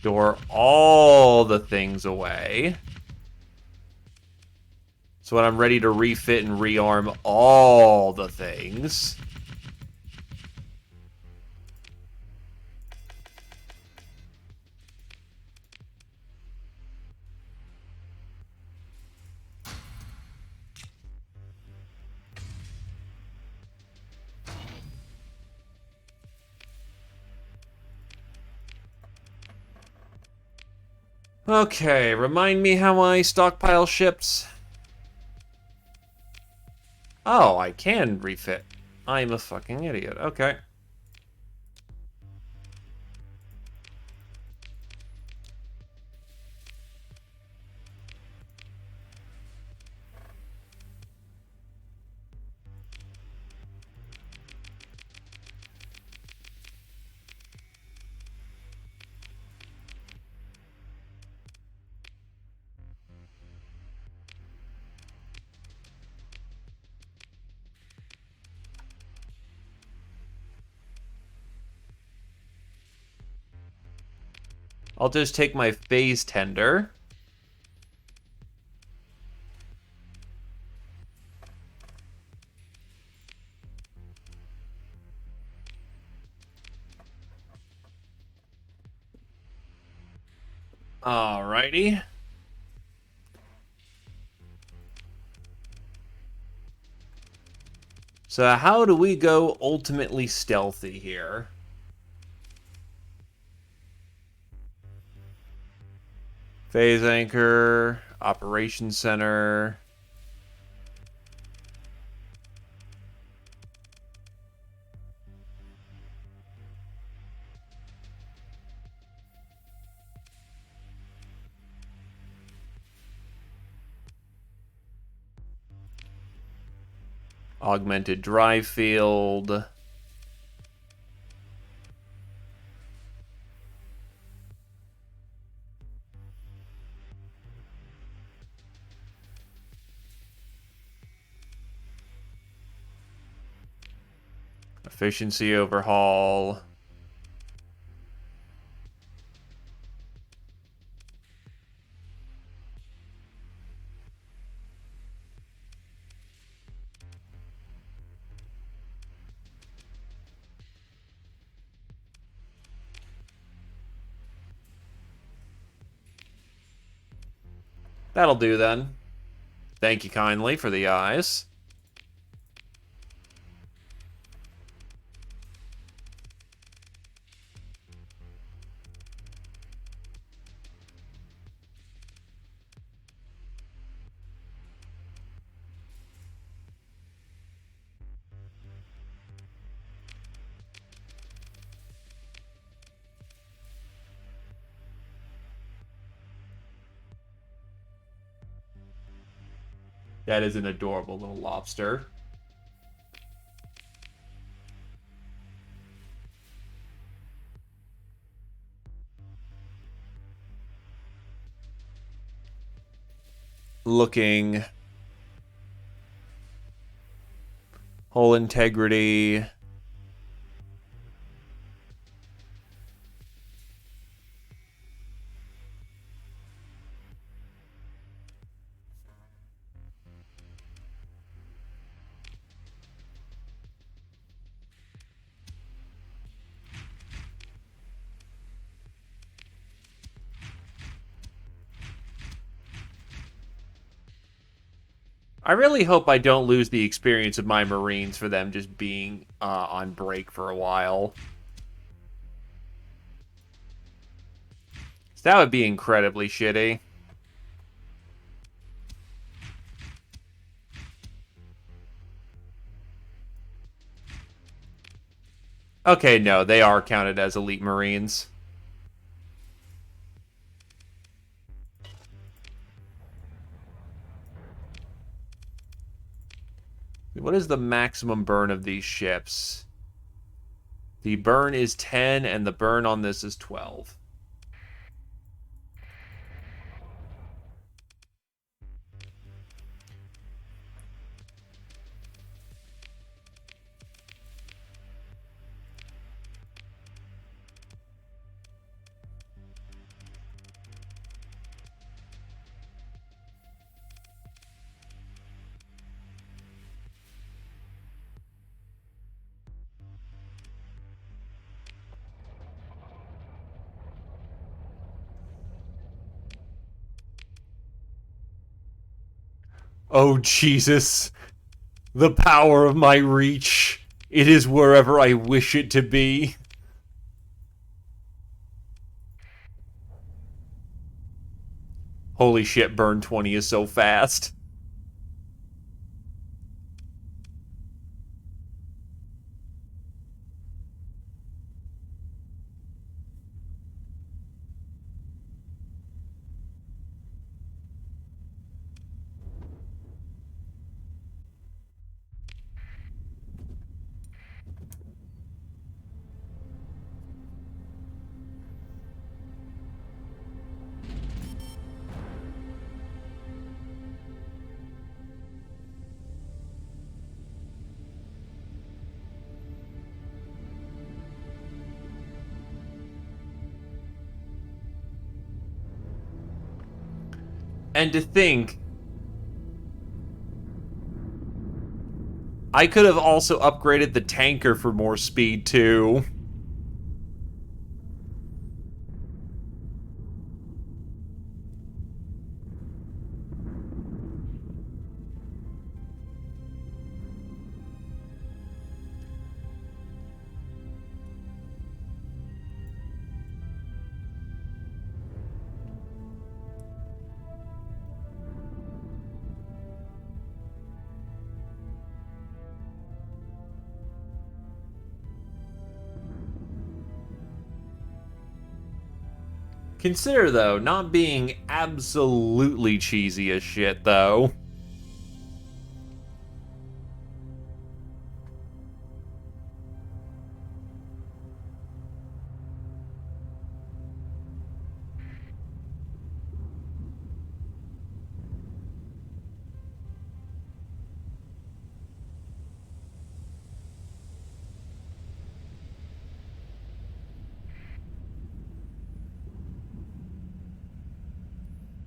Store all the things away. So when I'm ready to refit and rearm all the things. Okay, remind me how I stockpile ships. Oh, I can refit. I'm a fucking idiot. Okay. I'll just take my phase tender. Alrighty. So how do we go ultimately stealthy here? Phase anchor, operations center. Augmented drive field. Efficiency overhaul. That'll do then. Thank you kindly for the eyes. That is an adorable little lobster. Looking. Hull integrity. I really hope I don't lose the experience of my Marines for them just being on break for a while. So that would be incredibly shitty. Okay, no, they are counted as elite Marines. What is the maximum burn of these ships? The burn is 10, and the burn on this is 12. Oh, Jesus. The power of my reach. It is wherever I wish it to be. Holy shit, burn 20 is so fast. And to think, I could have also upgraded the tanker for more speed too. Consider, though, not being absolutely cheesy as shit, though.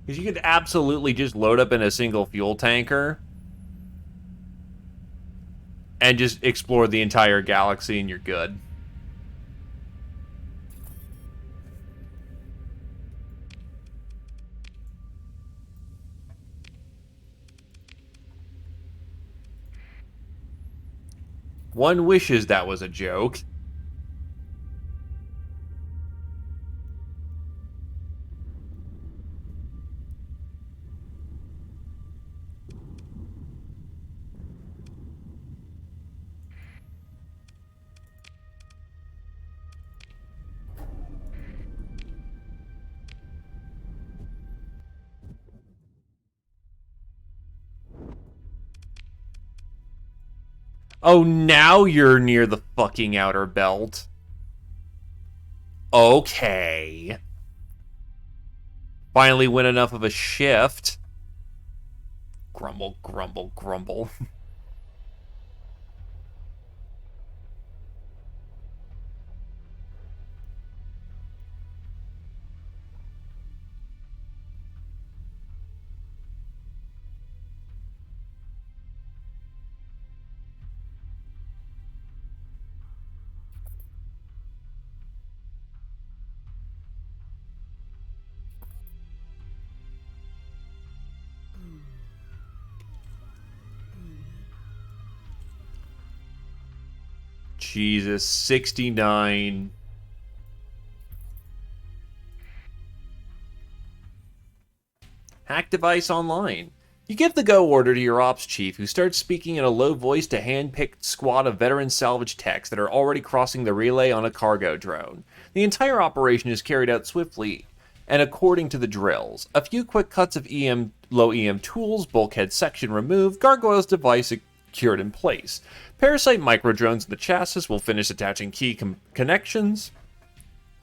Because you could absolutely just load up in a single fuel tanker and just explore the entire galaxy and you're good. One wishes that was a joke. Oh, now you're near the fucking outer belt. Okay. Finally win enough of a shift. Grumble, grumble, grumble. Jesus, 69. Hack device online. You give the go order to your ops chief, who starts speaking in a low voice to a hand-picked squad of veteran salvage techs that are already crossing the relay on a cargo drone. The entire operation is carried out swiftly and according to the drills. A few quick cuts of low EM tools, bulkhead section removed, gargoyle's device secured in place. Parasite microdrones in the chassis will finish attaching key connections.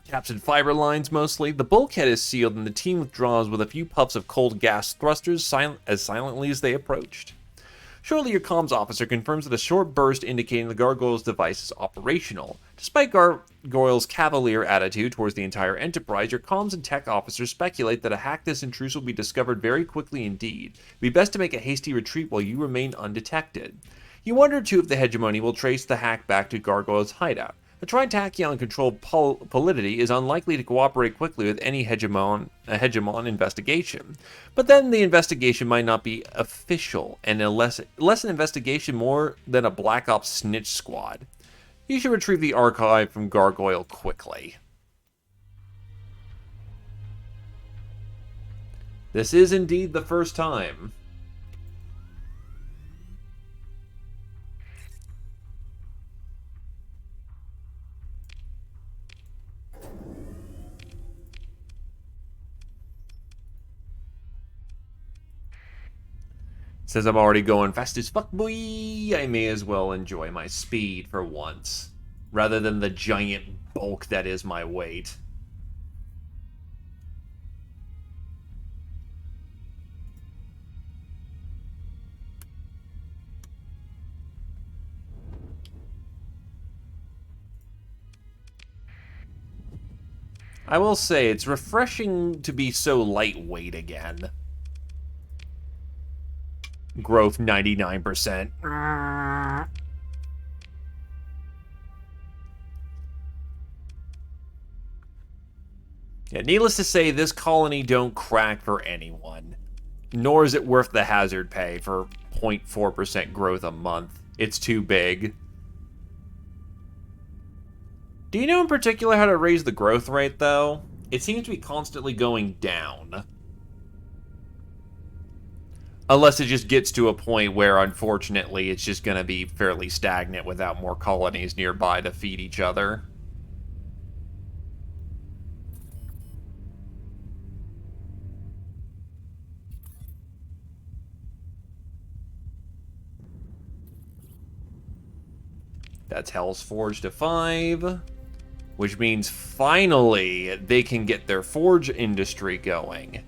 Captured fiber lines mostly. The bulkhead is sealed and the team withdraws with a few puffs of cold gas thrusters as silently as they approached. Shortly, your comms officer confirms that a short burst indicating the Gargoyle's device is operational. Despite Gargoyle's cavalier attitude towards the entire enterprise, your comms and tech officers speculate that a hack this intrusion will be discovered very quickly indeed. It would be best to make a hasty retreat while you remain undetected. You wonder too if the hegemony will trace the hack back to Gargoyle's hideout. A Tritachyon-controlled polity is unlikely to cooperate quickly with any hegemon investigation. But then the investigation might not be official, and less an investigation more than a Black Ops snitch squad. You should retrieve the archive from Gargoyle quickly. This is indeed the first time. Since I'm already going fast as fuck, boy, I may as well enjoy my speed for once, rather than the giant bulk that is my weight. I will say, it's refreshing to be so lightweight again. Growth 99%. Yeah, needless to say, this colony don't crack for anyone. Nor is it worth the hazard pay for 0.4% growth a month. It's too big. Do you know in particular how to raise the growth rate, though? It seems to be constantly going down. Unless it just gets to a point where, unfortunately, it's just going to be fairly stagnant without more colonies nearby to feed each other. That's Hell's Forge to 5. Which means, finally, they can get their forge industry going.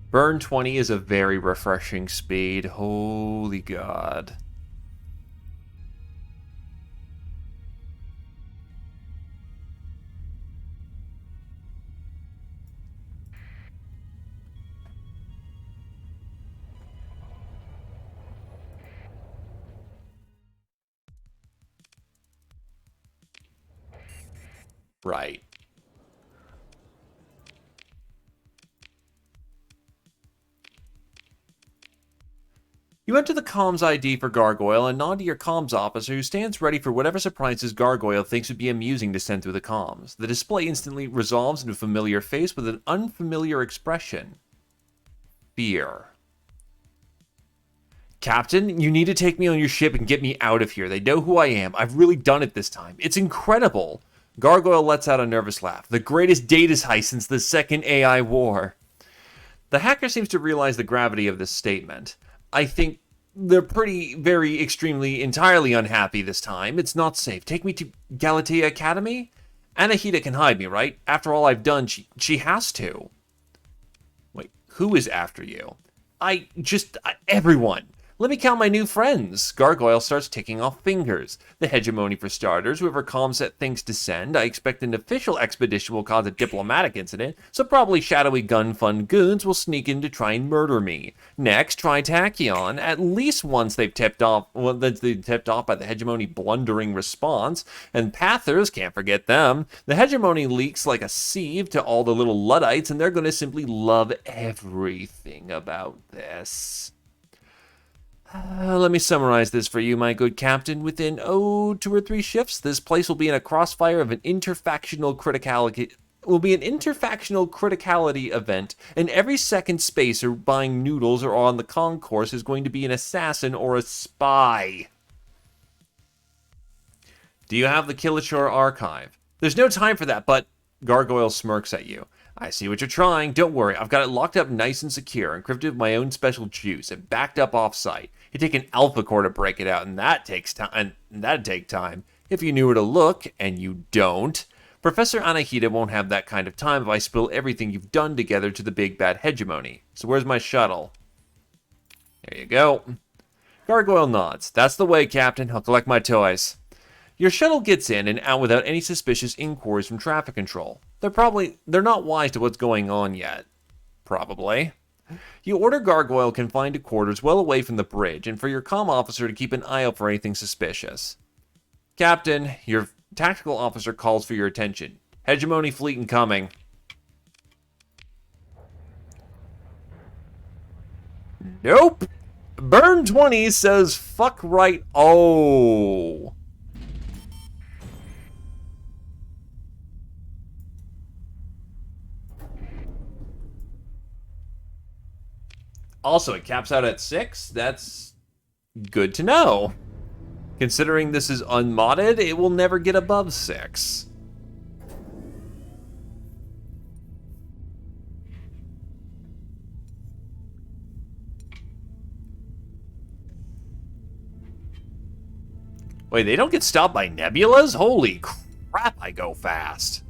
Burn 20 is a very refreshing speed. Holy God. Right. You enter the comms ID for Gargoyle and nod to your comms officer who stands ready for whatever surprises Gargoyle thinks would be amusing to send through the comms. The display instantly resolves into a familiar face with an unfamiliar expression. Fear. Captain, you need to take me on your ship and get me out of here. They know who I am. I've really done it this time. It's incredible. Gargoyle lets out a nervous laugh. The greatest data heist since the second AI war. The hacker seems to realize the gravity of this statement. I think they're extremely, entirely unhappy this time. It's not safe. Take me to Galatea Academy? Anahita can hide me, right? After all I've done, she has to. Wait, who is after you? Everyone. Let me count my new friends. Gargoyle starts ticking off fingers. The hegemony for starters, whoever Comset thinks to send. I expect an official expedition will cause a diplomatic incident, so probably shadowy gun fund goons will sneak in to try and murder me. Next, Tritachyon. At least once they've tipped off by the hegemony blundering response. And Pathers, can't forget them. The hegemony leaks like a sieve to all the little Luddites, and they're going to simply love everything about this. Let me summarize this for you, my good captain. Within, 2 or 3 shifts, this place will be in a crossfire of an interfactional criticality event, and every second spacer buying noodles or on the concourse is going to be an assassin or a spy. Do you have the Killachor archive? There's no time for that, but Gargoyle smirks at you. I see what you're trying. Don't worry, I've got it locked up nice and secure, encrypted with my own special juice, and backed up off-site. It'd take an alpha core to break it out, and that takes time. And that'd take time if you knew where to look, and you don't. Professor Anahita won't have that kind of time if I spill everything you've done together to the big bad hegemony. So where's my shuttle? There you go. Gargoyle nods. That's the way, Captain. I'll collect my toys. Your shuttle gets in and out without any suspicious inquiries from traffic control. They're not wise to what's going on yet. Probably. You order Gargoyle confined to quarters well away from the bridge, and for your comm officer to keep an eye out for anything suspicious. Captain, your tactical officer calls for your attention. Hegemony fleet incoming. Nope. Burn 20 says fuck right. Oh. Also, it caps out at 6. That's good to know. Considering this is unmodded, it will never get above 6. Wait, they don't get stopped by nebulas? Holy crap, I go fast.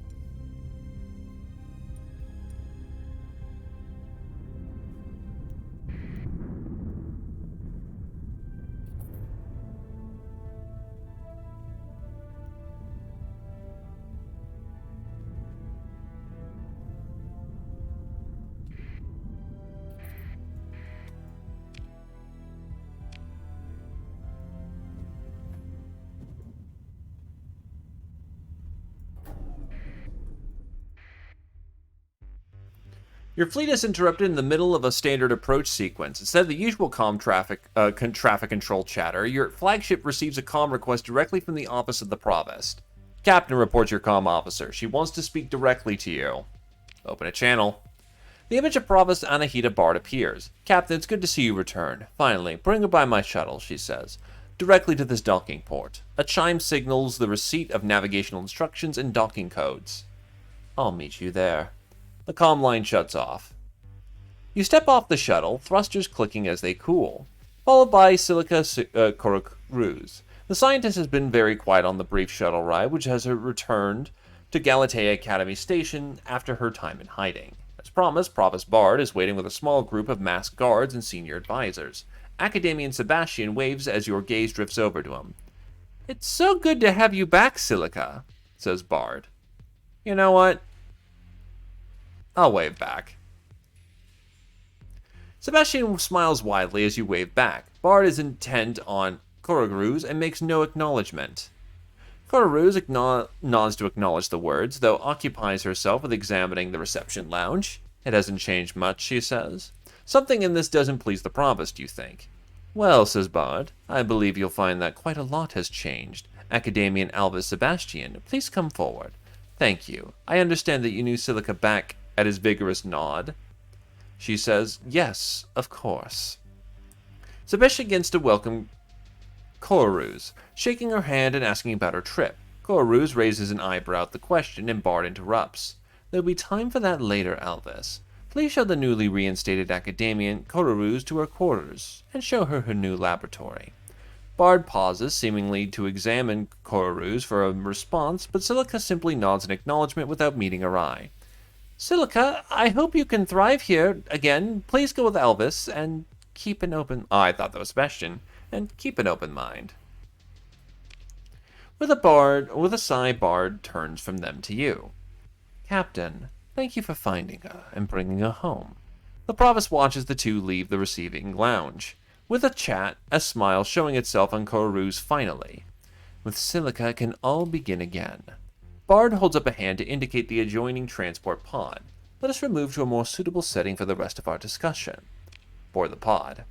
Your fleet is interrupted in the middle of a standard approach sequence. Instead of the usual traffic control chatter, your flagship receives a comm request directly from the office of the Provost. Captain, reports your comm officer. She wants to speak directly to you. Open a channel. The image of Provost Anahita Bard appears. Captain, it's good to see you return. Finally, bring her by my shuttle, she says. Directly to this docking port. A chime signals the receipt of navigational instructions and docking codes. I'll meet you there. The comm line shuts off. You step off the shuttle, thrusters clicking as they cool, followed by Silica Korokhruz. The scientist has been very quiet on the brief shuttle ride, which has returned to Galatea Academy Station after her time in hiding. As promised, Provost Bard is waiting with a small group of masked guards and senior advisors. Academian Sebastian waves as your gaze drifts over to him. It's so good to have you back, Silica, says Bard. You know what? I'll wave back. Sebastian smiles widely as you wave back. Bard is intent on Korokhruz and makes no acknowledgement. Korokhruz nods to acknowledge the words, though occupies herself with examining the reception lounge. It hasn't changed much, she says. Something in this doesn't please the Provost, you think. Well, says Bard, I believe you'll find that quite a lot has changed. Academian Alvis Sebastian, please come forward. Thank you. I understand that you knew Silica back at his vigorous nod. She says, yes, of course. Sebastian begins to welcome Korokhruz, shaking her hand and asking about her trip. Korokhruz raises an eyebrow at the question, and Bard interrupts. There'll be time for that later, Alvis. Please show the newly reinstated academian Korokhruz to her quarters, and show her her new laboratory. Bard pauses, seemingly to examine Korokhruz for a response, but Silica simply nods in acknowledgement without meeting her eye. Silica, I hope you can thrive here again. Please go with Alvis and keep an open... Oh, I thought that was Sebastian. And keep an open mind. With a sigh, Bard turns from them to you. Captain, thank you for finding her and bringing her home. The Provost watches the two leave the receiving lounge. With a chat, a smile showing itself on Korokhruz finally. With Silica, it can all begin again. Bard holds up a hand to indicate the adjoining transport pod. Let us remove to a more suitable setting for the rest of our discussion. For the pod.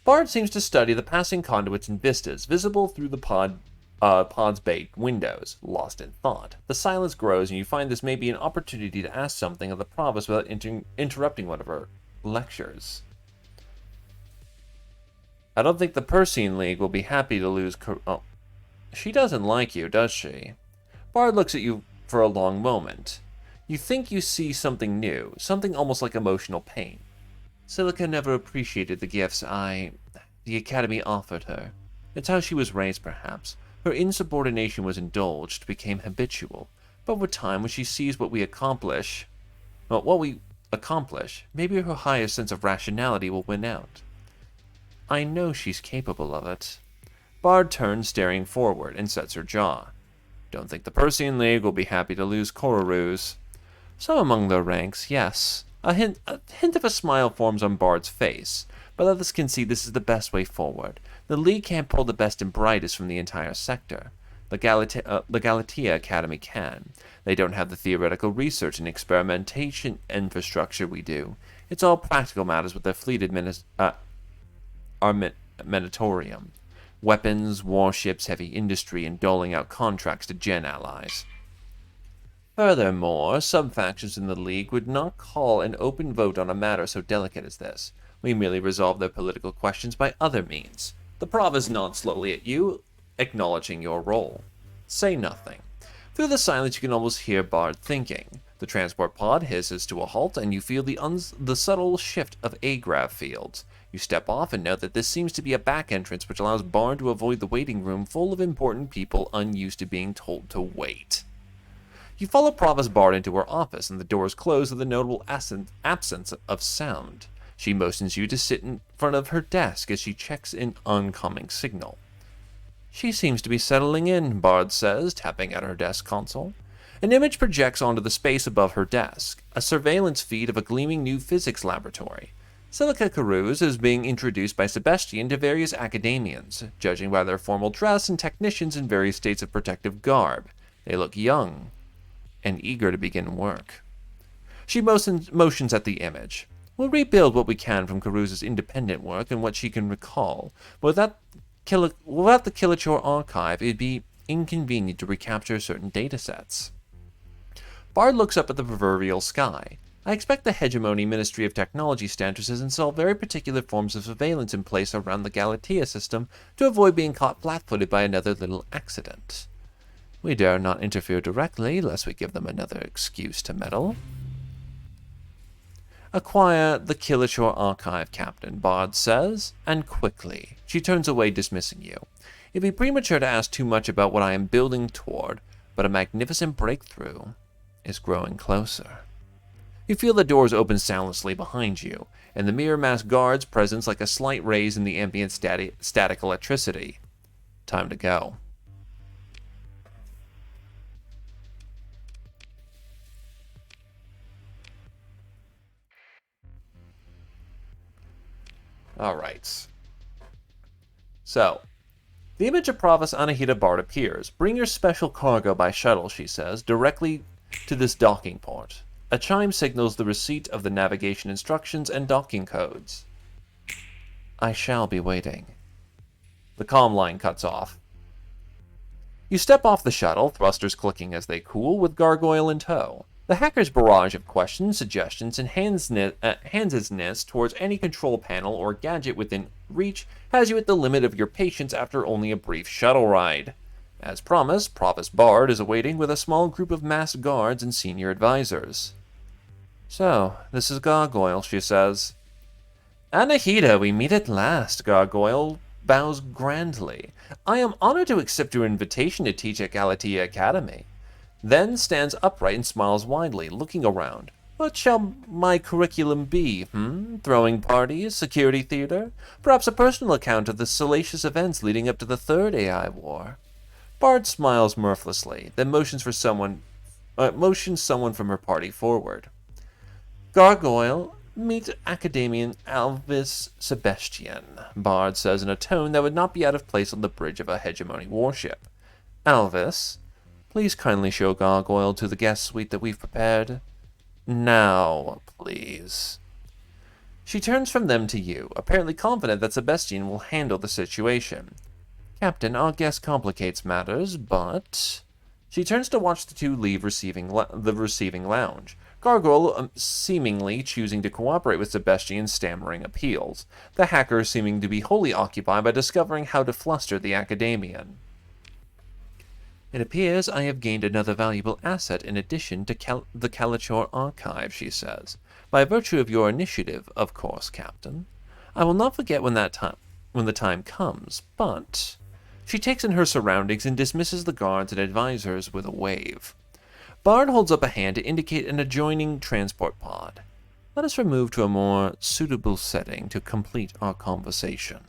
Bard seems to study the passing conduits and vistas visible through the pod's bay windows, lost in thought. The silence grows, and you find this may be an opportunity to ask something of the Provost without interrupting one of her lectures. I don't think the Persine League will be happy to lose... Oh. She doesn't like you, does she? Bard looks at you for a long moment. You think you see something new, something almost like emotional pain. Silica never appreciated the gifts the Academy offered her. It's how she was raised, perhaps. Her insubordination was indulged, became habitual. But with time, when she sees what we accomplish, maybe her higher sense of rationality will win out. I know she's capable of it. Bard turns, staring forward, and sets her jaw. Don't think the Persian League will be happy to lose Kororus. Some among their ranks, yes. A hint of a smile forms on Bard's face, but others can see this is the best way forward. The League can't pull the best and brightest from the entire sector. The Galatea Academy can. They don't have the theoretical research and experimentation infrastructure we do. It's all practical matters with their fleet armamentorium. Weapons, warships, heavy industry, and doling out contracts to Gen allies. Furthermore, some factions in the League would not call an open vote on a matter so delicate as this. We merely resolve their political questions by other means. The Province nods slowly at you, acknowledging your role. Say nothing. Through the silence you can almost hear Bard thinking. The transport pod hisses to a halt, and you feel the subtle shift of agrav fields. You step off and note that this seems to be a back entrance which allows Bard to avoid the waiting room full of important people unused to being told to wait. You follow Provost Bard into her office, and the doors close with a notable absence of sound. She motions you to sit in front of her desk as she checks an oncoming signal. She seems to be settling in, Bard says, tapping at her desk console. An image projects onto the space above her desk, a surveillance feed of a gleaming new physics laboratory. Silica Carouse is being introduced by Sebastian to various academians, judging by their formal dress and technicians in various states of protective garb. They look young and eager to begin work. She motions at the image. We'll rebuild what we can from Carouse's independent work and what she can recall, but without the Kilochore archive, it'd be inconvenient to recapture certain datasets. Bard looks up at the proverbial sky. I expect the Hegemony Ministry of Technology standards has installed very particular forms of surveillance in place around the Galatea system to avoid being caught flat-footed by another little accident. We dare not interfere directly, lest we give them another excuse to meddle. Acquire the Kilochore archive, Captain, Bard says, and quickly. She turns away, dismissing you. It'd be premature to ask too much about what I am building toward, but a magnificent breakthrough is growing closer. You feel the doors open soundlessly behind you, and the mirror mask guard's presence like a slight raise in the ambient static electricity. Time to go. Alright. So, the image of Provost Anahita Bard appears. Bring your special cargo by shuttle, she says, directly to this docking port. A chime signals the receipt of the navigation instructions and docking codes. I shall be waiting. The comm line cuts off. You step off the shuttle, thrusters clicking as they cool, with Gargoyle in tow. The hacker's barrage of questions, suggestions, and handsness towards any control panel or gadget within reach has you at the limit of your patience after only a brief shuttle ride. As promised, Provost Bard is awaiting with a small group of masked guards and senior advisors. So, this is Gargoyle, she says. Anahita, we meet at last, Gargoyle bows grandly. I am honored to accept your invitation to teach at Galatea Academy. Then stands upright and smiles widely, looking around. What shall my curriculum be, Throwing parties, security theater? Perhaps a personal account of the salacious events leading up to the Third AI War? Bard smiles mirthlessly, then motions someone from her party forward. Gargoyle, meet Academian Alvis Sebastian, Bard says in a tone that would not be out of place on the bridge of a Hegemony warship. Alvis, please kindly show Gargoyle to the guest suite that we've prepared. Now, please. She turns from them to you, apparently confident that Sebastian will handle the situation. Captain, our guest complicates matters, but... She turns to watch the two leave the receiving lounge. Gargoyle seemingly choosing to cooperate with Sebastian's stammering appeals, the hacker seeming to be wholly occupied by discovering how to fluster the academian. It appears I have gained another valuable asset in addition to the Kalachor archive, she says. By virtue of your initiative, of course, Captain. I will not forget when the time comes, but... She takes in her surroundings and dismisses the guards and advisors with a wave. Bard holds up a hand to indicate an adjoining transport pod. Let us remove to a more suitable setting to complete our conversation.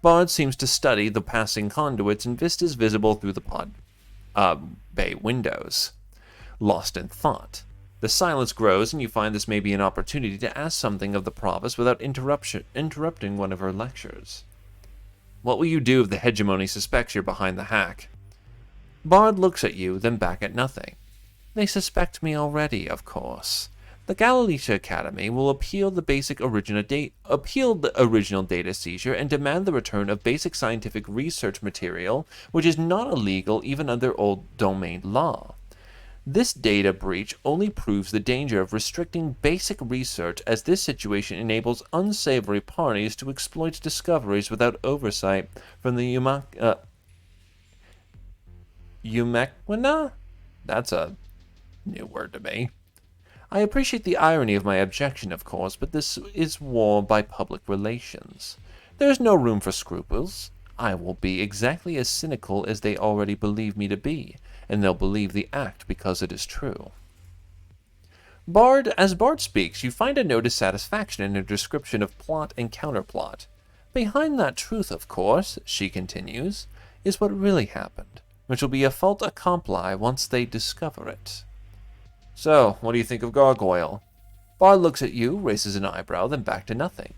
Bard seems to study the passing conduits and vistas visible through the pod bay windows. Lost in thought. The silence grows, and you find this may be an opportunity to ask something of the provost without interrupting one of her lectures. What will you do if the hegemony suspects you're behind the hack? Bard looks at you, then back at nothing. They suspect me already, of course. The Galicia Academy will appeal the original data seizure and demand the return of basic scientific research material, which is not illegal even under old domain law. This data breach only proves the danger of restricting basic research, as this situation enables unsavory parties to exploit discoveries without oversight from the Umequina? That's a new word to me. I appreciate the irony of my objection, of course, but this is war by public relations. There is no room for scruples. I will be exactly as cynical as they already believe me to be, and they'll believe the act because it is true. As Bard speaks, you find a note of satisfaction in her description of plot and counterplot. Behind that truth, of course, she continues, is what really happened, which will be a fait accompli once they discover it. So, what do you think of Gargoyle? Bard looks at you, raises an eyebrow, then back to nothing.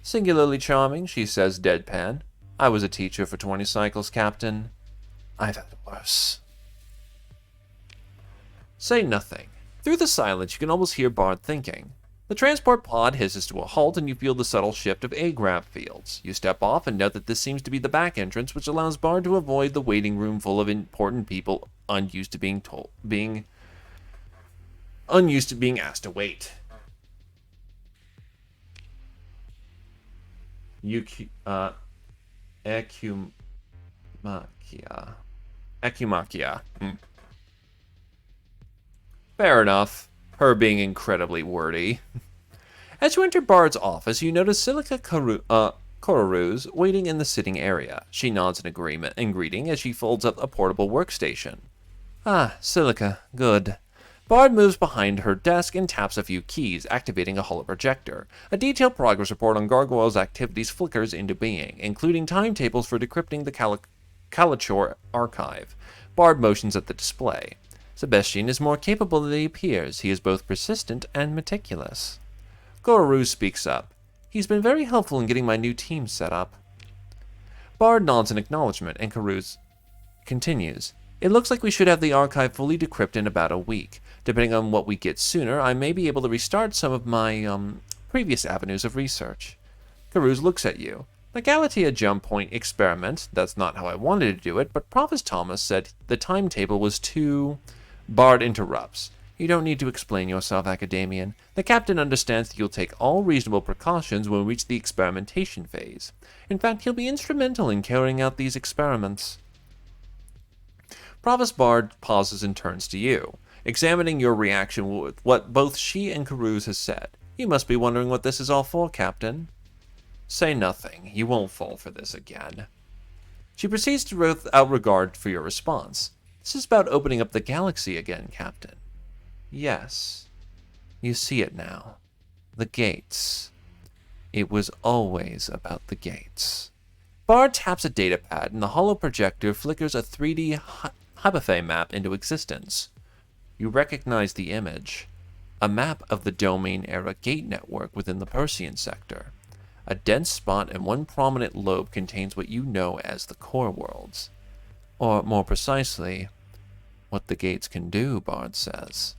Singularly charming, she says deadpan. I was a teacher for 20 cycles, Captain. I've had worse. Say nothing. Through the silence, you can almost hear Bard thinking. The transport pod hisses to a halt, and you feel the subtle shift of A-grab fields. You step off and note that this seems to be the back entrance, which allows Bard to avoid the waiting room full of important people unused to being asked to wait. Ecumachia. Fair enough. Her being incredibly wordy. As you enter Bard's office, you notice Silica Kororuz waiting in the sitting area. She nods in greeting as she folds up a portable workstation. Ah, Silica, good. Bard moves behind her desk and taps a few keys, activating a holoprojector. A detailed progress report on Gargoyle's activities flickers into being, including timetables for decrypting the Kalachor archive. Bard motions at the display. Sebastian is more capable than he appears. He is both persistent and meticulous. Gororu speaks up. He's been very helpful in getting my new team set up. Bard nods in acknowledgement, and Karuz continues. It looks like we should have the archive fully decrypted in about a week. Depending on what we get sooner, I may be able to restart some of my previous avenues of research. Karuz looks at you. The Galatea jump point experiment, that's not how I wanted to do it, but Provost Thomas said the timetable was too... Bard interrupts. You don't need to explain yourself, Academian. The captain understands that you'll take all reasonable precautions when we reach the experimentation phase. In fact, he'll be instrumental in carrying out these experiments. Provost Bard pauses and turns to you, examining your reaction with what both she and Karuz has said. You must be wondering what this is all for, Captain. Say nothing. You won't fall for this again. She proceeds to without regard for your response. This is about opening up the galaxy again, Captain. Yes. You see it now. The gates. It was always about the gates. Bard taps a datapad, and the holoprojector flickers a 3D hypophay map into existence. You recognize the image. A map of the domain-era gate network within the Persean sector. A dense spot and one prominent lobe contains what you know as the core worlds. Or, more precisely, what the gates can do, Bard says.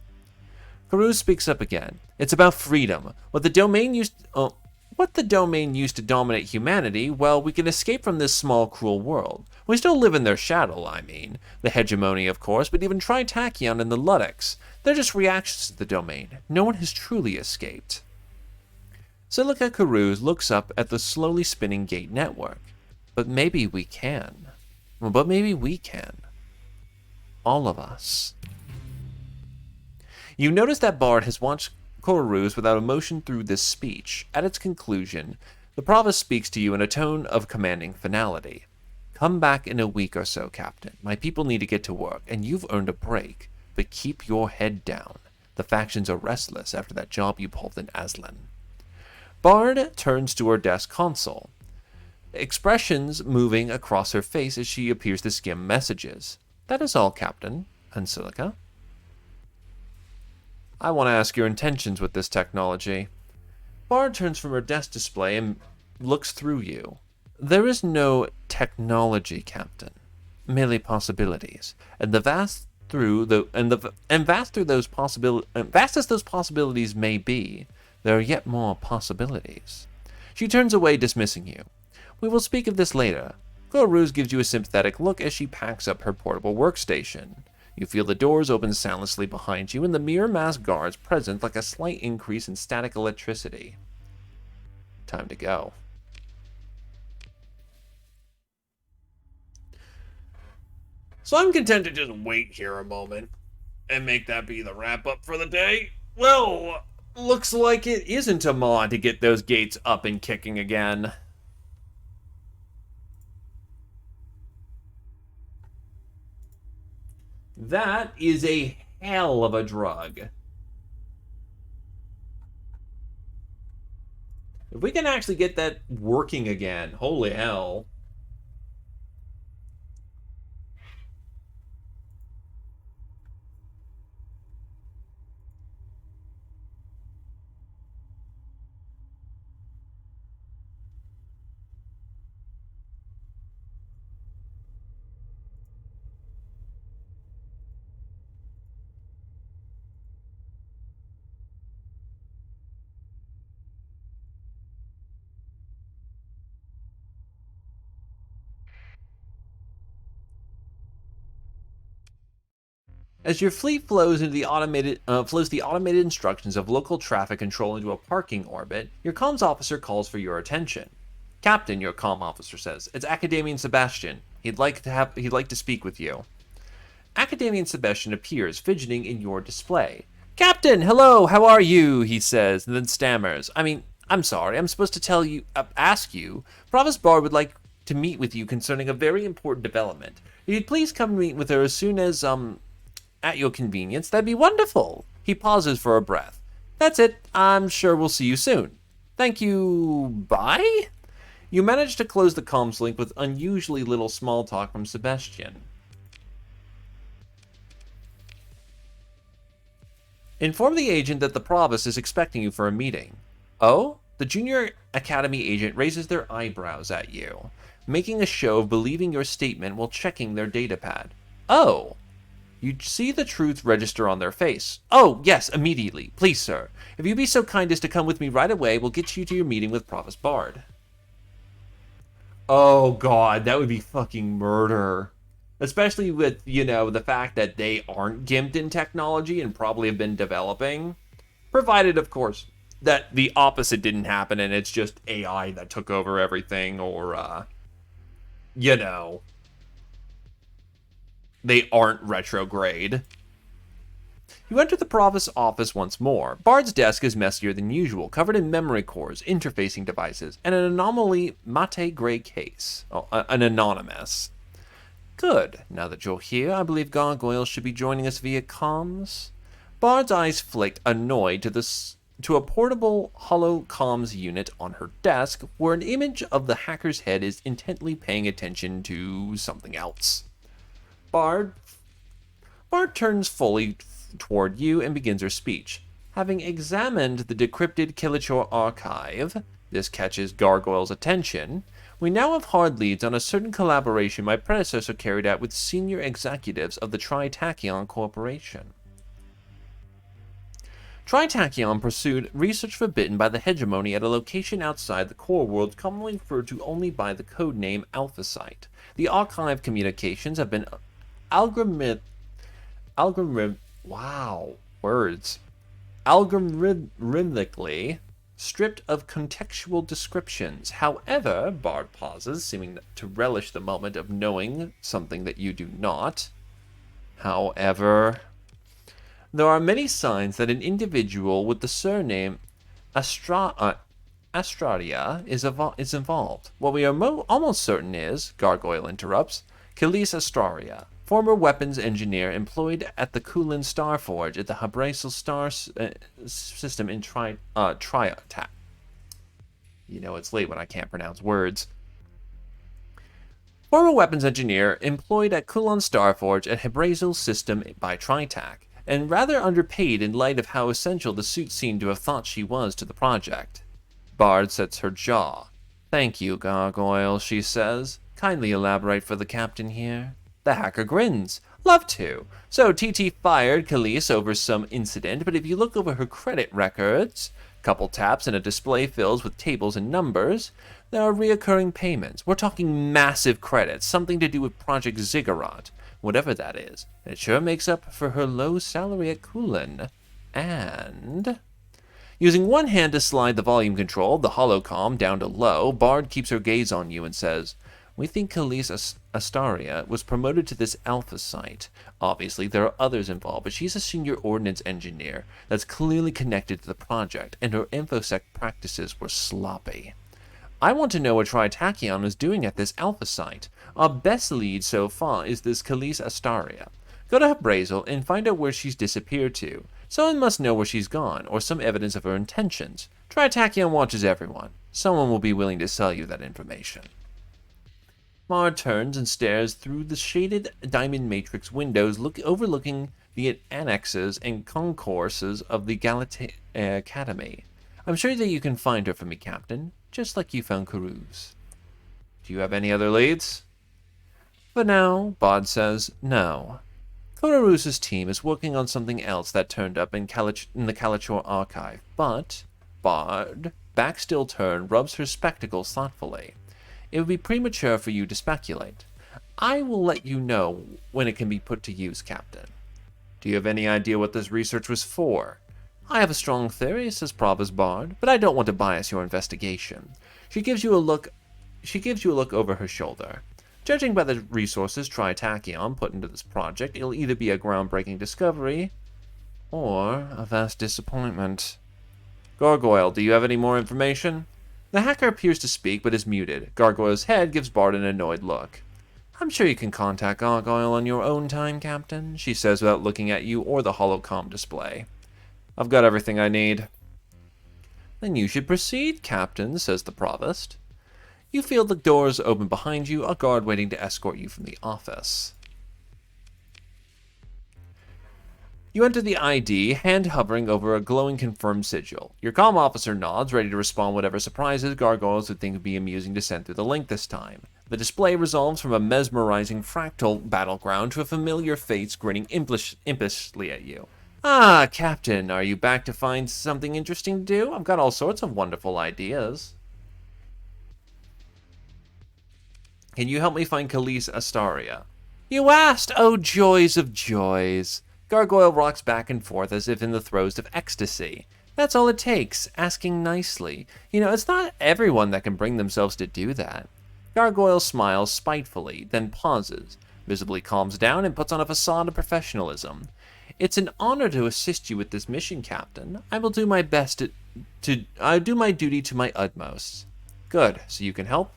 Karuz speaks up again. It's about freedom. What the domain used to dominate humanity, well, we can escape from this small, cruel world. We still live in their shadow, I mean. The hegemony, of course, but even Tritachyon and the Ludex. They're just reactions to the domain. No one has truly escaped. Silica Karuz looks up at the slowly spinning gate network. But maybe we can. all of us. You notice that Bard has watched Kororuz without emotion through this speech. At its conclusion, the provost speaks to you in a tone of commanding finality. Come back in a week or so, Captain. My people need to get to work, and you've earned a break. But keep your head down. The factions are restless after that job you pulled in Aslan. Bard turns to her desk console, expressions moving across her face as she appears to skim messages. That is all, Captain. Ansilica. I want to ask your intentions with this technology. Bard turns from her desk display and looks through you. There is no technology, Captain. Merely possibilities. And vast as those possibilities may be, there are yet more possibilities. She turns away, dismissing you. We will speak of this later. Kororuz gives you a sympathetic look as she packs up her portable workstation. You feel the doors open soundlessly behind you and the mirror masked guards present like a slight increase in static electricity. Time to go. So I'm content to just wait here a moment and make that be the wrap-up for the day. Well, looks like it isn't a mod to get those gates up and kicking again. That is a hell of a drug. If we can actually get that working again, holy hell. As your fleet flows into the automated instructions of local traffic control into a parking orbit, your comms officer calls for your attention. Captain, your comm officer says, it's Academian Sebastian. He'd like to speak with you. Academian Sebastian appears, fidgeting in your display. Captain, hello, how are you? He says, and then stammers. I'm sorry, I'm supposed to ask you. Provost Bard would like to meet with you concerning a very important development. If you'd please come meet with her as soon as, at your convenience, that'd be wonderful. He pauses for a breath. That's it. I'm sure we'll see you soon. Thank you. Bye? You manage to close the comms link with unusually little small talk from Sebastian. Inform the agent that the provost is expecting you for a meeting. Oh? The junior academy agent raises their eyebrows at you, making a show of believing your statement while checking their datapad. Oh? You see the truth register on their face. Oh, yes, immediately. Please, sir. If you'd be so kind as to come with me right away, we'll get you to your meeting with Provost Bard. Oh, God, that would be fucking murder. Especially with, the fact that they aren't gimped in technology and probably have been developing. Provided, of course, that the opposite didn't happen and it's just AI that took over everything or, they aren't retrograde. You enter the Provost's office once more. Bard's desk is messier than usual, covered in memory cores, interfacing devices, and an anomaly mate gray case. Oh, an anonymous. Good. Now that you're here, I believe Gargoyle should be joining us via comms. Bard's eyes flicked, annoyed, to a portable hollow comms unit on her desk, where an image of the hacker's head is intently paying attention to something else. Bard turns fully toward you and begins her speech. Having examined the decrypted Kilichor archive, this catches Gargoyle's attention. We now have hard leads on a certain collaboration my predecessor carried out with senior executives of the Tritachyon Corporation. Tritachyon pursued research forbidden by the hegemony at a location outside the core world commonly referred to only by the codename Alpha Site. The archive communications have been algorithmically stripped of contextual descriptions. However, Bard pauses, seeming to relish the moment of knowing something that you do not. However, there are many signs that an individual with the surname Astraria is involved. What we are almost certain is, Gargoyle interrupts, Khalees Astraria, former weapons engineer employed at the Kulin Star Forge at the Habrasal Star System in Triatak. You know it's late when I can't pronounce words. Former weapons engineer employed at Kulon Starforge at Habrasal System by Tritak, and rather underpaid in light of how essential the suit seemed to have thought she was to the project. Bard sets her jaw. Thank you, Gargoyle, she says. Kindly elaborate for the captain here. The hacker grins. Love to. So TT fired Khalees over some incident, but if you look over her credit records, couple taps and a display fills with tables and numbers, there are reoccurring payments. We're talking massive credits, something to do with Project Ziggurat, whatever that is. And it sure makes up for her low salary at Kulin. And using one hand to slide the volume control, the holocom, down to low, Bard keeps her gaze on you and says, we think Khalees Astaria was promoted to this alpha site. Obviously, there are others involved, but she's a senior ordnance engineer that's clearly connected to the project, and her infosec practices were sloppy. I want to know what Tritachyon is doing at this alpha site. Our best lead so far is this Khalees Astaria. Go to Habrasal and find out where she's disappeared to. Someone must know where she's gone, or some evidence of her intentions. Tritachyon watches everyone. Someone will be willing to sell you that information. Mar turns and stares through the shaded diamond matrix windows overlooking the annexes and concourses of the Academy. I'm sure that you can find her for me, Captain, just like you found Caruze. Do you have any other leads? For now, Bard says, no. Caruze's team is working on something else that turned up in the Kalachor archive, but Bard, back still turned, rubs her spectacles thoughtfully. It would be premature for you to speculate. I will let you know when it can be put to use, Captain. Do you have any idea what this research was for? I have a strong theory, says Provost Bard, but I don't want to bias your investigation. She gives you a look over her shoulder. Judging by the resources Tritachyon put into this project, it'll either be a groundbreaking discovery or a vast disappointment. Gargoyle, do you have any more information? The hacker appears to speak, but is muted. Gargoyle's head gives Bard an annoyed look. I'm sure you can contact Gargoyle on your own time, Captain, she says without looking at you or the holocom display. I've got everything I need. Then you should proceed, Captain, says the Provost. You feel the doors open behind you, a guard waiting to escort you from the office. You enter the ID, hand hovering over a glowing confirmed sigil. Your comm officer nods, ready to respond whatever surprises Gargoyles would think would be amusing to send through the link this time. The display resolves from a mesmerizing fractal battleground to a familiar face grinning impishly at you. Ah, Captain, are you back to find something interesting to do? I've got all sorts of wonderful ideas. Can you help me find Khalees Astaria? You asked! Oh, joys of joys! Gargoyle rocks back and forth as if in the throes of ecstasy. That's all it takes, asking nicely. You know, it's not everyone that can bring themselves to do that. Gargoyle smiles spitefully, then pauses, visibly calms down, and puts on a facade of professionalism. It's an honor to assist you with this mission, Captain. I will do my best I do my duty to my utmost. Good, so you can help?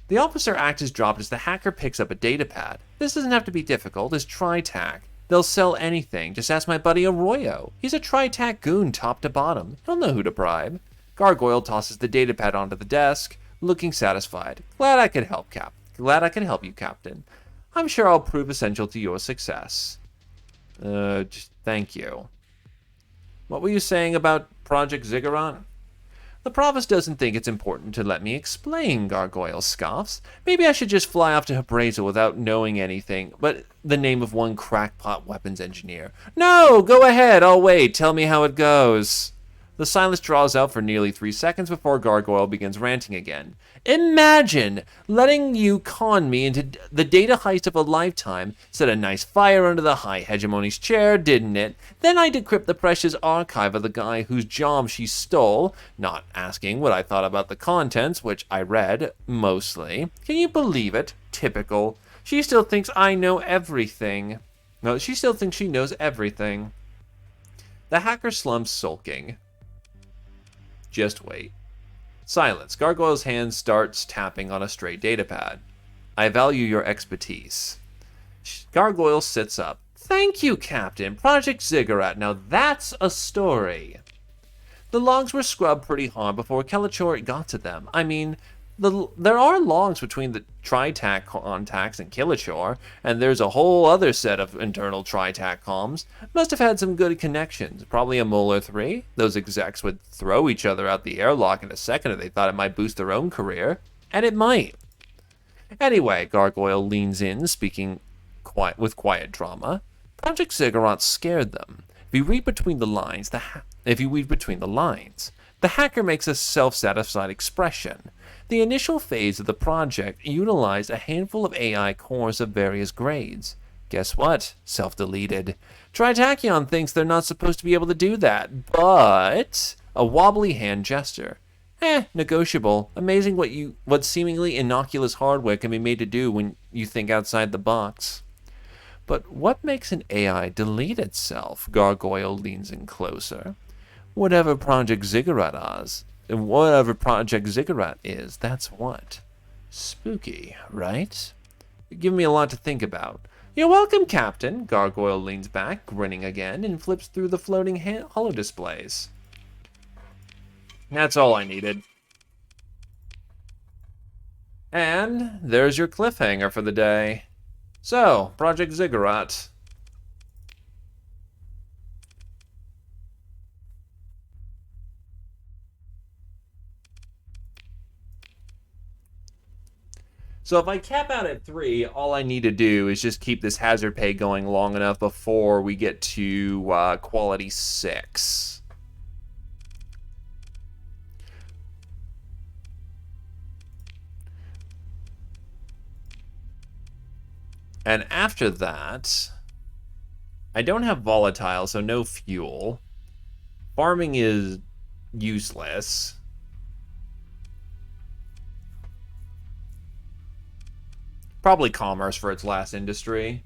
The officer act is dropped as the hacker picks up a datapad. This doesn't have to be difficult, it's Tritac. They'll sell anything, just ask my buddy Arroyo. He's a Tritac goon top to bottom. He'll know who to bribe. Gargoyle tosses the datapad onto the desk, looking satisfied. Glad I could help you, Captain. I'm sure I'll prove essential to your success. Just thank you. What were you saying about Project Ziggurat? The Provost doesn't think it's important to let me explain, Gargoyle scoffs. Maybe I should just fly off to Habrasal without knowing anything but the name of one crackpot weapons engineer. No, go ahead, I'll wait. Tell me how it goes. The silence draws out for nearly 3 seconds before Gargoyle begins ranting again. Imagine letting you con me into the data heist of a lifetime, set a nice fire under the High Hegemony's chair, didn't it? Then I decrypt the precious archive of the guy whose job she stole, not asking what I thought about the contents, which I read, mostly. Can you believe it? Typical. She still thinks I know everything. No, she still thinks she knows everything. The hacker slumps, sulking. Just wait. Silence. Gargoyle's hand starts tapping on a stray datapad. I value your expertise. Gargoyle sits up. Thank you, Captain. Project Ziggurat. Now that's a story. The logs were scrubbed pretty hard before Kelichor got to them. I mean, there are logs between the Tritac contacts and Kelichor, and there's a whole other set of internal Tritac comms. Must have had some good connections. Probably a Molar 3. Those execs would throw each other out the airlock in a second if they thought it might boost their own career. And it might. Anyway, Gargoyle leans in, speaking with quiet drama. Project Ziggurat scared them. If you read between the lines, the hacker makes a self-satisfied expression. The initial phase of the project utilized a handful of AI cores of various grades. Guess what? Self-deleted. Tritachyon thinks they're not supposed to be able to do that, but a wobbly hand gesture. Negotiable. Amazing what seemingly innocuous hardware can be made to do when you think outside the box. But what makes an AI delete itself? Gargoyle leans in closer. Whatever Project Ziggurat is, that's what. Spooky, right? You give me a lot to think about. You're welcome, Captain. Gargoyle leans back, grinning again, and flips through the floating holodisplays. That's all I needed. And there's your cliffhanger for the day. So, Project Ziggurat. So if I cap out at 3, all I need to do is just keep this hazard pay going long enough before we get to quality 6. And after that, I don't have volatile, so no fuel. Farming is useless. Probably commerce for its last industry.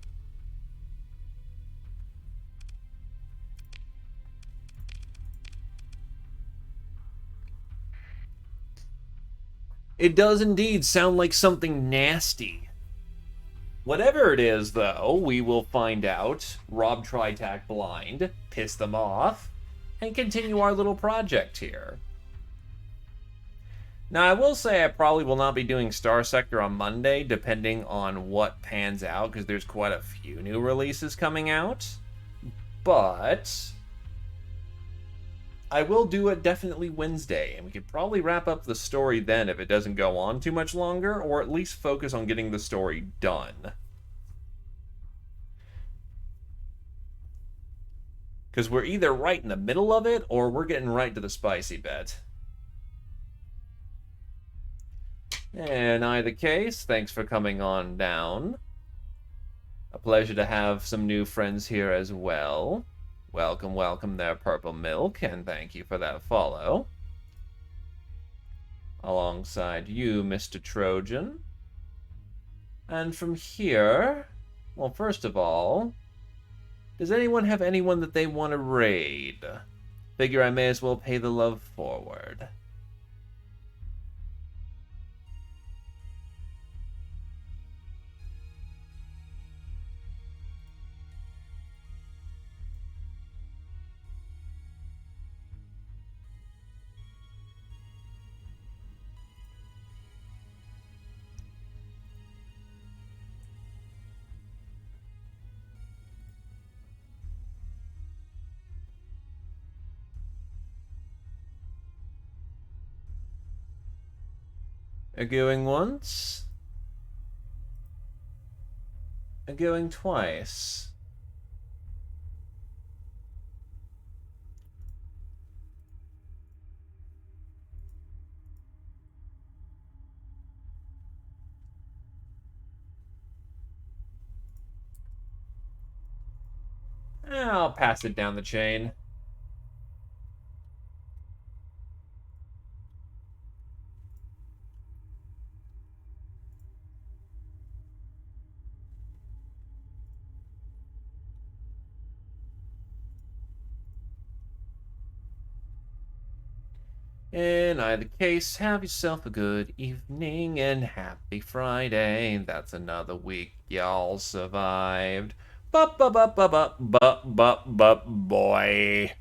It does indeed sound like something nasty. Whatever it is, though, we will find out, rob Tritac blind, piss them off, and continue our little project here. Now, I will say I probably will not be doing Starsector on Monday, depending on what pans out, because there's quite a few new releases coming out. But I will do it definitely Wednesday, and we could probably wrap up the story then if it doesn't go on too much longer, or at least focus on getting the story done. Because we're either right in the middle of it, or we're getting right to the spicy bit. In either case, thanks for coming on down. A pleasure to have some new friends here as well. Welcome, welcome there, Purple Milk, and thank you for that follow. Alongside you, Mr. Trojan. And from here, well, first of all, does anyone have anyone that they want to raid? Figure I may as well pay the love forward. A going once. A going twice. I'll pass it down the chain. In either case, have yourself a good evening and happy Friday. That's another week y'all survived. Boy.